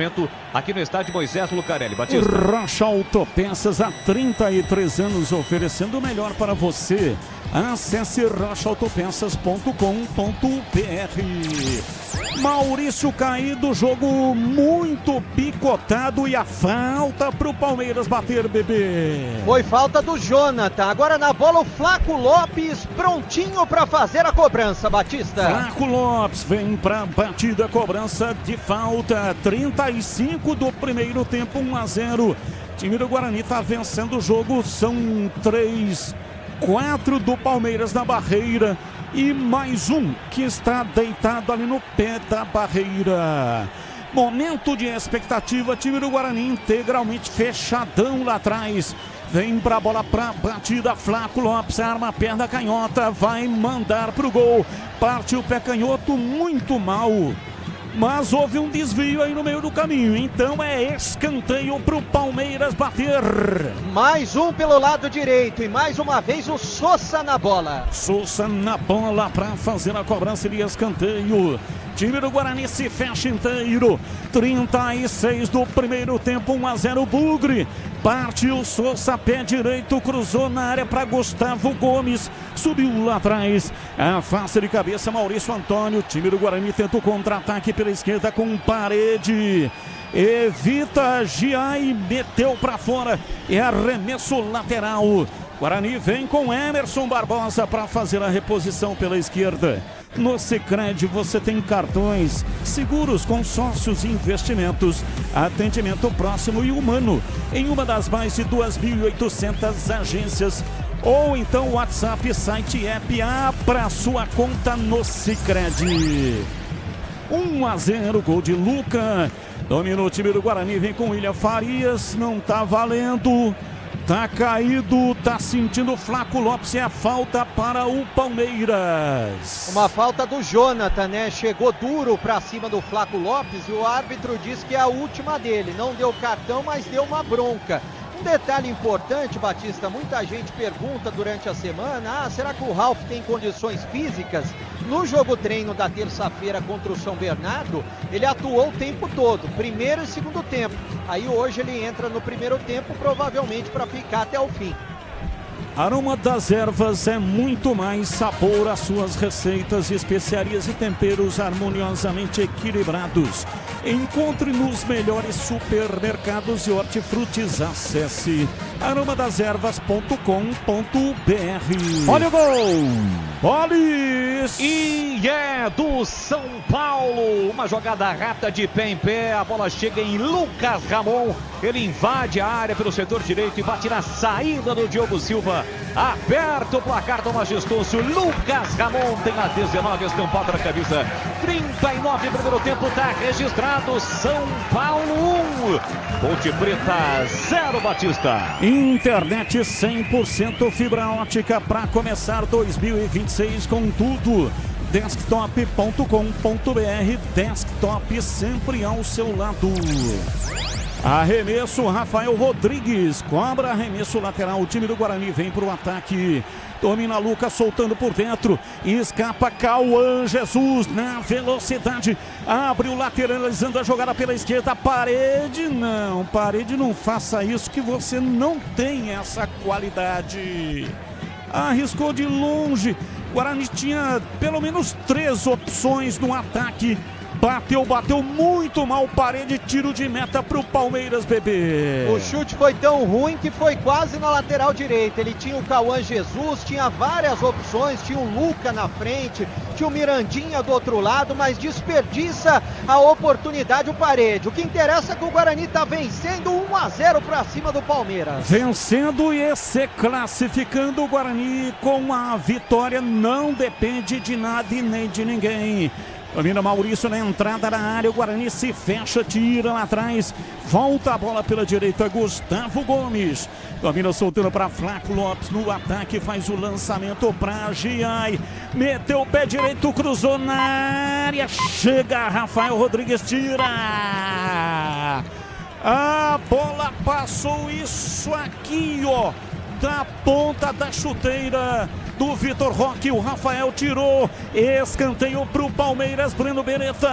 aqui no estádio Moisés Lucarelli. Batista. Rocha Autopeças, há 33 anos oferecendo o melhor para você. Acesse rochaautopeças.com.br. Maurício caído, jogo muito picotado e a falta pro Palmeiras bater, bebê. Foi falta do Jonathan, agora na bola o Flaco Lopes prontinho para fazer a cobrança, Batista. Flaco Lopes vem pra batida, cobrança de falta, 35 do primeiro tempo, 1-0. Time do Guarani tá vencendo o jogo, são 4 do Palmeiras na barreira e mais um que está deitado ali no pé da barreira. Momento de expectativa, time do Guarani integralmente fechadão lá atrás. Vem pra bola pra batida, Flaco Lopes arma a perna canhota, vai mandar pro gol. Parte o pé canhoto muito mal. Mas houve um desvio aí no meio do caminho, então é escanteio pro Palmeiras bater. Mais um pelo lado direito e mais uma vez o Sousa na bola. Sousa na bola para fazer a cobrança de escanteio. Time do Guarani se fecha inteiro. 36 do primeiro tempo, 1-0 Bugre. Partiu Sousa, pé direito, cruzou na área para Gustavo Gomes. Subiu lá atrás, afasta de cabeça Maurício Antônio. Time do Guarani tenta o contra-ataque pela esquerda com Parede. Evita Gia e meteu para fora. É arremesso lateral. Guarani vem com Emerson Barbosa para fazer a reposição pela esquerda. No Sicredi você tem cartões, seguros, consórcios e investimentos, atendimento próximo e humano em uma das mais de 2.800 agências. Ou então WhatsApp, site e app, abra sua conta no Sicredi. 1-0, gol de Luca. Domina o time do Guarani, vem com William Farias, não tá valendo. Tá caído, tá sentindo o Flaco Lopes, é a falta para o Palmeiras. Uma falta do Jonathan, né? Chegou duro pra cima do Flaco Lopes e o árbitro disse que é a última dele. Não deu cartão, mas deu uma bronca. Um detalhe importante, Batista, muita gente pergunta durante a semana, será que o Ralf tem condições físicas? No jogo treino da terça-feira contra o São Bernardo, ele atuou o tempo todo, primeiro e segundo tempo. Aí hoje ele entra no primeiro tempo, provavelmente para ficar até o fim. Aroma das Ervas é muito mais sabor às suas receitas, especiarias e temperos harmoniosamente equilibrados. Encontre nos melhores supermercados e hortifrutis. Acesse aromadeservas.com.br. Olha o gol! Bolis! E é do São Paulo. Uma jogada rata de pé em pé. A bola chega em Lucas Ramon. Ele invade a área pelo setor direito e bate na saída do Diogo Silva. Aberto o placar do majestoso Lucas Ramon, tem a 19 estampado na camisa. 39 primeiro tempo, tá registrado. São Paulo 1, Ponte Preta 0, Batista. Internet 100% fibra ótica para começar 2026 com tudo. Desktop.com.br, desktop sempre ao seu lado. Arremesso, Rafael Rodrigues, cobra arremesso lateral, o time do Guarani vem para o ataque, domina Lucas soltando por dentro, escapa Cauã Jesus na velocidade, abre o lateralizando a jogada pela esquerda, Parede não faça isso que você não tem essa qualidade, arriscou de longe, Guarani tinha pelo menos 3 opções no ataque, bateu muito mal, Parede, tiro de meta pro Palmeiras, bebê. O chute foi tão ruim que foi quase na lateral direita. Ele tinha o Cauã Jesus, tinha várias opções, tinha o Luca na frente, tinha o Mirandinha do outro lado, mas desperdiça a oportunidade o Parede. O que interessa é que o Guarani tá vencendo 1-0 pra cima do Palmeiras. Vencendo e se classificando, o Guarani com a vitória não depende de nada e nem de ninguém. Domina Maurício na entrada da área, o Guarani se fecha, tira lá atrás, volta a bola pela direita, Gustavo Gomes, domina soltando para Flaco Lopes no ataque, faz o lançamento para Giai, meteu o pé direito, cruzou na área, chega Rafael Rodrigues, tira, a bola passou isso aqui, ó, da ponta da chuteira do Vitor Roque, o Rafael tirou, escanteio pro Palmeiras, Breno Beretta.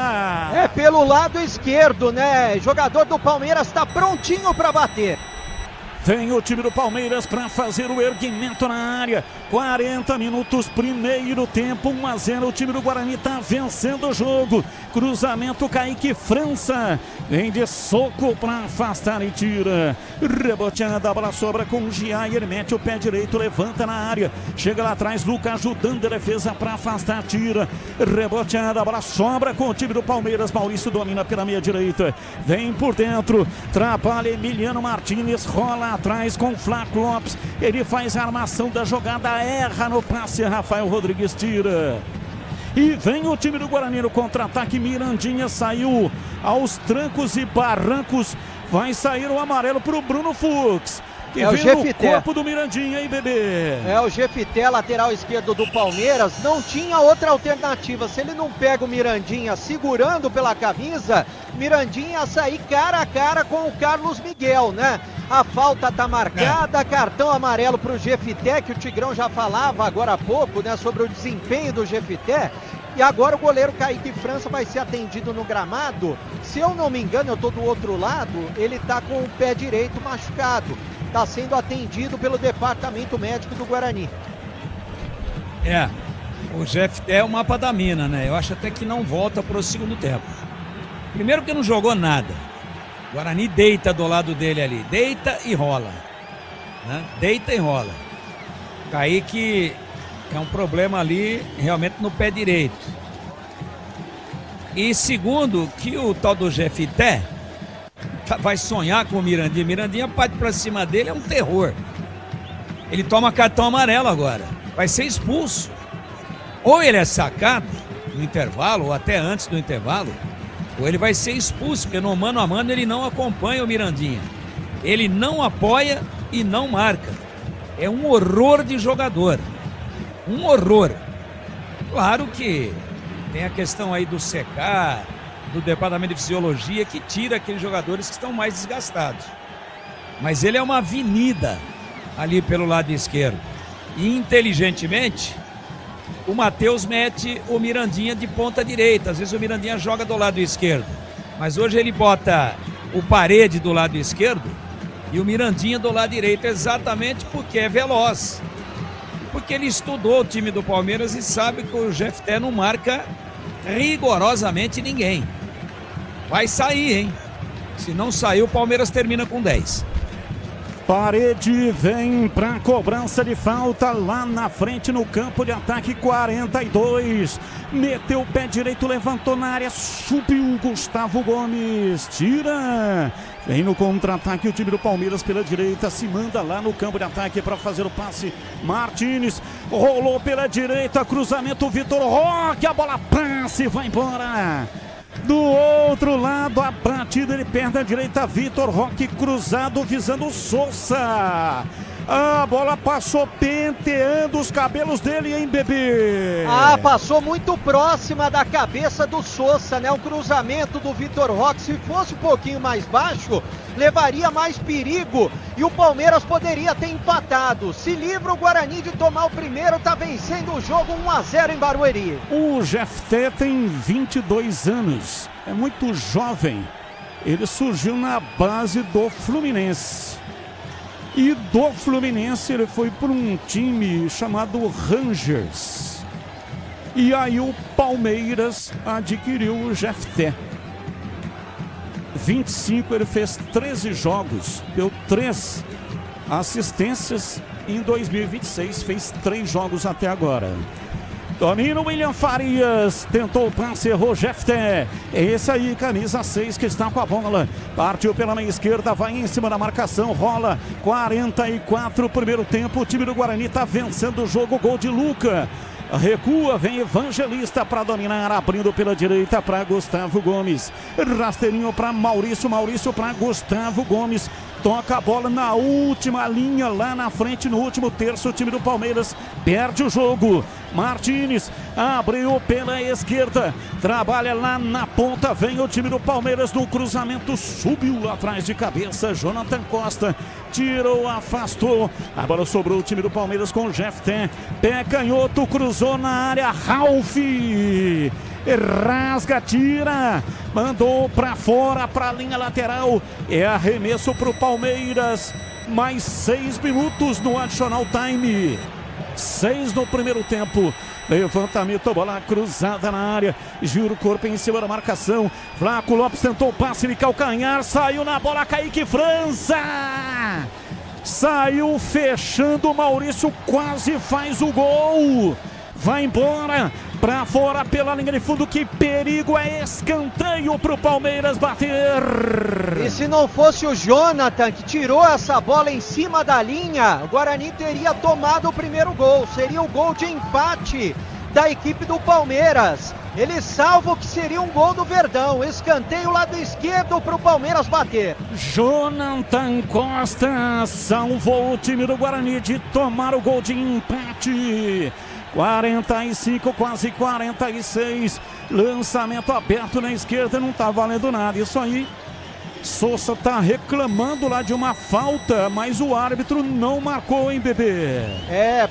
É pelo lado esquerdo, né? Jogador do Palmeiras tá prontinho para bater. Vem o time do Palmeiras para fazer o erguimento na área. 40 minutos, primeiro tempo, 1-0. O time do Guarani está vencendo o jogo. Cruzamento, Kaique França. Vem de soco para afastar e tira. Reboteada, a bola sobra com o Giai. Ele mete o pé direito, levanta na área. Chega lá atrás, Lucas ajudando a defesa para afastar, tira. Reboteada, a bola sobra com o time do Palmeiras. Maurício domina pela meia direita. Vem por dentro, trabalha Emiliano Martínez, rola atrás com Flaco Lopes, ele faz a armação da jogada, erra no passe, Rafael Rodrigues tira. E vem o time do Guarani no contra-ataque, Mirandinha saiu aos trancos e barrancos, vai sair o amarelo para o Bruno Fux. Que o vem no Jefité. corpo do Mirandinha, aí, bebê. É, o Jefité, lateral esquerdo do Palmeiras, não tinha outra alternativa. Se ele não pega o Mirandinha segurando pela camisa, Mirandinha ia sair cara a cara com o Carlos Miguel, né? A falta tá marcada, cartão amarelo pro Jefité, que o Tigrão já falava agora há pouco, né? Sobre o desempenho do Jefité. E agora o goleiro Kaique França vai ser atendido no gramado. Se eu não me engano, eu tô do outro lado, ele tá com o pé direito machucado. Está sendo atendido pelo departamento médico do Guarani. O Jefté é o mapa da mina, né? Eu acho até que não volta para o segundo tempo. Primeiro que não jogou nada. O Guarani deita do lado dele ali. Deita e rola. Né? Deita e rola. Kaique é um problema ali realmente no pé direito. E segundo, que o tal do Jefté vai sonhar com o Mirandinha. Mirandinha parte pra cima dele, é um terror. Ele toma cartão amarelo agora. Vai ser expulso. Ou ele é sacado no intervalo, ou até antes do intervalo, ou ele vai ser expulso, porque no mano a mano ele não acompanha o Mirandinha. Ele não apoia e não marca. É um horror de jogador. Um horror. Claro que tem a questão aí do secar, do departamento de fisiologia, que tira aqueles jogadores que estão mais desgastados. Mas ele é uma avenida ali pelo lado esquerdo. E inteligentemente, o Matheus mete o Mirandinha de ponta direita. Às vezes o Mirandinha joga do lado esquerdo. Mas hoje ele bota o Parede do lado esquerdo e o Mirandinha do lado direito, exatamente porque é veloz. Porque ele estudou o time do Palmeiras e sabe que o Jefté não marca rigorosamente ninguém. Vai sair, hein? Se não sair, o Palmeiras termina com 10. Parede vem para cobrança de falta lá na frente no campo de ataque, 42. Meteu o pé direito, levantou na área, subiu Gustavo Gomes, tira. Vem no contra-ataque o time do Palmeiras pela direita, se manda lá no campo de ataque para fazer o passe. Martins rolou pela direita, cruzamento Vitor Roque, a bola passe, vai embora. Do outro lado, a batida, ele perde a direita, Vitor Roque cruzado, visando o Sousa. A bola passou penteando os cabelos dele, hein, bebê? Passou muito próxima da cabeça do Sousa, né? O cruzamento do Vitor Roque, se fosse um pouquinho mais baixo, levaria mais perigo e o Palmeiras poderia ter empatado. Se livra o Guarani de tomar o primeiro, tá vencendo o jogo 1-0 em Barueri. O Jefté tem 22 anos, é muito jovem. Ele surgiu na base do Fluminense. E do Fluminense ele foi para um time chamado Rangers. E aí o Palmeiras adquiriu o Jefté. 25, ele fez 13 jogos, deu 3 assistências. Em 2026 fez 3 jogos até agora. Domina o William Farias, tentou o passe, errou Jefté. Esse aí, camisa 6, que está com a bola. Partiu pela meia esquerda, vai em cima da marcação, rola. 44, primeiro tempo, o time do Guarani está vencendo o jogo, gol de Luca. Recua, vem Evangelista para dominar, abrindo pela direita para Gustavo Gomes. Rasteirinho para Maurício, Maurício para Gustavo Gomes. Toca a bola na última linha, lá na frente, no último terço, o time do Palmeiras perde o jogo. Martins abriu pela esquerda, trabalha lá na ponta, vem o time do Palmeiras no cruzamento, subiu lá atrás de cabeça, Jonathan Costa, tirou, afastou, a bola sobrou o time do Palmeiras com o Jefté, pé canhoto, cruzou na área, Ralf, rasga, tira, mandou pra fora, pra linha lateral, é arremesso pro Palmeiras, mais 6 minutos no additional time, 6 no primeiro tempo. Levantamento, bola cruzada na área, gira o corpo em cima da marcação, Flaco Lopes tentou o passe de calcanhar, saiu na bola, Kaique França, saiu fechando, o Maurício quase faz o gol, vai embora, pra fora pela linha de fundo, que perigo, é escanteio pro Palmeiras bater. E se não fosse o Jonathan que tirou essa bola em cima da linha, o Guarani teria tomado o primeiro gol, seria o gol de empate da equipe do Palmeiras. Ele salva o que seria um gol do Verdão, escanteio lado esquerdo pro Palmeiras bater. Jonathan Costa salvou o time do Guarani de tomar o gol de empate. 45, quase 46, lançamento aberto na esquerda, não tá valendo nada, isso aí. Sousa tá reclamando lá de uma falta, mas o árbitro não marcou, hein, bebê?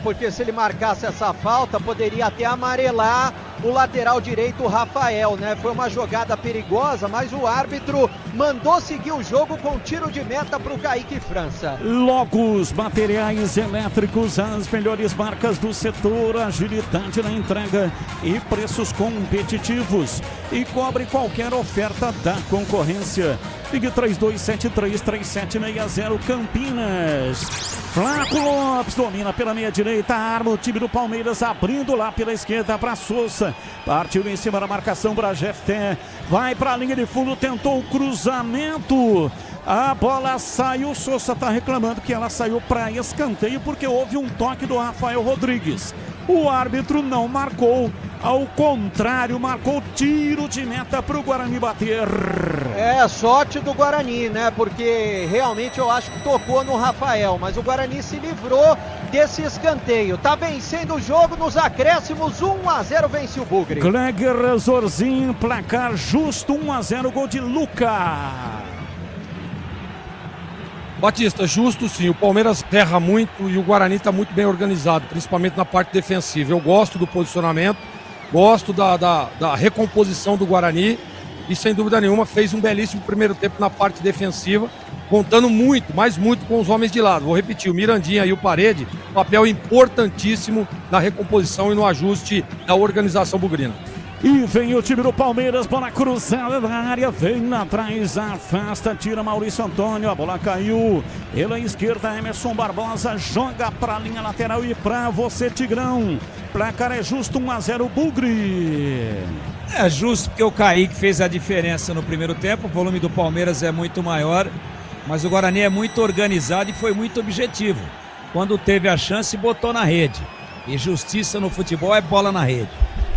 Porque se ele marcasse essa falta, poderia até amarelar o lateral direito, o Rafael, né? Foi uma jogada perigosa, mas o árbitro mandou seguir o jogo com tiro de meta pro Kaique França. Logos, materiais elétricos, as melhores marcas do setor, agilidade na entrega e preços competitivos. E cobre qualquer oferta da concorrência. Ligue 3273-3760, Campinas. Flaco Lopes domina pela meia direita, arma o time do Palmeiras, abrindo lá pela esquerda para Sousa. Partiu em cima da marcação para Jefté. Vai para a linha de fundo, tentou o cruzamento. A bola saiu, Sousa está reclamando que ela saiu para escanteio porque houve um toque do Rafael Rodrigues. O árbitro não marcou, ao contrário, marcou tiro de meta para o Guarani bater. Sorte do Guarani, né? Porque realmente eu acho que tocou no Rafael, mas o Guarani se livrou desse escanteio. Tá vencendo o jogo nos acréscimos, 1-0 vence o Bugre. Gleger Zorzinho, placar justo, 1-0, gol de Luca. Batista, justo sim, o Palmeiras erra muito e o Guarani está muito bem organizado, principalmente na parte defensiva. Eu gosto do posicionamento, gosto da recomposição do Guarani e sem dúvida nenhuma fez um belíssimo primeiro tempo na parte defensiva, contando muito, mas muito com os homens de lado. Vou repetir, o Mirandinha e o Parede, papel importantíssimo na recomposição e no ajuste da organização bugrina. E vem o time do Palmeiras, bola cruzada na área, vem atrás, afasta, tira Maurício Antônio, a bola caiu pela esquerda, Emerson Barbosa joga para a linha lateral e para você, Tigrão. Placar é justo, 1-0 Bugre. É justo porque o Kaique fez a diferença no primeiro tempo, o volume do Palmeiras é muito maior, mas o Guarani é muito organizado e foi muito objetivo. Quando teve a chance, botou na rede. E justiça no futebol é bola na rede.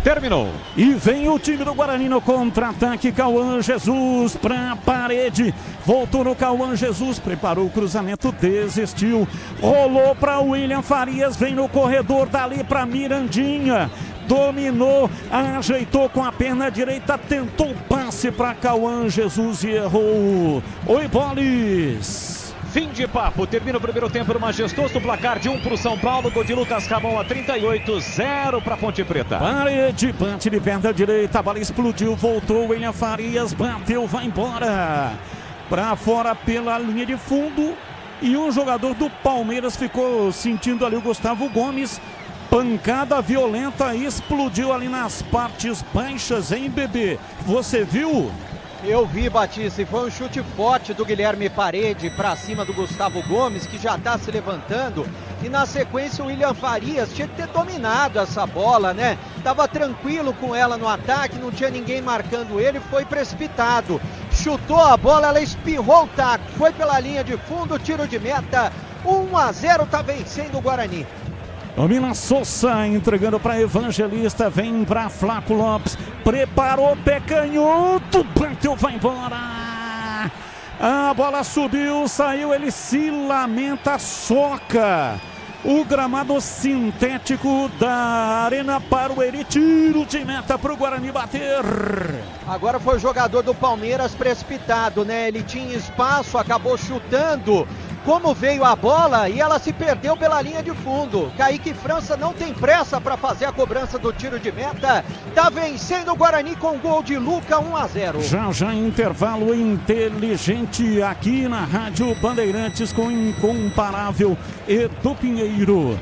Terminou. E vem o time do Guarani no contra-ataque. Cauã Jesus pra parede. Voltou no Cauã Jesus. Preparou o cruzamento, desistiu. Rolou para William Farias. Vem no corredor dali para Mirandinha. Dominou, ajeitou com a perna direita. Tentou o passe para Cauã Jesus e errou. Oi, Bolis. Fim de papo, termina o primeiro tempo no Majestoso, placar de 1 para o São Paulo, gol de Lucas Ramon a 38, 0 para Ponte Preta. Parede, bate de perna direita, a bola explodiu, voltou, William Farias, bateu, vai embora. Para fora pela linha de fundo e um jogador do Palmeiras ficou sentindo ali, o Gustavo Gomes. Pancada violenta, explodiu ali nas partes baixas, hein, bebê? Você viu? Eu vi, Batista, e foi um chute forte do Guilherme Parede para cima do Gustavo Gomes, que já está se levantando. E na sequência o William Farias tinha que ter dominado essa bola, né? Tava tranquilo com ela no ataque, não tinha ninguém marcando ele, foi precipitado. Chutou a bola, ela espirrou o taco, foi pela linha de fundo, tiro de meta. 1-0, tá vencendo o Guarani. Domina Sousa, entregando para Evangelista, vem para Flaco Lopes, preparou, pé canhoto, bateu, vai embora. A bola subiu, saiu, ele se lamenta, soca. O gramado sintético da Arena Barueri, tiro de meta para o Guarani bater. Agora foi o jogador do Palmeiras precipitado, né? Ele tinha espaço, acabou chutando. Como veio a bola e ela se perdeu pela linha de fundo. Kaique França não tem pressa para fazer a cobrança do tiro de meta. Tá vencendo o Guarani com gol de Luca, 1-0. Já intervalo inteligente aqui na Rádio Bandeirantes com incomparável Edu Pinheiro.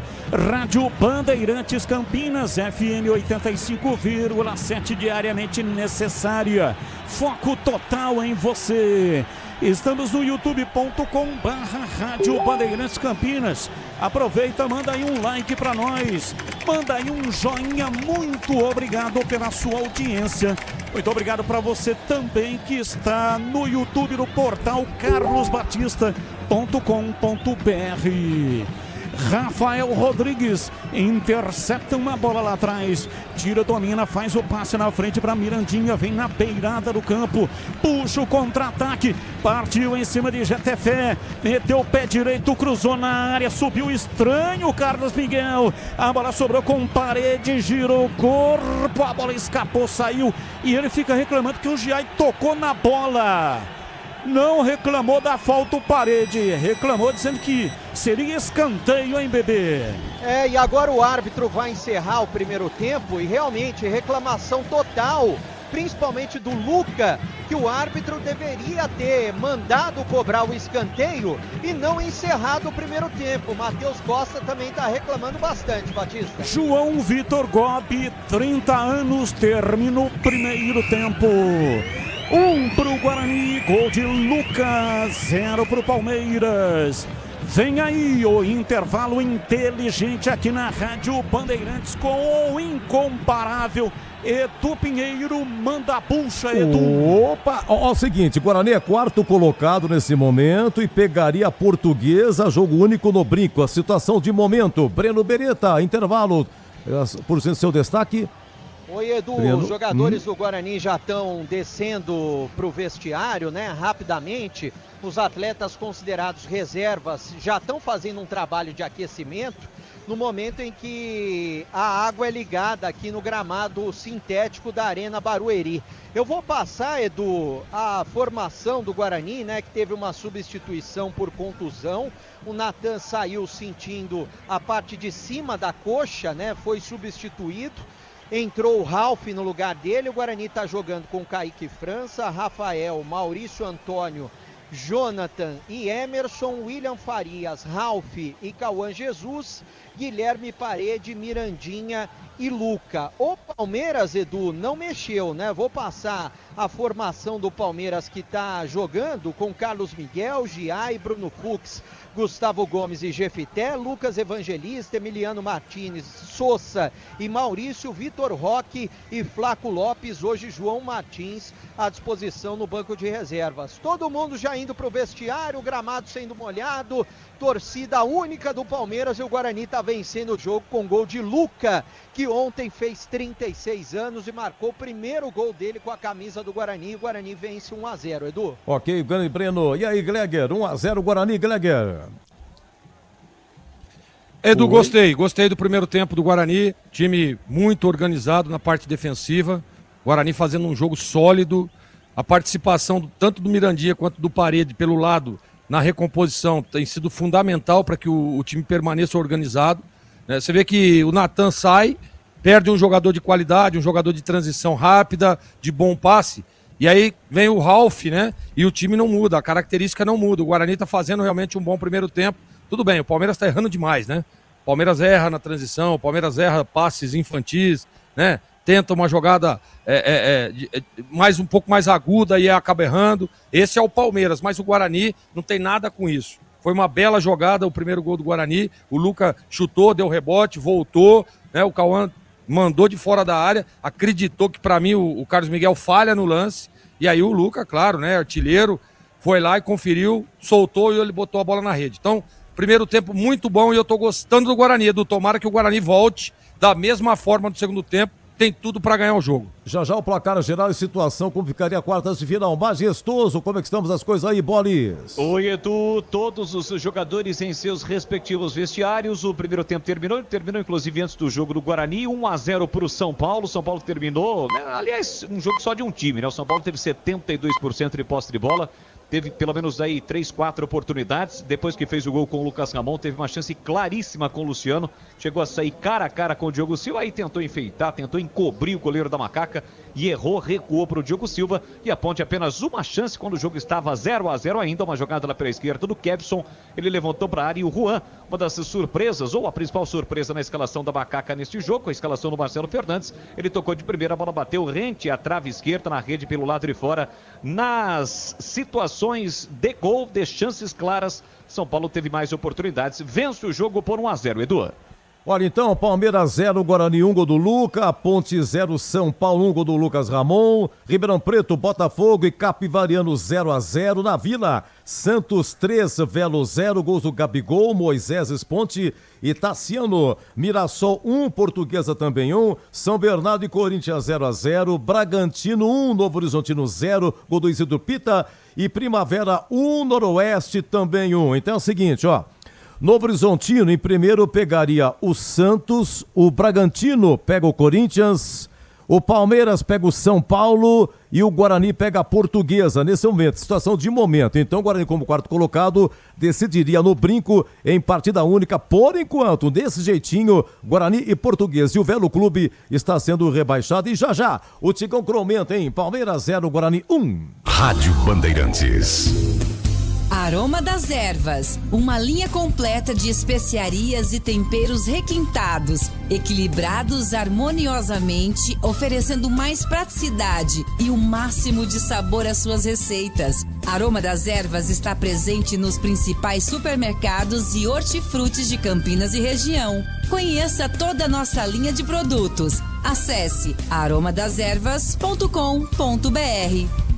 Rádio Bandeirantes Campinas, FM 85,7 diariamente necessária. Foco total em você. Estamos no youtube.com/Rádio Bandeirantes Campinas. Aproveita, manda aí um like para nós. Manda aí um joinha. Muito obrigado pela sua audiência. Muito obrigado para você também que está no YouTube, no portal carlosbatista.com.br. Rafael Rodrigues intercepta uma bola lá atrás, tira, domina, faz o passe na frente para Mirandinha, vem na beirada do campo, puxa o contra-ataque, partiu em cima de Jetefé, meteu o pé direito, cruzou na área, subiu estranho Carlos Miguel, a bola sobrou com Parede, girou o corpo, a bola escapou, saiu e ele fica reclamando que o Giai tocou na bola. Não reclamou da falta o Parede, reclamou dizendo que seria escanteio, hein, bebê? E agora o árbitro vai encerrar o primeiro tempo e realmente reclamação total, principalmente do Luca, que o árbitro deveria ter mandado cobrar o escanteio e não encerrado o primeiro tempo. Matheus Costa também está reclamando bastante, Batista. João Vitor Gobi, 30 anos, termina o primeiro tempo. 1 pro Guarani, gol de Lucas, 0 pro Palmeiras. Vem aí o intervalo inteligente aqui na Rádio Bandeirantes com o incomparável Edu Pinheiro. Manda a bucha, Edu. Opa, ó, o seguinte, Guarani é quarto colocado nesse momento e pegaria a Portuguesa, jogo único no Brinco. A situação de momento, Breno Beretta, intervalo, por seu destaque. Oi, Edu, os jogadores do Guarani já estão descendo para o vestiário, né, rapidamente. Os atletas considerados reservas já estão fazendo um trabalho de aquecimento no momento em que a água é ligada aqui no gramado sintético da Arena Barueri. Eu vou passar, Edu, a formação do Guarani, né, que teve uma substituição por contusão. O Natan saiu sentindo a parte de cima da coxa, né, foi substituído. Entrou o Ralf no lugar dele, o Guarani está jogando com Kaique França, Rafael, Maurício Antônio Jonathan e Emerson, William Farias, Ralf e Cauã Jesus, Guilherme Parede, Mirandinha e Luca. O Palmeiras, Edu, não mexeu, né? Vou passar a formação do Palmeiras que tá jogando com Carlos Miguel, Giai, Bruno Fux, Gustavo Gomes e Jefité, Lucas Evangelista, Emiliano Martins, Sousa e Maurício, Vitor Roque e Flaco Lopes. Hoje João Martins à disposição no banco de reservas. Todo mundo já indo pro vestiário, o gramado sendo molhado, torcida única do Palmeiras e o Guarani tá vencendo o jogo com gol de Luca, que ontem fez 36 anos e marcou o primeiro gol dele com a camisa do Guarani. O Guarani vence 1-0, Edu. Ok, grande Breno. E aí, Gleger? 1-0 Guarani, Gleger. Edu, gostei do primeiro tempo do Guarani, time muito organizado na parte defensiva, Guarani fazendo um jogo sólido, a participação tanto do Mirandinha quanto do Parede pelo lado na recomposição tem sido fundamental para que o time permaneça organizado. Você vê que o Natan sai, perde um jogador de qualidade, um jogador de transição rápida, de bom passe, e aí vem o Ralf, né? E o time não muda, a característica não muda. O Guarani está fazendo realmente um bom primeiro tempo. Tudo bem, o Palmeiras está errando demais, né? O Palmeiras erra na transição, o Palmeiras erra passes infantis, né? Tenta uma jogada um pouco mais aguda e acaba errando. Esse é o Palmeiras, mas o Guarani não tem nada com isso. Foi uma bela jogada, o primeiro gol do Guarani. O Luca chutou, deu rebote, voltou, né? O Cauã mandou de fora da área, acreditou que para mim o Carlos Miguel falha no lance. E aí o Luca, claro, né? Artilheiro, foi lá e conferiu, soltou e ele botou a bola na rede. Então, primeiro tempo muito bom e eu tô gostando do Guarani, Edu. Tomara que o Guarani volte da mesma forma no segundo tempo. Tem tudo para ganhar o jogo. Já o placar geral e situação, como ficaria quartas de final. Majestoso, como é que estamos as coisas aí, Bolis? Oi, Edu, todos os jogadores em seus respectivos vestiários. O primeiro tempo terminou inclusive antes do jogo do Guarani, 1-0 para o São Paulo. São Paulo terminou, aliás, um jogo só de um time, né? O São Paulo teve 72% de posse de bola. Teve pelo menos aí 3, 4 oportunidades. Depois que fez o gol com o Lucas Ramon, teve uma chance claríssima com o Luciano. Chegou a sair cara a cara com o Diogo Silva. Aí tentou enfeitar, tentou encobrir o goleiro da Macaca e errou, recuou para o Diogo Silva. E a Ponte apenas uma chance quando o jogo estava 0-0 ainda. Uma jogada lá pela esquerda do Kevson. Ele levantou para a área e o Juan, uma das surpresas, ou a principal surpresa na escalação da Macaca neste jogo, a escalação do Marcelo Fernandes. Ele tocou de primeira, a bola bateu rente à trave esquerda na rede pelo lado de fora. Nas situações de gol, de chances claras, São Paulo teve mais oportunidades, vence o jogo por 1-0, Edu. Olha então, Palmeiras 0, Guarani 1, gol do Luca, Ponte 0, São Paulo 1, gol do Lucas Ramon, Ribeirão Preto, Botafogo e Capivariano 0-0, na Vila, Santos 3, Velo 0, gols do Gabigol, Moisés Ponte e Tassiano, Mirassol 1, Portuguesa também 1, São Bernardo e Corinthians 0-0, Bragantino 1, Novo Horizontino 0, gol do Isidro Pita e Primavera 1, Noroeste também 1. Então é o seguinte, ó. Novo Horizontino em primeiro pegaria o Santos, o Bragantino pega o Corinthians, o Palmeiras pega o São Paulo e o Guarani pega a Portuguesa nesse momento, situação de momento. Então o Guarani como quarto colocado decidiria no brinco em partida única por enquanto, desse jeitinho, Guarani e Portuguesa. E o Velo Clube está sendo rebaixado e já o Tigão comenta, hein? Palmeiras 0, Guarani 1. Rádio Bandeirantes. Aroma das Ervas, uma linha completa de especiarias e temperos requintados, equilibrados harmoniosamente, oferecendo mais praticidade e o máximo de sabor às suas receitas. Aroma das Ervas está presente nos principais supermercados e hortifrutis de Campinas e região. Conheça toda a nossa linha de produtos. Acesse aromadeservas.com.br.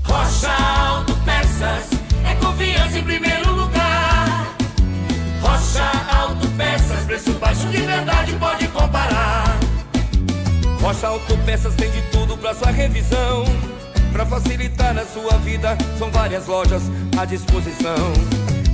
Rocha Autopeças, é confiança em primeiro lugar. Rocha Autopeças, preço baixo de verdade, pode comparar. Rocha Autopeças tem de tudo pra sua revisão. Pra facilitar na sua vida, são várias lojas à disposição.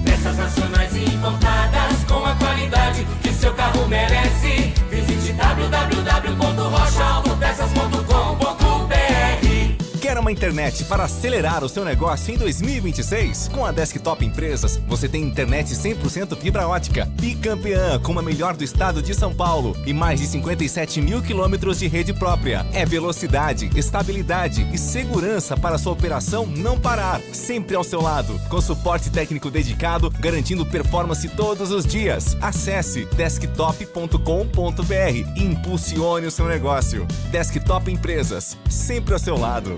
Peças nacionais e importadas, com a qualidade que seu carro merece. Visite www.rochaautopeças.com.br. Quer uma internet para acelerar o seu negócio em 2026? Com a Desktop Empresas, você tem internet 100% fibra ótica, bicampeã com a melhor do estado de São Paulo e mais de 57 mil quilômetros de rede própria. É velocidade, estabilidade e segurança para sua operação não parar. Sempre ao seu lado, com suporte técnico dedicado, garantindo performance todos os dias. Acesse desktop.com.br e impulsione o seu negócio. Desktop Empresas, sempre ao seu lado.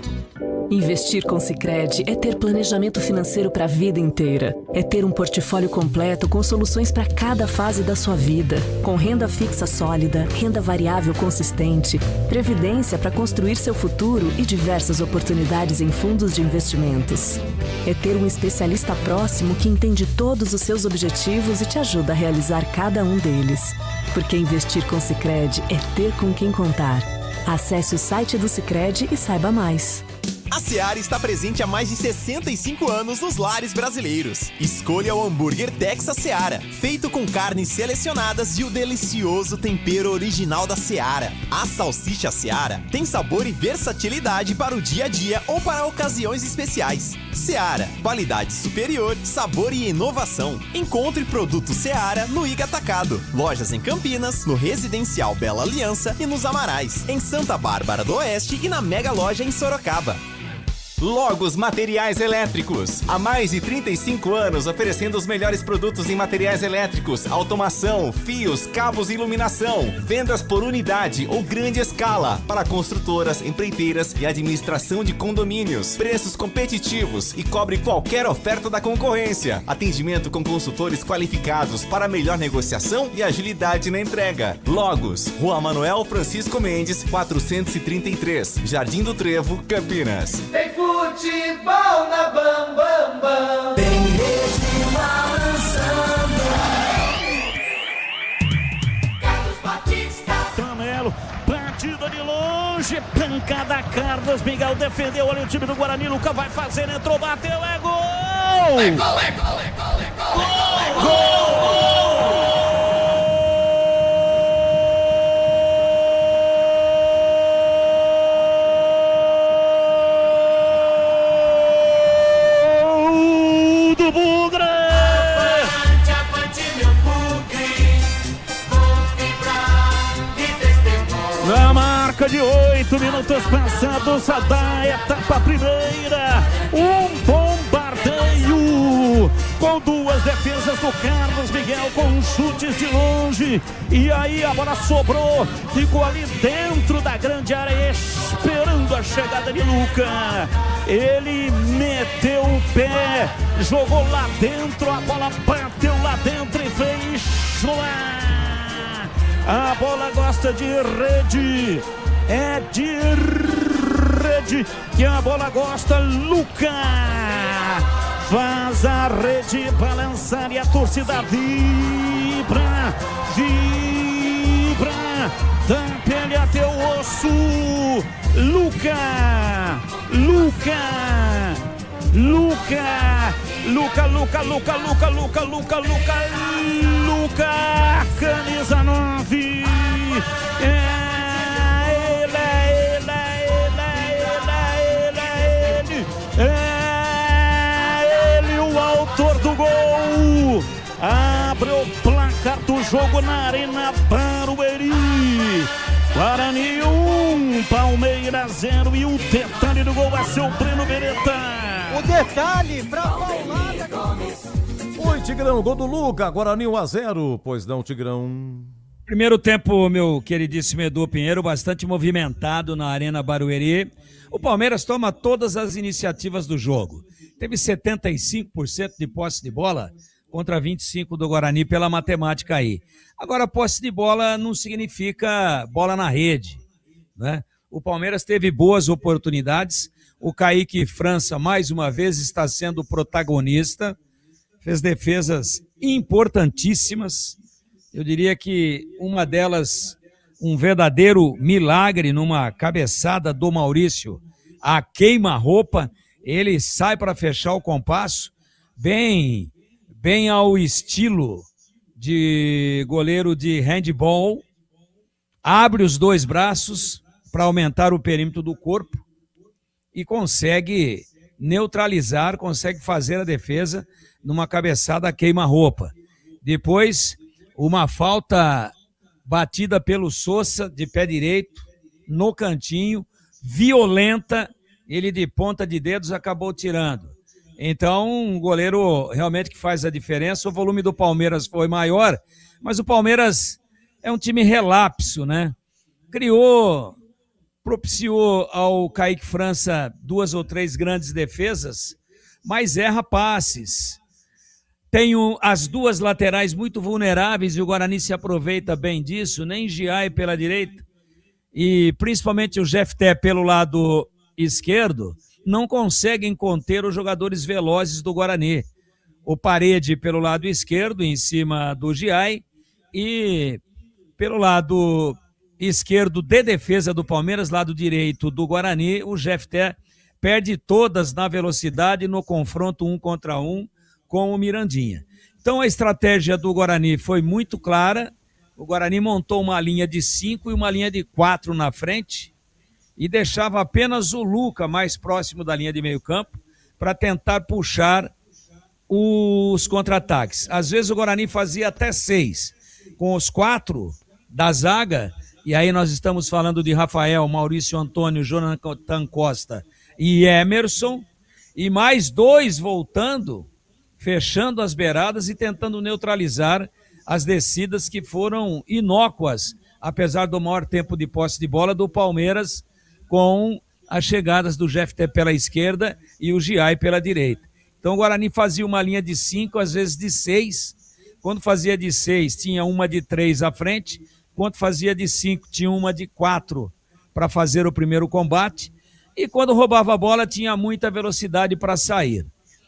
Investir com Sicredi é ter planejamento financeiro para a vida inteira. É ter um portfólio completo com soluções para cada fase da sua vida. Com renda fixa sólida, renda variável consistente, previdência para construir seu futuro e diversas oportunidades em fundos de investimentos. É ter um especialista próximo que entende todos os seus objetivos e te ajuda a realizar cada um deles. Porque investir com Sicredi é ter com quem contar. Acesse o site do Sicredi e saiba mais. A Seara está presente há mais de 65 anos nos lares brasileiros. Escolha o hambúrguer Texas Seara, feito com carnes selecionadas e o delicioso tempero original da Seara. A salsicha Seara tem sabor e versatilidade para o dia a dia ou para ocasiões especiais. Seara, qualidade superior, sabor e inovação. Encontre produto Seara no Iga Atacado. Lojas em Campinas, no Residencial Bela Aliança e nos Amarais, em Santa Bárbara do Oeste e na Mega Loja em Sorocaba. Logos Materiais Elétricos. Há mais de 35 anos oferecendo os melhores produtos em materiais elétricos, automação, fios, cabos e iluminação. Vendas por unidade ou grande escala para construtoras, empreiteiras e administração de condomínios. Preços competitivos e cobre qualquer oferta da concorrência. Atendimento com consultores qualificados para melhor negociação e agilidade na entrega. Logos, Rua Manuel Francisco Mendes, 433, Jardim do Trevo, Campinas. Futebol na Bam Bam Bam. Tem rede balançando. Carlos Batista. Camelo, batida de longe, pancada Carlos Miguel defendeu, olha o time do Guarani, Luca vai fazer, entrou, bateu, é gol! É gol, é gol, é gol, é gol, é gol! Gol! De 8 minutos passados da etapa primeira, um bombardeio com duas defesas do Carlos Miguel com chutes de longe, e aí a bola sobrou, ficou ali dentro da grande área esperando a chegada de Luca. Ele meteu o pé, jogou lá dentro, a bola bateu lá dentro e fez lá. A bola gosta de rede, é de rede que a bola gosta. Luca faz a rede balançar e a torcida vibra, vibra da pele até o osso. Luca, Luca, Luca, Luca, Luca, Luca, Luca, Luca, Luca, Luca, Luca, camisa 9. Autor do gol, abre o placar do jogo na Arena Barueri. Guarani 1, Palmeiras 0, e o detalhe do gol vai ser o Breno Beretta. O detalhe pra Paulada Gomes. Oi, Tigrão, gol do Luca, Guarani 1-0, pois não, Tigrão? Primeiro tempo, meu queridíssimo Edu Pinheiro, bastante movimentado na Arena Barueri. O Palmeiras toma todas as iniciativas do jogo. Teve 75% de posse de bola contra 25% do Guarani pela matemática aí. Agora, posse de bola não significa bola na rede, né? O Palmeiras teve boas oportunidades. O Kaique França, mais uma vez, está sendo protagonista. Fez defesas importantíssimas. Eu diria que uma delas, um verdadeiro milagre numa cabeçada do Maurício, a queima-roupa. Ele sai para fechar o compasso, bem ao estilo de goleiro de handball, abre os dois braços para aumentar o perímetro do corpo e consegue neutralizar, consegue fazer a defesa numa cabeçada queima-roupa. Depois, uma falta batida pelo Sousa de pé direito, no cantinho, violenta, ele de ponta de dedos acabou tirando. Então, um goleiro realmente que faz a diferença. O volume do Palmeiras foi maior, mas o Palmeiras é um time relapso, né? Propiciou ao Kaique França 2 ou 3 grandes defesas, mas erra passes. Tem as duas laterais muito vulneráveis e o Guarani se aproveita bem disso, nem Giai pela direita e principalmente o Jefté pelo lado esquerdo não conseguem conter os jogadores velozes do Guarani. O Parede pelo lado esquerdo em cima do Giai e pelo lado esquerdo de defesa do Palmeiras, lado direito do Guarani, o Jefté perde todas na velocidade no confronto 1 contra 1 com o Mirandinha. Então a estratégia do Guarani foi muito clara. O Guarani montou uma linha de 5 e uma linha de 4 na frente e deixava apenas o Luca mais próximo da linha de meio campo para tentar puxar os contra-ataques. Às vezes o Guarani fazia até 6, com os 4 da zaga, e aí nós estamos falando de Rafael, Maurício Antônio, Jonathan Costa e Emerson, e mais 2 voltando, fechando as beiradas e tentando neutralizar as descidas que foram inócuas, apesar do maior tempo de posse de bola do Palmeiras, com as chegadas do Jefté pela esquerda e o Giai pela direita. Então o Guarani fazia uma linha de 5, às vezes de 6. Quando fazia de 6, tinha uma de 3 à frente. Quando fazia de 5, tinha uma de 4 para fazer o primeiro combate. E quando roubava a bola, tinha muita velocidade para sair.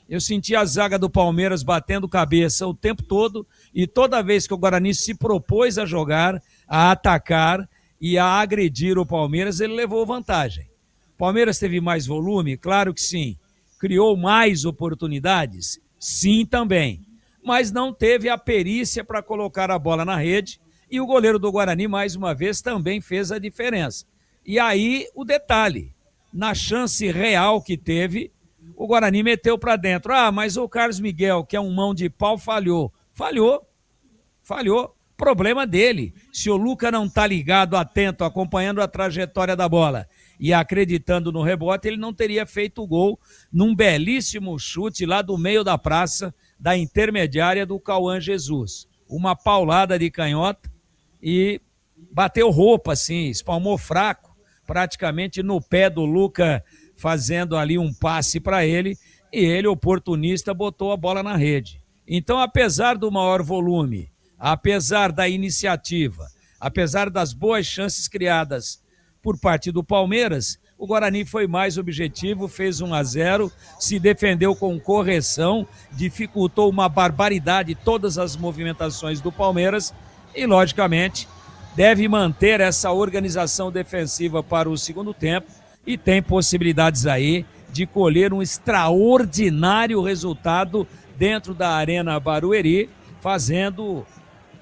Eu senti a zaga do Palmeiras batendo cabeça o tempo todo e toda vez que o Guarani se propôs a jogar, a atacar e a agredir o Palmeiras, ele levou vantagem. O Palmeiras teve mais volume? Claro que sim. Criou mais oportunidades? Sim, também. Mas não teve a perícia para colocar a bola na rede e o goleiro do Guarani, mais uma vez, também fez a diferença. E aí, o detalhe, na chance real que teve, o Guarani meteu para dentro. Ah, mas o Carlos Miguel, que é um mão de pau, falhou. Falhou. Problema dele. Se o Luca não está ligado, atento, acompanhando a trajetória da bola e acreditando no rebote, ele não teria feito o gol num belíssimo chute lá do meio da praça, da intermediária do Cauã Jesus. Uma paulada de canhota e bateu roupa, assim, espalmou fraco, praticamente no pé do Luca, fazendo ali um passe para ele, e ele, oportunista, botou a bola na rede. Então, apesar do maior volume, apesar da iniciativa, apesar das boas chances criadas por parte do Palmeiras, o Guarani foi mais objetivo, fez 1-0, se defendeu com correção, dificultou uma barbaridade todas as movimentações do Palmeiras e, logicamente, deve manter essa organização defensiva para o segundo tempo e tem possibilidades aí de colher um extraordinário resultado dentro da Arena Barueri, fazendo,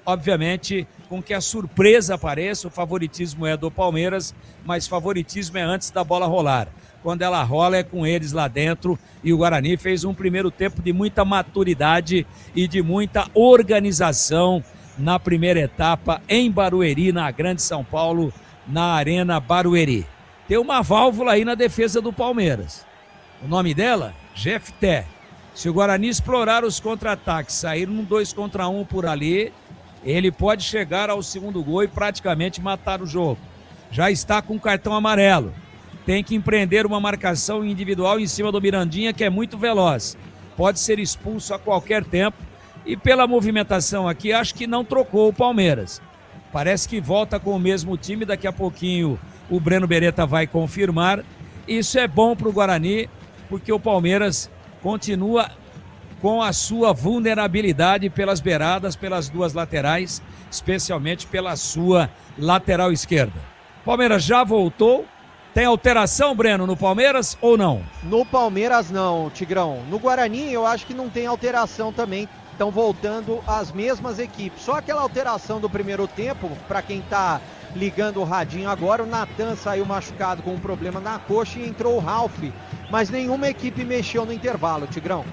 obviamente, com que a surpresa apareça. O favoritismo é do Palmeiras, mas favoritismo é antes da bola rolar. Quando ela rola é com eles lá dentro e o Guarani fez um primeiro tempo de muita maturidade e de muita organização na primeira etapa em Barueri, na Grande São Paulo, na Arena Barueri. Tem uma válvula aí na defesa do Palmeiras. O nome dela? Jefté. Se o Guarani explorar os contra-ataques, sair num 2 contra 1 por ali, ele pode chegar ao segundo gol e praticamente matar o jogo. Já está com cartão amarelo. Tem que empreender uma marcação individual em cima do Mirandinha, que é muito veloz. Pode ser expulso a qualquer tempo. E pela movimentação aqui, acho que não trocou o Palmeiras. Parece que volta com o mesmo time. Daqui a pouquinho o Breno Beretta vai confirmar. Isso é bom para o Guarani, porque o Palmeiras continua com a sua vulnerabilidade pelas beiradas, pelas duas laterais, especialmente pela sua lateral esquerda. Palmeiras já voltou. Tem alteração, Breno, no Palmeiras ou não? No Palmeiras não, Tigrão. No Guarani eu acho que não tem alteração também. Estão voltando as mesmas equipes. Só aquela alteração do primeiro tempo, para quem está ligando o radinho agora. O Natan saiu machucado com um problema na coxa e entrou o Ralf. Mas nenhuma equipe mexeu no intervalo, Tigrão.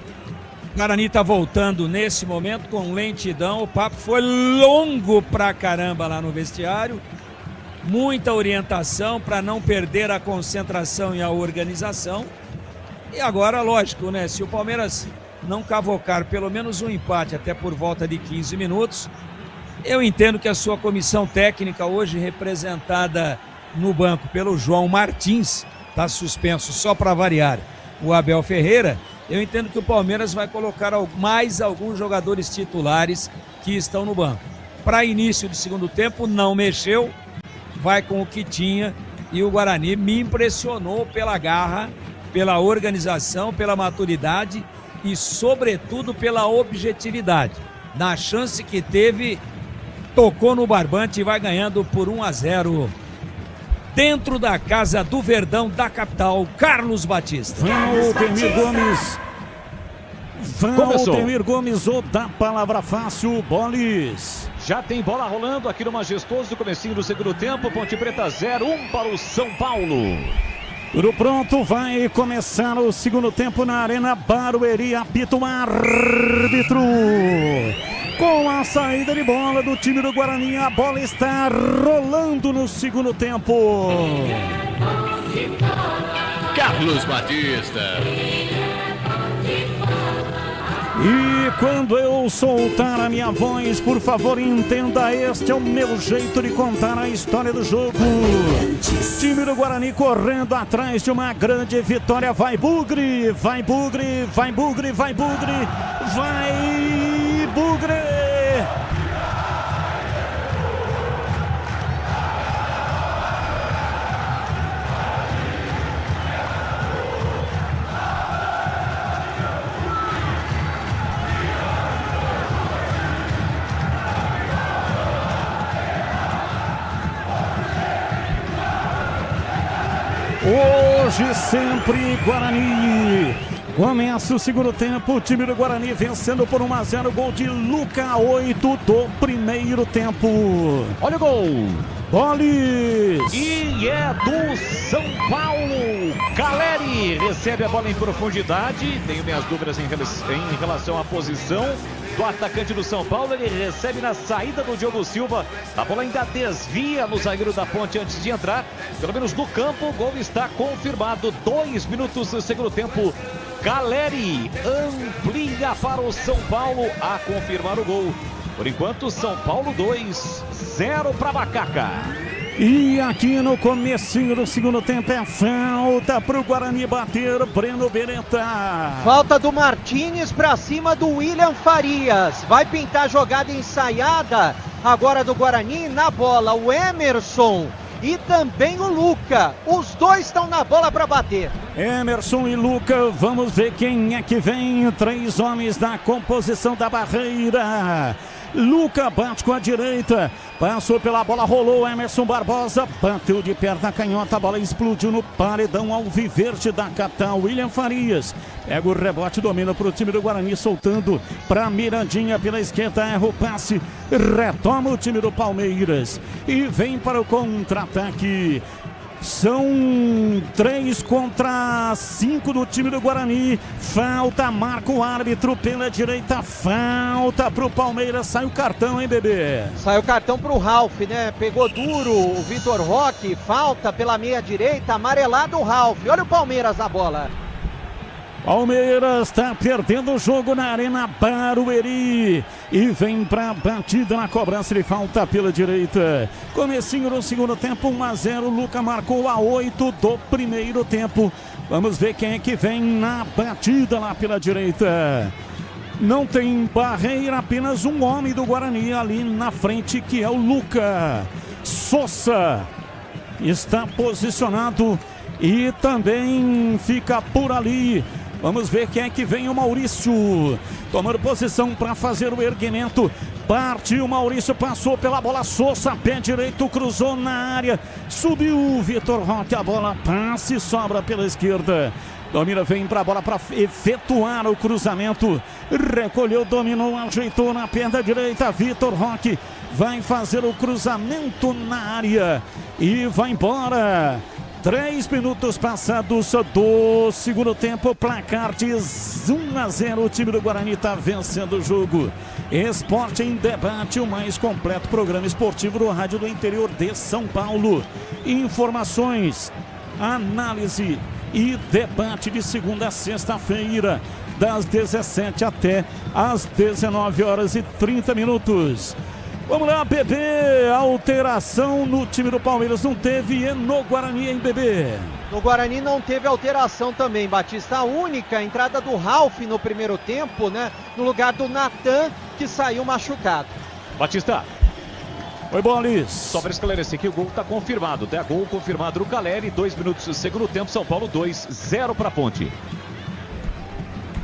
O Guarani tá voltando nesse momento com lentidão. O papo foi longo pra caramba lá no vestiário. Muita orientação para não perder a concentração e a organização. E agora, lógico, né? Se o Palmeiras não cavocar pelo menos um empate até por volta de 15 minutos, eu entendo que a sua comissão técnica, hoje representada no banco pelo João Martins, está suspenso só para variar o Abel Ferreira. Eu entendo que o Palmeiras vai colocar mais alguns jogadores titulares que estão no banco. Para início do segundo tempo, não mexeu, vai com o que tinha, e o Guarani me impressionou pela garra, pela organização, pela maturidade e, sobretudo, pela objetividade. Na chance que teve, tocou no barbante e vai ganhando por 1-0. Dentro da casa do Verdão da capital, Carlos Batista. Valdemir Gomes, ou da palavra fácil, Bolis. Já tem bola rolando aqui no Majestoso, do comecinho do segundo tempo. Ponte Preta 0-1 para o São Paulo. Tudo pronto, vai começar o segundo tempo na Arena Barueri. Apita o árbitro. Com a saída de bola do time do Guarani, a bola está rolando no segundo tempo. Carlos Batista. E quando eu soltar a minha voz, por favor, entenda, este é o meu jeito de contar a história do jogo. Time do Guarani correndo atrás de uma grande vitória. Vai Bugre, vai Bugre, vai Bugre, vai Bugre, vai Bugre. Hoje sempre Guarani. Começa o segundo tempo, o time do Guarani vencendo por 1-0, gol de Luca, 8 do primeiro tempo. Olha o gol. Bolis. E é do São Paulo. Caleri recebe a bola em profundidade. Tenho minhas dúvidas em relação à posição do atacante do São Paulo. Ele recebe na saída do Diogo Silva. A bola ainda desvia no zagueiro da Ponte antes de entrar. Pelo menos no campo, o gol está confirmado. 2 minutos do segundo tempo. Caleri amplia para o São Paulo a confirmar o gol. Por enquanto, São Paulo 2, 0 para Macaca. E aqui no comecinho do segundo tempo é falta para o Guarani bater. Breno Beretta. Falta do Martins para cima do William Farias. Vai pintar jogada ensaiada agora do Guarani. Na bola o Emerson e também o Luca. Os dois estão na bola para bater. Emerson e Luca, vamos ver quem é que vem. 3 homens na composição da barreira. Luca bate com a direita, passou pela bola, rolou Emerson Barbosa, bateu de perna canhota, a bola explodiu no paredão alviverde da capital. William Farias pega o rebote, domina para o time do Guarani, soltando para Mirandinha pela esquerda, erra o passe, retoma o time do Palmeiras e vem para o contra-ataque. São 3 contra 5 do time do Guarani. Falta, marca o árbitro pela direita. Falta pro Palmeiras. Sai o cartão, hein, bebê? Sai o cartão pro Ralf, né? Pegou duro o Vitor Roque. Falta pela meia direita. Amarelado o Ralf. Olha o Palmeiras na bola. Palmeiras está perdendo o jogo na Arena Barueri e vem para a batida na cobrança de falta pela direita. Comecinho do segundo tempo, 1-0. Luca marcou a 8 do primeiro tempo. Vamos ver quem é que vem na batida lá pela direita. Não tem barreira, apenas um homem do Guarani ali na frente, que é o Luca. Sousa está posicionado e também fica por ali. Vamos ver quem é que vem. O Maurício tomando posição para fazer o erguimento. Partiu o Maurício, passou pela bola. Sousa, pé direito, cruzou na área. Subiu o Vitor Roque, a bola passe, sobra pela esquerda. Domina, vem para a bola para efetuar o cruzamento. Recolheu, dominou, ajeitou na perna direita. Vitor Roque vai fazer o cruzamento na área e vai embora. 3 minutos passados do segundo tempo, placar de 1-0, o time do Guarani está vencendo o jogo. Esporte em Debate, o mais completo programa esportivo do rádio do interior de São Paulo. Informações, análise e debate de segunda a sexta-feira, das 17 até as 19h30. Vamos lá, Bebê, alteração no time do Palmeiras não teve e no Guarani, hein, Bebê? No Guarani não teve alteração também, Batista. A única entrada do Ralf no primeiro tempo, né? No lugar do Natan, que saiu machucado. Batista. Oi, Bolis. Só para esclarecer que o gol está confirmado, tá? Gol confirmado do Caleri, 2 minutos do segundo tempo, São Paulo 2-0 para a Ponte.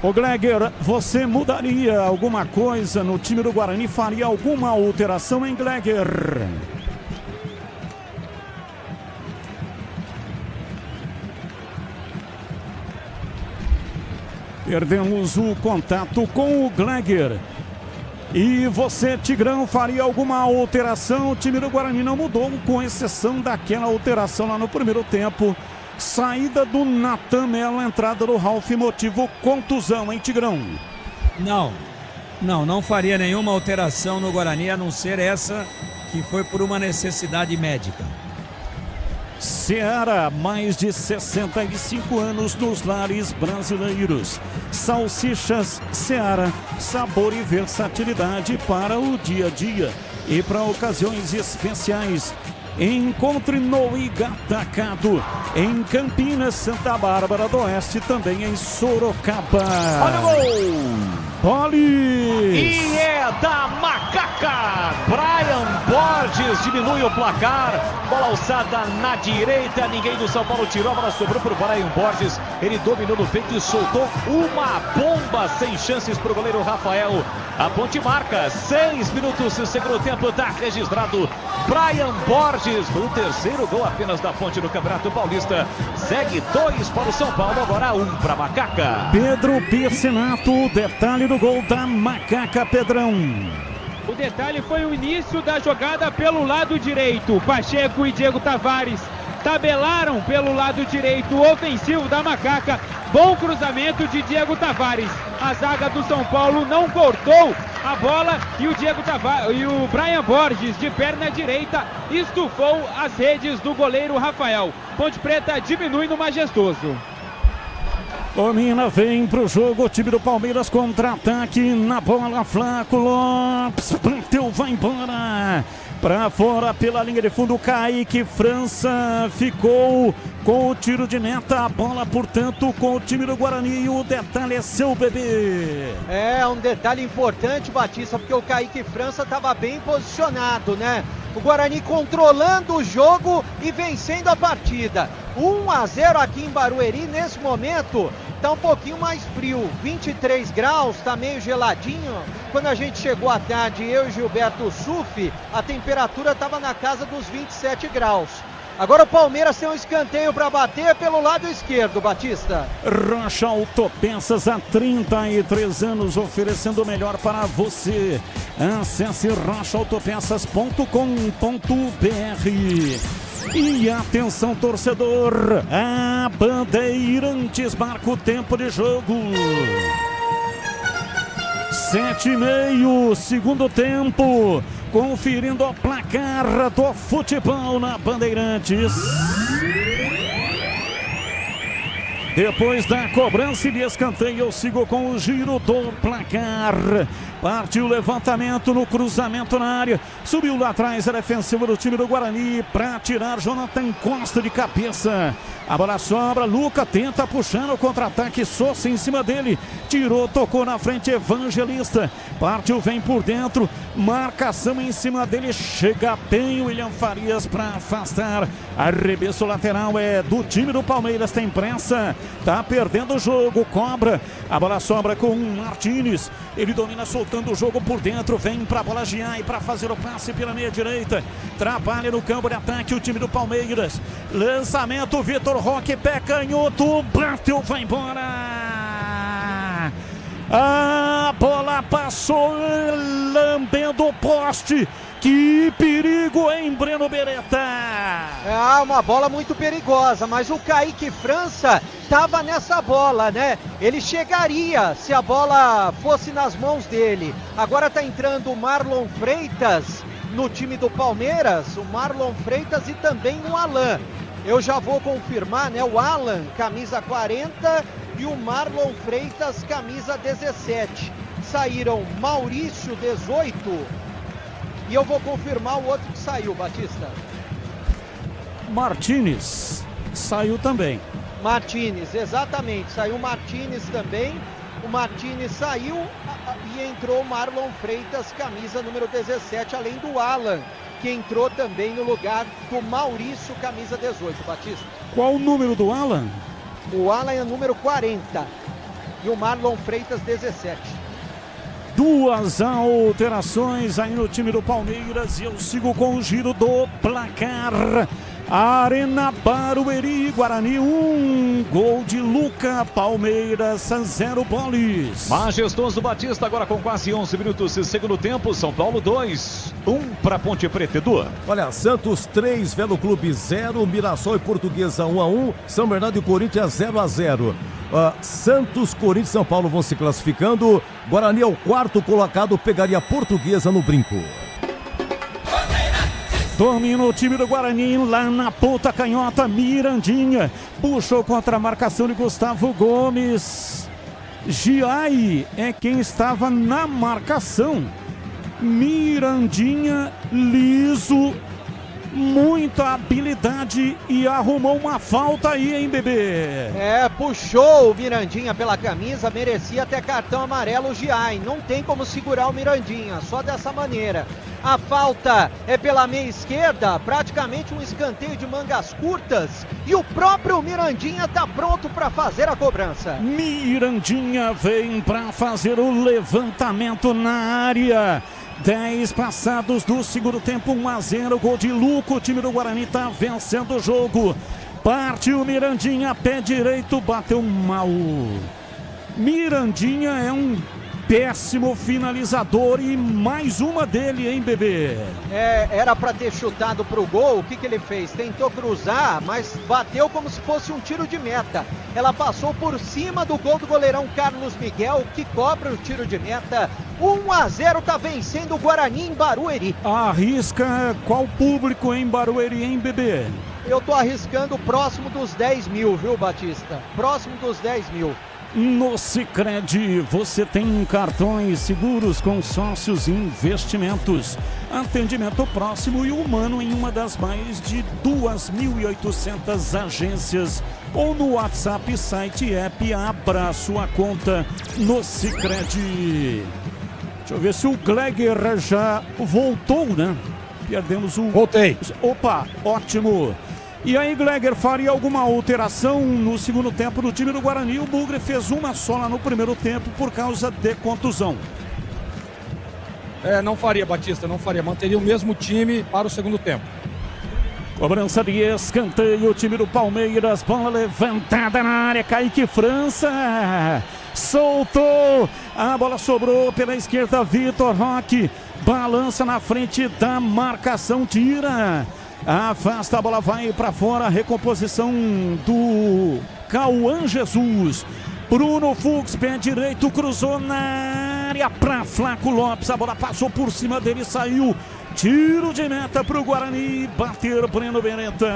Ô Gleger, você mudaria alguma coisa no time do Guarani? Faria alguma alteração, hein, Gleger? Perdemos o contato com o Gleger. E você, Tigrão, faria alguma alteração? O time do Guarani não mudou, com exceção daquela alteração lá no primeiro tempo. Saída do Natan Melo, entrada do Ralf, motivo contusão, hein, Tigrão? Não faria nenhuma alteração no Guarani, a não ser essa que foi por uma necessidade médica. Seara, mais de 65 anos nos lares brasileiros. Salsichas Seara, sabor e versatilidade para o dia a dia e para ocasiões especiais. Encontre no Igatacado, em Campinas, Santa Bárbara do Oeste, também em Sorocaba. Olha o gol! Bolis! E é da Macaca! Brian Borges diminui o placar. Bola alçada na direita, ninguém do São Paulo tirou, a bola sobrou para o Brian Borges. Ele dominou no peito e soltou uma bomba sem chances para o goleiro Rafael. A Ponte marca, 6 minutos do segundo tempo, está registrado. Brian Borges, o terceiro gol apenas da Ponte no Campeonato Paulista. Segue 2 para o São Paulo, agora 1 para a Macaca. Pedro Piscinato, detalhe do gol da Macaca, Pedrão. O detalhe foi o início da jogada pelo lado direito. Pacheco e Diego Tavares tabelaram pelo lado direito ofensivo da Macaca. Bom cruzamento de Diego Tavares. A zaga do São Paulo não cortou a bola e o Brian Borges, de perna direita, estufou as redes do goleiro Rafael. Ponte Preta diminui no Majestoso. Domina, vem pro jogo o time do Palmeiras, contra-ataque na bola, Flaco Lopes, bateu, vai embora. Pra fora pela linha de fundo, Kaique França ficou com o tiro de meta. A bola, portanto, com o time do Guarani. E o detalhe é seu, Bebê. É um detalhe importante, Batista, porque o Kaique França estava bem posicionado, né? O Guarani controlando o jogo e vencendo a partida. 1-0 aqui em Barueri. Nesse momento tá um pouquinho mais frio, 23 graus, tá meio geladinho. Quando a gente chegou à tarde, eu e Gilberto Sufi, a temperatura estava na casa dos 27 graus. Agora o Palmeiras tem um escanteio para bater pelo lado esquerdo, Batista. Rocha Autopeças, há 33 anos, oferecendo o melhor para você. Acesse rochaautopeças.com.br. E atenção, torcedor, a Bandeirantes marca o tempo de jogo. 7:30, segundo tempo. Conferindo o placar do futebol na Bandeirantes. Depois da cobrança e de escanteio, eu sigo com o giro do placar. Partiu o levantamento no cruzamento na área. Subiu lá atrás a defensiva do time do Guarani para tirar Jonathan Costa de cabeça. A bola sobra, Luca tenta puxar no contra-ataque, Sousa em cima dele. Tirou, tocou na frente, Evangelista. Partiu, vem por dentro. Marcação em cima dele. Chega bem o William Farias para afastar. Arremesso lateral é do time do Palmeiras. Tem pressa. Tá perdendo o jogo. Cobra. A bola sobra com o Martínez. Ele domina soltando o jogo por dentro. Vem para a bola Giai para fazer o passe pela meia direita. Trabalha no campo de ataque o time do Palmeiras. Lançamento, Vitor Roque, pé canhoto. Bateu, vai embora. A bola passou lambendo o poste. Que perigo, hein, Breno Beretta? Uma bola muito perigosa, mas o Kaique França estava nessa bola, né? Ele chegaria se a bola fosse nas mãos dele. Agora tá entrando o Marlon Freitas no time do Palmeiras, o Marlon Freitas e também o Alan. Eu já vou confirmar, né? O Alan, camisa 40, e o Marlon Freitas, camisa 17. Saíram Maurício, 18. E eu vou confirmar o outro que saiu, Batista. Martínez saiu também. Martínez, exatamente. Saiu o Martínez também. O Martínez saiu e entrou o Marlon Freitas, camisa número 17, além do Alan, que entrou também no lugar do Maurício, camisa 18, Batista. Qual o número do Alan? O Alan é o número 40 e o Marlon Freitas, 17. 2 alterações aí no time do Palmeiras e eu sigo com o giro do placar. Arena Barueri, Guarani 1, gol de Luca, Palmeiras 0 Bolis. Majestoso Batista agora com quase 11 minutos de segundo tempo, São Paulo 2, 1 para Ponte Preta, Edu. Olha, Santos 3, Velo Clube 0, Mirassol e Portuguesa 1-1, São Bernardo e Corinthians 0-0. Santos, Corinthians e São Paulo vão se classificando. Guarani é o quarto colocado, pegaria a Portuguesa no brinco. Domina o time do Guarani lá na ponta canhota. Mirandinha puxou contra a marcação de Gustavo Gomes. Giai é quem estava na marcação. Mirandinha liso, muita habilidade e arrumou uma falta aí, hein, bebê? Puxou o Mirandinha pela camisa, merecia até cartão amarelo o Giai. Não tem como segurar o Mirandinha, só dessa maneira. A falta é pela meia esquerda, praticamente um escanteio de mangas curtas. E o próprio Mirandinha está pronto para fazer a cobrança. Mirandinha vem para fazer o levantamento na área. 10 passados do segundo tempo, 1-0, gol de Luco. O time do Guarani está vencendo o jogo. Partiu Mirandinha, pé direito, bateu mal. Mirandinha é um péssimo finalizador e mais uma dele, hein, bebê? Era para ter chutado pro gol. O que ele fez? Tentou cruzar, mas bateu como se fosse um tiro de meta. Ela passou por cima do gol do goleirão Carlos Miguel, que cobra o tiro de meta. 1-0, tá vencendo o Guarani em Barueri. Arrisca qual público em Barueri, hein, bebê? Eu tô arriscando próximo dos 10 mil, viu, Batista? Próximo dos 10 mil. No Sicredi você tem cartões, seguros, consórcios e investimentos. Atendimento próximo e humano em uma das mais de 2.800 agências. Ou no WhatsApp, site e app, abra sua conta no Sicredi. Deixa eu ver se o Gleger já voltou, né? Perdemos o... Voltei. Opa, ótimo. E aí, Gleger, faria alguma alteração no segundo tempo do time do Guarani? O Bugre fez uma só lá no primeiro tempo por causa de contusão. Não faria, Batista, não faria. Manteria o mesmo time para o segundo tempo. Cobrança de escanteio, o time do Palmeiras, bola levantada na área, Kaique França, soltou, a bola sobrou pela esquerda, Vitor Roque, balança na frente da marcação, tira. Afasta, a bola vai para fora, recomposição do Cauã Jesus. Bruno Fux, pé direito, cruzou na área para Flaco Lopes. A bola passou por cima dele, saiu. Tiro de meta para o Guarani bater Breno Beretta.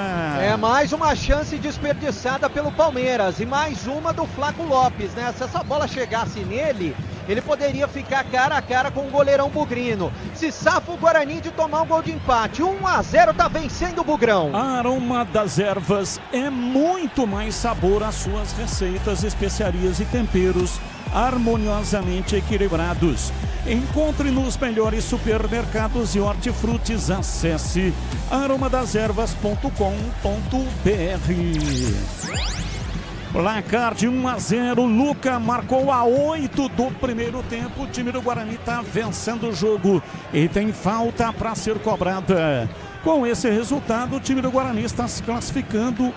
Mais uma chance desperdiçada pelo Palmeiras e mais uma do Flaco Lopes, né? Se essa bola chegasse nele, ele poderia ficar cara a cara com o goleirão bugrino. Se safa o Guarani de tomar um gol de empate. 1-0, tá vencendo o Bugrão. Aroma das Ervas é muito mais sabor às suas receitas, especiarias e temperos harmoniosamente equilibrados. Encontre nos melhores supermercados e hortifrutis. Acesse aromadeservas.com.br. Placar de 1-0, Luca marcou a 8 do primeiro tempo. O time do Guarani está vencendo o jogo e tem falta para ser cobrada. Com esse resultado, o time do Guarani está se classificando.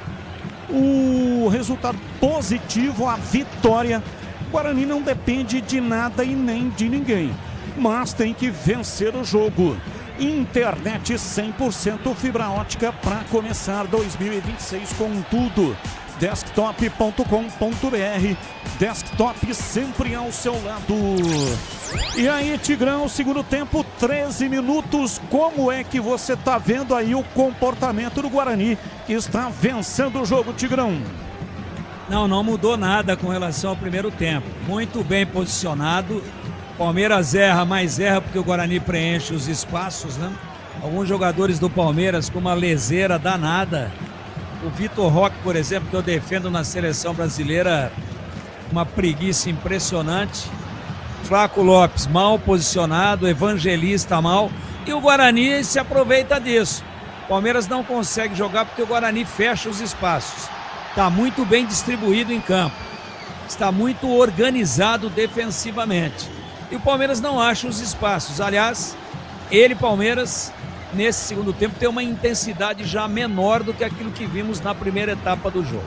O resultado positivo, a vitória. O Guarani não depende de nada e nem de ninguém, mas tem que vencer o jogo. Internet 100% fibra ótica para começar 2026 com tudo. Desktop.com.br. Desktop sempre ao seu lado. E aí, Tigrão, segundo tempo, 13 minutos. Como é que você tá vendo aí o comportamento do Guarani, que está vencendo o jogo, Tigrão? Não mudou nada com relação ao primeiro tempo. Muito bem posicionado. Palmeiras erra, mas erra porque o Guarani preenche os espaços, né? Alguns jogadores do Palmeiras com uma leseira danada. O Vitor Roque, por exemplo, que eu defendo na seleção brasileira, uma preguiça impressionante. Flaco Lopes mal posicionado, Evangelista mal. E o Guarani se aproveita disso. O Palmeiras não consegue jogar porque o Guarani fecha os espaços. Está muito bem distribuído em campo. Está muito organizado defensivamente. E o Palmeiras não acha os espaços. Aliás, Palmeiras, nesse segundo tempo, tem uma intensidade já menor do que aquilo que vimos na primeira etapa do jogo.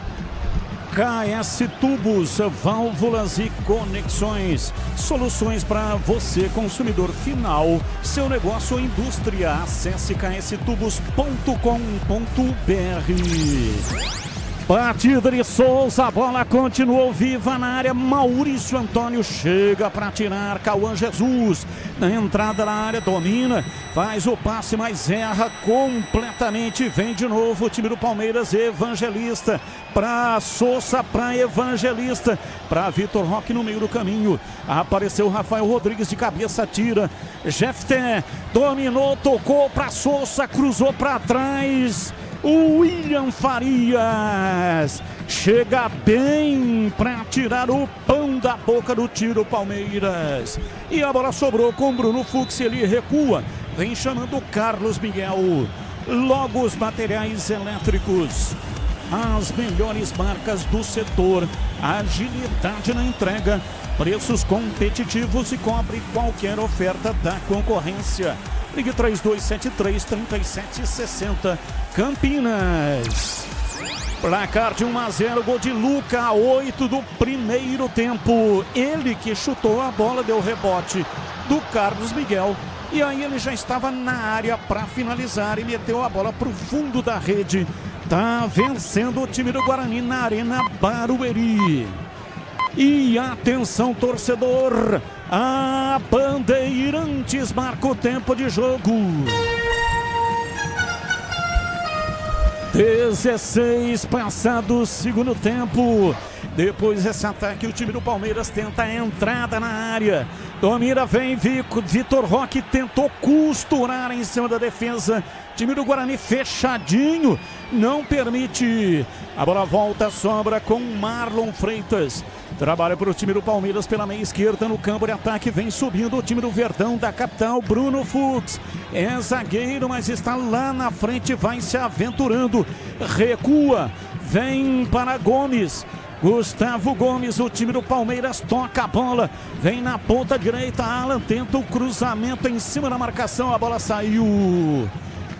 KS Tubos, válvulas e conexões. Soluções para você, consumidor final. Seu negócio ou indústria. Acesse kstubos.com.br. Batida de Souza, a bola continuou viva na área. Maurício Antônio chega para tirar. Cauã Jesus na entrada da área, domina, faz o passe, mas erra completamente. Vem de novo o time do Palmeiras. Evangelista para Souza, para Evangelista, para Vitor Roque no meio do caminho. Apareceu o Rafael Rodrigues de cabeça, tira. Jefté dominou, tocou para Souza, cruzou para trás. O William Farias chega bem para tirar o pão da boca do tiro Palmeiras. E a bola sobrou com Bruno Fux, ele recua. Vem chamando o Carlos Miguel. Logos Materiais Elétricos. As melhores marcas do setor. Agilidade na entrega. Preços competitivos e cobre qualquer oferta da concorrência. Ligue 3273-3760, Campinas. Placar de 1-0, gol de Luca, 8 do primeiro tempo. Ele que chutou a bola, deu rebote do Carlos Miguel. E aí ele já estava na área para finalizar e meteu a bola para o fundo da rede. Tá vencendo o time do Guarani na Arena Barueri. E atenção, torcedor, a Bandeirantes marca o tempo de jogo. 16 passados, segundo tempo. Depois desse ataque, o time do Palmeiras tenta a entrada na área. Domina, vem Vitor Roque, tentou costurar em cima da defesa. Time do Guarani fechadinho, não permite. A bola volta, sobra com Marlon Freitas. Trabalha para o time do Palmeiras pela meia esquerda no campo de ataque. Vem subindo o time do Verdão da capital, Bruno Fux. É zagueiro, mas está lá na frente, vai se aventurando. Recua, vem para Gomes. Gustavo Gomes, o time do Palmeiras toca a bola. Vem na ponta direita, Alan tenta o cruzamento em cima da marcação. A bola saiu.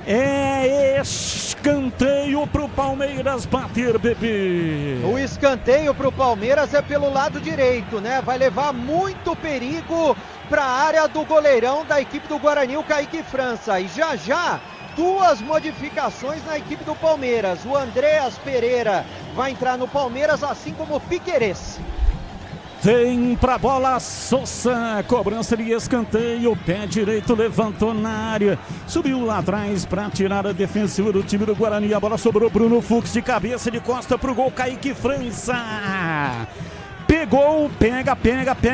É escanteio para o Palmeiras bater, bebê. O escanteio para o Palmeiras é pelo lado direito, né? Vai levar muito perigo para a área do goleirão da equipe do Guarani, o Kaique França. E já, duas modificações na equipe do Palmeiras. O Andreas Pereira vai entrar no Palmeiras, assim como o Piquerez. Vem pra bola, Souza, cobrança de escanteio, pé direito levantou na área, subiu lá atrás para tirar a defensiva do time do Guarani. A bola sobrou, Bruno Fux de cabeça, de costa pro gol, Kaique França. Pegou, pega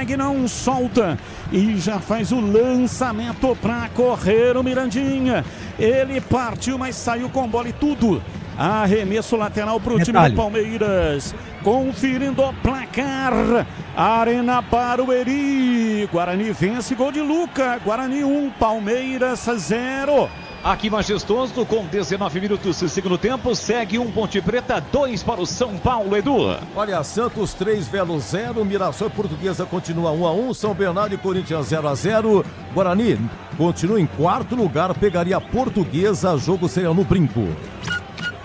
e não solta. E já faz o lançamento para correr o Mirandinha. Ele partiu, mas saiu com bola e tudo. Arremesso lateral para o time do Palmeiras. Conferindo o placar. Arena Barueri. Guarani vence, gol de Luca. Guarani 1, Palmeiras 0. Aqui majestoso, com 19 minutos do segundo tempo, segue Ponte Preta 2 para o São Paulo, Edu. Olha, Santos 3, Velo 0, Mirassol Portuguesa continua 1-1, São Bernardo e Corinthians 0-0, Guarani continua em quarto lugar, pegaria a Portuguesa, jogo seria no Brinco.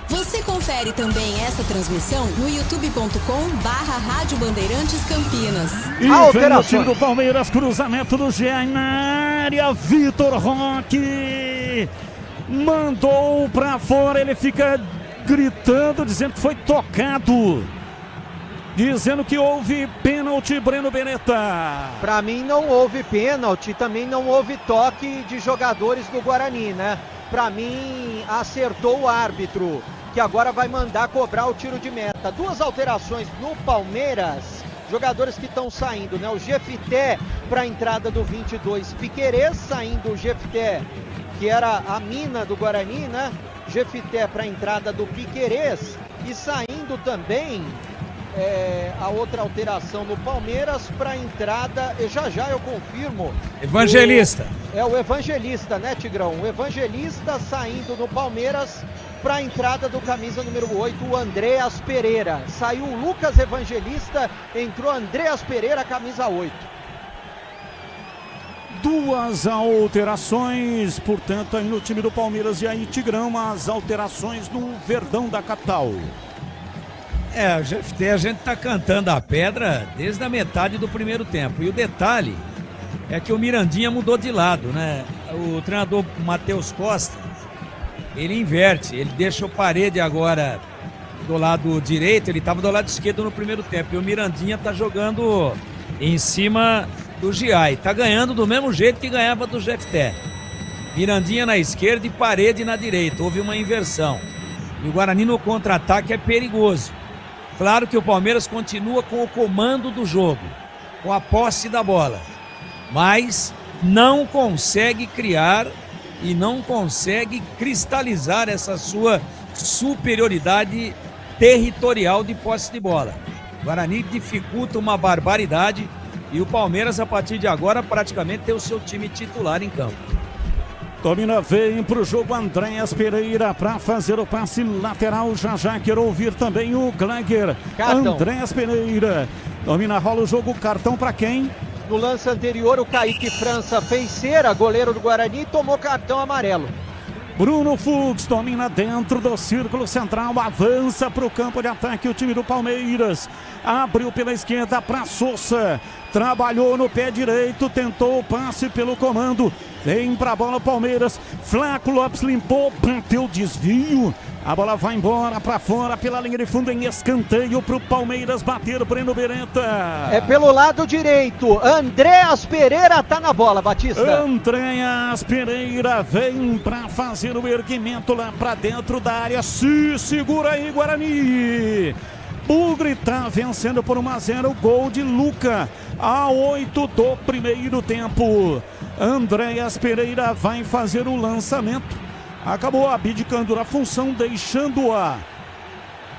Você confere também essa transmissão no youtube.com/Rádio Bandeirantes Campinas. E vem o time do Palmeiras, cruzamento do Gé na área, Vitor Roque. Guarani mandou pra fora, ele fica gritando, dizendo que foi tocado. Dizendo que houve pênalti, Breno Beretta. Pra mim não houve pênalti, também não houve toque de jogadores do Guarani, né? Pra mim acertou o árbitro, que agora vai mandar cobrar o tiro de meta. 2 alterações no Palmeiras, jogadores que estão saindo, né? O Jefité para a entrada do 22, Piquerez saindo, o Jefité, que era a mina do Guarani, né? Jefité para a entrada do Piquerez e saindo também a outra alteração no Palmeiras para a entrada, e já eu confirmo. Evangelista. O Evangelista, né, Tigrão? O Evangelista saindo no Palmeiras para a entrada do camisa número 8, o Andreas Pereira. Saiu o Lucas Evangelista, entrou Andreas Pereira, camisa 8. 2 alterações, portanto, aí no time do Palmeiras. E aí, Tigrão, as alterações no Verdão da capital. O GFT, a gente tá cantando a pedra desde a metade do primeiro tempo. E o detalhe é que o Mirandinha mudou de lado, né? O treinador Matheus Costa, ele inverte, ele deixa o Parede agora do lado direito, ele estava do lado esquerdo no primeiro tempo. E o Mirandinha tá jogando em cima do Giai. Tá ganhando do mesmo jeito que ganhava do GFT. Mirandinha na esquerda e Parede na direita. Houve uma inversão. E o Guarani no contra-ataque é perigoso. Claro que o Palmeiras continua com o comando do jogo, com a posse da bola, mas não consegue criar e não consegue cristalizar essa sua superioridade territorial de posse de bola. O Guarani dificulta uma barbaridade e o Palmeiras, a partir de agora, praticamente tem o seu time titular em campo. Domina, vem pro jogo Andreas Pereira para fazer o passe lateral. Já quero ouvir também o Gleiger. Andreas Pereira domina, rola o jogo. Cartão para quem? No lance anterior, o Kaique França fez cera, goleiro do Guarani, e tomou cartão amarelo. Bruno Fux domina dentro do círculo central, avança para o campo de ataque o time do Palmeiras. Abriu pela esquerda para Sousa, trabalhou no pé direito, tentou o passe pelo comando. Vem para a bola o Palmeiras, Flaco Lopes limpou, bateu desvio. A bola vai embora para fora pela linha de fundo em escanteio para o Palmeiras bater, Breno Beretta. É pelo lado direito, Andreas Pereira tá na bola, Batista. Andreas Pereira vem para fazer o erguimento lá para dentro da área. Se segura aí, Guarani. Bugre tá vencendo por 1-0, gol de Luca, a 8 do primeiro tempo. Andreas Pereira vai fazer o lançamento. Acabou abdicando da função, deixando-a.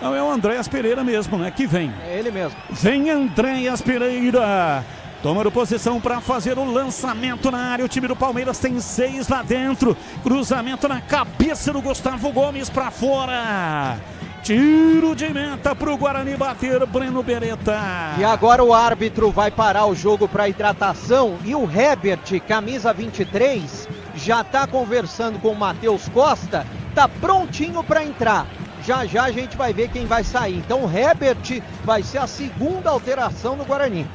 Não, é o Andreas Pereira mesmo, né? Que vem. É ele mesmo. Vem Andreas Pereira. Tomando posição para fazer o lançamento na área. O time do Palmeiras tem 6 lá dentro. Cruzamento na cabeça do Gustavo Gomes para fora. Tiro de meta para o Guarani bater, Breno Beretta. E agora o árbitro vai parar o jogo para hidratação. E o Herbert, camisa 23, já está conversando com o Matheus Costa. Está prontinho para entrar. Já a gente vai ver quem vai sair. Então o Herbert vai ser a segunda alteração no Guarani.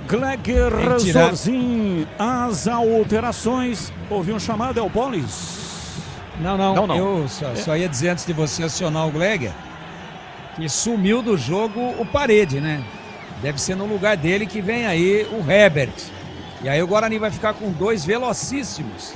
Gleiger, Zorzinho, as alterações. Houve um chamado, é o Bolis? Não. Eu só ia dizer antes de você acionar o Gleiger que sumiu do jogo o Parede, né? Deve ser no lugar dele que vem aí o Herbert. E aí o Guarani vai ficar com 2 velocíssimos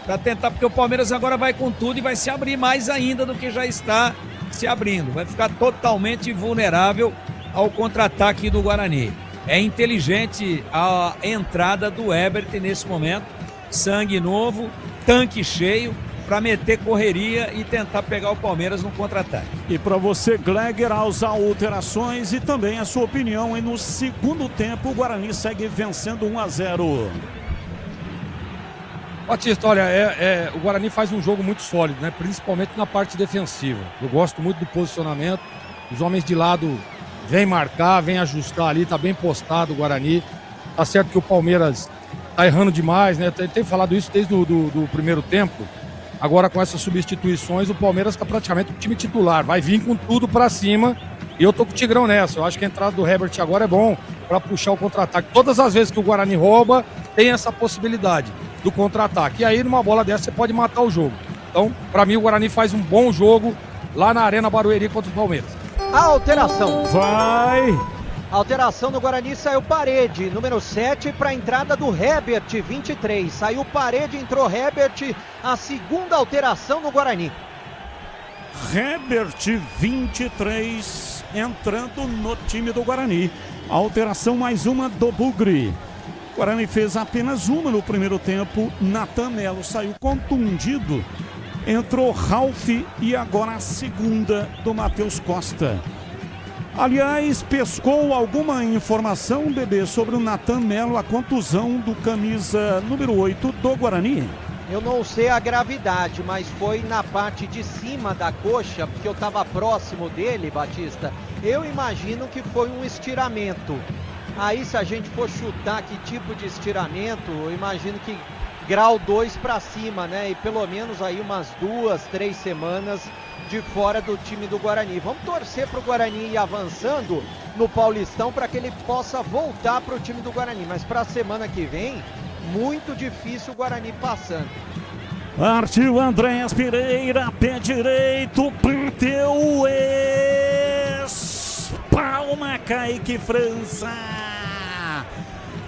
para tentar, porque o Palmeiras agora vai com tudo e vai se abrir mais ainda do que já está se abrindo. Vai ficar totalmente vulnerável ao contra-ataque do Guarani. É inteligente a entrada do Herbert nesse momento. Sangue novo, tanque cheio, para meter correria e tentar pegar o Palmeiras no contra-ataque. E para você, Gleiger, as alterações e também a sua opinião. E no segundo tempo, o Guarani segue vencendo 1-0. Batista, olha, o Guarani faz um jogo muito sólido, né? Principalmente na parte defensiva. Eu gosto muito do posicionamento. Os homens de lado vêm marcar, vêm ajustar ali, tá bem postado o Guarani. Tá certo que o Palmeiras tá errando demais, né? Tem falado isso desde o primeiro tempo. Agora, com essas substituições, o Palmeiras está praticamente o time titular. Vai vir com tudo para cima. E eu tô com o Tigrão nessa. Eu acho que a entrada do Herbert agora é bom para puxar o contra-ataque. Todas as vezes que o Guarani rouba, tem essa possibilidade. do contra-ataque. E aí, numa bola dessa, você pode matar o jogo. Então, para mim, o Guarani faz um bom jogo lá na Arena Barueri contra o Palmeiras. A alteração. Vai! A alteração no Guarani, saiu Parede, número 7, para a entrada do Herbert, 23. Saiu Parede, entrou Herbert, a segunda alteração no Guarani. Herbert, 23, entrando no time do Guarani. Alteração mais uma do Bugre. O Guarani fez apenas uma no primeiro tempo. Natan Melo saiu contundido. Entrou Ralf e agora a segunda do Matheus Costa. Aliás, pescou alguma informação, Bebê, sobre o Natan Melo, a contusão do camisa número 8 do Guarani? Eu não sei a gravidade, mas foi na parte de cima da coxa, porque eu estava próximo dele, Batista. Eu imagino que foi um estiramento. Aí, se a gente for chutar que tipo de estiramento, eu imagino que grau 2 para cima, né? E pelo menos aí umas 2, 3 semanas de fora do time do Guarani. Vamos torcer para o Guarani ir avançando no Paulistão para que ele possa voltar para o time do Guarani. Mas para a semana que vem, muito difícil o Guarani passando. Partiu Andréas Pereira, pé direito, bateu, espalma Kaique França.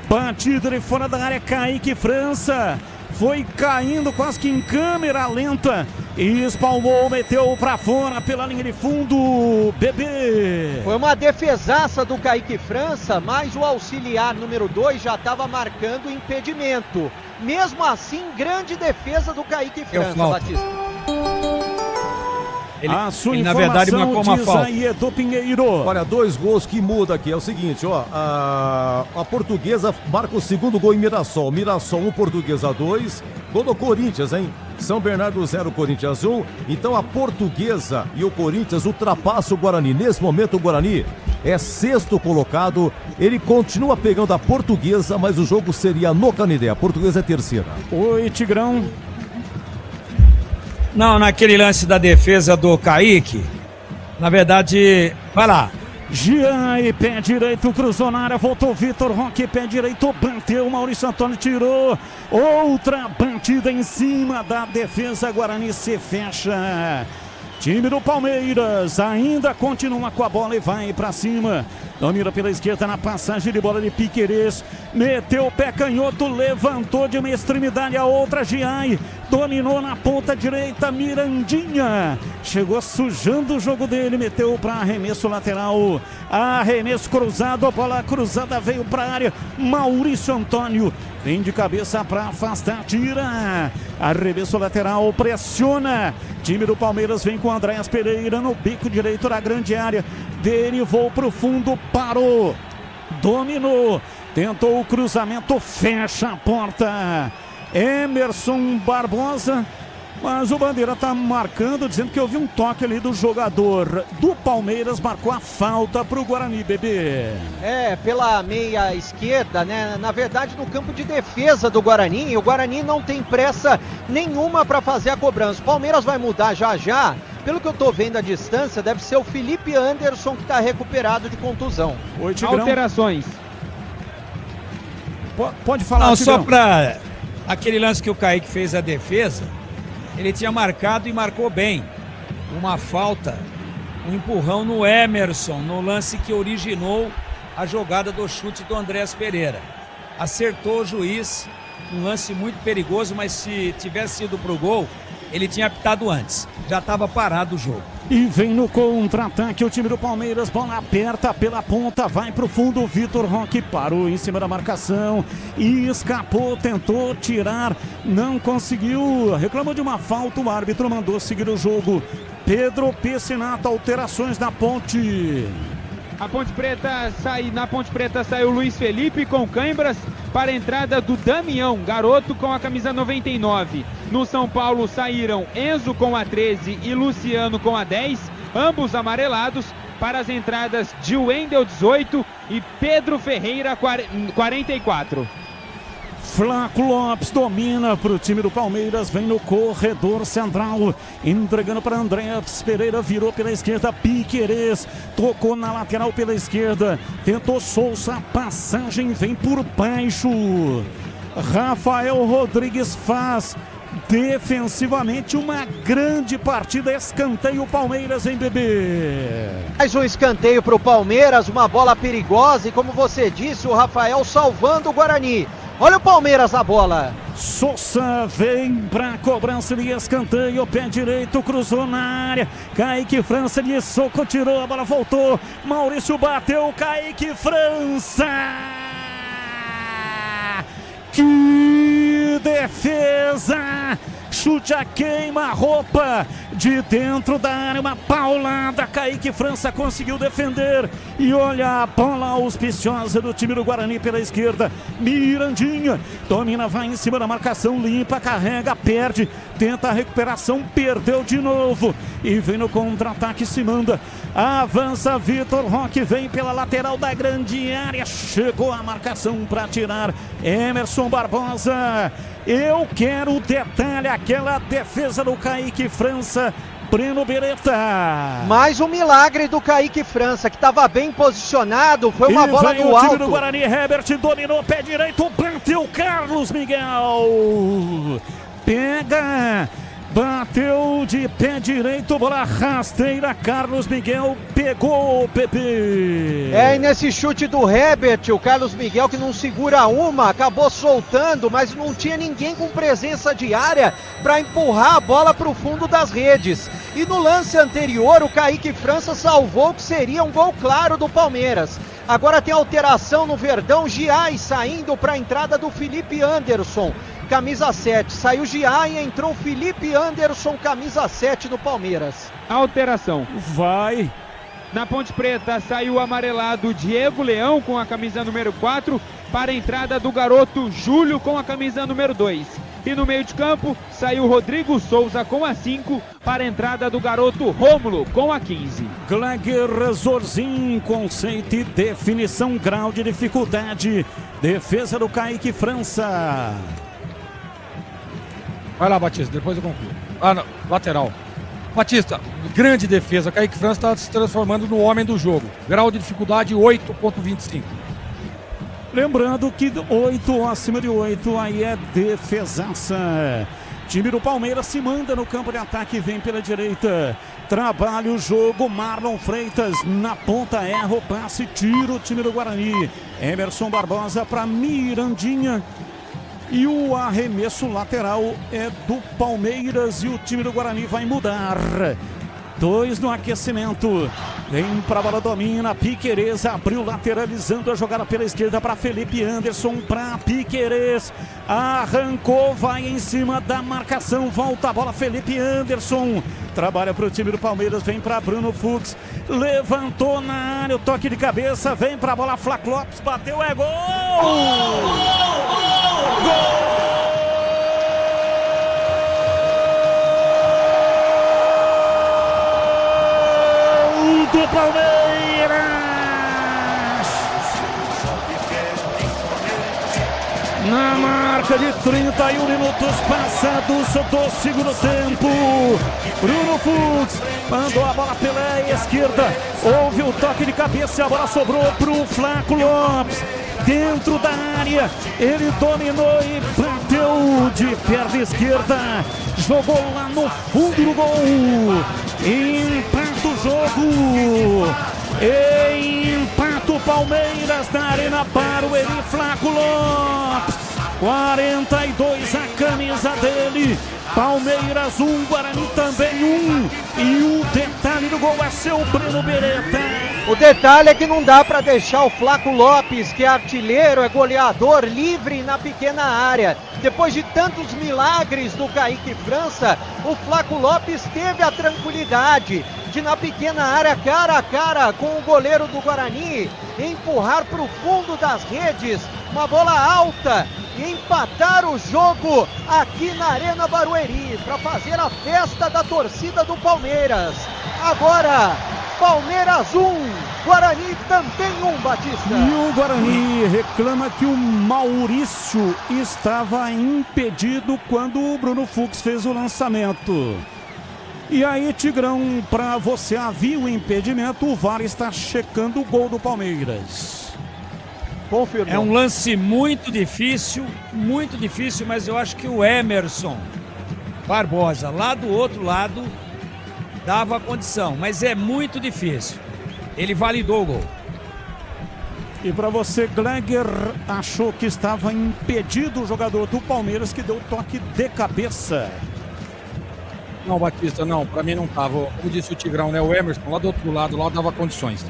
Batida de fora da área, Kaique França. Foi caindo quase que em câmera lenta e espalmou, meteu pra fora pela linha de fundo, Bebê. Foi uma defesaça do Kaique França, mas o auxiliar número 2 já estava marcando impedimento. Mesmo assim, grande defesa do Kaique França, Batista. Ele na verdade marcou uma falta. Do Pinheiro. Olha, 2 gols que muda aqui. É o seguinte, ó. A Portuguesa marca o segundo gol em Mirassol. Mirassol 1, Portuguesa 2. Gol do Corinthians, hein? São Bernardo 0, Corinthians 1. Então a Portuguesa e o Corinthians ultrapassam o Guarani. Nesse momento o Guarani é 6º colocado. Ele continua pegando a Portuguesa, mas o jogo seria no Canindé. A Portuguesa é 3ª. Oi, Tigrão. Não, naquele lance da defesa do Kaique, na verdade, vai lá. Jean, pé direito, cruzou na área, voltou Vitor Roque, pé direito, bateu, Maurício Antônio tirou. Outra batida em cima da defesa, Guarani se fecha. Time do Palmeiras ainda continua com a bola e vai pra cima. Domina pela esquerda na passagem de bola de Piquerez. Meteu o pé canhoto, levantou de uma extremidade a outra. Giai dominou na ponta direita, Mirandinha. Chegou sujando o jogo dele, meteu para arremesso lateral. Arremesso cruzado, a bola cruzada veio para a área. Maurício Antônio vem de cabeça para afastar, tira. Arremesso lateral, pressiona. Time do Palmeiras vem com Andréas Pereira no bico direito da grande área. Derivou para o fundo, parou. Dominou. Tentou o cruzamento, fecha a porta. Emerson Barbosa. Mas o Bandeira tá marcando, dizendo que houve um toque ali do jogador do Palmeiras, marcou a falta pro Guarani, Bebê. Pela meia esquerda, né? Na verdade, no campo de defesa do Guarani, o Guarani não tem pressa nenhuma para fazer a cobrança. O Palmeiras vai mudar já. Pelo que eu tô vendo à distância, deve ser o Felipe Anderson que tá recuperado de contusão. Oi, Tigrão. Alterações. Pode falar, não, Tigrão. Só para aquele lance que o Kaique fez a defesa, ele tinha marcado e marcou bem. Uma falta, um empurrão no Emerson, no lance que originou a jogada do chute do Andréas Pereira. Acertou o juiz, um lance muito perigoso, mas se tivesse sido pro gol, ele tinha apitado antes. Já estava parado o jogo. E vem no contra-ataque o time do Palmeiras, bola aperta pela ponta, vai pro fundo, Vitor Roque parou em cima da marcação e escapou, tentou tirar, não conseguiu, reclamou de uma falta, o árbitro mandou seguir o jogo. Pedro Piscinato, alterações na Ponte. Na Ponte Preta saiu Luiz Felipe com câimbras para a entrada do Damião, garoto com a camisa 99. No São Paulo saíram Enzo com a 13 e Luciano com a 10, ambos amarelados, para as entradas de Wendel 18 e Pedro Ferreira 44. Flaco Lopes domina para o time do Palmeiras, vem no corredor central, entregando para Andréas Pereira, virou pela esquerda, Piquerez, tocou na lateral pela esquerda, tentou Souza, passagem vem por baixo. Rafael Rodrigues faz defensivamente uma grande partida. Escanteio Palmeiras em Bebê. Mais um escanteio para o Palmeiras, uma bola perigosa e como você disse, o Rafael salvando o Guarani. Olha o Palmeiras na bola. Sousa vem para cobrança de escanteio, pé direito, cruzou na área. Kaique França de soco, tirou, a bola voltou. Maurício bateu, Kaique França. Que defesa! Chute a queima-roupa de dentro da área, uma paulada. Kaique França conseguiu defender. E olha a bola auspiciosa do time do Guarani pela esquerda. Mirandinha domina, vai em cima da marcação, limpa, carrega, perde. Tenta a recuperação, perdeu de novo. E vem no contra-ataque, se manda. Avança Vitor Roque, vem pela lateral da grande área. Chegou a marcação para tirar Emerson Barbosa. Eu quero detalhe, aquela defesa do Kaique França. Breno Beretta. Mais um milagre do Kaique França, que estava bem posicionado. Foi uma bola no alto. O time do Guarani, Herbert dominou, pé direito, bateu Carlos Miguel. Pega. Bateu de pé direito, bola rasteira, Carlos Miguel pegou o PP. E nesse chute do Herbert, o Carlos Miguel que não segura uma, acabou soltando, mas não tinha ninguém com presença de área para empurrar a bola para o fundo das redes. E no lance anterior, o Kaique França salvou que seria um gol claro do Palmeiras. Agora tem alteração no Verdão, Giai saindo para a entrada do Felipe Anderson. Camisa 7, saiu Giai e entrou Felipe Anderson, camisa 7 do Palmeiras. Alteração. Vai. Na Ponte Preta saiu o amarelado Diego Leão com a camisa número 4 para a entrada do garoto Júlio com a camisa número 2. E no meio de campo saiu Rodrigo Souza com a 5 para a entrada do garoto Rômulo com a 15. Gleger Zorzin, conceito e definição, grau de dificuldade. Defesa do Kaique França. Vai lá, Batista, depois eu concluo. Não, lateral. Batista, grande defesa. Kaique França está se transformando no homem do jogo. Grau de dificuldade 8.25. Lembrando que 8 acima de 8, aí é defesaça. Time do Palmeiras se manda no campo de ataque, vem pela direita. Trabalha o jogo, Marlon Freitas na ponta, erra o passe, tira o time do Guarani. Emerson Barbosa para Mirandinha. E o arremesso lateral é do Palmeiras e o time do Guarani vai mudar. 2 no aquecimento. Vem para a bola, domina. Piquerez abriu, lateralizando a jogada pela esquerda para Felipe Anderson, para Piquerez. Arrancou, vai em cima da marcação. Volta a bola, Felipe Anderson. Trabalha para o time do Palmeiras, vem para Bruno Fux. Levantou na área, o toque de cabeça. Vem para a bola, Flávio Lopes, bateu, é gol! Gol do Palmeiras! Na marca de 31 minutos passados do segundo tempo, Bruno Fux mandou a bola pela esquerda, houve o toque de cabeça e a bola sobrou para o Flávio Lopes. Dentro da área, ele dominou e bateu de perna esquerda, jogou lá no fundo do gol, empata o jogo, empata o Palmeiras na Arena Barueri, Flávio Lopes, 42 a camisa dele, Palmeiras 1, Guarani também 1, e o detalhe do gol é seu Breno Beretta. O detalhe é que não dá para deixar o Flávio Lopes, que é artilheiro, é goleador, livre na pequena área. Depois de tantos milagres do Kaique França, o Flávio Lopes teve a tranquilidade de, na pequena área, cara a cara com o goleiro do Guarani, empurrar para o fundo das redes, uma bola alta, e empatar o jogo aqui na Arena Barueri, para fazer a festa da torcida do Palmeiras. Agora, Palmeiras 1, Guarani também 1, Batista. E o Guarani reclama que o Maurício estava impedido quando o Bruno Fux fez o lançamento. E aí, Tigrão, para você, havia o impedimento, o VAR está checando o gol do Palmeiras. Confirmou. É um lance muito difícil, mas eu acho que o Emerson Barbosa, lá do outro lado, dava a condição, mas é muito difícil. Ele validou o gol. E para você, Gleger achou que estava impedido o jogador do Palmeiras que deu toque de cabeça. Não, Batista, não, para mim não tava. Como disse o Tigrão, né? O Emerson lá do outro lado, lá dava condições.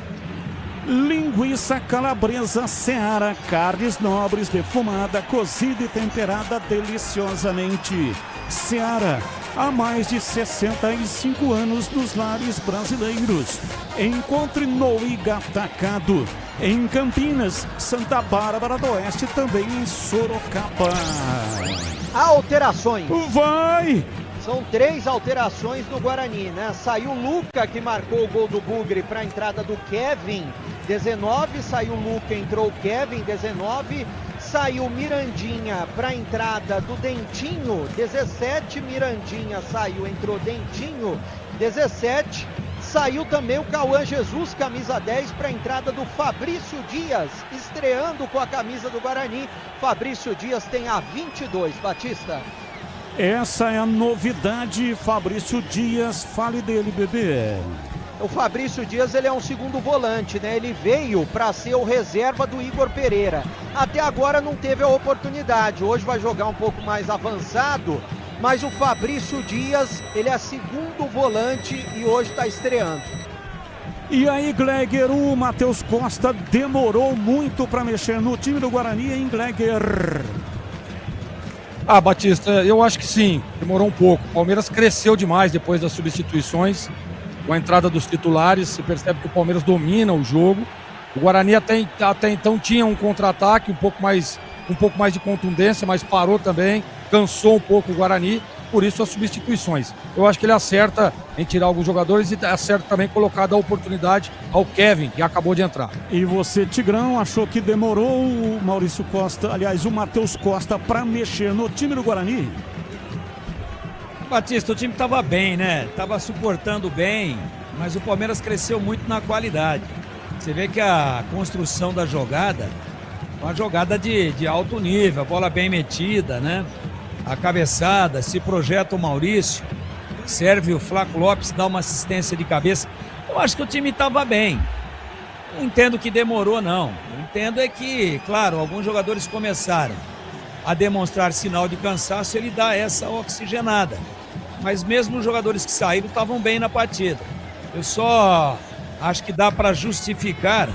Linguiça calabresa Seara, carnes nobres, defumada, cozida e temperada deliciosamente. Seara, há mais de 65 anos nos lares brasileiros. Encontre no Igatacado, em Campinas, Santa Bárbara do Oeste, também em Sorocaba. Alterações. Vai! São 3 alterações no Guarani, né? Saiu o Luca, que marcou o gol do Bugre, para a entrada do Kevin, 19. Saiu o Luca, entrou o Kevin, 19. Saiu Mirandinha para a entrada do Dentinho, 17. Mirandinha saiu, entrou Dentinho, 17. Saiu também o Cauã Jesus, camisa 10, para a entrada do Fabrício Dias, estreando com a camisa do Guarani. Fabrício Dias tem a 22, Batista. Essa é a novidade, Fabrício Dias, fale dele, bebê. O Fabrício Dias, ele é um segundo volante, né? Ele veio para ser o reserva do Igor Pereira. Até agora não teve a oportunidade, hoje vai jogar um pouco mais avançado, mas o Fabrício Dias, ele é segundo volante e hoje está estreando. E aí, Gleger, o Matheus Costa demorou muito para mexer no time do Guarani, hein, Gleger? Ah, Batista, eu acho que sim, demorou um pouco. O Palmeiras cresceu demais depois das substituições, com a entrada dos titulares. Você percebe que o Palmeiras domina o jogo. O Guarani até então tinha um contra-ataque um pouco mais de contundência, mas parou também, cansou um pouco o Guarani, por isso as substituições. Eu acho que ele acerta em tirar alguns jogadores e acerta também colocar a oportunidade ao Kevin, que acabou de entrar. E você, Tigrão, achou que demorou o Maurício Costa, aliás, o Matheus Costa, para mexer no time do Guarani? Batista, o time estava bem, né? Estava suportando bem, mas o Palmeiras cresceu muito na qualidade. Você vê que a construção da jogada, uma jogada de alto nível, a bola bem metida, né? A cabeçada, se projeta o Maurício, serve o Flaco Lopes, dá uma assistência de cabeça. Eu acho que o time estava bem. Não entendo que demorou, não. Eu entendo é que, claro, alguns jogadores começaram a demonstrar sinal de cansaço, ele dá essa oxigenada. Mas mesmo os jogadores que saíram estavam bem na partida. Eu só acho que dá para justificar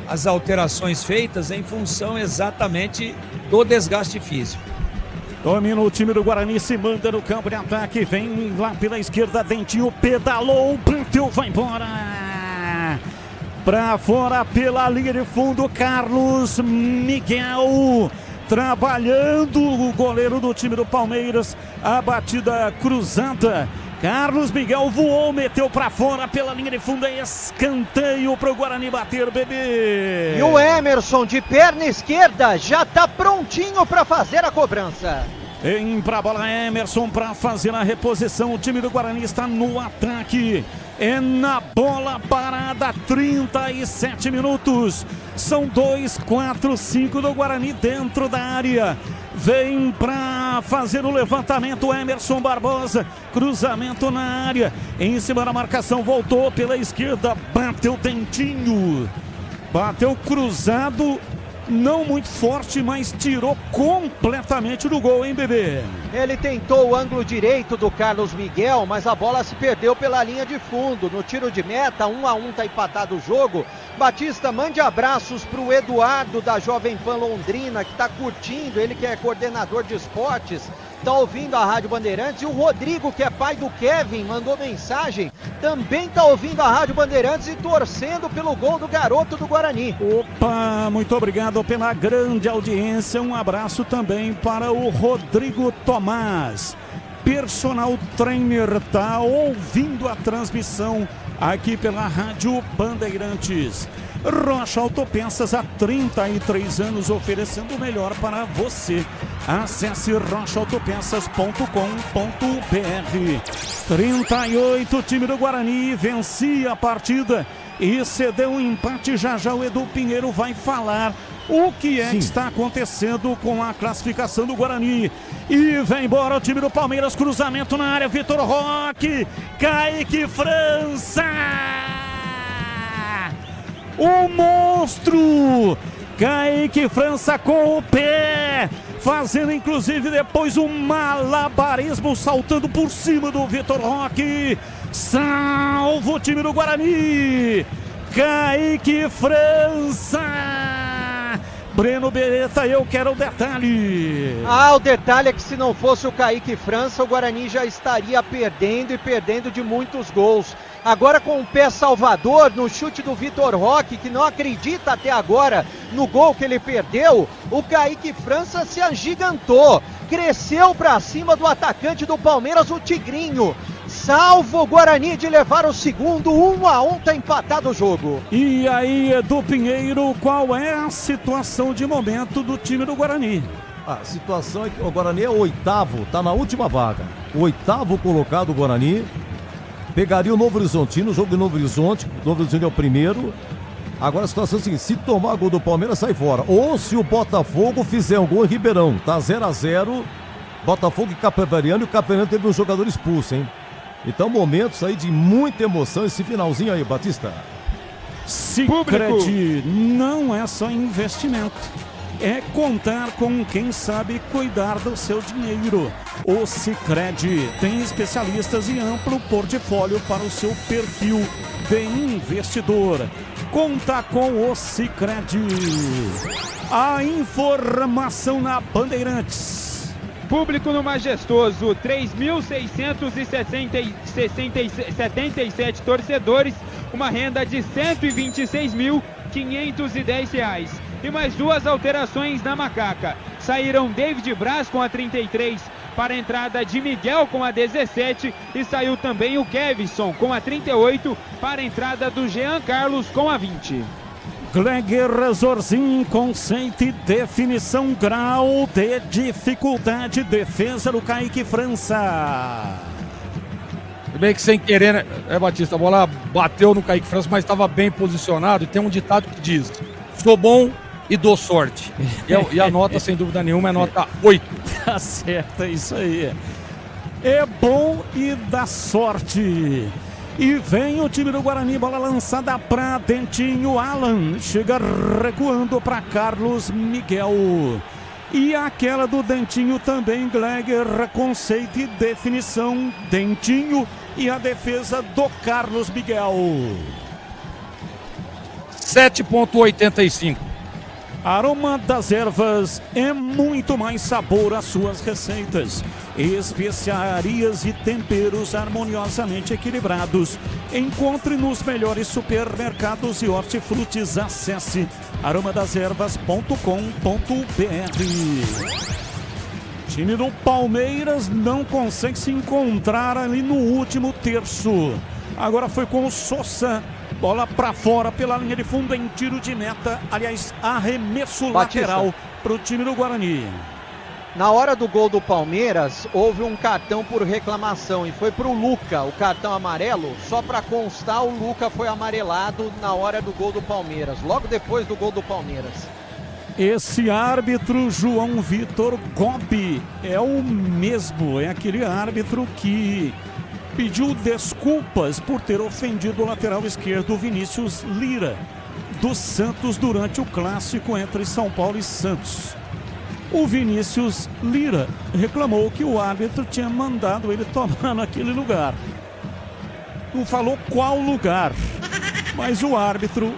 as alterações feitas em função exatamente do desgaste físico. Domina o time do Guarani, se manda no campo de ataque, vem lá pela esquerda, Dentinho pedalou, bateu, vai embora. Pra fora pela linha de fundo, Carlos Miguel. Trabalhando o goleiro do time do Palmeiras, a batida cruzada. Carlos Miguel voou, meteu pra fora pela linha de fundo, escanteio pro Guarani bater, bebê. E o Emerson de perna esquerda já tá prontinho para fazer a cobrança. Vem pra bola Emerson para fazer a reposição, o time do Guarani está no ataque. É na bola parada, 37 minutos. São 2, 4, 5 do Guarani dentro da área. Vem para fazer o levantamento Emerson Barbosa. Cruzamento na área. Em cima da marcação, voltou pela esquerda. Bateu Dentinho. Bateu cruzado. Não muito forte, mas tirou completamente do gol, hein, bebê? Ele tentou o ângulo direito do Carlos Miguel, mas a bola se perdeu pela linha de fundo. No tiro de meta, 1-1, tá empatado o jogo. Batista, mande abraços pro Eduardo da Jovem Pan Londrina, que tá curtindo, ele que é coordenador de esportes, tá ouvindo a Rádio Bandeirantes. E o Rodrigo, que é pai do Kevin, mandou mensagem, também tá ouvindo a Rádio Bandeirantes e torcendo pelo gol do garoto do Guarani. Opa, muito obrigado pela grande audiência. Um abraço também para o Rodrigo Tomás, personal trainer, tá ouvindo a transmissão aqui pela Rádio Bandeirantes. Rocha Autopeças, há 33 anos oferecendo o melhor para você. Acesse rochaautopeças.com.br. 38, o time do Guarani vencia a partida e cedeu um empate. Já já o Edu Pinheiro vai falar o que é que está acontecendo com a classificação do Guarani. E vem embora o time do Palmeiras, cruzamento na área, Vitor Roque, Kaique França, o monstro, Kaique França com o pé, fazendo inclusive depois um malabarismo, saltando por cima do Vitor Roque, salva o time do Guarani, Kaique França. Breno Beretta, eu quero o detalhe. O detalhe é que se não fosse o Kaique França, o Guarani já estaria perdendo e perdendo de muitos gols. Agora com o pé salvador no chute do Vitor Roque, que não acredita até agora no gol que ele perdeu, o Kaique França se agigantou, cresceu para cima do atacante do Palmeiras, o Tigrinho. Salva o Guarani de levar o segundo, 1-1, tá empatado o jogo. E aí, Edu Pinheiro, qual é a situação de momento do time do Guarani? A situação é que o Guarani é o 8º, tá na última vaga. O 8º colocado, o Guarani, pegaria o Novo Horizontino, o jogo de Novo Horizonte é o primeiro. Agora a situação é a seguinte, se tomar gol do Palmeiras, sai fora. Ou se o Botafogo fizer um gol em Ribeirão, tá 0-0, Botafogo e Capivariano, e o Capivariano teve um jogador expulso, hein? Então, momentos aí de muita emoção, esse finalzinho aí, Batista. Sicredi não é só investimento, é contar com quem sabe cuidar do seu dinheiro. O Sicredi tem especialistas e amplo portfólio para o seu perfil de investidor. Conta com o Sicredi. A informação na Bandeirantes. Público no Majestoso, 3.677 torcedores, uma renda de R$ 126.510. E mais duas alterações na Macaca. Saíram David Braz com a 33 para a entrada de Miguel com a 17 e saiu também o Kevson com a 38 para a entrada do Jean Carlos com a 20. Gleger Resorzinho, conceito e definição, grau de dificuldade, defesa do Kaique França. Tudo bem que sem querer, né? Batista, a bola bateu no Kaique França, mas estava bem posicionado, e tem um ditado que diz, sou bom e dou sorte. E a nota, sem dúvida nenhuma, é nota 8. Tá certo, é isso aí. É bom e dá sorte. E vem o time do Guarani, bola lançada para Dentinho, Alan chega recuando para Carlos Miguel. E aquela do Dentinho também, Gleger, conceito e definição, Dentinho e a defesa do Carlos Miguel. 7,85. Aroma das Ervas é muito mais sabor às suas receitas. Especiarias e temperos harmoniosamente equilibrados. Encontre nos melhores supermercados e hortifrutis. Acesse aromadeservas.com.br. Time do Palmeiras não consegue se encontrar ali no último terço. Agora foi com o Sousa. Bola para fora pela linha de fundo em tiro de meta. Aliás, arremesso lateral para o time do Guarani. Na hora do gol do Palmeiras, houve um cartão por reclamação e foi para o Luca, o cartão amarelo. Só para constar, o Luca foi amarelado na hora do gol do Palmeiras, logo depois do gol do Palmeiras. Esse árbitro, João Vitor Gobi, é o mesmo, é aquele árbitro que pediu desculpas por ter ofendido o lateral esquerdo Vinícius Lira, do Santos, durante o clássico entre São Paulo e Santos. O Vinícius Lira reclamou que o árbitro tinha mandado ele tomar naquele lugar. Não falou qual lugar, mas o árbitro,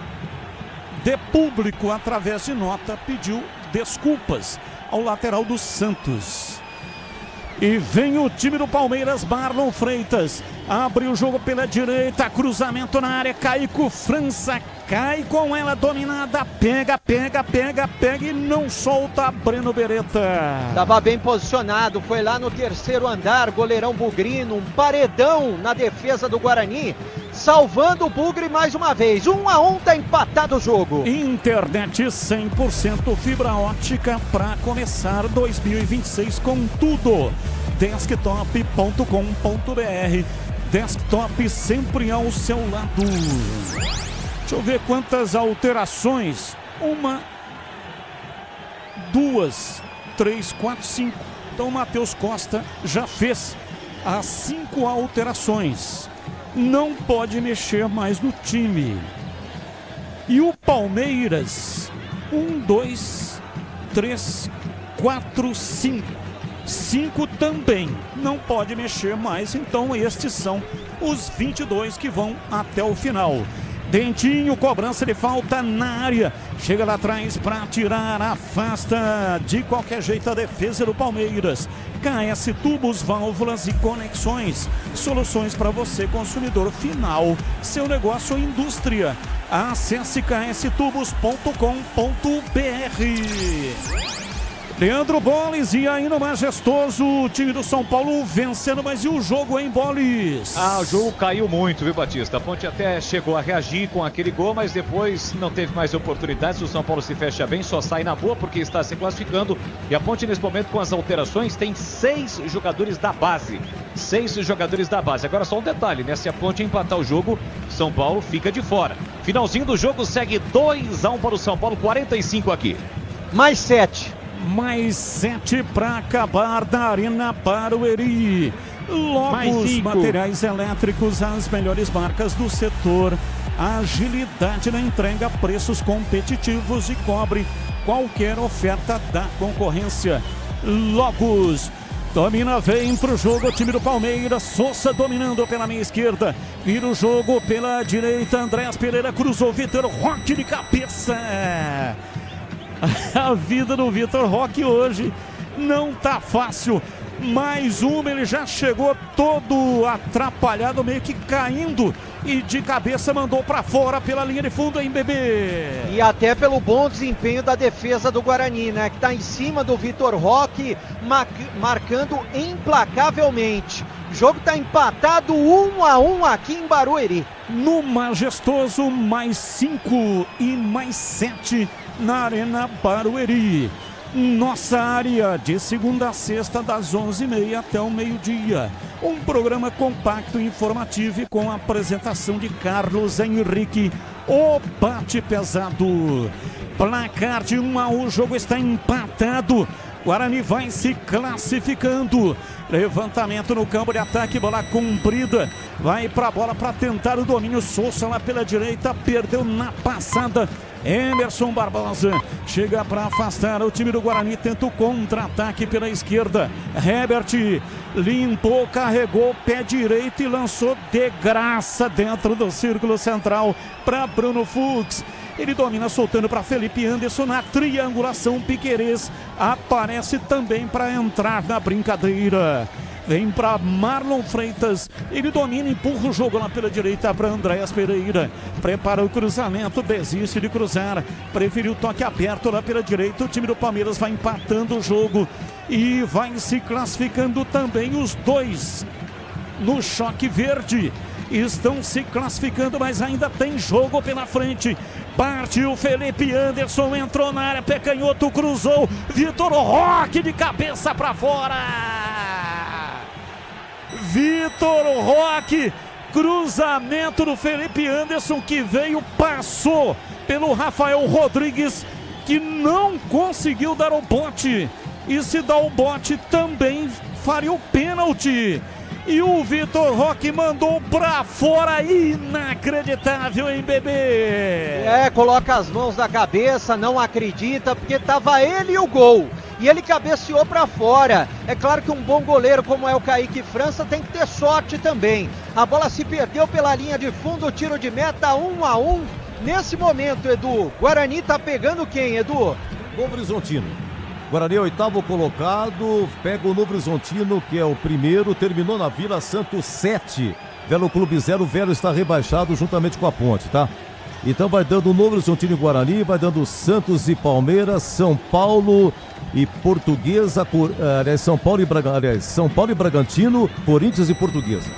de público, através de nota, pediu desculpas ao lateral do Santos. E vem o time do Palmeiras, Marlon Freitas, abre o jogo pela direita, cruzamento na área, Kaique França, cai com ela dominada, pega e não solta Breno Beretta. Estava bem posicionado, foi lá no terceiro andar, goleirão Bugrino, um paredão na defesa do Guarani, salvando o Bugre mais uma vez. 1-1, tá empatado o jogo. Internet 100% fibra ótica para começar 2026 com tudo. Desktop.com.br. Desktop sempre ao seu lado. Deixa eu ver quantas alterações. 1, 2, 3, 4, 5. Então o Matheus Costa já fez as 5 alterações. Não pode mexer mais no time. E o Palmeiras, 1, 2, 3, 4, 5. 5 também não pode mexer mais, então estes são os 22 que vão até o final. Dentinho, cobrança de falta na área, chega lá atrás para tirar, afasta de qualquer jeito a defesa do Palmeiras. KS Tubos, válvulas e conexões, soluções para você, consumidor final, seu negócio ou indústria. Acesse kstubos.com.br. Leandro Boles, e aí no Majestoso, o time do São Paulo vencendo, mas e o jogo, hein, Boles? O jogo caiu muito, viu, Batista? A Ponte até chegou a reagir com aquele gol, mas depois não teve mais oportunidades. O São Paulo se fecha bem, só sai na boa porque está se classificando. E a Ponte, nesse momento, com as alterações, tem 6 jogadores da base. 6 jogadores da base. Agora só um detalhe, né? Se a Ponte empatar o jogo, São Paulo fica de fora. Finalzinho do jogo, segue 2-1 para o São Paulo, 45 aqui. Mais 7 para acabar da Arena Barueri. Logos Materiais Elétricos, as melhores marcas do setor. Agilidade na entrega, preços competitivos e cobre qualquer oferta da concorrência. Logos. Domina, vem pro jogo o time do Palmeiras. Sousa dominando pela meia esquerda. Vira o jogo pela direita. Andrés Pereira cruzou. Vitor Roque de cabeça. A vida do Vitor Roque hoje não tá fácil. Mais uma, ele já chegou todo atrapalhado, meio que caindo, e de cabeça mandou para fora pela linha de fundo, hein, bebê? E até pelo bom desempenho da defesa do Guarani, né? Que tá em cima do Vitor Roque, marcando implacavelmente. O jogo tá empatado 1-1 aqui em Barueri. No Majestoso, mais 5 e mais 7 na Arena Barueri. Nossa área, de segunda a sexta, das 11h30 até o meio-dia. Um programa compacto, informativo e com a apresentação de Carlos Henrique, o bate pesado. Placar de 1-1, o jogo está empatado. Guarani vai se classificando. Levantamento no campo de ataque, bola comprida. Vai para a bola para tentar o domínio. Sousa lá pela direita, perdeu na passada. Emerson Barbosa chega para afastar o time do Guarani, tenta o contra-ataque pela esquerda. Herbert limpou, carregou pé direito e lançou de graça dentro do círculo central para Bruno Fux. Ele domina soltando para Felipe Anderson na triangulação. Piquerez aparece também para entrar na brincadeira. Vem para Marlon Freitas, ele domina, empurra o jogo lá pela direita para Andrés Pereira, prepara o cruzamento, desiste de cruzar, preferiu o toque aberto lá pela direita. O time do Palmeiras vai empatando o jogo e vai se classificando também os dois no choque verde. Estão se classificando, mas ainda tem jogo pela frente. Partiu Felipe Anderson, entrou na área, pé canhoto, cruzou, Vitor Roque de cabeça para fora. Vitor Roque, cruzamento do Felipe Anderson que veio, passou pelo Rafael Rodrigues, que não conseguiu dar o bote. E se dá o bote também faria o pênalti. E o Vitor Roque mandou pra fora, inacreditável, hein, bebê? Coloca as mãos na cabeça, não acredita, porque tava ele e o gol. E ele cabeceou pra fora. É claro que um bom goleiro como é o Kaique França tem que ter sorte também. A bola se perdeu pela linha de fundo, tiro de meta, 1-1. Nesse momento, Edu, Guarani tá pegando quem, Edu? Novo Horizontino. Guarani, 8º colocado, pega o Novo Horizontino, que é o primeiro, terminou na Vila Santos 7. Velo Clube 0, o Velo está rebaixado juntamente com a Ponte, tá? Então vai dando o Novo Horizontino e Guarani, vai dando Santos e Palmeiras, São Paulo e Portuguesa, São Paulo e Bragantino, Corinthians e Portuguesa.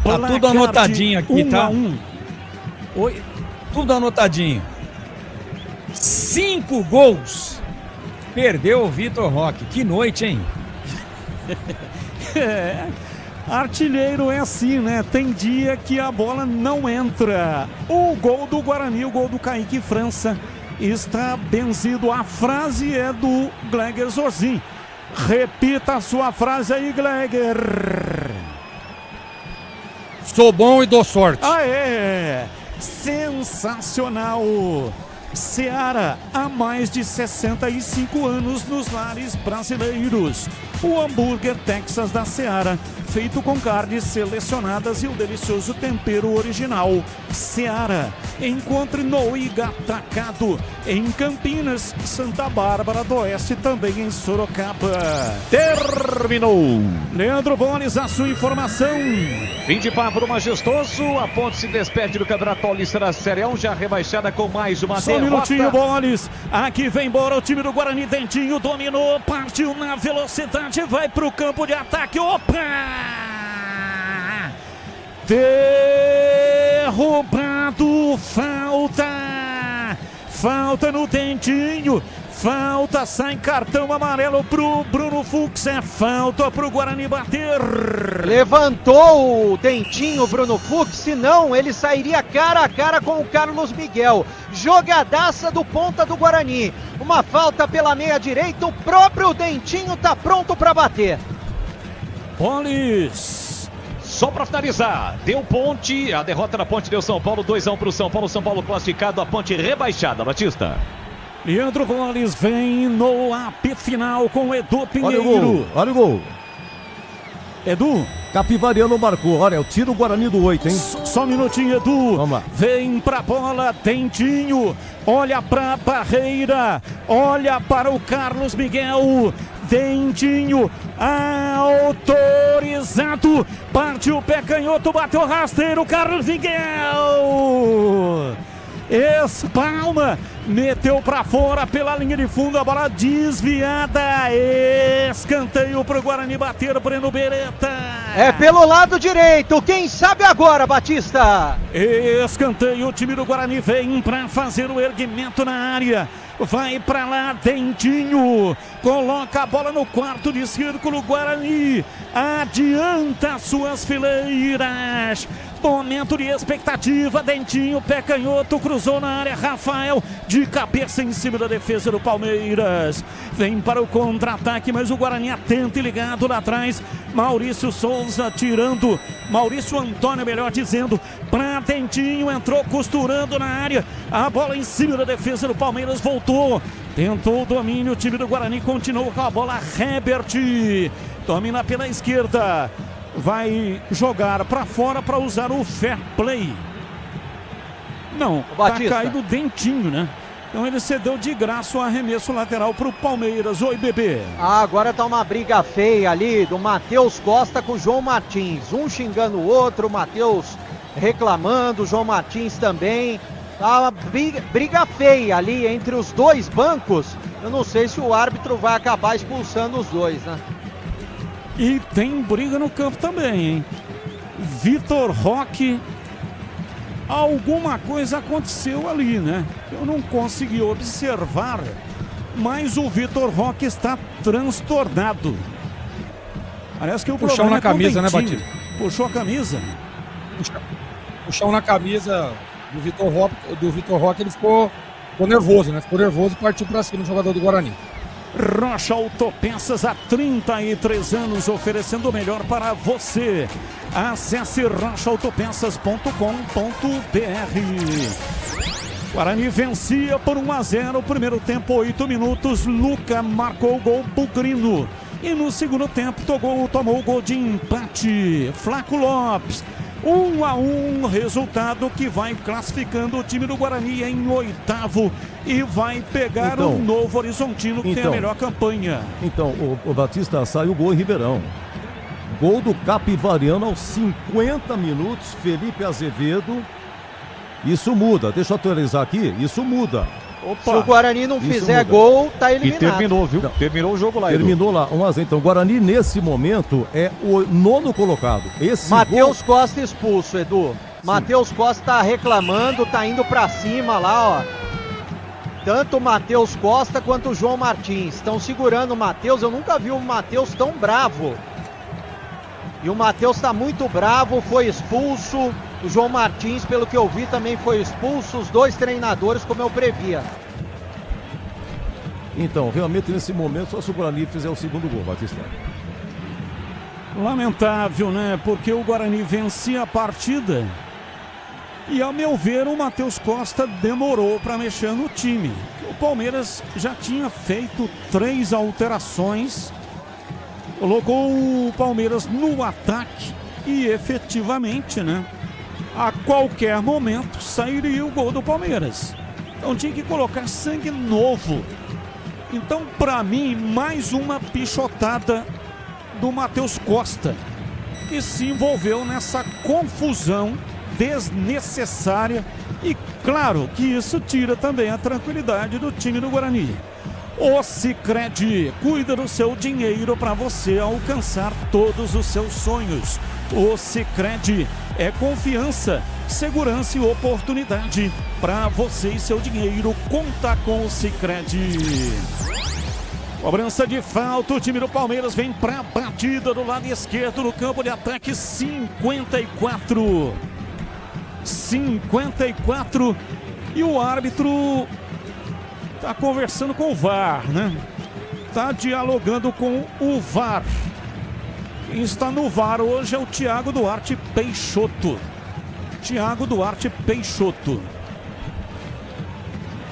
Tá tudo anotadinho aqui, tá? Oi, tudo anotadinho. 5 gols. Perdeu o Vitor Roque. Que noite, hein? Artilheiro é assim, né? Tem dia que a bola não entra. O gol do Guarani, o gol do Kaique França, está benzido. A frase é do Gleger Zorzin. Repita a sua frase aí, Gleger. Sou bom e dou sorte. Aê! Sensacional! Seara, há mais de 65 anos nos lares brasileiros. O hambúrguer Texas da Seara, feito com carnes selecionadas e o delicioso tempero original. Seara, encontre no Igatacado, em Campinas, Santa Bárbara do Oeste, também em Sorocaba. Terminou! Leandro Bones, a sua informação. Fim de papo majestoso, a Ponte se despede do Campeonato Paulista da Série 1, já rebaixada com mais uma Só um minutinho, Bones. Aqui vem embora o time do Guarani. Dentinho dominou, partiu na velocidade, vai pro campo de ataque. Opa! Derrubado, falta no Dentinho. Falta, sai cartão amarelo pro Bruno Fux, é falta pro Guarani bater. Levantou o Dentinho, Bruno Fux, senão ele sairia cara a cara com o Carlos Miguel. Jogadaça do ponta do Guarani. Uma falta pela meia direita, o próprio Dentinho tá pronto para bater. Bolis. Só para finalizar, deu Ponte, a derrota da Ponte deu São Paulo, 2-1 pro São Paulo classificado, a Ponte rebaixada, Batista. Leandro Bolis vem no apito final com Edu Pinheiro. Olha o gol. Edu. Capivariano marcou. Olha, é o tiro Guarani do 8, hein? Só um minutinho, Edu. Vamos lá. Vem pra bola, Dentinho. Olha pra barreira. Olha para o Carlos Miguel. Dentinho autorizado. Partiu o pé canhoto, bateu rasteiro. Carlos Miguel. Espalma, meteu pra fora pela linha de fundo, a bola desviada, escanteio pro Guarani bater, Breno Beretta. É pelo lado direito, quem sabe agora, Batista? Escanteio, o time do Guarani vem pra fazer o erguimento na área. Vai pra lá, Dentinho. Coloca a bola no quarto de círculo, Guarani. Adianta suas fileiras. Momento de expectativa, Dentinho, pé canhoto, cruzou na área, Rafael, de cabeça em cima da defesa do Palmeiras. Vem para o contra-ataque, mas o Guarani atento e ligado lá atrás. Maurício Souza tirando, Maurício Antônio, melhor dizendo, para Dentinho, entrou costurando na área. A bola em cima da defesa do Palmeiras, voltou. Tentou o domínio, o time do Guarani continuou com a bola, Herbert. Domina pela esquerda. Vai jogar para fora para usar o fair play. Não, tá caído o Dentinho, né? Então ele cedeu de graça o arremesso lateral pro Palmeiras. Oi, bebê. Agora tá uma briga feia ali do Matheus Costa com o João Martins. Um xingando o outro, o Matheus reclamando, o João Martins também. Tá uma briga feia ali entre os dois bancos. Eu não sei se o árbitro vai acabar expulsando os dois, né? E tem briga no campo também, hein? Vitor Roque. Alguma coisa aconteceu ali, né? Eu não consegui observar, mas o Vitor Roque está transtornado. Parece que o puxão na camisa, né, Batista? Puxou a camisa. Puxão na camisa do Vitor Roque, ele ficou nervoso, né? Ficou nervoso e partiu para cima do jogador do Guarani. Rocha Autopeças, há 33 anos oferecendo o melhor para você. Acesse rochaautopeças.com.br. Guarani vencia por 1-0, primeiro tempo, 8 minutos. Luca marcou o gol Bugrino. E no segundo tempo tomou o gol de empate, Flaco Lopes. 1-1, resultado que vai classificando o time do Guarani em 8º e vai pegar o Novo Horizontino, que tem a melhor campanha. Então, o Batista, saiu o gol em Ribeirão. Gol do Capivariano aos 50 minutos, Felipe Azevedo. Isso muda, deixa eu atualizar aqui, isso muda. Opa. Se o Guarani não fizer gol, tá eliminado. E terminou, viu? Não. Terminou o jogo lá. Terminou lá, 1-0. Então, o Guarani, nesse momento, é o 9º colocado. Matheus Costa expulso, Edu. Matheus Costa tá reclamando, tá indo pra cima lá, ó. Tanto o Matheus Costa quanto o João Martins estão segurando o Matheus. Eu nunca vi o Matheus tão bravo. E o Matheus tá muito bravo, foi expulso. O João Martins, pelo que eu vi, também foi expulso. Os dois treinadores, como eu previa. Então, realmente nesse momento, só se o Guarani fizer o segundo gol, Batista. Lamentável, né? Porque o Guarani vencia a partida e, ao meu ver, o Matheus Costa demorou para mexer no time. O Palmeiras já tinha feito 3 alterações, colocou o Palmeiras no ataque e, efetivamente, né? A qualquer momento sairia o gol do Palmeiras. Então tinha que colocar sangue novo. Então, para mim, mais uma pichotada do Matheus Costa, que se envolveu nessa confusão desnecessária e, claro, que isso tira também a tranquilidade do time do Guarani. O Sicredi cuida do seu dinheiro para você alcançar todos os seus sonhos. O Sicredi é confiança, segurança e oportunidade para você e seu dinheiro. Conta com o Sicredi. Cobrança de falta, o time do Palmeiras vem para a batida do lado esquerdo no campo de ataque. 54 e o árbitro tá conversando com o VAR, né? Tá dialogando com o VAR. Quem está no VAR hoje é o Thiago Duarte Peixoto.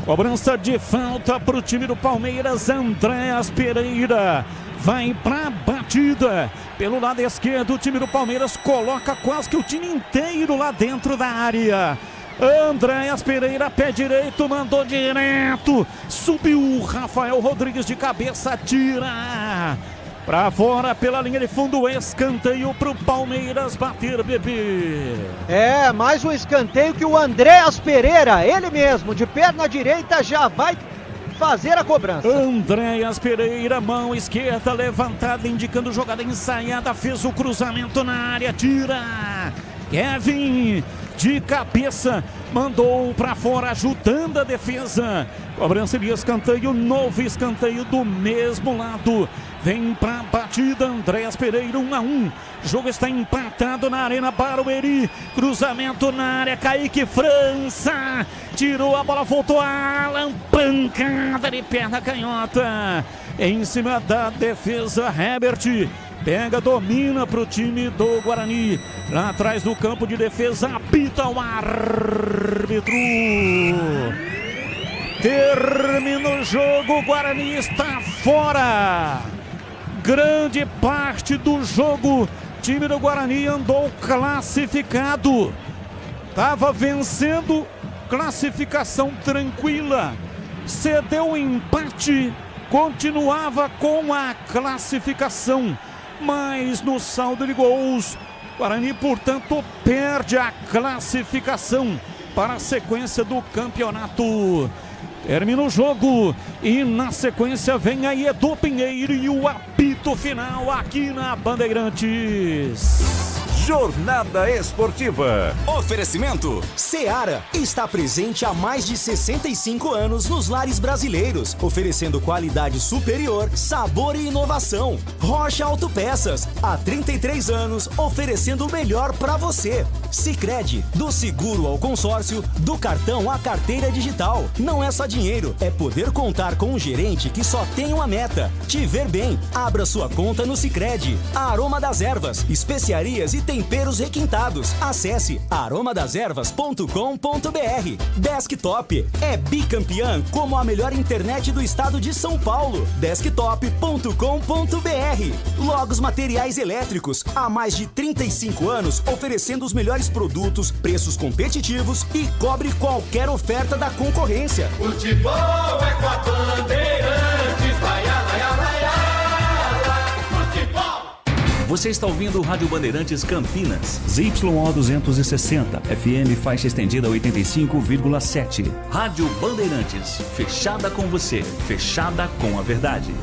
Cobrança de falta para o time do Palmeiras. Andréas Pereira vai para a batida. Pelo lado esquerdo, o time do Palmeiras coloca quase que o time inteiro lá dentro da área. Andréas Pereira, pé direito, mandou direto. Subiu Rafael Rodrigues de cabeça, tira pra fora pela linha de fundo. Escanteio pro Palmeiras bater, bebê. É, mais um escanteio que o Andréas Pereira, ele mesmo, de perna direita, já vai fazer a cobrança. Andréas Pereira, mão esquerda levantada, indicando jogada ensaiada, fez o cruzamento na área, tira. Kevin de cabeça, mandou pra fora, ajudando a defesa. Cobrança de escanteio, novo escanteio do mesmo lado. Vem pra batida, Andréas Pereira, 1-1. Jogo está empatado na Arena Barueri. Cruzamento na área, Kaique França. Tirou a bola, voltou a Alan. Pancada de perna canhota. Em cima da defesa, Herbert. Pega, domina pro time do Guarani. Lá atrás do campo de defesa, apita o árbitro. Termina o jogo, o Guarani está fora. Grande parte do jogo, time do Guarani andou classificado. Estava vencendo, classificação tranquila. Cedeu o empate, continuava com a classificação. Mas no saldo de gols, Guarani, portanto, perde a classificação para a sequência do campeonato. Termina o jogo e na sequência vem aí Edu Pinheiro e o apito final aqui na Bandeirantes. Jornada Esportiva. Oferecimento Seara está presente há mais de 65 anos nos lares brasileiros, oferecendo qualidade superior, sabor e inovação. Rocha Autopeças, há 33 anos, oferecendo o melhor para você. Sicredi, do seguro ao consórcio, do cartão à carteira digital. Não é só dinheiro, é poder contar com um gerente que só tem uma meta: te ver bem. Abra sua conta no Sicredi. Aroma das Ervas, especiarias e temperos requintados. Acesse aromadeservas.com.br. Desktop é bicampeã como a melhor internet do estado de São Paulo. Desktop.com.br. Logos Materiais Elétricos, há mais de 35 anos oferecendo os melhores produtos, preços competitivos e cobre qualquer oferta da concorrência. Futebol é com a Bandeirantes, vai, vai, vai, futebol. Você está ouvindo o Rádio Bandeirantes Campinas, ZYO 260, FM faixa estendida 85,7. Rádio Bandeirantes, fechada com você, fechada com a verdade.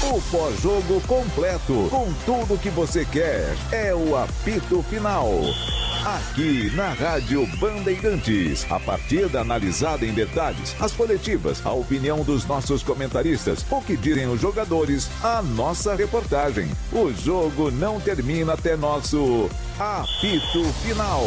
O pós-jogo completo, com tudo que você quer, é o apito final. aqui na Rádio Bandeirantes. A partida analisada em detalhes, as coletivas, a opinião dos nossos comentaristas, o que direm os jogadores, a nossa reportagem. O jogo não termina até nosso apito final.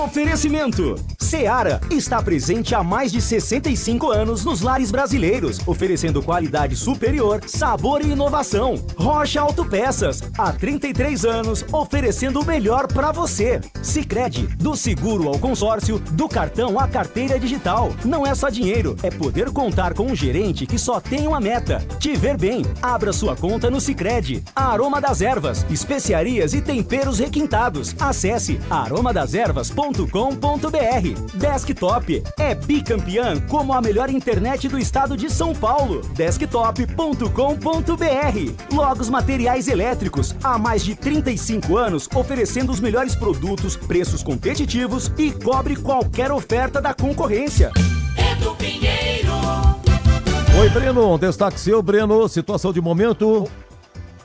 Oferecimento: Seara está presente há mais de 65 anos nos lares brasileiros, oferecendo qualidade superior, sabor e inovação. Rocha Autopeças, há 33 anos, oferecendo o melhor para você. Sicredi, do seguro ao consórcio, do cartão à carteira digital. Não é só dinheiro, é poder contar com um gerente que só tem uma meta: te ver bem. Abra sua conta no Sicredi. Aroma das Ervas, especiarias e temperos requintados. Acesse aromadeservas.com.br. Desktop é bicampeã como a melhor internet do estado de São Paulo. Desktop.com.br. Logos Materiais Elétricos, há mais de 35 anos oferecendo os melhores produtos, preços competitivos e cobre qualquer oferta da concorrência. Edu Pinheiro. Oi, Breno, destaque seu, Breno, situação de momento.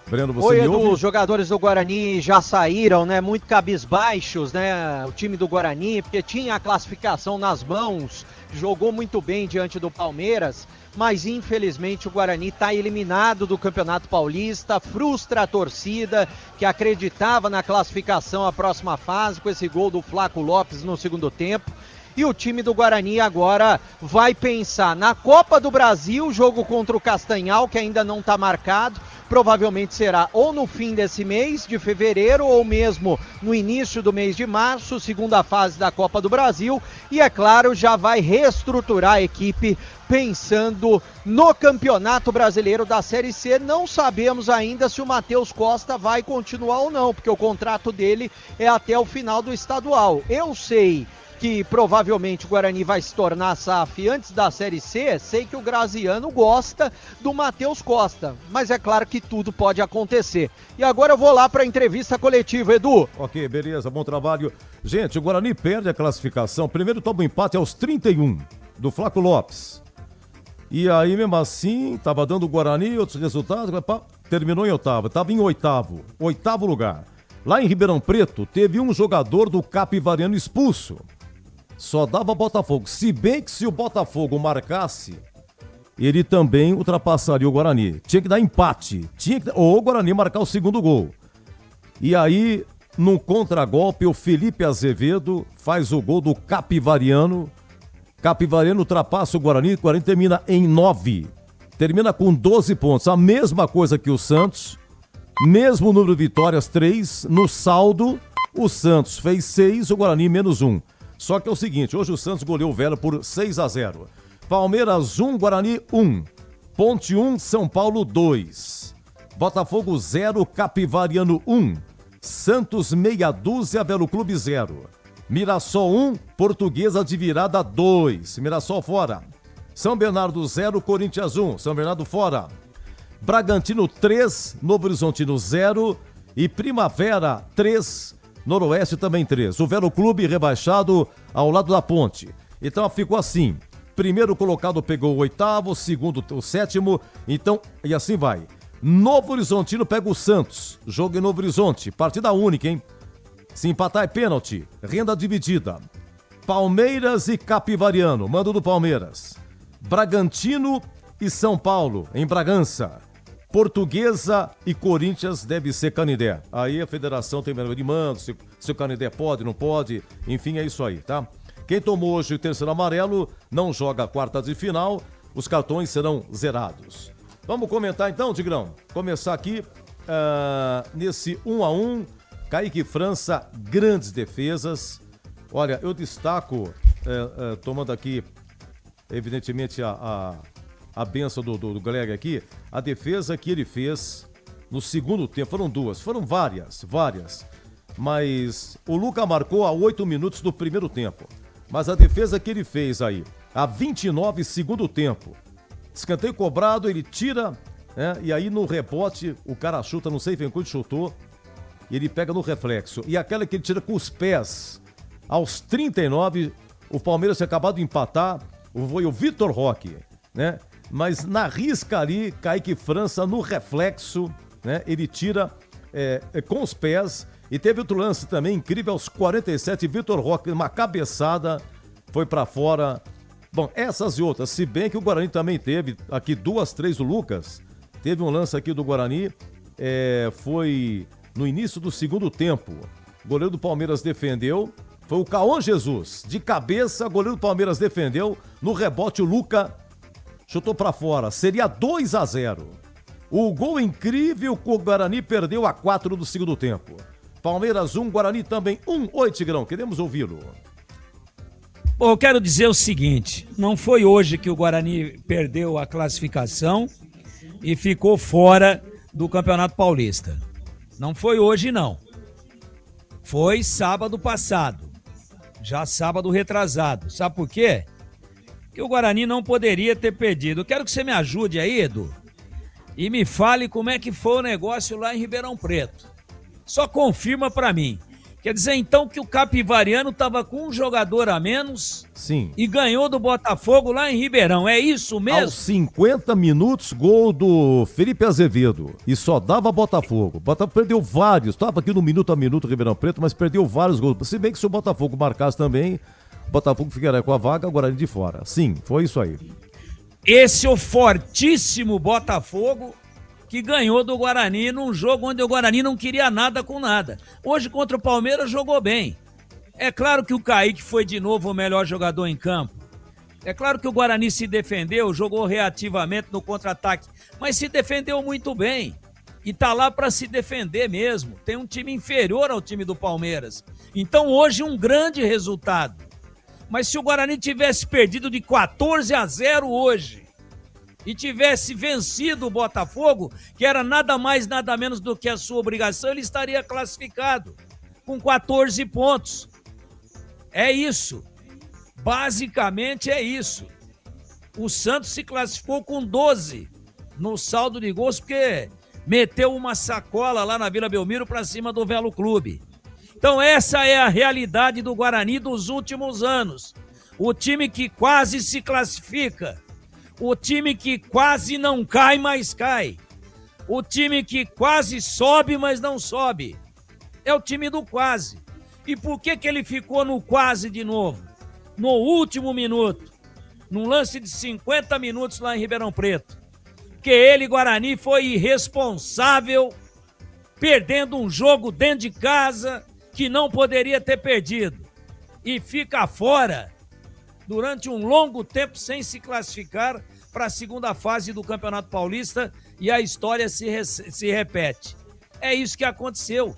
Breno, você Oi, me Edu, ouve? os jogadores do Guarani já saíram, né, muito cabisbaixos, né, o time do Guarani, porque tinha a classificação nas mãos, jogou muito bem diante do Palmeiras, mas infelizmente o Guarani está eliminado do Campeonato Paulista, frustra a torcida que acreditava na classificação à próxima fase com esse gol do Flaco Lopes no segundo tempo. E o time do Guarani agora vai pensar na Copa do Brasil, jogo contra o Castanhal, que ainda não está marcado. Provavelmente será ou no fim desse mês de fevereiro ou mesmo no início do mês de março, segunda fase da Copa do Brasil. E é claro, já vai reestruturar a equipe pensando no Campeonato Brasileiro da Série C. Não sabemos ainda se o Matheus Costa vai continuar ou não, porque o contrato dele é até o final do estadual. Eu sei que provavelmente o Guarani vai se tornar SAF antes da Série C, sei que o Graziano gosta do Matheus Costa, mas é claro que tudo pode acontecer. E agora eu vou lá para a entrevista coletiva, Edu. Ok, beleza, bom trabalho. Gente, o Guarani perde a classificação, primeiro toma um empate aos 31 do Flaco Lopes. E aí, mesmo assim, tava dando o Guarani outros resultados, terminou em oitavo, tava em oitavo lugar. Lá em Ribeirão Preto, teve um jogador do Capivariano expulso. Só dava Botafogo. Se bem que se o Botafogo marcasse, ele também ultrapassaria o Guarani. Tinha que dar empate. Ou o Guarani marcar o segundo gol. E aí, num contragolpe, o Felipe Azevedo faz o gol do Capivariano. Capivariano ultrapassa o Guarani. O Guarani termina em 9. Termina com 12 pontos. A mesma coisa que o Santos. Mesmo número de vitórias, 3. No saldo, o Santos fez 6, o Guarani menos 1. Só que é o seguinte, hoje o Santos goleou o Vélez por 6-0. Palmeiras 1, Guarani 1. Ponte 1, São Paulo 2. Botafogo 0, Capivariano 1. Santos meia dúzia, Velo Clube 0. Mirassol 1, Portuguesa de virada 2. Mirassol fora. São Bernardo 0, Corinthians 1. São Bernardo fora. Bragantino 3, Novo Horizontino 0. E Primavera 3, Noroeste também 3. O Velo Clube rebaixado ao lado da Ponte. Então ficou assim. Primeiro colocado pegou o oitavo, segundo o sétimo. Então, e assim vai. Novo Horizontino pega o Santos. Jogo em Novo Horizonte. Partida única, hein? Se empatar é pênalti. Renda dividida. Palmeiras e Capivariano. Mando do Palmeiras. Bragantino e São Paulo, em Bragança. Portuguesa e Corinthians deve ser Canindé. Aí a federação tem melhor de mando, se o Canindé pode, não pode, enfim, é isso aí, tá? Quem tomou hoje o terceiro amarelo não joga a quarta de final, os cartões serão zerados. Vamos comentar então, Tigrão? Começar aqui nesse 1-1, Kaique França, grandes defesas. Olha, eu destaco, tomando aqui, evidentemente, a benção do Greg aqui, a defesa que ele fez no segundo tempo, foram várias, mas o Luca marcou a 8 minutos do primeiro tempo, mas a defesa que ele fez aí, a 29 segundo tempo, escanteio cobrado, ele tira, e aí no rebote, o cara chuta, não sei quem chutou, e ele pega no reflexo, e aquela que ele tira com os pés, aos 39, o Palmeiras tinha acabado de empatar, foi o Vitor Roque, né? Mas na risca ali, Kaique França no reflexo, né? Ele tira com os pés E teve outro lance também incrível aos 47, Vitor Roque, uma cabeçada, foi pra fora. Bom, essas e outras, se bem que o Guarani também teve aqui 2, 3 do Lucas, teve um lance aqui do Guarani, foi no início do segundo tempo. O goleiro do Palmeiras defendeu, foi o Caon Jesus, de cabeça, o goleiro do Palmeiras defendeu, no rebote o Luca chutou pra fora, seria 2-0. O gol incrível que o Guarani perdeu a 4 do segundo tempo. Palmeiras 1, Guarani também 1. Oi, Tigrão, queremos ouvi-lo. Bom, eu quero dizer o seguinte, não foi hoje que o Guarani perdeu a classificação e ficou fora do Campeonato Paulista. Não foi hoje, não. Foi sábado passado, já sábado retrasado. Sabe por quê? Que o Guarani não poderia ter perdido. Eu quero que você me ajude aí, Edu, e me fale como é que foi o negócio lá em Ribeirão Preto. Só confirma pra mim. Quer dizer, então, que o Capivariano estava com um jogador a menos. Sim. E ganhou do Botafogo lá em Ribeirão. É isso mesmo? Aos 50 minutos, gol do Felipe Azevedo. E só dava Botafogo. O Botafogo perdeu vários. Estava aqui no minuto a minuto Ribeirão Preto, mas perdeu vários gols. Se bem que se o Botafogo marcasse também, o Botafogo ficaria com a vaga, agora de fora. Sim, foi isso aí. Esse é o fortíssimo Botafogo que ganhou do Guarani num jogo onde o Guarani não queria nada com nada. Hoje contra o Palmeiras jogou bem. É claro que o Kaique foi de novo o melhor jogador em campo. É claro que o Guarani se defendeu, jogou reativamente no contra-ataque, mas se defendeu muito bem. E tá lá para se defender mesmo. Tem um time inferior ao time do Palmeiras. Então hoje um grande resultado. Mas se o Guarani tivesse perdido de 14-0 hoje, e tivesse vencido o Botafogo, que era nada mais, nada menos do que a sua obrigação, ele estaria classificado com 14 pontos. É isso. Basicamente é isso. O Santos se classificou com 12 no saldo de gols, porque meteu uma sacola lá na Vila Belmiro para cima do Velo Clube. Então essa é a realidade do Guarani dos últimos anos. O time que quase se classifica. O time que quase não cai, mas cai. O time que quase sobe, mas não sobe. É o time do quase. E por que ele ficou no quase de novo? No último minuto. Num lance de 50 minutos lá em Ribeirão Preto. Porque ele, Guarani, foi irresponsável, perdendo um jogo dentro de casa que não poderia ter perdido. E fica fora durante um longo tempo sem se classificar para a segunda fase do Campeonato Paulista e a história se repete. É isso que aconteceu.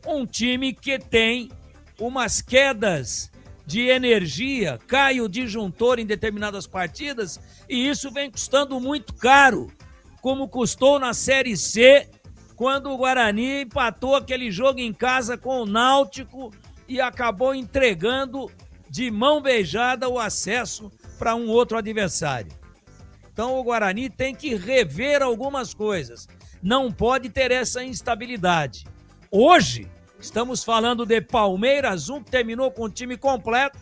Um time que tem umas quedas de energia, cai o disjuntor em determinadas partidas e isso vem custando muito caro, como custou na Série C, quando o Guarani empatou aquele jogo em casa com o Náutico e acabou entregando de mão beijada o acesso para um outro adversário. Então o Guarani tem que rever algumas coisas. Não pode ter essa instabilidade. Hoje, estamos falando de Palmeiras 1, que terminou com o time completo,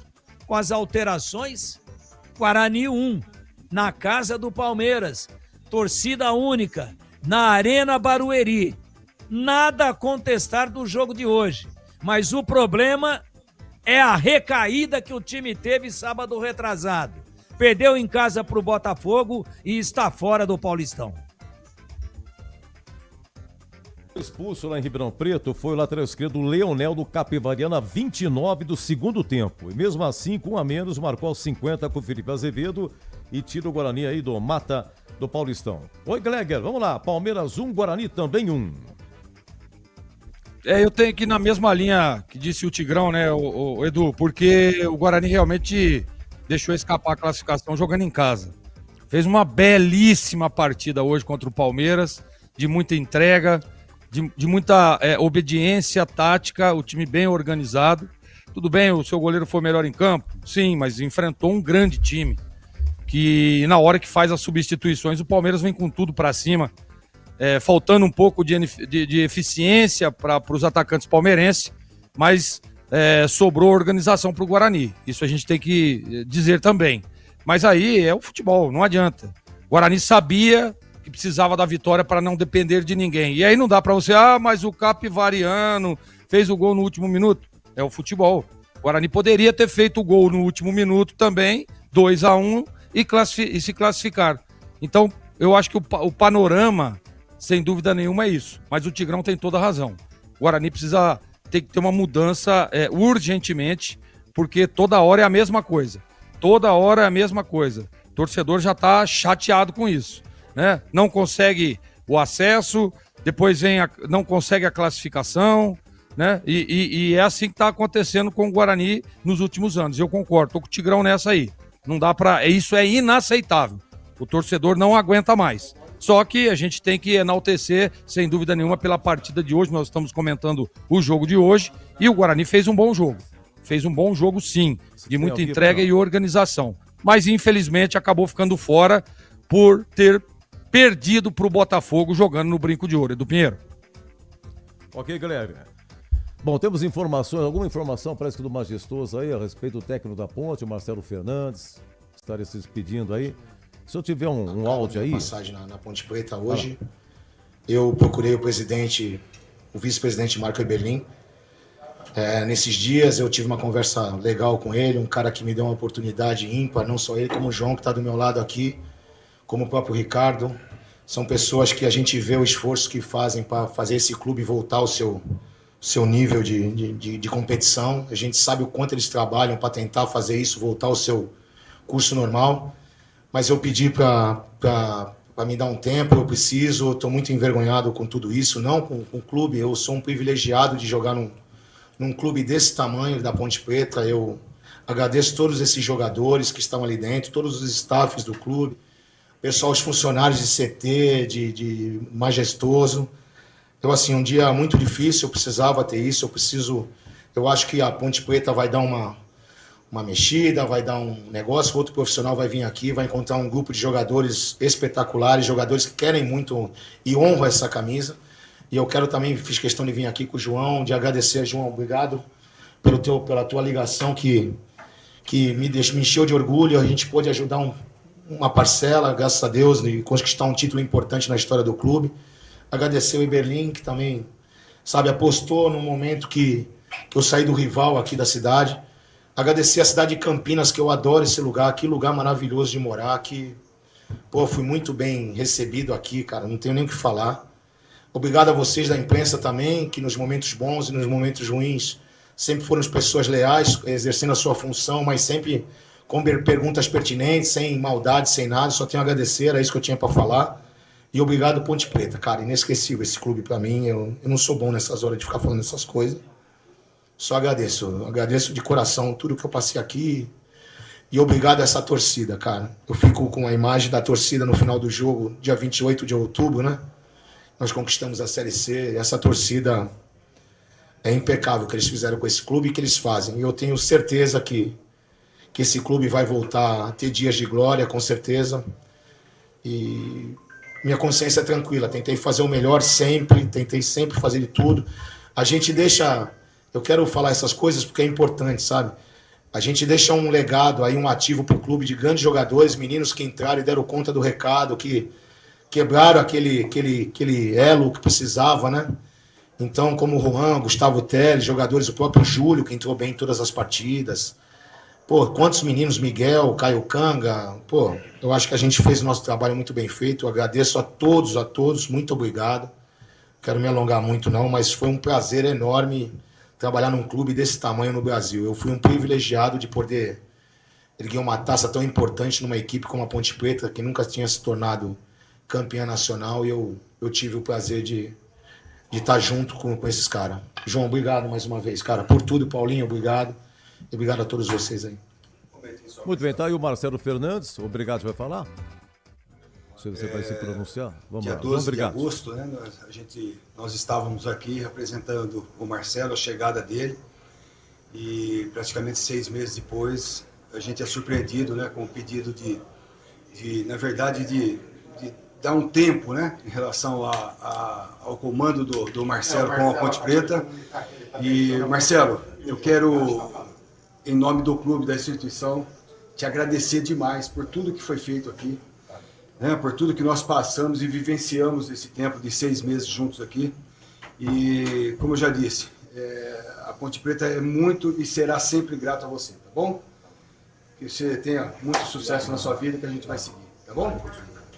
com as alterações. Guarani 1, na casa do Palmeiras. Torcida única, na Arena Barueri. Nada a contestar do jogo de hoje. Mas o problema é a recaída que o time teve sábado retrasado. Perdeu em casa para o Botafogo e está fora do Paulistão. Expulso lá em Ribeirão Preto foi o lateral esquerdo Leonel do Capivariana, 29 do segundo tempo. E mesmo assim, com um a menos, marcou aos 50 com o Felipe Azevedo e tira o Guarani aí do mata do Paulistão. Oi, Gleger, vamos lá. Palmeiras 1, Guarani também 1. Eu tenho que ir na mesma linha que disse o Tigrão, né, o Edu, porque o Guarani realmente deixou escapar a classificação jogando em casa. Fez uma belíssima partida hoje contra o Palmeiras, de muita entrega, de muita obediência tática, o time bem organizado. Tudo bem, o seu goleiro foi melhor em campo? Sim, mas enfrentou um grande time, que na hora que faz as substituições, o Palmeiras vem com tudo para cima. Faltando um pouco de eficiência para os atacantes palmeirenses, mas sobrou organização para o Guarani. Isso a gente tem que dizer também. Mas aí é o futebol, não adianta. O Guarani sabia que precisava da vitória para não depender de ninguém. E aí não dá para você, mas o Capivariano fez o gol no último minuto. É o futebol. O Guarani poderia ter feito o gol no último minuto também, 2-1, e se classificar. Então, eu acho que o panorama, sem dúvida nenhuma, é isso. Mas o Tigrão tem toda a razão. O Guarani tem que ter uma mudança urgentemente, porque toda hora é a mesma coisa. Toda hora é a mesma coisa. O torcedor já está chateado com isso, né? Não consegue o acesso, depois não consegue a classificação, né? E é assim que está acontecendo com o Guarani nos últimos anos. Eu concordo, tô com o Tigrão nessa aí. Não dá para, isso é inaceitável. O torcedor não aguenta mais. Só que a gente tem que enaltecer, sem dúvida nenhuma, pela partida de hoje. Nós estamos comentando o jogo de hoje e o Guarani fez um bom jogo. Fez um bom jogo, sim, de muita entrega e organização. Mas, infelizmente, acabou ficando fora por ter perdido para o Botafogo jogando no Brinco de Ouro. Edu Pinheiro. Ok, Guilherme. Bom, temos alguma informação, parece que do Majestoso aí, a respeito do técnico da Ponte, o Marcelo Fernandes, estaria se despedindo aí. Se eu tiver um áudio aí... Passagem na Ponte Preta hoje, eu procurei o vice-presidente Marco Eberlin. Nesses dias eu tive uma conversa legal com ele, um cara que me deu uma oportunidade ímpar, não só ele, como o João, que está do meu lado aqui, como o próprio Ricardo. São pessoas que a gente vê o esforço que fazem para fazer esse clube voltar ao seu nível de competição. A gente sabe o quanto eles trabalham para tentar fazer isso, voltar ao seu curso normal. Mas eu pedi para me dar um tempo, eu estou muito envergonhado com tudo isso, não com o clube. Eu sou um privilegiado de jogar num clube desse tamanho, da Ponte Preta. Eu agradeço todos esses jogadores que estão ali dentro, todos os staffs do clube, pessoal, os funcionários de CT, de Majestoso. Então, assim, um dia muito difícil, eu precisava ter isso, eu acho que a Ponte Preta vai dar uma mexida, vai dar um negócio, outro profissional vai vir aqui, vai encontrar um grupo de jogadores espetaculares, jogadores que querem muito e honram essa camisa. E eu quero também, fiz questão de vir aqui com o João, de agradecer, João, obrigado pela tua ligação que me encheu de orgulho. A gente pôde ajudar uma parcela, graças a Deus, de conquistar um título importante na história do clube. Agradecer o Eberlin, que também, apostou no momento que eu saí do rival aqui da cidade. Agradecer a cidade de Campinas, que eu adoro esse lugar, que lugar maravilhoso de morar, fui muito bem recebido aqui, cara, não tenho nem o que falar. Obrigado a vocês da imprensa também, que nos momentos bons e nos momentos ruins sempre foram pessoas leais, exercendo a sua função, mas sempre com perguntas pertinentes, sem maldade, sem nada. Só tenho a agradecer, era isso que eu tinha para falar. E obrigado, Ponte Preta, cara, inesquecível esse clube para mim. Eu não sou bom nessas horas de ficar falando essas coisas. Só agradeço de coração tudo que eu passei aqui. E obrigado a essa torcida, cara. Eu fico com a imagem da torcida no final do jogo, dia 28 de outubro, né? Nós conquistamos a Série C. Essa torcida é impecável que eles fizeram com esse clube e que eles fazem. E eu tenho certeza que esse clube vai voltar a ter dias de glória, com certeza. E minha consciência é tranquila. Tentei fazer o melhor sempre, tentei sempre fazer de tudo. A gente deixa... Eu quero falar essas coisas porque é importante, sabe? A gente deixa um legado aí, um ativo para o clube de grandes jogadores, meninos que entraram e deram conta do recado, que quebraram aquele elo que precisava, né? Então, como o Juan, Gustavo Teles, jogadores, o próprio Júlio, que entrou bem em todas as partidas. Quantos meninos, Miguel, Caio Canga. Eu acho que a gente fez o nosso trabalho muito bem feito. Eu agradeço a todos, muito obrigado. Quero me alongar muito não, mas foi um prazer enorme trabalhar num clube desse tamanho no Brasil. Eu fui um privilegiado de poder erguer uma taça tão importante numa equipe como a Ponte Preta, que nunca tinha se tornado campeã nacional, e eu tive o prazer de estar junto com esses caras. João, obrigado mais uma vez, cara, por tudo. Paulinho, obrigado. E obrigado a todos vocês aí. Muito bem, tá aí o Marcelo Fernandes. Obrigado, você vai falar? Se você vai se pronunciar. Vamos dia lá. 12 de agosto, né, nós estávamos aqui representando o Marcelo, a chegada dele, e praticamente 6 meses depois a gente é surpreendido, né, com o pedido de dar um tempo, né, em relação ao comando do Marcelo com a Ponte Preta. E Marcelo, eu quero, em nome do clube, da instituição, te agradecer demais por tudo que foi feito aqui, né, por tudo que nós passamos e vivenciamos esse tempo de 6 meses juntos aqui. E, como eu já disse, a Ponte Preta é muito e será sempre grato a você, tá bom? Que você tenha muito sucesso na sua vida, que a gente vai seguir, tá bom?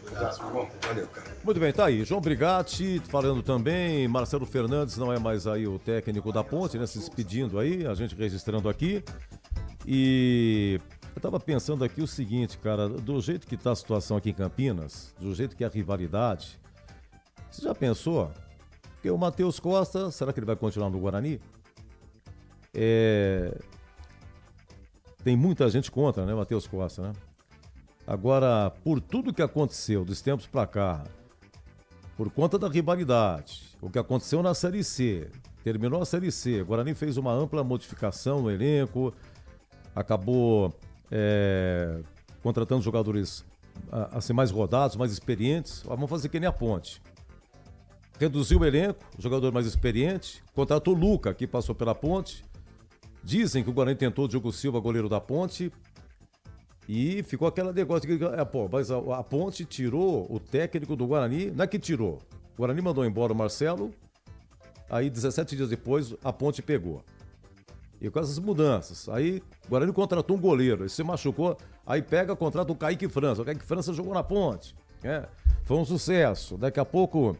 Obrigado, tá bom? Valeu, cara. Muito bem, tá aí. João Brigatti falando também. Marcelo Fernandes não é mais aí o técnico da Ponte, né? Se despedindo aí, a gente registrando aqui. E eu tava pensando aqui o seguinte, cara, do jeito que tá a situação aqui em Campinas, do jeito que é a rivalidade, você já pensou? Porque o Matheus Costa, será que ele vai continuar no Guarani? Tem muita gente contra, né, Matheus Costa, né? Agora, por tudo que aconteceu dos tempos pra cá, por conta da rivalidade, o que aconteceu na Série C, terminou a Série C, o Guarani fez uma ampla modificação no elenco, acabou contratando jogadores assim, mais rodados, mais experientes. Vamos fazer que nem a Ponte. Reduziu o elenco, jogador mais experiente, contratou o Luca, que passou pela Ponte. Dizem que o Guarani tentou o Diogo Silva, goleiro da Ponte, e ficou aquele negócio de mas a Ponte tirou o técnico do Guarani, não é que tirou. O Guarani mandou embora o Marcelo, aí 17 dias depois a Ponte pegou. E com essas mudanças, aí o Guarani contratou um goleiro, ele se machucou, aí contrata o Kaique França. O Kaique França jogou na Ponte, foi um sucesso. Daqui a pouco,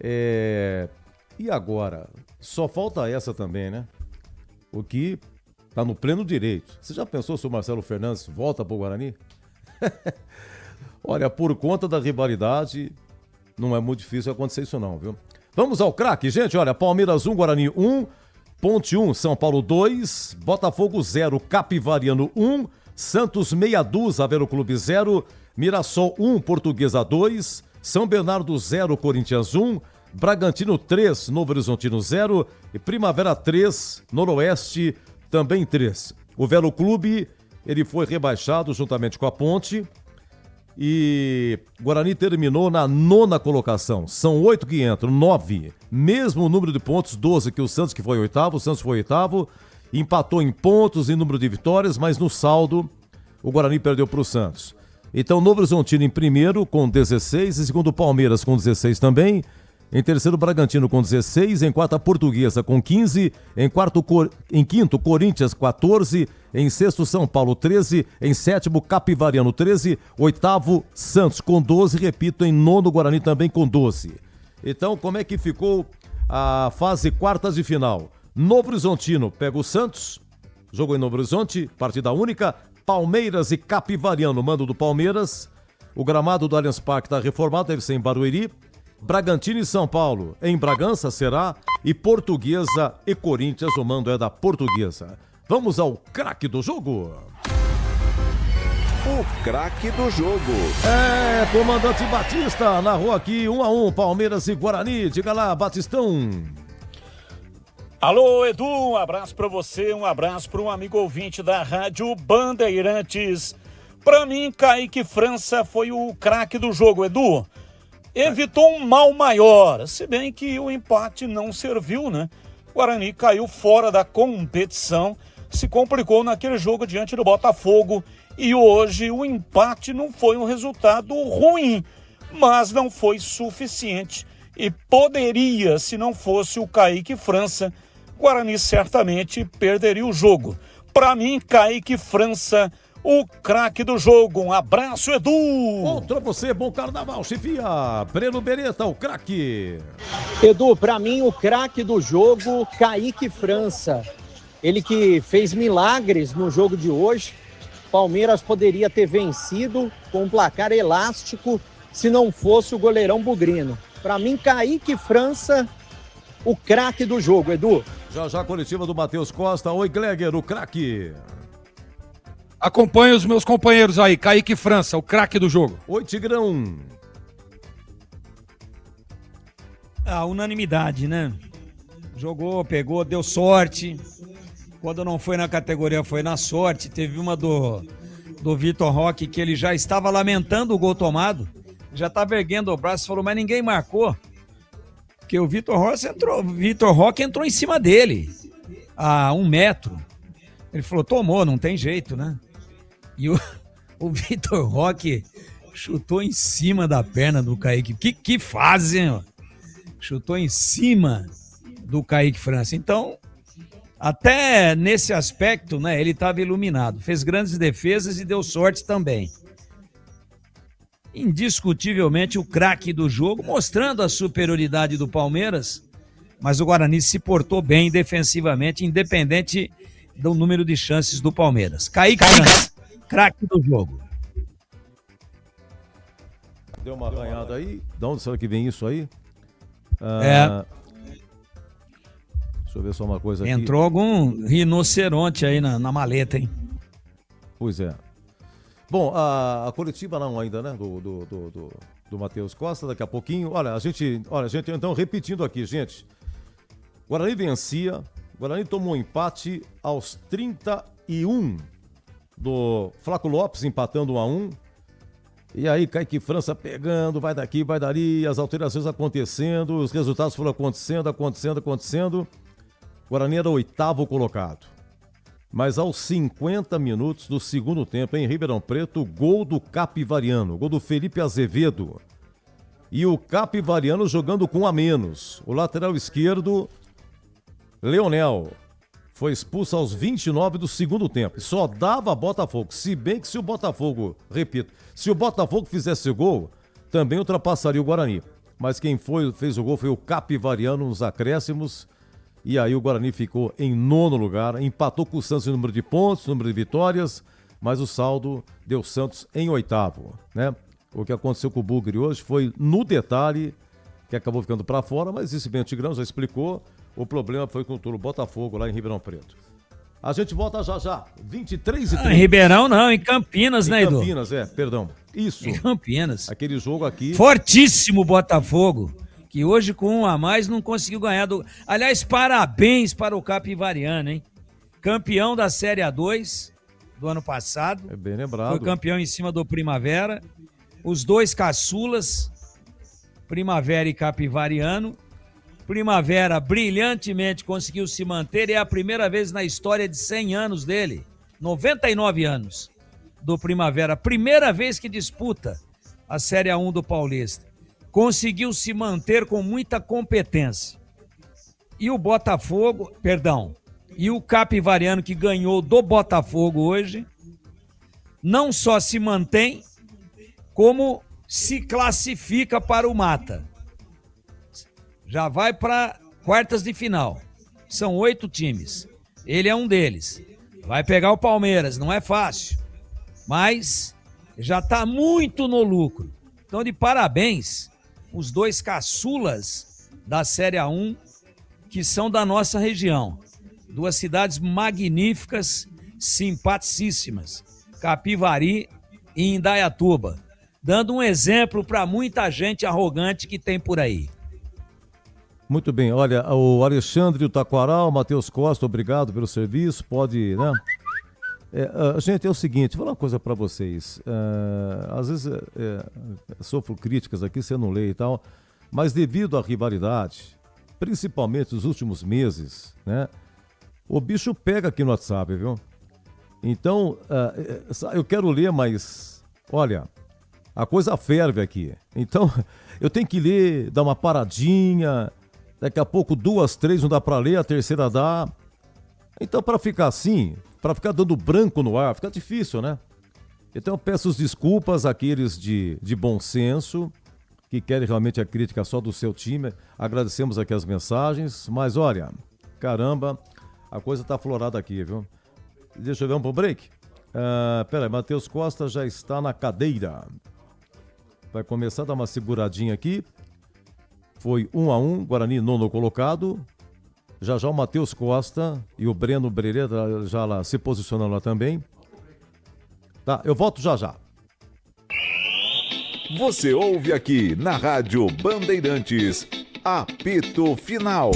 e agora? Só falta essa também, né? O que tá no pleno direito. Você já pensou se o Marcelo Fernandes volta pro Guarani? Olha, por conta da rivalidade, não é muito difícil acontecer isso não, viu? Vamos ao craque, gente, olha, Palmeiras 1, Guarani 1, Ponte 1, São Paulo 2, Botafogo 0, Capivariano 1, Santos meia dúzia, Vero Clube 0, Mirassol 1, Portuguesa 2, São Bernardo 0, Corinthians 1, Bragantino 3, Novo Horizontino 0 e Primavera 3, Noroeste também 3. O Vero Clube, ele foi rebaixado juntamente com a Ponte e Guarani terminou na 9ª colocação. São 8 que entram, 9. Mesmo número de pontos, 12 que o Santos, que foi oitavo. O Santos foi oitavo, empatou em pontos e número de vitórias, mas no saldo o Guarani perdeu para o Santos. Então, Novo Horizontino em primeiro com 16, em segundo Palmeiras com 16 também. Em terceiro, Bragantino com 16. Em quarto, a Portuguesa com 15. Em quinto, Corinthians 14. Em sexto, São Paulo 13. Em sétimo, Capivariano 13. Oitavo, Santos com 12. Repito, em nono, Guarani também com 12. Então, como é que ficou a fase quartas de final? Novo Horizontino pega o Santos. Jogo em Novo Horizonte, partida única. Palmeiras e Capivariano, mando do Palmeiras. O gramado do Allianz Parque está reformado, deve ser em Barueri. Bragantino e São Paulo em Bragança será, e Portuguesa e Corinthians, o mando é da Portuguesa. Vamos ao craque do jogo. O craque do jogo. Comandante Batista, narrou aqui 1-1, Palmeiras e Guarani. Diga lá, Batistão. Alô, Edu, um abraço pra você, um abraço para um amigo ouvinte da Rádio Bandeirantes. Pra mim, Kaique França foi o craque do jogo, Edu. Evitou um mal maior, se bem que o empate não serviu, né? O Guarani caiu fora da competição, se complicou naquele jogo diante do Botafogo e hoje o empate não foi um resultado ruim, mas não foi suficiente e poderia, se não fosse o Kaique França, o Guarani certamente perderia o jogo. Para mim, Kaique França, o craque do jogo. Um abraço, Edu! Outro você, bom carnaval, chefia. Breno Beretta, o craque. Edu, pra mim o craque do jogo, Kaique França. Ele que fez milagres no jogo de hoje. Palmeiras poderia ter vencido com um placar elástico se não fosse o goleirão Bugrino. Pra mim, Kaique França, o craque do jogo, Edu. Já a coletiva do Matheus Costa. Oi, Gleger, o craque. Acompanhe os meus companheiros aí, Kaique França, o craque do jogo. Oi, Tigrão. A unanimidade, né? Jogou, pegou, deu sorte. Quando não foi na categoria, foi na sorte. Teve uma do Vitor Roque que ele já estava lamentando o gol tomado. Já estava erguendo o braço e falou, mas ninguém marcou. Porque o Vitor Roque entrou em cima dele, a 1 metro. Ele falou, tomou, não tem jeito, né? E o Vitor Roque chutou em cima da perna do Kaique. Que fase, hein? Chutou em cima do Kaique França. Então, até nesse aspecto, né, ele estava iluminado. Fez grandes defesas e deu sorte também. Indiscutivelmente o craque do jogo, mostrando a superioridade do Palmeiras, mas o Guarani se portou bem defensivamente, independente do número de chances do Palmeiras. Kaique França, craque do jogo. Deu uma arranhada aí. De onde será que vem isso aí? Deixa eu ver só uma coisa aqui. Entrou algum rinoceronte aí na maleta, hein? Pois é. Bom, a coletiva não ainda, né? Do Matheus Costa, daqui a pouquinho. Olha, a gente, então, repetindo aqui, gente. Guarani vencia. Guarani tomou um empate aos 31 do Flaco Lopes, empatando 1-1. E aí, Kaique França pegando, vai daqui, vai dali, as alterações acontecendo, os resultados foram acontecendo. Guarani era o 8º colocado. Mas aos 50 minutos do segundo tempo, em Ribeirão Preto, gol do Capivariano, gol do Felipe Azevedo. E o Capivariano jogando com a menos. O lateral esquerdo, Leonel, foi expulso aos 29 do segundo tempo. Só dava Botafogo. Se bem que se o Botafogo, repito, se o Botafogo fizesse o gol, também ultrapassaria o Guarani. Mas quem fez o gol foi o Capivariano nos acréscimos. E aí o Guarani ficou em 9º lugar, empatou com o Santos em número de pontos, número de vitórias, mas o saldo deu Santos em 8º, né? O que aconteceu com o Bugre hoje foi no detalhe, que acabou ficando para fora, mas isso bem o Tigrão já explicou, o problema foi com o Botafogo lá em Ribeirão Preto. A gente volta já, 23h30. Em Ribeirão não, em Campinas, né, Edu? Em Campinas, perdão. Isso. Em Campinas. Aquele jogo aqui. Fortíssimo Botafogo, que hoje com 1 a mais não conseguiu ganhar do... Aliás, parabéns para o Capivariano, hein? Campeão da Série A2 do ano passado. É bem lembrado. Foi campeão em cima do Primavera. Os dois caçulas, Primavera e Capivariano. Primavera brilhantemente conseguiu se manter e é a primeira vez na história de 100 anos dele, 99 anos do Primavera, primeira vez que disputa a Série A1 do Paulista. Conseguiu se manter com muita competência. E o Botafogo, e o Capivariano, que ganhou do Botafogo hoje, não só se mantém, como se classifica para o mata. Já vai para quartas de final. São 8 times. Ele é um deles. Vai pegar o Palmeiras, não é fácil. Mas já está muito no lucro. Então, de parabéns, os dois caçulas da Série A1, que são da nossa região. 2 cidades magníficas, simpaticíssimas. Capivari e Indaiatuba. Dando um exemplo para muita gente arrogante que tem por aí. Muito bem, olha, o Alexandre, o Taquaral, o Matheus Costa, obrigado pelo serviço, pode, né? Gente, é o seguinte, vou falar uma coisa para vocês, às vezes sofro críticas aqui, você não lê e tal, mas devido à rivalidade, principalmente nos últimos meses, né? O bicho pega aqui no WhatsApp, viu? Então, eu quero ler, mas, olha, a coisa ferve aqui. Então, eu tenho que ler, dar uma paradinha... Daqui a pouco 2, 3 não dá para ler, a terceira dá. Então, para ficar assim, para ficar dando branco no ar, fica difícil, né? Então, eu peço desculpas àqueles de bom senso, que querem realmente a crítica só do seu time. Agradecemos aqui as mensagens, mas olha, caramba, a coisa tá florada aqui, viu? Deixa eu ver, vamos pro break? Peraí, Matheus Costa já está na cadeira. Vai começar a dar uma seguradinha aqui. Foi 1-1, Guarani 9º colocado. Já o Matheus Costa e o Breno Breira já lá se posicionando lá também. Tá, eu volto já. Você ouve aqui na Rádio Bandeirantes, apito final.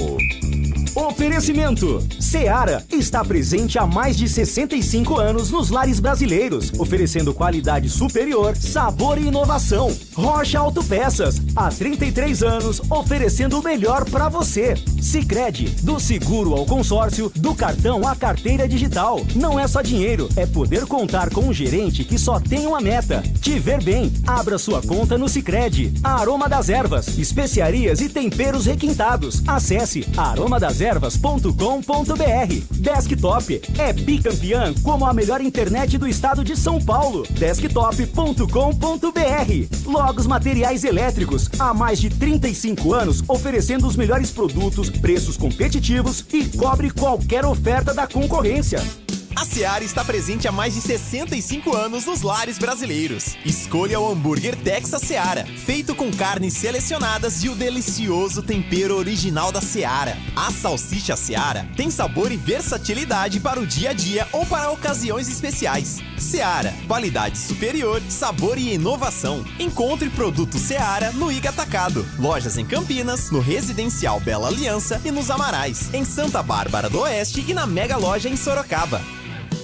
Oferecimento. Seara está presente há mais de 65 anos nos lares brasileiros, oferecendo qualidade superior, sabor e inovação. Rocha Autopeças, há 33 anos, oferecendo o melhor para você. Sicredi, do seguro ao consórcio, do cartão à carteira digital. Não é só dinheiro, é poder contar com um gerente que só tem uma meta: te ver bem. Abra sua conta no Sicredi. Aroma das Ervas, especiarias e temperos requintados. Acesse aromadas ervas.com.br. Desktop é bicampeã como a melhor internet do estado de São Paulo. Desktop.com.br. Logos Materiais Elétricos, há mais de 35 anos oferecendo os melhores produtos, preços competitivos e cobre qualquer oferta da concorrência. A Seara está presente há mais de 65 anos nos lares brasileiros. Escolha o hambúrguer Texas Seara, feito com carnes selecionadas e o delicioso tempero original da Seara. A salsicha Seara tem sabor e versatilidade para o dia a dia ou para ocasiões especiais. Seara, qualidade superior, sabor e inovação. Encontre produto Seara no Iga Atacado. Lojas em Campinas, no Residencial Bela Aliança e nos Amarais, em Santa Bárbara do Oeste e na Mega Loja em Sorocaba.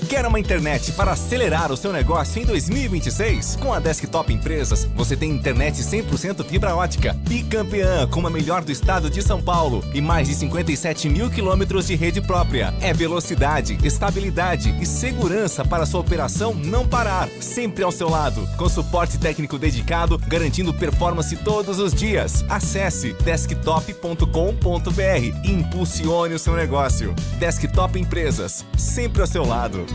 Quer uma internet para acelerar o seu negócio em 2026? Com a Desktop Empresas, você tem internet 100% fibra ótica, bicampeã como a melhor do estado de São Paulo e mais de 57 mil quilômetros de rede própria. É velocidade, estabilidade e segurança para sua operação não parar, sempre ao seu lado, com suporte técnico dedicado, garantindo performance todos os dias. Acesse desktop.com.br e impulsione o seu negócio. Desktop Empresas, sempre ao seu lado.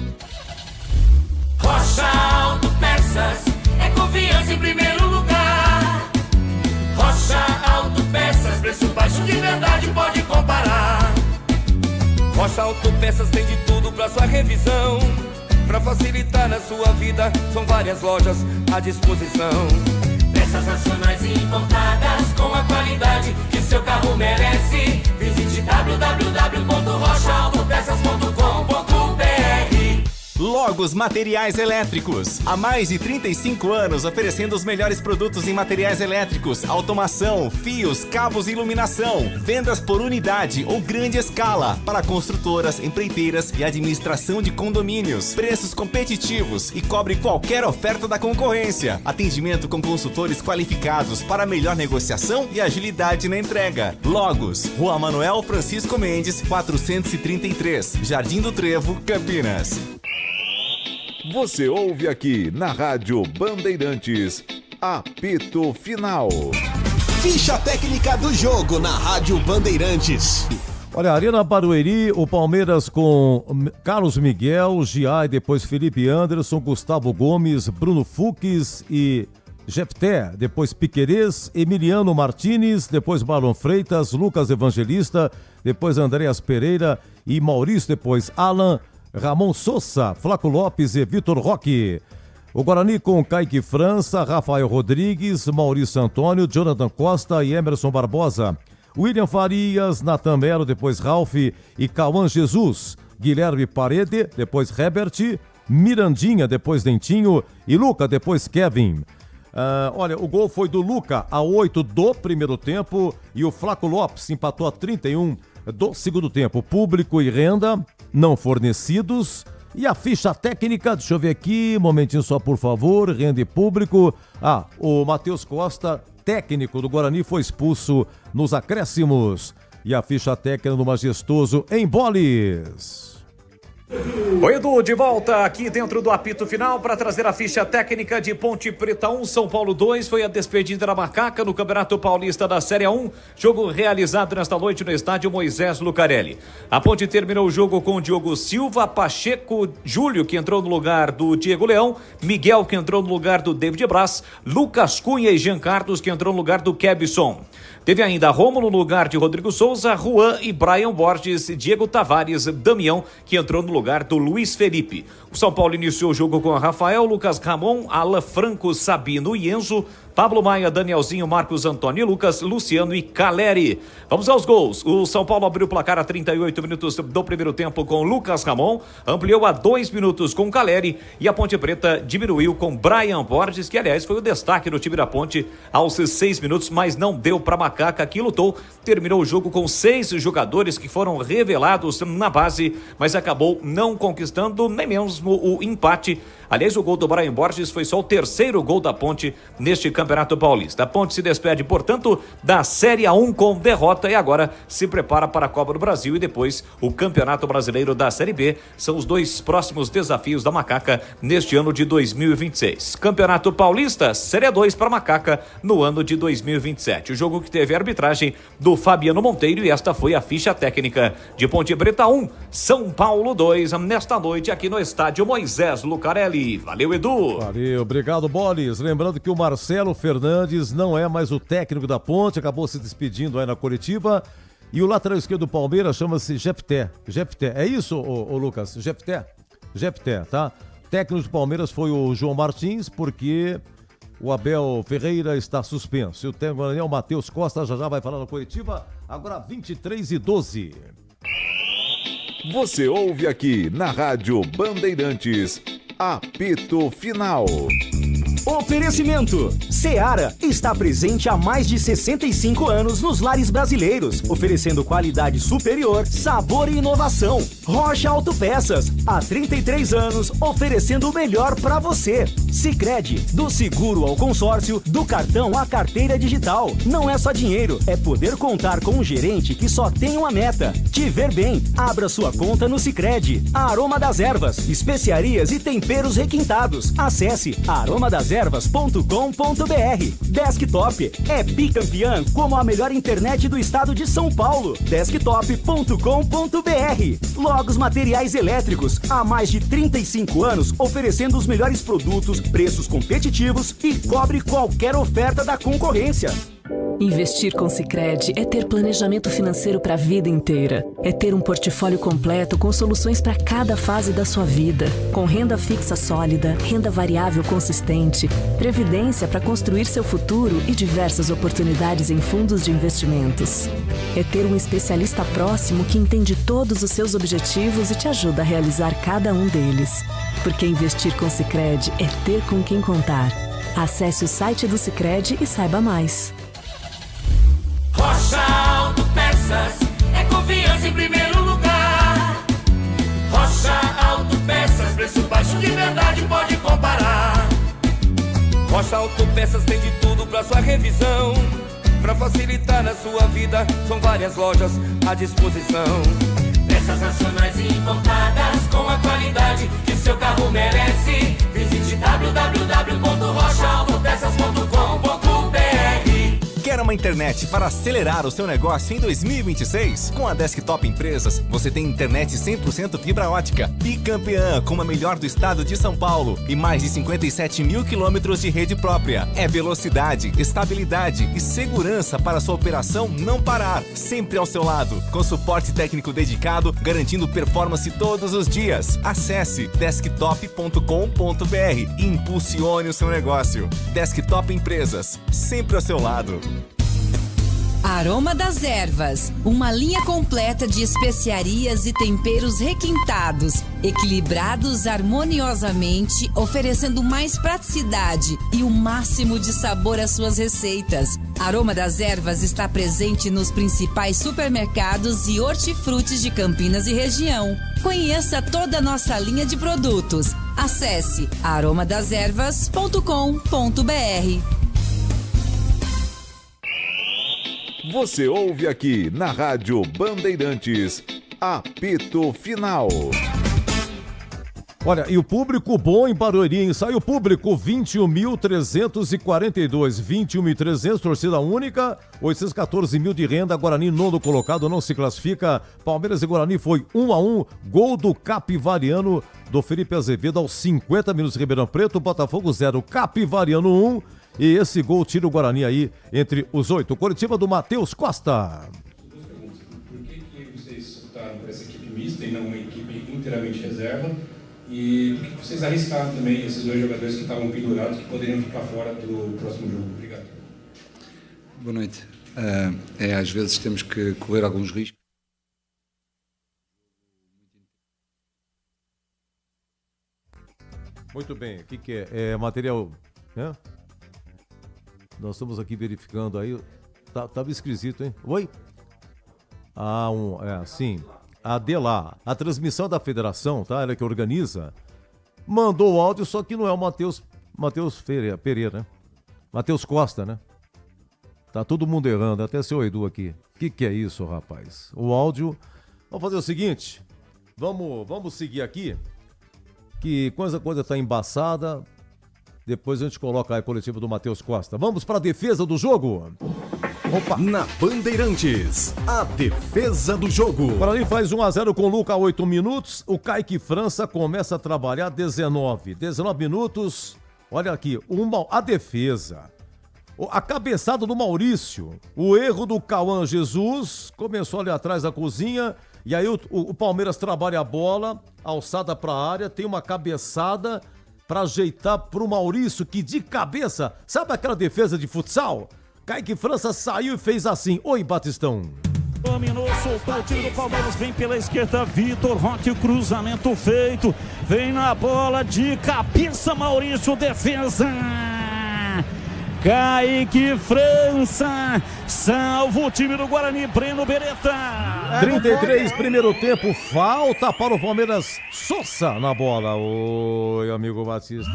Rocha Autopeças, é confiança em primeiro lugar. Rocha Autopeças, preço baixo de verdade, pode comparar. Rocha Autopeças tem de tudo pra sua revisão. Pra facilitar na sua vida, são várias lojas à disposição. Peças nacionais e importadas, com a qualidade que seu carro merece. Visite www.rochaautopeças.com.br. Logos Materiais Elétricos. Há mais de 35 anos oferecendo os melhores produtos em materiais elétricos, automação, fios, cabos e iluminação. Vendas por unidade ou grande escala para construtoras, empreiteiras e administração de condomínios. Preços competitivos e cobre qualquer oferta da concorrência. Atendimento com consultores qualificados para melhor negociação e agilidade na entrega. Logos, Rua Manuel Francisco Mendes, 433, Jardim do Trevo, Campinas. Você ouve aqui na Rádio Bandeirantes, apito final. Ficha técnica do jogo na Rádio Bandeirantes. Olha, Arena Barueri, o Palmeiras com Carlos Miguel, Giai, depois Felipe Anderson, Gustavo Gomes, Bruno Fuchs e Jefté, depois Piquerez, Emiliano Martins, depois Marlon Freitas, Lucas Evangelista, depois Andréas Pereira e Maurício, depois Alan, Ramon Sousa, Flaco Lopes e Vitor Roque. O Guarani com Kaique França, Rafael Rodrigues, Maurício Antônio, Jonathan Costa e Emerson Barbosa. William Farias, Natan Melo, depois Ralf e Cauã Jesus. Guilherme Parede, depois Herbert, Mirandinha, depois Dentinho e Luca, depois Kevin. Olha, o gol foi do Luca a 8 do primeiro tempo e o Flaco Lopes empatou a 31 do segundo tempo. Público e renda não fornecidos. E a ficha técnica, deixa eu ver aqui, momentinho só por favor, renda e público. O Matheus Costa, técnico do Guarani, foi expulso nos acréscimos. E a ficha técnica do Majestoso em Boles. Oi, Edu, de volta aqui dentro do apito final para trazer a ficha técnica de Ponte Preta 1, São Paulo 2. Foi a despedida da Macaca no Campeonato Paulista da Série 1. Jogo realizado nesta noite no estádio Moisés Lucarelli. A Ponte terminou o jogo com Diogo Silva, Pacheco, Júlio, que entrou no lugar do Diego Leão, Miguel, que entrou no lugar do David Braz, Lucas Cunha e Jean Carlos, que entrou no lugar do Kebson. Teve ainda Rômulo no lugar de Rodrigo Souza, Juan e Brian Borges, Diego Tavares, Damião, que entrou no lugar do Luiz Felipe. O São Paulo iniciou o jogo com Rafael, Lucas Ramon, Alan Franco, Sabino e Enzo, Pablo Maia, Danielzinho, Marcos Antônio, Lucas, Luciano e Caleri. Vamos aos gols. O São Paulo abriu o placar a 38 minutos do primeiro tempo com Lucas Ramon, ampliou a 2 minutos com Caleri e a Ponte Preta diminuiu com Brian Borges, que aliás foi o destaque do time da Ponte aos 6 minutos, mas não deu para Macaca, que lutou. Terminou o jogo com 6 jogadores que foram revelados na base, mas acabou não conquistando nem mesmo o empate. Aliás, o gol do Brian Borges foi só o terceiro gol da Ponte neste Campeonato Paulista. A Ponte se despede, portanto, da Série A1 com derrota e agora se prepara para a Copa do Brasil e depois o Campeonato Brasileiro da Série B. São os 2 próximos desafios da Macaca neste ano de 2026. Campeonato Paulista, Série A2 para a Macaca no ano de 2027. O jogo que teve a arbitragem do Fabiano Monteiro e esta foi a ficha técnica de Ponte Preta 1, São Paulo 2, nesta noite aqui no estádio Moisés Lucarelli. Valeu, Edu. Valeu, obrigado, Bolis. Lembrando que o Marcelo Fernandes não é mais o técnico da Ponte, acabou se despedindo aí na coletiva. E o lateral esquerdo do Palmeiras chama-se Jepté. É isso, ô Lucas? Jepté, tá? O técnico do Palmeiras foi o João Martins, porque o Abel Ferreira está suspenso. E o técnico é o Matheus Costa, já vai falar na coletiva. Agora 23:12. Você ouve aqui na Rádio Bandeirantes. Apito Final. Oferecimento. Seara está presente há mais de 65 anos nos lares brasileiros, oferecendo qualidade superior, sabor e inovação. Rocha Autopeças, há 33 anos, oferecendo o melhor para você. Sicredi, do seguro ao consórcio, do cartão à carteira digital. Não é só dinheiro, é poder contar com um gerente que só tem uma meta: te ver bem. Abra sua conta no Sicredi. A Aroma das Ervas, especiarias e temperos requintados. Acesse aromadas ervas.com.br. Desktop é bicampeã como a melhor internet do estado de São Paulo. Desktop.com.br. Logos Materiais Elétricos, há mais de 35 anos oferecendo os melhores produtos, preços competitivos e cobre qualquer oferta da concorrência. Investir com Sicredi é ter planejamento financeiro para a vida inteira. É ter um portfólio completo com soluções para cada fase da sua vida. Com renda fixa sólida, renda variável consistente, previdência para construir seu futuro e diversas oportunidades em fundos de investimentos. É ter um especialista próximo que entende todos os seus objetivos e te ajuda a realizar cada um deles. Porque investir com Sicredi é ter com quem contar. Acesse o site do Sicredi e saiba mais. Rocha Autopeças é confiança em primeiro lugar. Rocha Autopeças, preço baixo de verdade, pode comparar. Rocha Autopeças tem de tudo pra sua revisão. Pra facilitar na sua vida, são várias lojas à disposição. Peças nacionais e importadas com a qualidade que o seu carro merece. Visite www.rochaautopeças.com.br. Quer uma internet para acelerar o seu negócio em 2026? Com a Desktop Empresas, você tem internet 100% fibra ótica, bicampeã como a melhor do estado de São Paulo e mais de 57 mil quilômetros de rede própria. É velocidade, estabilidade e segurança para sua operação não parar, sempre ao seu lado, com suporte técnico dedicado, garantindo performance todos os dias. Acesse desktop.com.br e impulsione o seu negócio. Desktop Empresas, sempre ao seu lado. Aroma das Ervas, uma linha completa de especiarias e temperos requintados, equilibrados harmoniosamente, oferecendo mais praticidade e o máximo de sabor às suas receitas. Aroma das Ervas está presente nos principais supermercados e hortifrutis de Campinas e região. Conheça toda a nossa linha de produtos. Acesse aromadeservas.com.br. Você ouve aqui na Rádio Bandeirantes, Apito Final. Olha, e o público bom em Barueri, hein? Saiu público 21.342, 21.300, torcida única, 814 mil de renda, Guarani nono colocado, não se classifica, Palmeiras e Guarani foi 1-1, gol do Capivariano, do Felipe Azevedo aos 50 minutos, Ribeirão Preto, Botafogo 0, Capivariano 1, e esse gol tira o Guarani aí entre os 8. Coletiva do Matheus Costa. Por que vocês optaram por essa equipe mista e não uma equipe inteiramente reserva? E por que vocês arriscaram também esses 2 jogadores que estavam pendurados, que poderiam ficar fora do próximo jogo? Obrigado. Boa noite. Às vezes temos que correr alguns riscos. Muito bem, o que é? É material, né? Nós estamos aqui verificando aí, tava esquisito, hein? Oi? Sim, a Delá, a transmissão da federação, tá? Ela que organiza, mandou o áudio, só que não é o Matheus Pereira, né? Matheus Costa, né? Tá todo mundo errando, até seu Edu aqui. O que é isso, rapaz? O áudio... Vamos fazer o seguinte, vamos seguir aqui, que quando a coisa tá embaçada, depois a gente coloca a coletiva do Matheus Costa. Vamos para a defesa do jogo? Opa. Na Bandeirantes, a defesa do jogo. O Guarani faz 1-0 com o Luca a 8 minutos. O Kaique França começa a trabalhar 19 minutos. Olha aqui, a defesa. A cabeçada do Maurício. O erro do Cauã Jesus. Começou ali atrás da cozinha. E aí o Palmeiras trabalha a bola, alçada para a área, tem uma cabeçada para ajeitar pro Maurício, que de cabeça, sabe aquela defesa de futsal? Kaique França saiu e fez assim. Oi, Batistão. Dominou, soltou o time do Palmeiras, vem pela esquerda, Vitor Roque, cruzamento feito, vem na bola de cabeça, Maurício, defesa. Kaique França salva o time do Guarani, Breno Beretta. 33, primeiro tempo, falta para o Palmeiras, Sousa na bola. Oi, amigo Batista.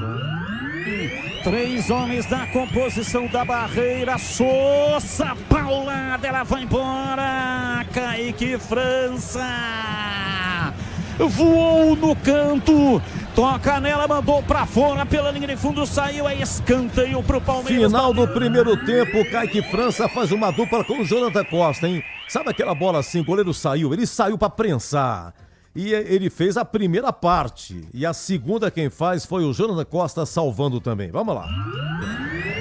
3 homens da composição da barreira, Sousa, paulada, ela vai embora. Kaique França voou no canto, toca nela, mandou pra fora pela linha de fundo, saiu, é escanteio pro Palmeiras. Final do primeiro tempo, Kaique França faz uma dupla com o Jonathan Costa, hein? Sabe aquela bola assim, o goleiro saiu, ele saiu pra prensar. E ele fez a primeira parte. E a segunda quem faz foi o Jonathan Costa salvando também. Vamos lá.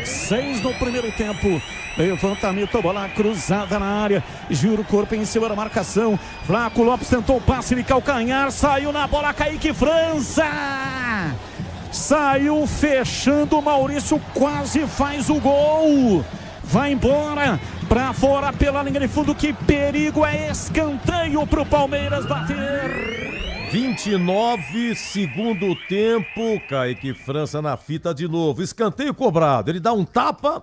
6 no primeiro tempo. Levantamento, bola cruzada na área. Gira o corpo em cima da marcação. Flaco Lopes tentou o passe de calcanhar. Saiu na bola, Kaique França. Saiu fechando, o Maurício quase faz o gol. Vai embora, pra fora pela linha de fundo, que perigo, é escanteio pro Palmeiras bater. 29, segundo tempo, Kaique França na fita de novo, escanteio cobrado, ele dá um tapa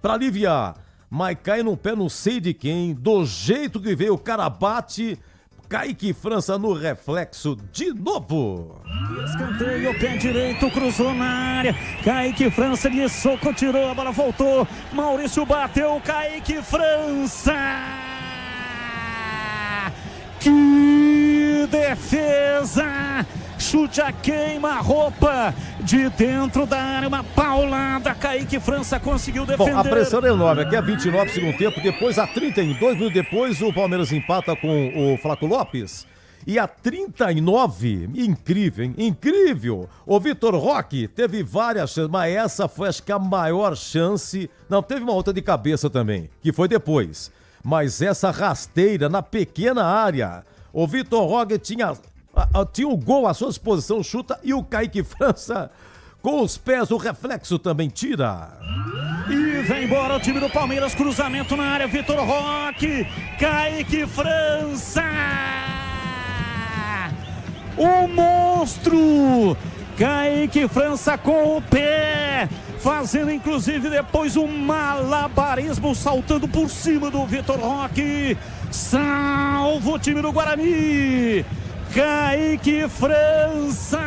pra aliviar, mas cai no pé não sei de quem, do jeito que veio o cara bate, Kaique França no reflexo de novo. Escanteio, pé direito, cruzou na área. Kaique França de soco, tirou, a bola voltou. Maurício bateu, Kaique França. Que defesa! Chute a queima-roupa de dentro da área, uma paulada. Kaique França conseguiu defender. Bom, a pressão é enorme. Aqui a 29 segundo tempo, depois a 32 minutos depois, o Palmeiras empata com o Flaco Lopes. E a 39, incrível, hein? Incrível! O Vitor Roque teve várias chances, mas essa foi acho que a maior chance. Não, teve uma outra de cabeça também, que foi depois. Mas essa rasteira na pequena área. O Vitor Roque tinha o gol à sua disposição, chuta, e o Kaique França com os pés, o reflexo também tira. E vem embora o time do Palmeiras, cruzamento na área, Vitor Roque, Kaique França, o monstro, Kaique França com o pé, fazendo inclusive depois um malabarismo, saltando por cima do Vitor Roque, salva o time do Guarani. Kaique França,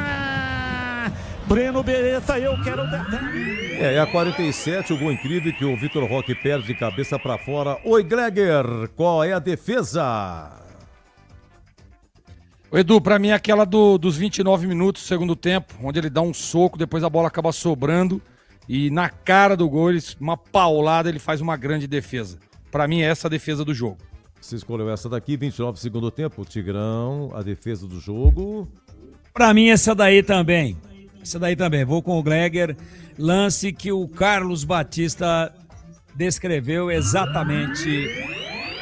Breno Beretta, eu quero detalhe. É a 47, o gol incrível que o Vitor Roque perde de cabeça pra fora. Oi, Gleger, qual é a defesa? O Edu, pra mim é aquela dos 29 minutos do segundo tempo, onde ele dá um soco, depois a bola acaba sobrando e na cara do gol, uma paulada, ele faz uma grande defesa. Pra mim é essa a defesa do jogo. Você escolheu essa daqui, 29 segundo tempo, Tigrão, a defesa do jogo. Pra mim essa daí também, vou com o Gleger, lance que o Carlos Batista descreveu exatamente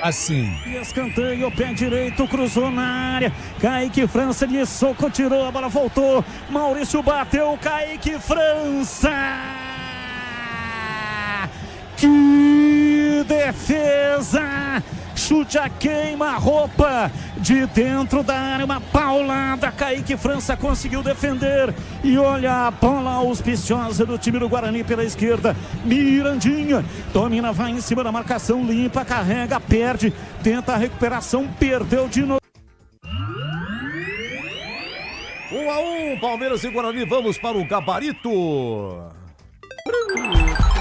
Assim. Escanteio, pé direito, cruzou na área. Kaique França de soco, tirou, a bola voltou. Maurício bateu, Kaique França. Que defesa! Chute a queima-roupa de dentro da área, uma paulada. Kaique França conseguiu defender. E olha a bola auspiciosa do time do Guarani pela esquerda. Mirandinha domina, vai em cima da marcação, limpa, carrega, perde, tenta a recuperação, perdeu de novo. 1-1, Palmeiras e Guarani, vamos para o gabarito.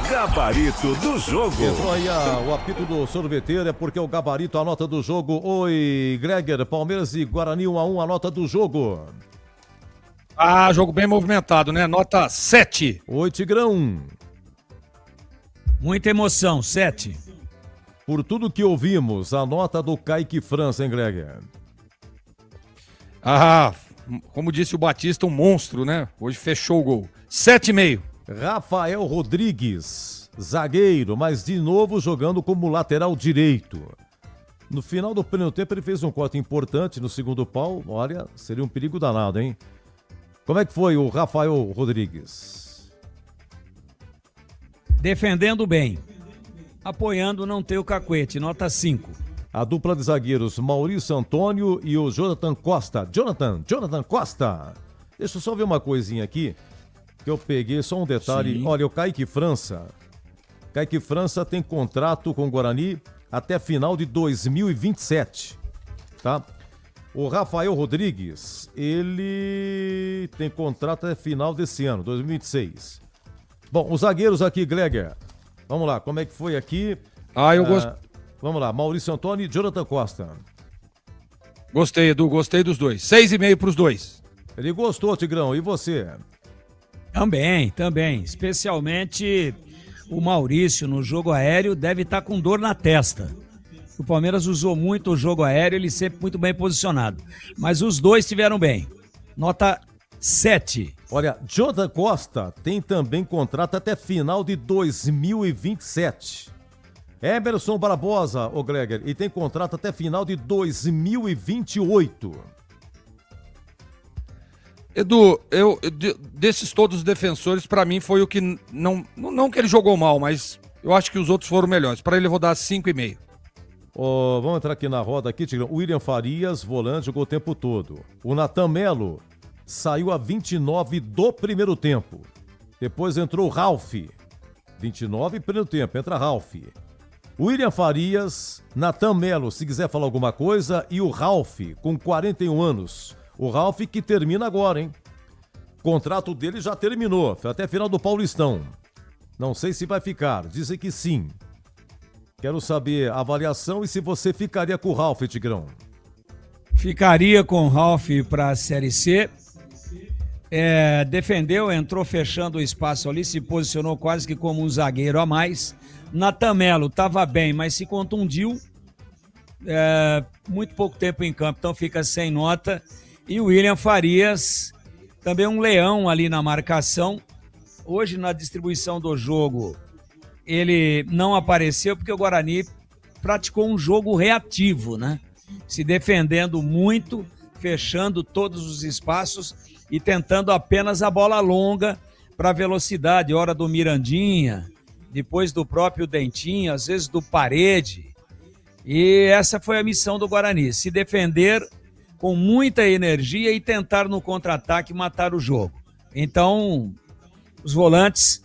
Gabarito do jogo. Entrou aí o apito do sorveteiro, é porque o gabarito, a nota do jogo. Oi, Greger, Palmeiras e Guarani 1-1, a nota do jogo. Jogo bem movimentado, né? Nota 7. Oi, Tigrão. Muita emoção, 7. Por tudo que ouvimos, a nota do Kaique França, hein, Greger? Como disse o Batista, um monstro, né? Hoje fechou o gol. 7,5. Rafael Rodrigues, zagueiro, mas de novo jogando como lateral direito. No final do primeiro tempo ele fez um corte importante no segundo pau. Olha, seria um perigo danado, hein? Como é que foi o Rafael Rodrigues? Defendendo bem. Apoiando não ter o cacuete, nota 5. A dupla de zagueiros Maurício Antônio e o Jonathan Costa. Jonathan Costa. Deixa eu só ver uma coisinha aqui. Que eu peguei, só um detalhe. Sim. Olha, o Kaique França tem contrato com o Guarani até final de 2027, tá? O Rafael Rodrigues, ele tem contrato até final desse ano, 2026. Bom, os zagueiros aqui, Greger, vamos lá, como é que foi aqui? Eu gosto. Vamos lá, Maurício Antônio e Jonathan Costa. Gostei, Edu, gostei dos dois. 6,5 pros dois. Ele gostou, Tigrão, e você? Também. Especialmente o Maurício no jogo aéreo deve estar com dor na testa. O Palmeiras usou muito o jogo aéreo, ele sempre muito bem posicionado. Mas os dois estiveram bem. Nota 7. Olha, Jonathan Costa tem também contrato até final de 2027. Emerson Barbosa, o Greger, e tem contrato até final de 2028. Edu, desses todos os defensores, pra mim foi o que não que ele jogou mal, mas eu acho que os outros foram melhores. Pra ele eu vou dar 5,5. Vamos entrar aqui na roda aqui, Tigrão. William Farias, volante, jogou o tempo todo. O Natan Melo saiu a 29 do primeiro tempo. Depois entrou o Ralf. 29 primeiro tempo, entra Ralf. William Farias, Natan Melo, se quiser falar alguma coisa, e o Ralf, com 41 anos. O Ralf que termina agora, hein? O contrato dele já terminou, até final do Paulistão. Não sei se vai ficar, dizem que sim. Quero saber a avaliação e se você ficaria com o Ralf, Tigrão. Ficaria com o Ralf para a Série C. Defendeu, entrou fechando o espaço ali, se posicionou quase que como um zagueiro a mais. Natan Melo estava bem, mas se contundiu. Muito pouco tempo em campo, então fica sem nota. E o William Farias, também um leão ali na marcação. Hoje, na distribuição do jogo, ele não apareceu porque o Guarani praticou um jogo reativo, né? Se defendendo muito, fechando todos os espaços e tentando apenas a bola longa para velocidade, hora do Mirandinha, depois do próprio Dentinho, às vezes do Parede. E essa foi a missão do Guarani, se defender com muita energia e tentar no contra-ataque matar o jogo. Então, os volantes,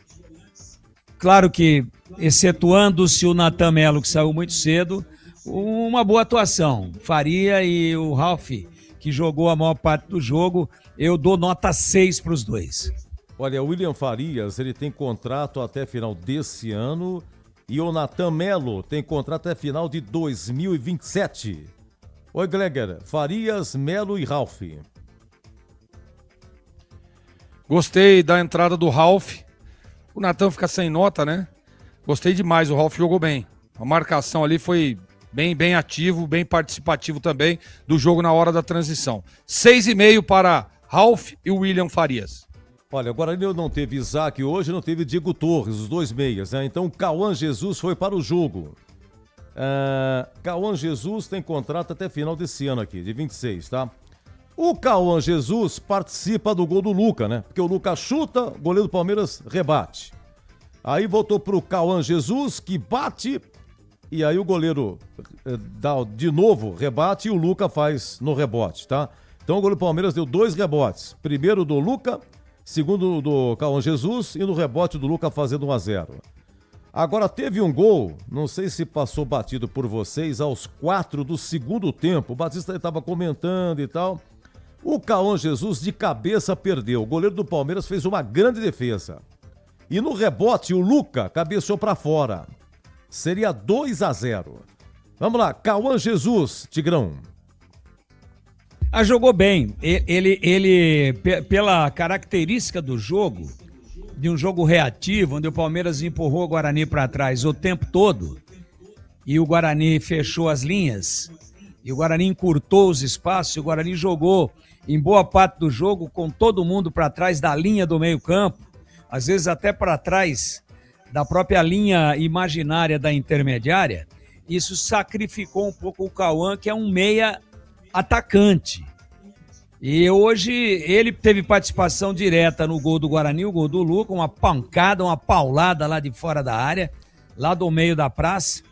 claro que, excetuando-se o Natan Melo, que saiu muito cedo, uma boa atuação. Faria e o Ralf, que jogou a maior parte do jogo, eu dou nota 6 para os dois. Olha, o William Farias, ele tem contrato até final desse ano e o Natan Melo tem contrato até final de 2027. Oi, Greger, Farias, Melo e Ralf. Gostei da entrada do Ralf. O Natan fica sem nota, né? Gostei demais, o Ralf jogou bem. A marcação ali foi bem ativo, bem participativo também do jogo na hora da transição. 6,5 para Ralf e William Farias. Olha, o Guarani não teve Isaac hoje, não teve Diego Torres, os dois meias, né? Então o Cauã Jesus foi para o jogo. Cauã Jesus tem contrato até final desse ano aqui, de 26, tá? O Cauã Jesus participa do gol do Luca, né? Porque o Luca chuta, o goleiro do Palmeiras rebate. Aí voltou pro Cauã Jesus, que bate, e aí o goleiro dá de novo rebate e o Luca faz no rebote, tá? Então o goleiro do Palmeiras deu 2 rebotes. Primeiro do Luca, segundo do Cauã Jesus e no rebote do Luca fazendo 1-0. Agora teve um gol, não sei se passou batido por vocês, aos 4 do segundo tempo. O Batista estava comentando e tal. O Cauã Jesus de cabeça perdeu. O goleiro do Palmeiras fez uma grande defesa. E no rebote, o Luca cabeceou para fora. Seria 2-0. Vamos lá, Cauã Jesus, Tigrão. Jogou bem. Ele, pela característica do jogo, de um jogo reativo, onde o Palmeiras empurrou o Guarani para trás o tempo todo, e o Guarani fechou as linhas, e o Guarani encurtou os espaços, e o Guarani jogou em boa parte do jogo com todo mundo para trás da linha do meio-campo, às vezes até para trás da própria linha imaginária da intermediária. Isso sacrificou um pouco o Cauã, que é um meia atacante. E hoje ele teve participação direta no gol do Guarani, o gol do Luca, uma pancada, uma paulada lá de fora da área, lá do meio da praça.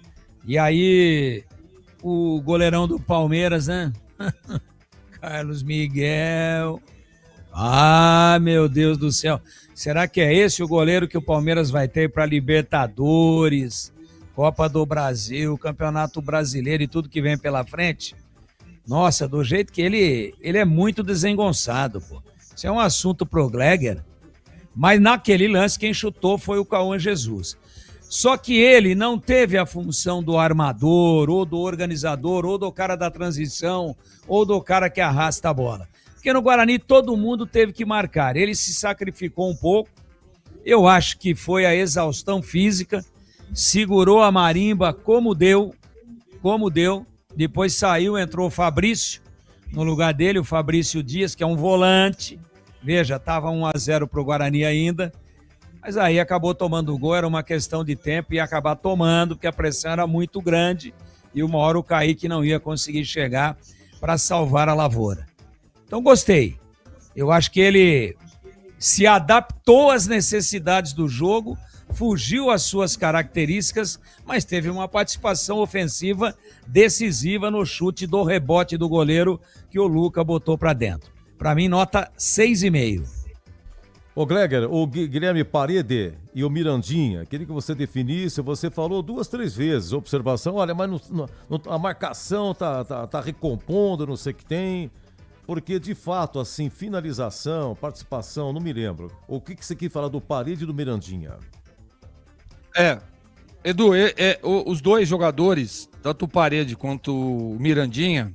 E aí o goleirão do Palmeiras, né? Carlos Miguel. Ah, meu Deus do céu. Será que é esse o goleiro que o Palmeiras vai ter para Libertadores, Copa do Brasil, Campeonato Brasileiro e tudo que vem pela frente? Nossa, do jeito que ele é muito desengonçado, pô. Isso é um assunto pro Gleger. Mas naquele lance quem chutou foi o Cauã Jesus. Só que ele não teve a função do armador, ou do organizador, ou do cara da transição, ou do cara que arrasta a bola. Porque no Guarani todo mundo teve que marcar. Ele se sacrificou um pouco. Eu acho que foi a exaustão física. Segurou a marimba como deu. Depois saiu, entrou o Fabrício. No lugar dele, o Fabrício Dias, que é um volante. Veja, estava 1-0 para o Guarani ainda. Mas aí acabou tomando o gol. Era uma questão de tempo e ia acabar tomando, porque a pressão era muito grande. E uma hora o Kaique não ia conseguir chegar para salvar a lavoura. Então gostei. Eu acho que ele se adaptou às necessidades do jogo, fugiu às suas características, mas teve uma participação ofensiva decisiva no chute do rebote do goleiro que o Luca botou para dentro. Para mim, nota 6,5. Ô Gleger, o Guilherme Parede e o Mirandinha, queria que você definisse, você falou 2, 3 vezes, observação, olha, mas a marcação tá recompondo, não sei o que tem... Porque, de fato, assim, finalização, participação, não me lembro. O que você quer falar do Parede e do Mirandinha? Edu, os dois jogadores, tanto o Parede quanto o Mirandinha,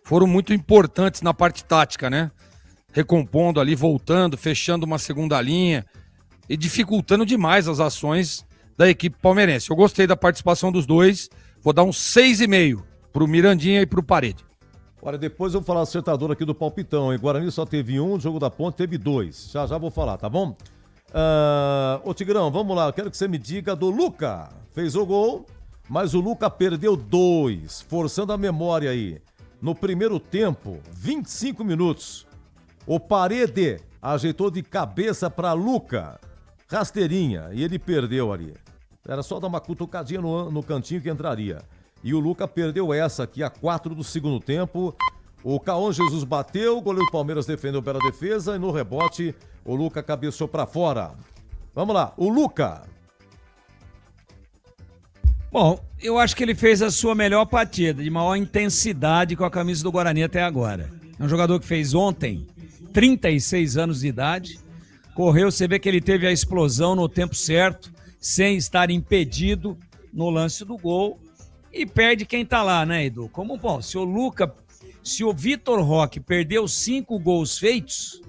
foram muito importantes na parte tática, né? Recompondo ali, voltando, fechando uma segunda linha e dificultando demais as ações da equipe palmeirense. Eu gostei da participação dos dois, vou dar um 6,5 pro Mirandinha e pro Parede. Olha, depois eu vou falar acertador aqui do palpitão, hein? Guarani só teve 1, Jogo da Ponte teve 2. Já vou falar, tá bom? Ô Tigrão, vamos lá, eu quero que você me diga do Luca. Fez o gol, mas o Luca perdeu 2, forçando a memória aí. No primeiro tempo, 25 minutos. O Parede ajeitou de cabeça pra Luca. Rasteirinha, e ele perdeu ali. Era só dar uma cutucadinha no cantinho que entraria. E o Luca perdeu essa aqui a 4 do segundo tempo. O Cauã Jesus bateu, o goleiro do Palmeiras defendeu pela defesa e no rebote o Luca cabeçou pra fora. Vamos lá, o Luca. Bom, eu acho que ele fez a sua melhor partida, de maior intensidade com a camisa do Guarani até agora. É um jogador que fez ontem 36 anos de idade. Correu, você vê que ele teve a explosão no tempo certo, sem estar impedido no lance do gol. E perde quem tá lá, né, Edu? Como, bom, se o Vitor Roque perdeu 5 gols feitos,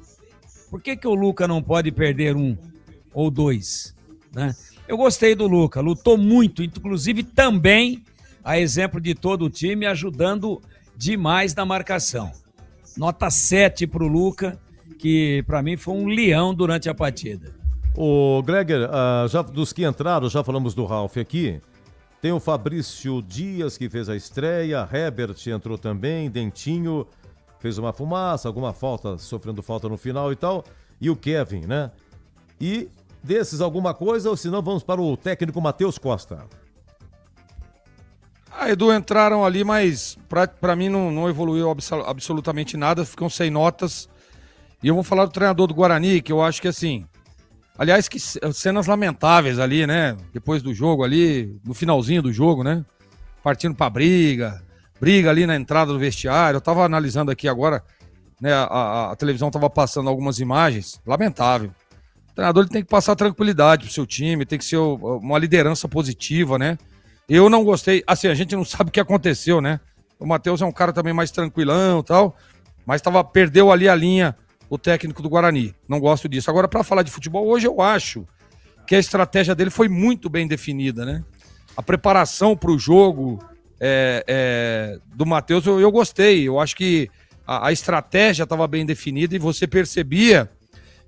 por que o Luca não pode perder 1 ou 2, né? Eu gostei do Luca, lutou muito, inclusive também, a exemplo de todo o time, ajudando demais na marcação. Nota 7 pro Luca, que pra mim foi um leão durante a partida. Ô, Gleger, já dos que entraram, já falamos do Ralf aqui. Tem o Fabrício Dias, que fez a estreia. Herbert entrou também. Dentinho fez uma fumaça, alguma falta, sofrendo falta no final e tal. E o Kevin, né? E desses alguma coisa, ou senão vamos para o técnico Matheus Costa. Edu, entraram ali, mas pra mim não evoluiu absolutamente nada, ficam sem notas. E eu vou falar do treinador do Guarani, que eu acho que assim... Aliás, que cenas lamentáveis ali, né? Depois do jogo ali, no finalzinho do jogo, né? Partindo pra briga ali na entrada do vestiário. Eu tava analisando aqui agora, né? A televisão tava passando algumas imagens. Lamentável. O treinador ele tem que passar tranquilidade pro seu time, tem que ser uma liderança positiva, né? Eu não gostei, assim, a gente não sabe o que aconteceu, né? O Matheus é um cara também mais tranquilão e tal, mas perdeu ali a linha o técnico do Guarani. Não gosto disso. Agora, para falar de futebol, hoje eu acho que a estratégia dele foi muito bem definida, né? A preparação para o jogo do Matheus, eu gostei. Eu acho que a estratégia estava bem definida e você percebia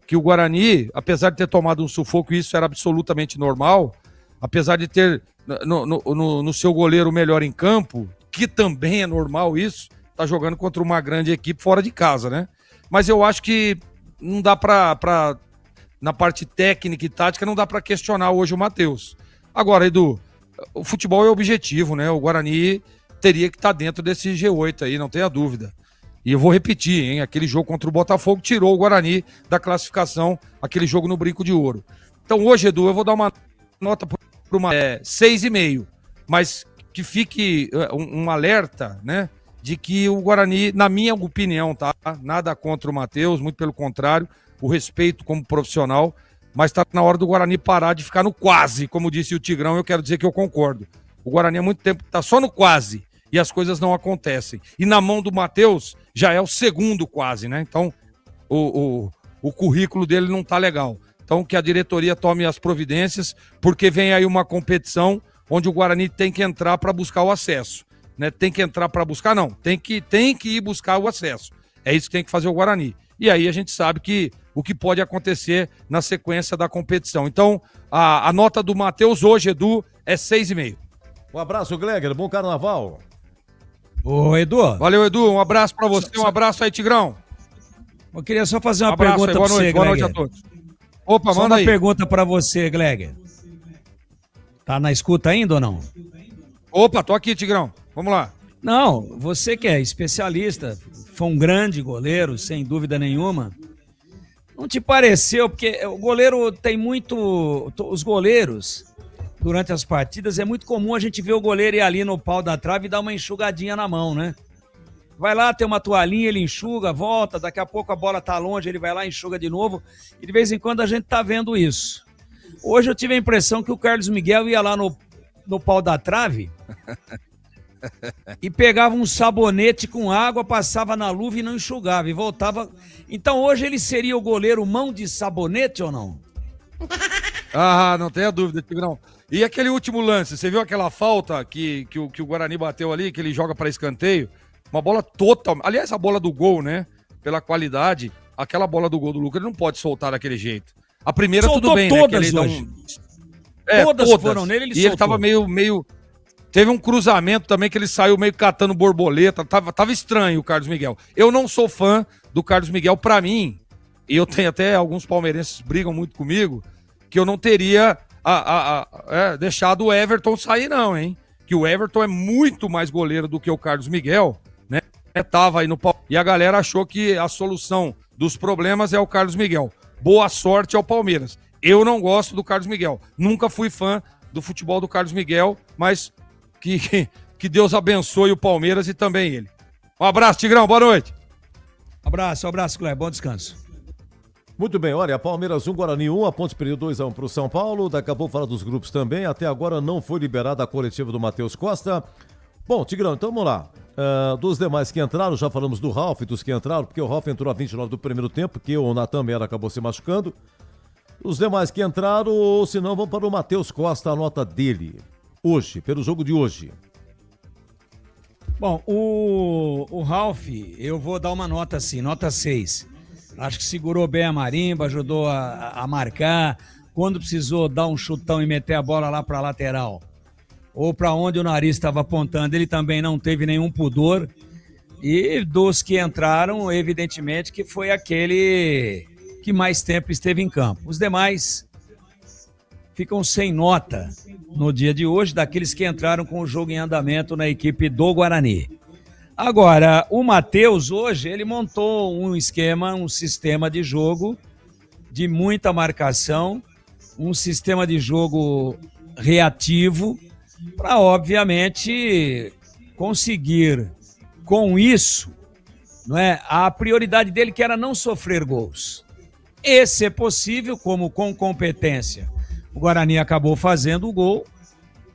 que o Guarani, apesar de ter tomado um sufoco, e isso era absolutamente normal, apesar de ter no seu goleiro melhor em campo, que também é normal isso, tá jogando contra uma grande equipe fora de casa, né? Mas eu acho que não dá pra na parte técnica e tática, não dá pra questionar hoje o Matheus. Agora, Edu, o futebol é objetivo, né? O Guarani teria que estar dentro desse G8 aí, não tenha dúvida. E eu vou repetir, hein? Aquele jogo contra o Botafogo tirou o Guarani da classificação, aquele jogo no Brinco de Ouro. Então hoje, Edu, eu vou dar uma nota para uma 6,5, mas que fique um alerta, né, de que o Guarani, na minha opinião, tá, nada contra o Matheus, muito pelo contrário, o respeito como profissional, mas tá na hora do Guarani parar de ficar no quase, como disse o Tigrão, eu quero dizer que eu concordo. O Guarani há muito tempo tá só no quase e as coisas não acontecem. E na mão do Matheus já é o segundo quase, né? Então o currículo dele não tá legal. Então, que a diretoria tome as providências, porque vem aí uma competição onde o Guarani tem que entrar para buscar o acesso. Né? Tem que entrar para buscar, não. Tem que ir buscar o acesso. É isso que tem que fazer o Guarani. E aí a gente sabe que o que pode acontecer na sequência da competição. Então, a nota do Matheus hoje, Edu, é 6,5. Um abraço, Gleger. Bom carnaval. Ô, Edu. Valeu, Edu. Um abraço para você. Um abraço aí, Tigrão. Eu queria só fazer uma pergunta para você, boa noite a todos. Opa, só manda uma aí. pergunta pra você, Gleger. Tá na escuta ainda ou não? Opa, tô aqui, Tigrão. Vamos lá. Não, você que é especialista, foi um grande goleiro, sem dúvida nenhuma. Não te pareceu, porque o goleiro tem muito... Os goleiros, durante as partidas, é muito comum a gente ver o goleiro ir ali no pau da trave e dar uma enxugadinha na mão, né? Vai lá, tem uma toalhinha, ele enxuga, volta, daqui a pouco a bola tá longe, ele vai lá, enxuga de novo, e de vez em quando a gente tá vendo isso. Hoje eu tive a impressão que o Carlos Miguel ia lá no pau da trave e pegava um sabonete com água, passava na luva e não enxugava, e voltava. Então hoje ele seria o goleiro mão de sabonete ou não? Ah, não tenha dúvida, Tigrão. E aquele último lance, você viu aquela falta que o Guarani bateu ali, que ele joga para escanteio? Uma bola total. Aliás, a bola do gol, né? Pela qualidade, aquela bola do gol do Lucas, ele não pode soltar daquele jeito. A primeira soltou tudo bem, todas, né? Hoje. Todas foram nele, ele soltou. Ele tava meio... Teve um cruzamento também que ele saiu meio catando borboleta. Tava estranho o Carlos Miguel. Eu não sou fã do Carlos Miguel. Pra mim, e eu tenho até alguns palmeirenses que brigam muito comigo, que eu não teria deixado o Everton sair não, hein? Que o Everton é muito mais goleiro do que o Carlos Miguel, né? Tava aí no pau. E a galera achou que a solução dos problemas é o Carlos Miguel. Boa sorte ao Palmeiras. Eu não gosto do Carlos Miguel. Nunca fui fã do futebol do Carlos Miguel, mas que Deus abençoe o Palmeiras e também ele. Um abraço, Tigrão. Boa noite. Abraço, Cleber. Bom descanso. Muito bem, olha, Palmeiras 1, Guarani 1, a Ponte perdeu 2-1 para o São Paulo, daqui a pouco fala dos grupos também, até agora não foi liberada a coletiva do Matheus Costa. Bom, Tigrão, então vamos lá, dos demais que entraram, já falamos do Ralf, dos que entraram, porque o Ralf entrou a 29 do primeiro tempo, porque o Natan Mera acabou se machucando. Os demais que entraram, ou se não, vamos para o Matheus Costa, a nota dele, hoje, pelo jogo de hoje. Bom, o Ralf, eu vou dar uma nota assim, nota 6. Acho que segurou bem a marimba, ajudou a marcar. Quando precisou dar um chutão e meter a bola lá para a lateral, ou para onde o nariz estava apontando, ele também não teve nenhum pudor. E dos que entraram, evidentemente que foi aquele que mais tempo esteve em campo. Os demais ficam sem nota no dia de hoje, daqueles que entraram com o jogo em andamento na equipe do Guarani. Agora, o Matheus hoje, ele montou um esquema, um sistema de jogo de muita marcação, um sistema de jogo reativo, para, obviamente, conseguir, com isso, não é, a prioridade dele, que era não sofrer gols. Esse é possível, como com competência. O Guarani acabou fazendo o gol,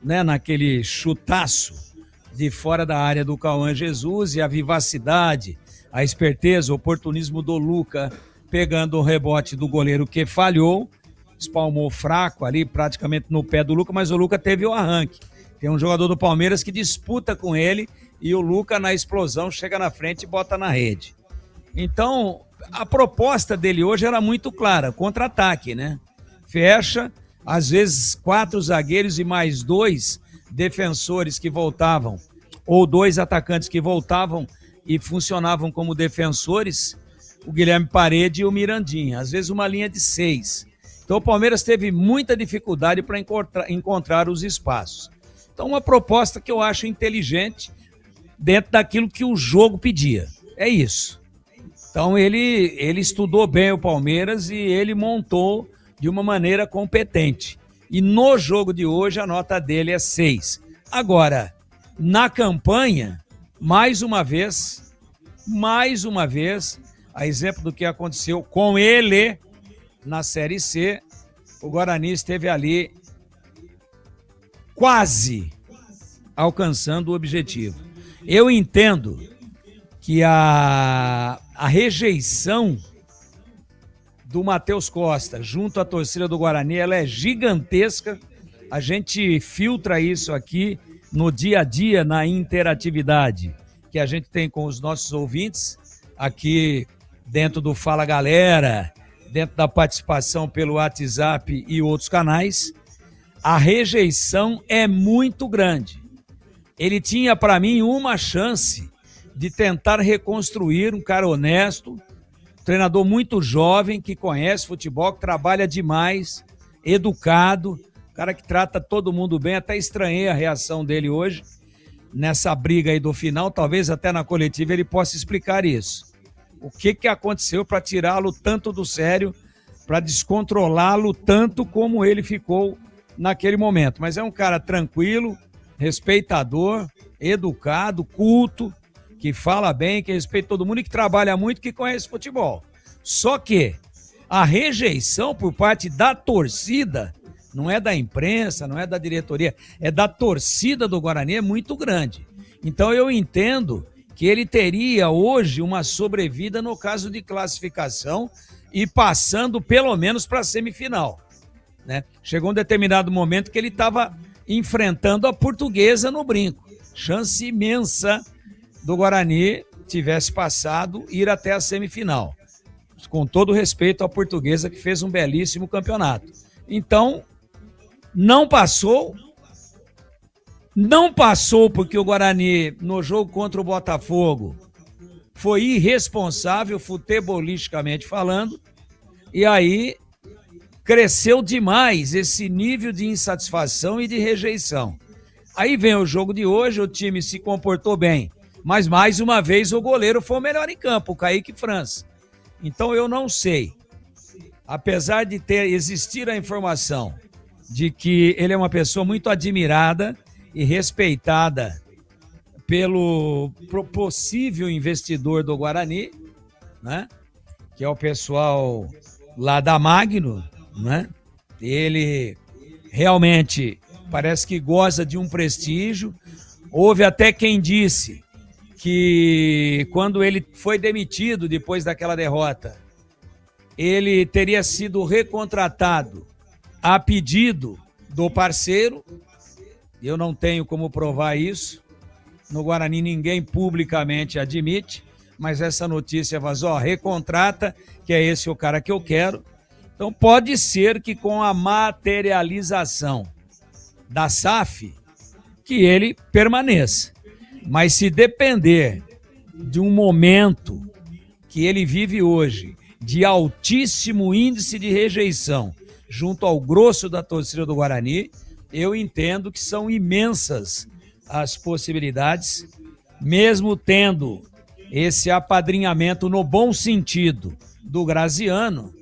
né, naquele chutaço de fora da área do Cauã Jesus, e a vivacidade, a esperteza, o oportunismo do Luca, pegando o rebote do goleiro que falhou, espalmou fraco ali, praticamente no pé do Luca, mas o Luca teve o arranque. Tem um jogador do Palmeiras que disputa com ele, e o Luca, na explosão, chega na frente e bota na rede. Então, a proposta dele hoje era muito clara, contra-ataque, né? Fecha, às vezes 4 zagueiros e mais 2 defensores que voltavam, ou 2 atacantes que voltavam e funcionavam como defensores, o Guilherme Parede e o Mirandinha, às vezes uma linha de 6. Então o Palmeiras teve muita dificuldade para encontrar os espaços. Então uma proposta que eu acho inteligente, dentro daquilo que o jogo pedia. É isso. Então ele estudou bem o Palmeiras e ele montou de uma maneira competente. E no jogo de hoje a nota dele é 6. Agora, na campanha, mais uma vez, a exemplo do que aconteceu com ele na Série C, o Guarani esteve ali quase alcançando o objetivo. Eu entendo que a rejeição do Matheus Costa junto à torcida do Guarani, ela é gigantesca. A gente filtra isso aqui no dia a dia, na interatividade que a gente tem com os nossos ouvintes, aqui dentro do Fala Galera, dentro da participação pelo WhatsApp e outros canais. A rejeição é muito grande. Ele tinha, para mim, uma chance de tentar reconstruir, um cara honesto, treinador muito jovem, que conhece futebol, que trabalha demais, educado, cara que trata todo mundo bem. Até estranhei a reação dele hoje, nessa briga aí do final, talvez até na coletiva ele possa explicar isso. O que aconteceu para tirá-lo tanto do sério, para descontrolá-lo tanto como ele ficou naquele momento. Mas é um cara tranquilo, respeitador, educado, culto, que fala bem, que respeita todo mundo e que trabalha muito, que conhece futebol. Só que a rejeição por parte da torcida, não é da imprensa, não é da diretoria, é da torcida do Guarani, é muito grande. Então eu entendo que ele teria hoje uma sobrevida no caso de classificação e passando pelo menos para a semifinal, né? Chegou um determinado momento que ele estava enfrentando a Portuguesa no brinco. Chance imensa do Guarani tivesse passado, ir até a semifinal. Com todo respeito à Portuguesa, que fez um belíssimo campeonato. Então, não passou porque o Guarani, no jogo contra o Botafogo, foi irresponsável, futebolisticamente falando, e aí cresceu demais esse nível de insatisfação e de rejeição. Aí vem o jogo de hoje, o time se comportou bem, mas mais uma vez o goleiro foi o melhor em campo, o Kaique França. Então eu não sei, apesar de existir a informação de que ele é uma pessoa muito admirada e respeitada pelo possível investidor do Guarani, né? Que é o pessoal lá da Magno, né? Ele realmente parece que goza de um prestígio. Houve até quem disse que quando ele foi demitido depois daquela derrota, ele teria sido recontratado a pedido do parceiro. Eu não tenho como provar isso. No Guarani ninguém publicamente admite, mas essa notícia vazou, recontrata, que é esse o cara que eu quero. Então pode ser que com a materialização da SAF, que ele permaneça. Mas se depender de um momento que ele vive hoje, de altíssimo índice de rejeição junto ao grosso da torcida do Guarani, eu entendo que são imensas as possibilidades, mesmo tendo esse apadrinhamento no bom sentido do Graziano,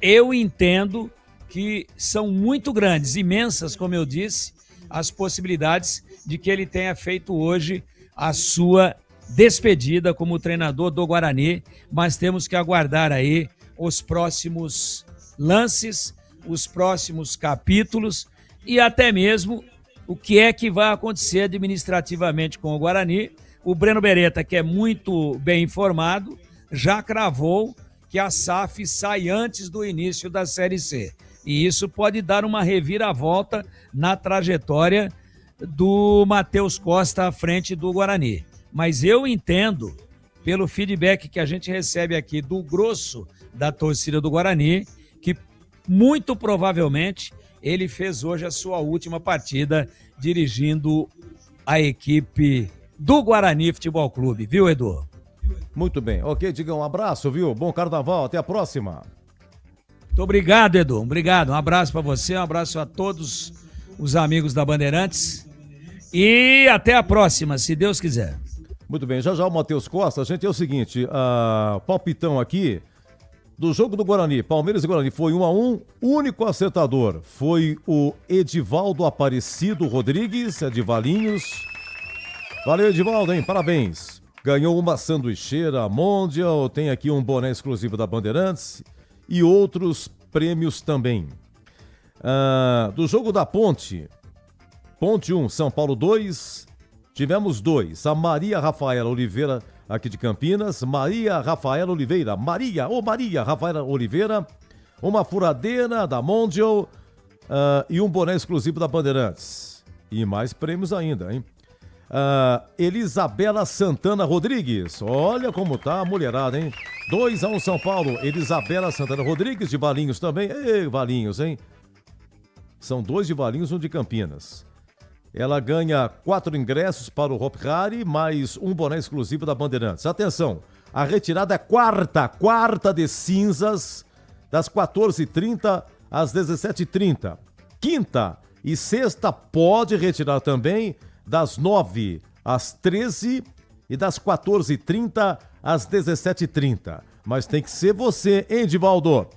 eu entendo que são muito grandes, imensas, como eu disse, as possibilidades de que ele tenha feito hoje a sua despedida como treinador do Guarani, mas temos que aguardar aí os próximos lances, os próximos capítulos e até mesmo o que é que vai acontecer administrativamente com o Guarani. O Breno Beretta, que é muito bem informado, já cravou que a SAF sai antes do início da Série C. E isso pode dar uma reviravolta na trajetória do Matheus Costa à frente do Guarani. Mas eu entendo, pelo feedback que a gente recebe aqui do grosso da torcida do Guarani, que muito provavelmente ele fez hoje a sua última partida dirigindo a equipe do Guarani Futebol Clube, viu, Edu? Muito bem. Ok, Digão, um abraço, viu? Bom carnaval, até a próxima. Muito obrigado, Edu. Obrigado. Um abraço para você, um abraço a todos os amigos da Bandeirantes e até a próxima, se Deus quiser. Muito bem, já o Matheus Costa, gente, é o seguinte, palpitão aqui do jogo do Guarani, Palmeiras e Guarani, foi 1-1, único acertador foi o Edivaldo Aparecido Rodrigues, Edivalinhos. Valeu, Edivaldo, hein? Parabéns. Ganhou uma sanduicheira Mondial, tem aqui um boné exclusivo da Bandeirantes e outros prêmios também. Do jogo da Ponte 1, São Paulo 2, tivemos 2. A Maria Rafaela Oliveira, aqui de Campinas. Maria Rafaela Oliveira. Maria Rafaela Oliveira. Uma furadeira da Mondial e um boné exclusivo da Bandeirantes. E mais prêmios ainda, hein? Elisabela Santana Rodrigues. Olha como tá a mulherada, hein? 2-1 São Paulo. Elisabela Santana Rodrigues, de Valinhos também. Ei, Valinhos, hein? São 2 de Valinhos, um de Campinas. Ela ganha 4 ingressos para o Hop Hari, mais um boné exclusivo da Bandeirantes. Atenção, a retirada é quarta de cinzas, das 14h30 às 17h30. Quinta e sexta pode retirar também, das 9 às 13 e das 14h30 às 17h30. Mas tem que ser você, hein, Divaldo?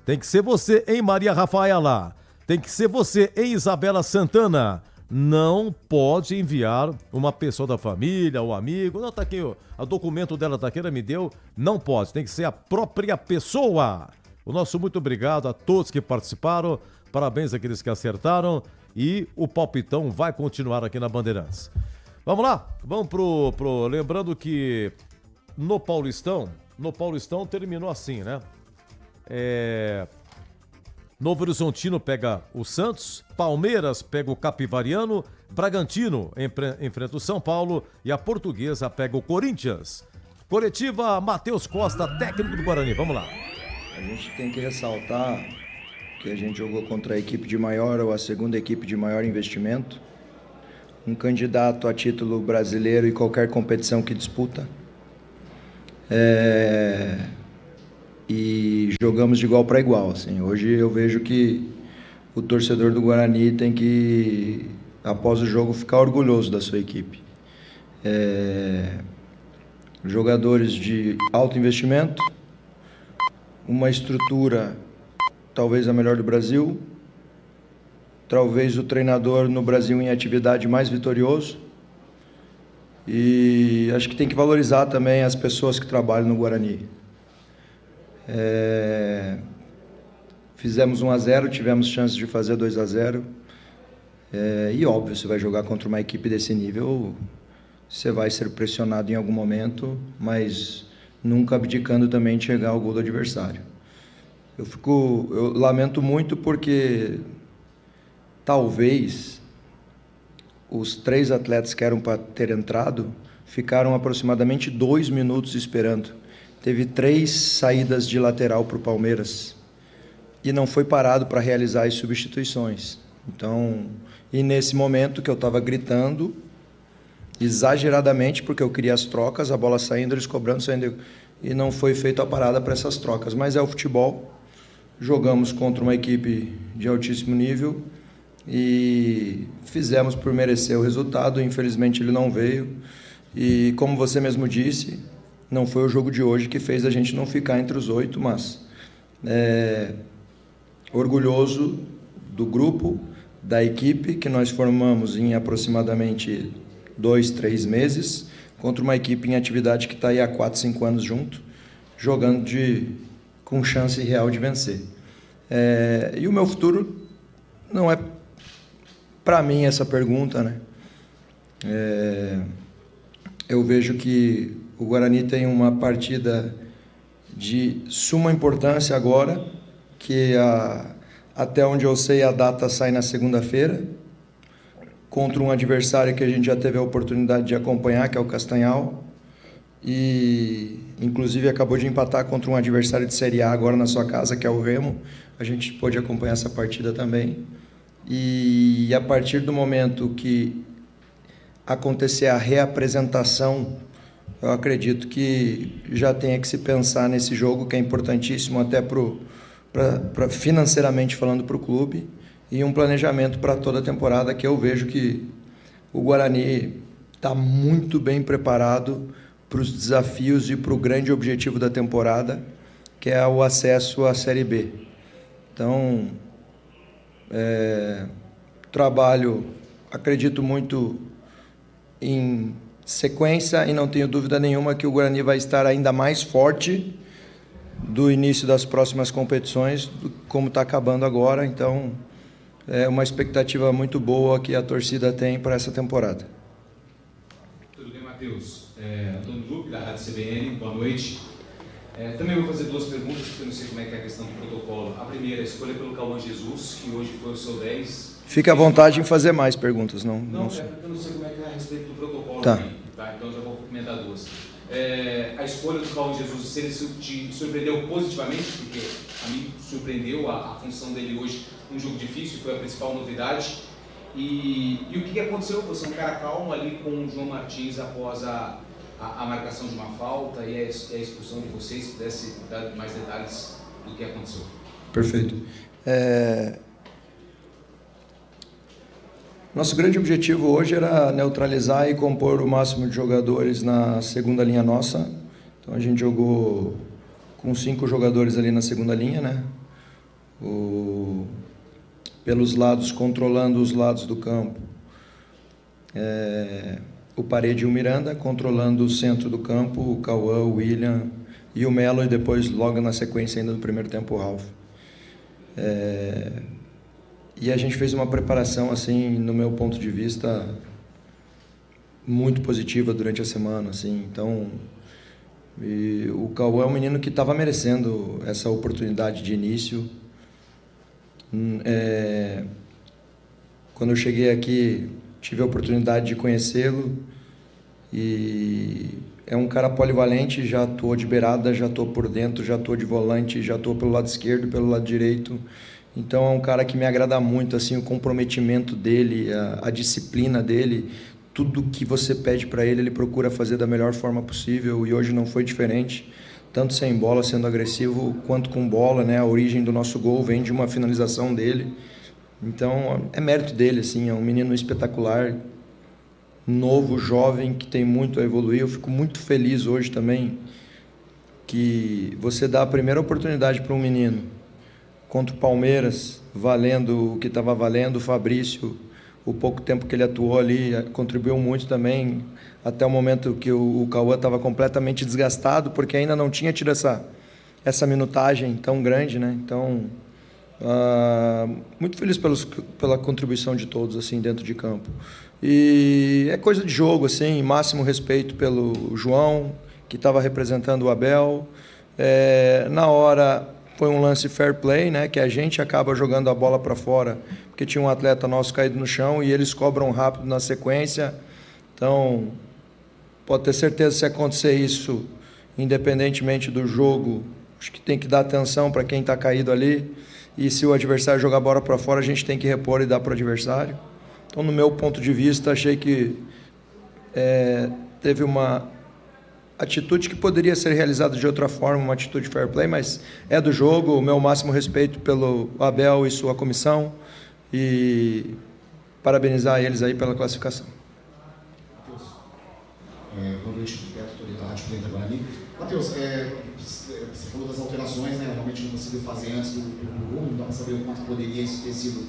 Tem que ser você, hein, Maria Rafaela? Tem que ser você, hein, Isabela Santana? Não pode enviar uma pessoa da família ou amigo. Não, tá aqui, o documento dela tá aqui, ela me deu. Não pode, tem que ser a própria pessoa. O nosso muito obrigado a todos que participaram. Parabéns àqueles que acertaram. E o palpitão vai continuar aqui na Bandeirantes. Vamos lá? Vamos pro... Lembrando que no Paulistão terminou assim, né? Novo Horizontino pega o Santos, Palmeiras pega o Capivariano, Bragantino enfrenta o São Paulo e a Portuguesa pega o Corinthians. Coletiva, Matheus Costa, técnico do Guarani. Vamos lá. A gente tem que ressaltar que a gente jogou contra a equipe de maior ou a segunda equipe de maior investimento, um candidato a título brasileiro e qualquer competição que disputa. E jogamos de igual para igual. Assim. Hoje eu vejo que o torcedor do Guarani tem que, após o jogo, ficar orgulhoso da sua equipe. Jogadores de alto investimento, uma estrutura talvez a melhor do Brasil, talvez o treinador no Brasil em atividade mais vitorioso. E acho que tem que valorizar também as pessoas que trabalham no Guarani. Fizemos 1-0, tivemos chance de fazer 2-0. E óbvio, você vai jogar contra uma equipe desse nível, você vai ser pressionado em algum momento, mas nunca abdicando também de chegar ao gol do adversário. Eu lamento muito porque talvez os 3 atletas que eram para ter entrado ficaram aproximadamente 2 minutos esperando. Teve 3 saídas de lateral para o Palmeiras e não foi parado para realizar as substituições. Então, e nesse momento que eu estava gritando exageradamente, porque eu queria as trocas, a bola saindo, eles cobrando, saindo, e não foi feita a parada para essas trocas. Mas é o futebol, jogamos contra uma equipe de altíssimo nível e fizemos por merecer o resultado. Infelizmente ele não veio, e como você mesmo disse, não foi o jogo de hoje que fez a gente não ficar entre os 8, mas orgulhoso do grupo, da equipe que nós formamos em aproximadamente 2, 3 meses, contra uma equipe em atividade que está aí há 4, 5 anos junto, jogando com chance real de vencer. E o meu futuro não é para mim essa pergunta, né? Eu vejo que o Guarani tem uma partida de suma importância agora, que até onde eu sei a data sai na segunda-feira, contra um adversário que a gente já teve a oportunidade de acompanhar, que é o Castanhal, e inclusive acabou de empatar contra um adversário de Série A agora na sua casa, que é o Remo. A gente pôde acompanhar essa partida também. E a partir do momento que acontecer a reapresentação, eu acredito que já tenha que se pensar nesse jogo, que é importantíssimo até financeiramente falando para o clube, e um planejamento para toda a temporada, que eu vejo que o Guarani está muito bem preparado para os desafios e para o grande objetivo da temporada, que é o acesso à Série B. Então, trabalho, acredito muito em sequência, e não tenho dúvida nenhuma que o Guarani vai estar ainda mais forte do início das próximas competições, como está acabando agora. Então, é uma expectativa muito boa que a torcida tem para essa temporada. Tudo bem, Matheus? Antônio Lupe, da Rádio CBN, boa noite. Também vou fazer 2 perguntas, porque eu não sei como é que é a questão do protocolo. A primeira, a escolha pelo Cauã Jesus, que hoje foi o seu 10. Fique à vontade em fazer mais perguntas. Não sei. Eu não sei como é que é a respeito do protocolo. Tá. Aqui, tá? Então já vou comentar 2. A escolha do Cauã Jesus, se ele te surpreendeu positivamente, porque a mim surpreendeu a função dele hoje, um jogo difícil, foi a principal novidade. E o que aconteceu? Você é um cara calmo ali com o João Martins após a marcação de uma falta e a expulsão de vocês. Se pudesse dar mais detalhes do que aconteceu. Perfeito. Nosso grande objetivo hoje era neutralizar e compor o máximo de jogadores na segunda linha nossa. Então a gente jogou com 5 jogadores ali na segunda linha, né? Pelos lados, controlando os lados do campo, o Parede e o Miranda, controlando o centro do campo, o Cauã, o William e o Melo, e depois, logo na sequência, ainda no primeiro tempo, o Ralf. E a gente fez uma preparação, assim, no meu ponto de vista, muito positiva durante a semana, assim. Então, o Cauã é um menino que estava merecendo essa oportunidade de início. Quando eu cheguei aqui, tive a oportunidade de conhecê-lo, e é um cara polivalente. Já atuou de beirada, já atuou por dentro, já atuou de volante, já atuou pelo lado esquerdo, pelo lado direito. Então é um cara que me agrada muito, assim, o comprometimento dele, a disciplina dele. Tudo que você pede para ele, ele procura fazer da melhor forma possível, e hoje não foi diferente. Tanto sem bola, sendo agressivo, quanto com bola, né? A origem do nosso gol vem de uma finalização dele. Então, é mérito dele, assim, é um menino espetacular, novo, jovem, que tem muito a evoluir. Eu fico muito feliz hoje também que você dá a primeira oportunidade para um menino contra o Palmeiras, valendo o que estava valendo. O Fabrício, o pouco tempo que ele atuou ali, contribuiu muito também, até o momento que o Cauã estava completamente desgastado, porque ainda não tinha tido essa minutagem tão grande, né? Então, muito feliz pela contribuição de todos, assim, dentro de campo. E é coisa de jogo, assim, máximo respeito pelo João, que estava representando o Abel. Na hora foi um lance fair play, né, que a gente acaba jogando a bola para fora, porque tinha um atleta nosso caído no chão e eles cobram rápido na sequência. Então, pode ter certeza, se acontecer isso, independentemente do jogo, acho que tem que dar atenção para quem está caído ali. e se o adversário jogar a bola para fora, a gente tem que repor e dar para o adversário. Então, no meu ponto de vista, achei que teve uma atitude que poderia ser realizada de outra forma, uma atitude fair play, mas é do jogo. O meu máximo respeito pelo Abel e sua comissão, e parabenizar eles aí pela classificação. Boa noite, Beto, da Rádio Play Guarani. Matheus, você falou das alterações, né? Realmente não conseguiu fazer antes do gol, não dá para saber o quanto poderia isso ter sido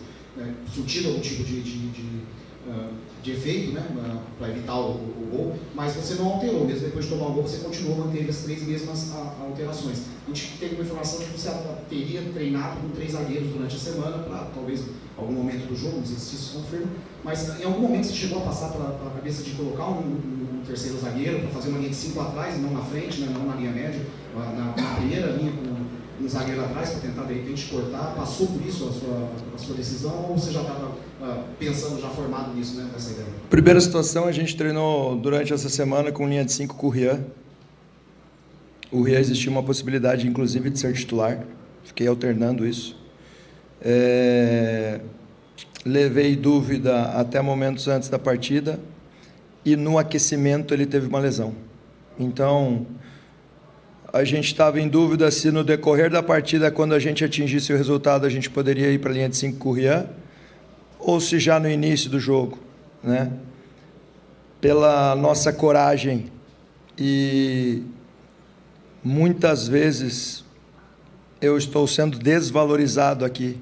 surtido algum tipo de efeito, né? Para evitar o gol, mas você não alterou, mesmo depois de tomar o gol, você continuou mantendo as 3 mesmas alterações. A gente teve uma informação de que você teria treinado com 3 zagueiros durante a semana, para talvez algum momento do jogo, não sei se isso confirma, mas em algum momento você chegou a passar pela cabeça de colocar um terceiro zagueiro para fazer uma linha de 5 atrás e não na frente, né, não na linha média, na primeira linha com um zagueiro atrás para tentar de repente cortar? Passou por isso a sua decisão, ou você já estava pensando, já formado nisso, né, nessa ideia? Primeira situação, a gente treinou durante essa semana com linha de 5 com o Rian. O Rian existia uma possibilidade, inclusive, de ser titular. Fiquei alternando isso. Levei dúvida até momentos antes da partida, e no aquecimento ele teve uma lesão. Então, a gente estava em dúvida se no decorrer da partida, quando a gente atingisse o resultado, a gente poderia ir para a linha de 5 com o Rian, ou se já no início do jogo, né? Pela nossa coragem, e muitas vezes eu estou sendo desvalorizado aqui,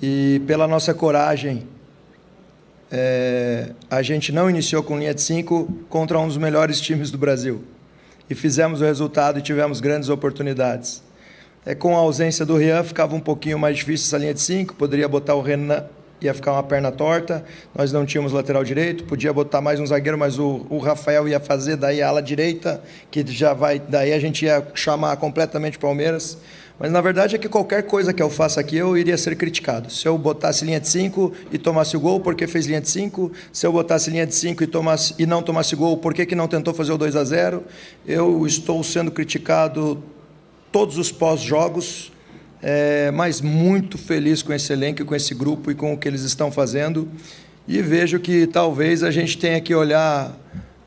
e pela nossa coragem, a gente não iniciou com linha de 5 contra um dos melhores times do Brasil, e fizemos o resultado e tivemos grandes oportunidades. Com a ausência do Rian, ficava um pouquinho mais difícil essa linha de 5, poderia botar o Renan, ia ficar uma perna torta, nós não tínhamos lateral direito, podia botar mais um zagueiro, mas o Rafael ia fazer daí a ala direita, que já vai, daí a gente ia chamar completamente Palmeiras. Mas na verdade é que qualquer coisa que eu faça aqui, eu iria ser criticado. Se eu botasse linha de 5 e tomasse o gol, porque fez linha de 5? Se eu botasse linha de 5 e não tomasse gol, por que não tentou fazer o 2-0? Eu estou sendo criticado todos os pós-jogos, mas muito feliz com esse elenco, com esse grupo e com o que eles estão fazendo. E vejo que talvez a gente tenha que olhar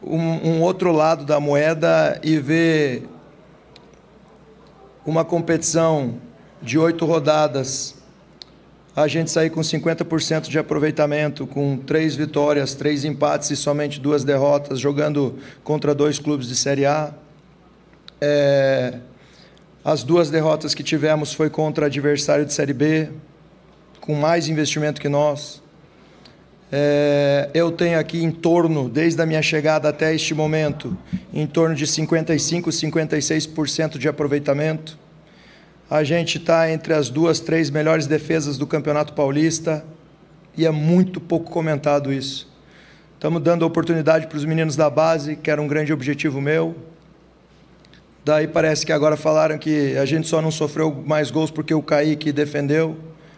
um outro lado da moeda e ver uma competição de 8 rodadas, a gente sair com 50% de aproveitamento, com 3 vitórias, 3 empates e somente 2 derrotas, jogando contra 2 clubes de Série A. As 2 derrotas que tivemos foi contra adversário de Série B, com mais investimento que nós. Eu tenho aqui em torno, desde a minha chegada até este momento, em torno de 55%, 56% de aproveitamento. A gente está entre as 2, 3 melhores defesas do Campeonato Paulista, e é muito pouco comentado isso. Estamos dando oportunidade para os meninos da base, que era um grande objetivo meu. Daí parece que agora falaram que a gente só não sofreu mais gols porque o Kaique defendeu,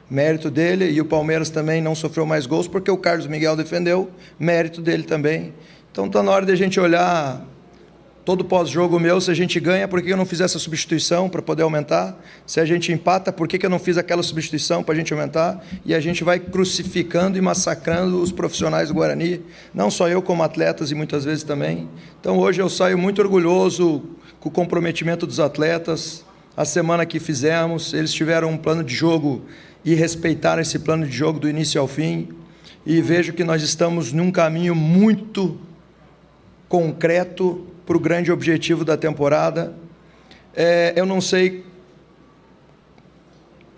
mérito dele, e o Palmeiras também não sofreu mais gols porque o Carlos Miguel defendeu, mérito dele também. Então está na hora de a gente olhar todo pós-jogo meu, se a gente ganha, por que eu não fiz essa substituição para poder aumentar? Se a gente empata, por que eu não fiz aquela substituição para a gente aumentar? E a gente vai crucificando e massacrando os profissionais do Guarani, não só eu como atletas e muitas vezes também. Então hoje eu saio muito orgulhoso com o comprometimento dos atletas, a semana que fizemos, eles tiveram um plano de jogo e respeitaram esse plano de jogo do início ao fim, e vejo que nós estamos num caminho muito concreto para o grande objetivo da temporada. Eu não sei,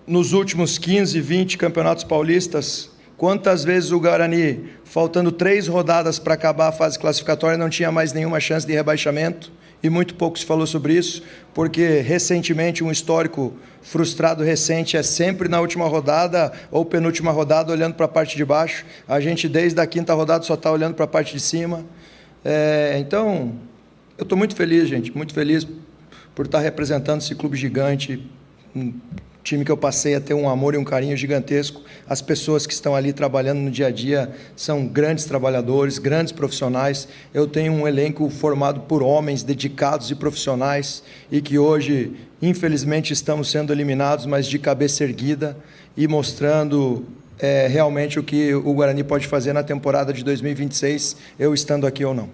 nos últimos 15, 20 campeonatos paulistas, quantas vezes o Guarani, faltando 3 rodadas para acabar a fase classificatória, não tinha mais nenhuma chance de rebaixamento, e muito pouco se falou sobre isso, porque recentemente um histórico frustrado recente é sempre na última rodada ou penúltima rodada olhando para a parte de baixo. A gente desde a 5ª rodada só está olhando para a parte de cima. Então, eu estou muito feliz, gente, muito feliz por estar representando esse clube gigante time que eu passei a ter um amor e um carinho gigantesco. As pessoas que estão ali trabalhando no dia a dia são grandes trabalhadores, grandes profissionais. Eu tenho um elenco formado por homens dedicados e profissionais e que hoje, infelizmente, estamos sendo eliminados, mas de cabeça erguida e mostrando realmente o que o Guarani pode fazer na temporada de 2026, eu estando aqui ou não.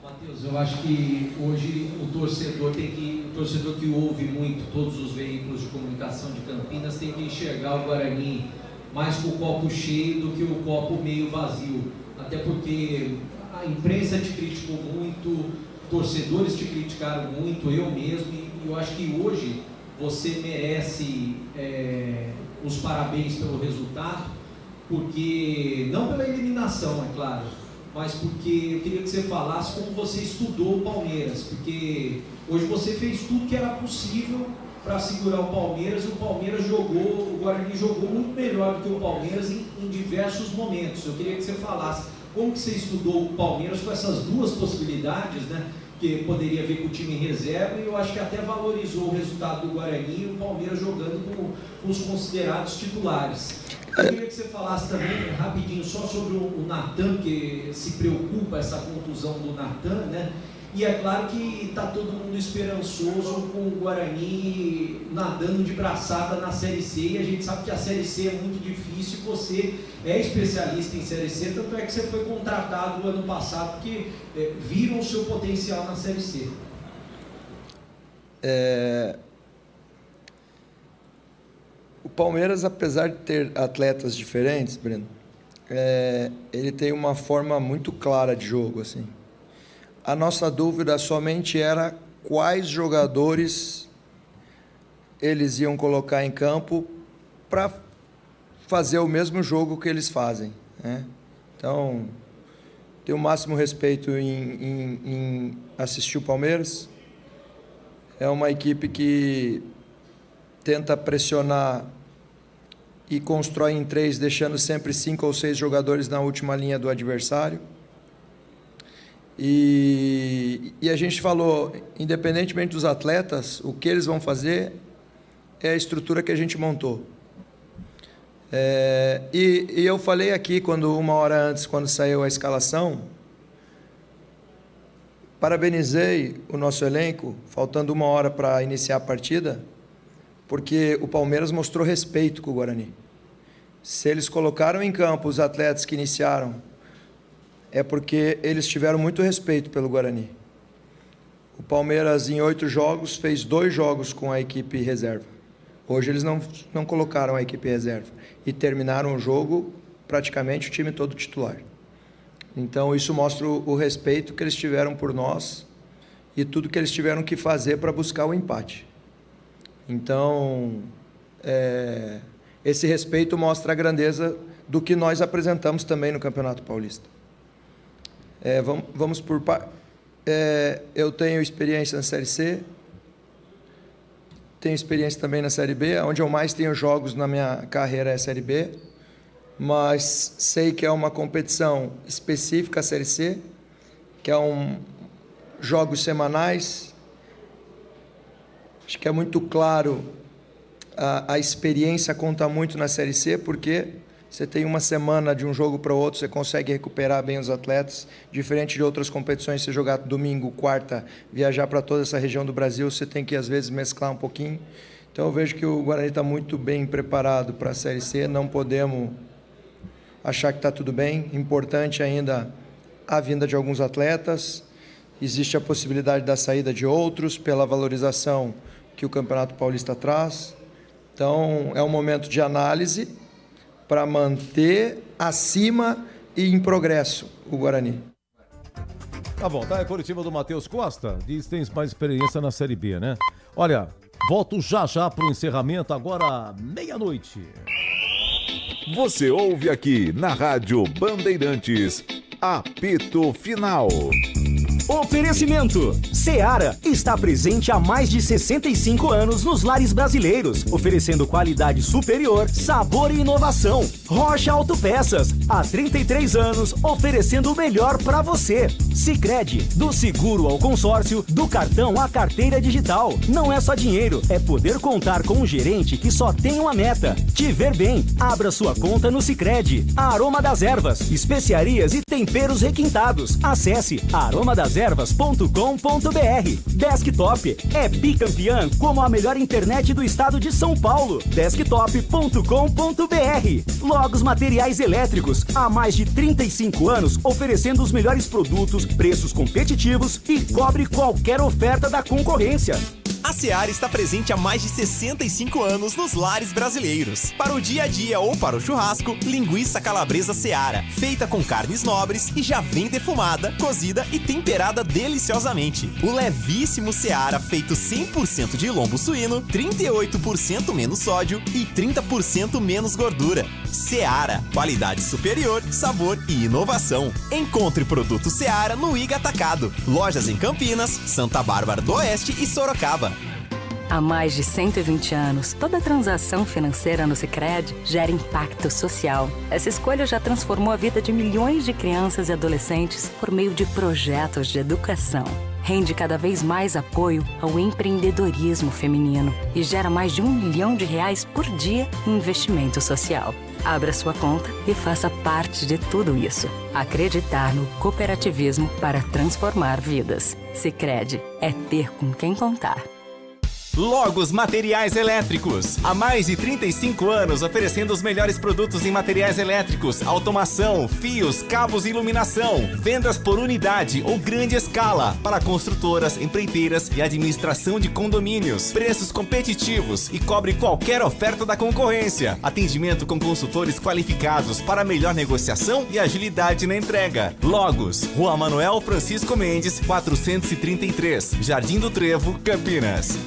Matheus, eu acho que hoje o torcedor que ouve muito todos os veículos de comunicação de Campinas tem que enxergar o Guarani mais com o copo cheio do que o copo meio vazio. Até porque a imprensa te criticou muito, torcedores te criticaram muito, eu mesmo, e eu acho que hoje você merece os parabéns pelo resultado, porque não pela eliminação, é claro, mas porque eu queria que você falasse como você estudou o Palmeiras, porque hoje você fez tudo que era possível para segurar o Palmeiras, e o Guarani jogou muito melhor do que o Palmeiras em diversos momentos. Eu queria que você falasse como que você estudou o Palmeiras com essas duas possibilidades, né? Que poderia vir com o time em reserva, e eu acho que até valorizou o resultado do Guarani e o Palmeiras jogando com os considerados titulares. Eu queria que você falasse também, rapidinho, só sobre o Natan, que se preocupa essa contusão do Natan, né? E é claro que está todo mundo esperançoso com o Guarani nadando de braçada na Série C, e a gente sabe que a Série C é muito difícil, você é especialista em Série C, tanto é que você foi contratado no ano passado, porque viram o seu potencial na Série C. O Palmeiras, apesar de ter atletas diferentes, Breno, ele tem uma forma muito clara de jogo, assim. A nossa dúvida somente era quais jogadores eles iam colocar em campo para fazer o mesmo jogo que eles fazem, né? Então, tenho o máximo respeito em assistir o Palmeiras. É uma equipe que tenta pressionar e constrói em 3, deixando sempre 5 ou 6 jogadores na última linha do adversário. E a gente falou, independentemente dos atletas, o que eles vão fazer é a estrutura que a gente montou. E eu falei aqui, uma hora antes, quando saiu a escalação, parabenizei o nosso elenco, faltando 1 hora para iniciar a partida, porque o Palmeiras mostrou respeito com o Guarani. Se eles colocaram em campo os atletas que iniciaram, é porque eles tiveram muito respeito pelo Guarani. O Palmeiras, em 8 jogos, fez 2 jogos com a equipe reserva. Hoje eles não colocaram a equipe reserva e terminaram o jogo praticamente o time todo titular. Então isso mostra o respeito que eles tiveram por nós e tudo que eles tiveram que fazer para buscar o empate. Então, esse respeito mostra a grandeza do que nós apresentamos também no Campeonato Paulista. Vamos por parte. Eu tenho experiência na Série C, tenho experiência também na Série B, onde eu mais tenho jogos na minha carreira é a Série B, mas sei que é uma competição específica a Série C, que é jogos semanais. Acho que é muito claro, a experiência conta muito na Série C, porque você tem uma semana de um jogo para o outro, você consegue recuperar bem os atletas, diferente de outras competições, você jogar domingo, quarta, viajar para toda essa região do Brasil, você tem que às vezes mesclar um pouquinho. Então eu vejo que o Guarani está muito bem preparado para a Série C, não podemos achar que está tudo bem, importante ainda a vinda de alguns atletas, existe a possibilidade da saída de outros pela valorização que o Campeonato Paulista traz. Então é um momento de análise para manter acima e em progresso o Guarani. Tá bom, tá? É a coletiva do Matheus Costa, diz que tem mais experiência na Série B, né? Olha, volto já para o encerramento, agora 12:00. Você ouve aqui na Rádio Bandeirantes, apito final. Oferecimento. Seara está presente há mais de 65 anos nos lares brasileiros, oferecendo qualidade superior, sabor e inovação. Rocha Autopeças, há 33 anos, oferecendo o melhor para você. Sicredi, do seguro ao consórcio, do cartão à carteira digital. Não é só dinheiro, é poder contar com um gerente que só tem uma meta: te ver bem. Abra sua conta no Sicredi. Aroma das Ervas, especiarias e temperos requintados. Acesse aromadeservas.com.br. Desktop é bicampeã como a melhor internet do estado de São Paulo. Desktop.com.br. Logos Materiais Elétricos, há mais de 35 anos oferecendo os melhores produtos, preços competitivos e cobre qualquer oferta da concorrência. A Seara está presente há mais de 65 anos nos lares brasileiros. Para o dia a dia ou para o churrasco, linguiça calabresa Seara, feita com carnes nobres e já vem defumada, cozida e temperada deliciosamente. O levíssimo Seara, feito 100% de lombo suíno, 38% menos sódio e 30% menos gordura. Seara, qualidade superior, sabor e inovação. Encontre produto Seara no Iga Atacado. Lojas em Campinas, Santa Bárbara do Oeste e Sorocaba. Há mais de 120 anos, toda transação financeira no Sicredi gera impacto social. Essa escolha já transformou a vida de milhões de crianças e adolescentes por meio de projetos de educação. Rende cada vez mais apoio ao empreendedorismo feminino e gera mais de R$1 milhão por dia em investimento social. Abra sua conta e faça parte de tudo isso. Acreditar no cooperativismo para transformar vidas. Sicredi é ter com quem contar. Logos Materiais Elétricos. Há mais de 35 anos oferecendo os melhores produtos em materiais elétricos, automação, fios, cabos e iluminação. Vendas por unidade ou grande escala para construtoras, empreiteiras e administração de condomínios. Preços competitivos e cobre qualquer oferta da concorrência. Atendimento com consultores qualificados para melhor negociação e agilidade na entrega. Logos, Rua Manuel Francisco Mendes, 433, Jardim do Trevo, Campinas.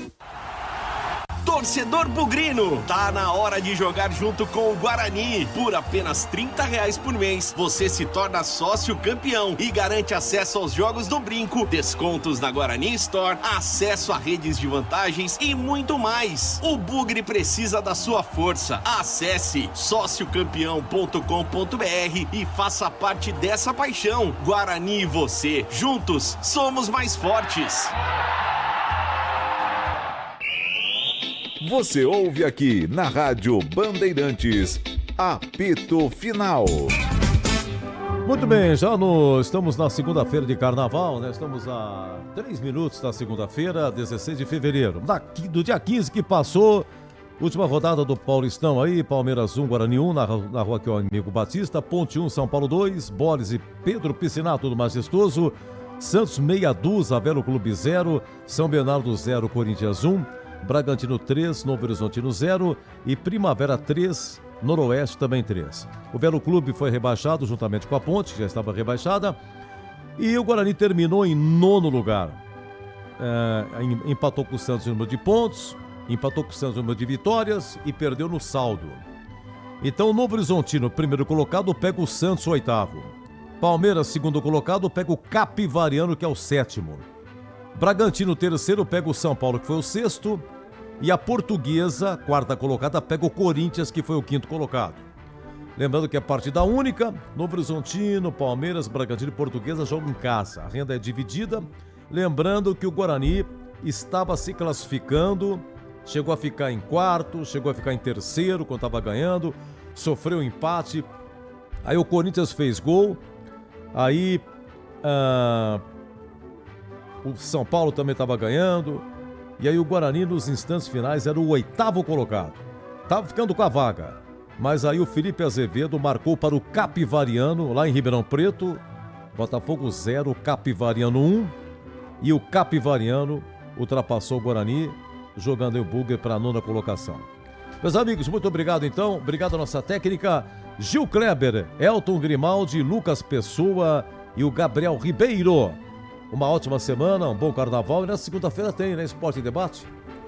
Torcedor bugrino, tá na hora de jogar junto com o Guarani. Por apenas R$30 por mês, você se torna sócio campeão e garante acesso aos jogos do Brinco, descontos na Guarani Store, acesso a redes de vantagens e muito mais. O Bugre precisa da sua força. Acesse sociocampeão.com.br e faça parte dessa paixão. Guarani e você, juntos, somos mais fortes. Você ouve aqui na Rádio Bandeirantes, apito final. Muito bem, estamos na segunda-feira de carnaval, né? Estamos a 3 minutos da segunda-feira, 16 de fevereiro. Do dia 15 que passou, última rodada do Paulistão aí, Palmeiras 1, Guarani 1, na rua aqui o amigo Batista, Ponte 1, São Paulo 2, Boles e Pedro Piscinato do Majestoso, Santos meia dúzia, Velo Clube 0, São Bernardo 0, Corinthians 1, Bragantino 3, Novo Horizontino 0 e Primavera 3, Noroeste também 3. O Velo Clube foi rebaixado juntamente com a Ponte, que já estava rebaixada, e o Guarani terminou em 9º lugar. Empatou com o Santos no número de pontos, empatou com o Santos no número de vitórias e perdeu no saldo. Então o Novo Horizontino, primeiro colocado, pega o Santos, 8º. Palmeiras, segundo colocado, pega o Capivariano, que é o 7º. Bragantino, terceiro, pega o São Paulo, que foi o 6º. E a Portuguesa, quarta colocada, pega o Corinthians, que foi o 5º colocado. Lembrando que é partida única, Novo Horizontino, Palmeiras, Bragantino e Portuguesa jogam em casa. A renda é dividida. Lembrando que o Guarani estava se classificando, chegou a ficar em 4º, chegou a ficar em 3º quando estava ganhando, sofreu um empate. Aí o Corinthians fez gol. Aí o São Paulo também estava ganhando. E aí o Guarani, nos instantes finais, era o 8º colocado. Estava ficando com a vaga. Mas aí o Felipe Azevedo marcou para o Capivariano, lá em Ribeirão Preto. Botafogo 0, Capivariano 1. E o Capivariano ultrapassou o Guarani, jogando em Bugre para a 9ª colocação. Meus amigos, muito obrigado então. Obrigado à nossa técnica, Gil Kleber, Elton Grimaldi, Lucas Pessoa e o Gabriel Ribeiro. Uma ótima semana, um bom carnaval. E na segunda-feira tem, né? Esporte e Debate.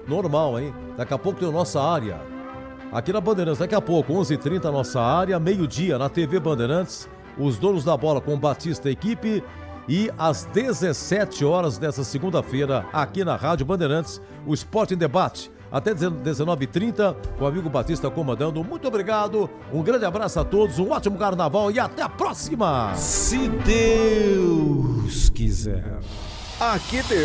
Normal, hein? Daqui a pouco tem a nossa área. Aqui na Bandeirantes, daqui a pouco, 11h30, nossa área. Meio-dia, na TV Bandeirantes. Os donos da bola com o Batista e equipe. e às 17 horas dessa segunda-feira, aqui na Rádio Bandeirantes, o Esporte em Debate. Até 19h30, com o amigo Batista comandando. Muito obrigado, um grande abraço a todos, um ótimo carnaval e até a próxima! Se Deus quiser. Aqui deu.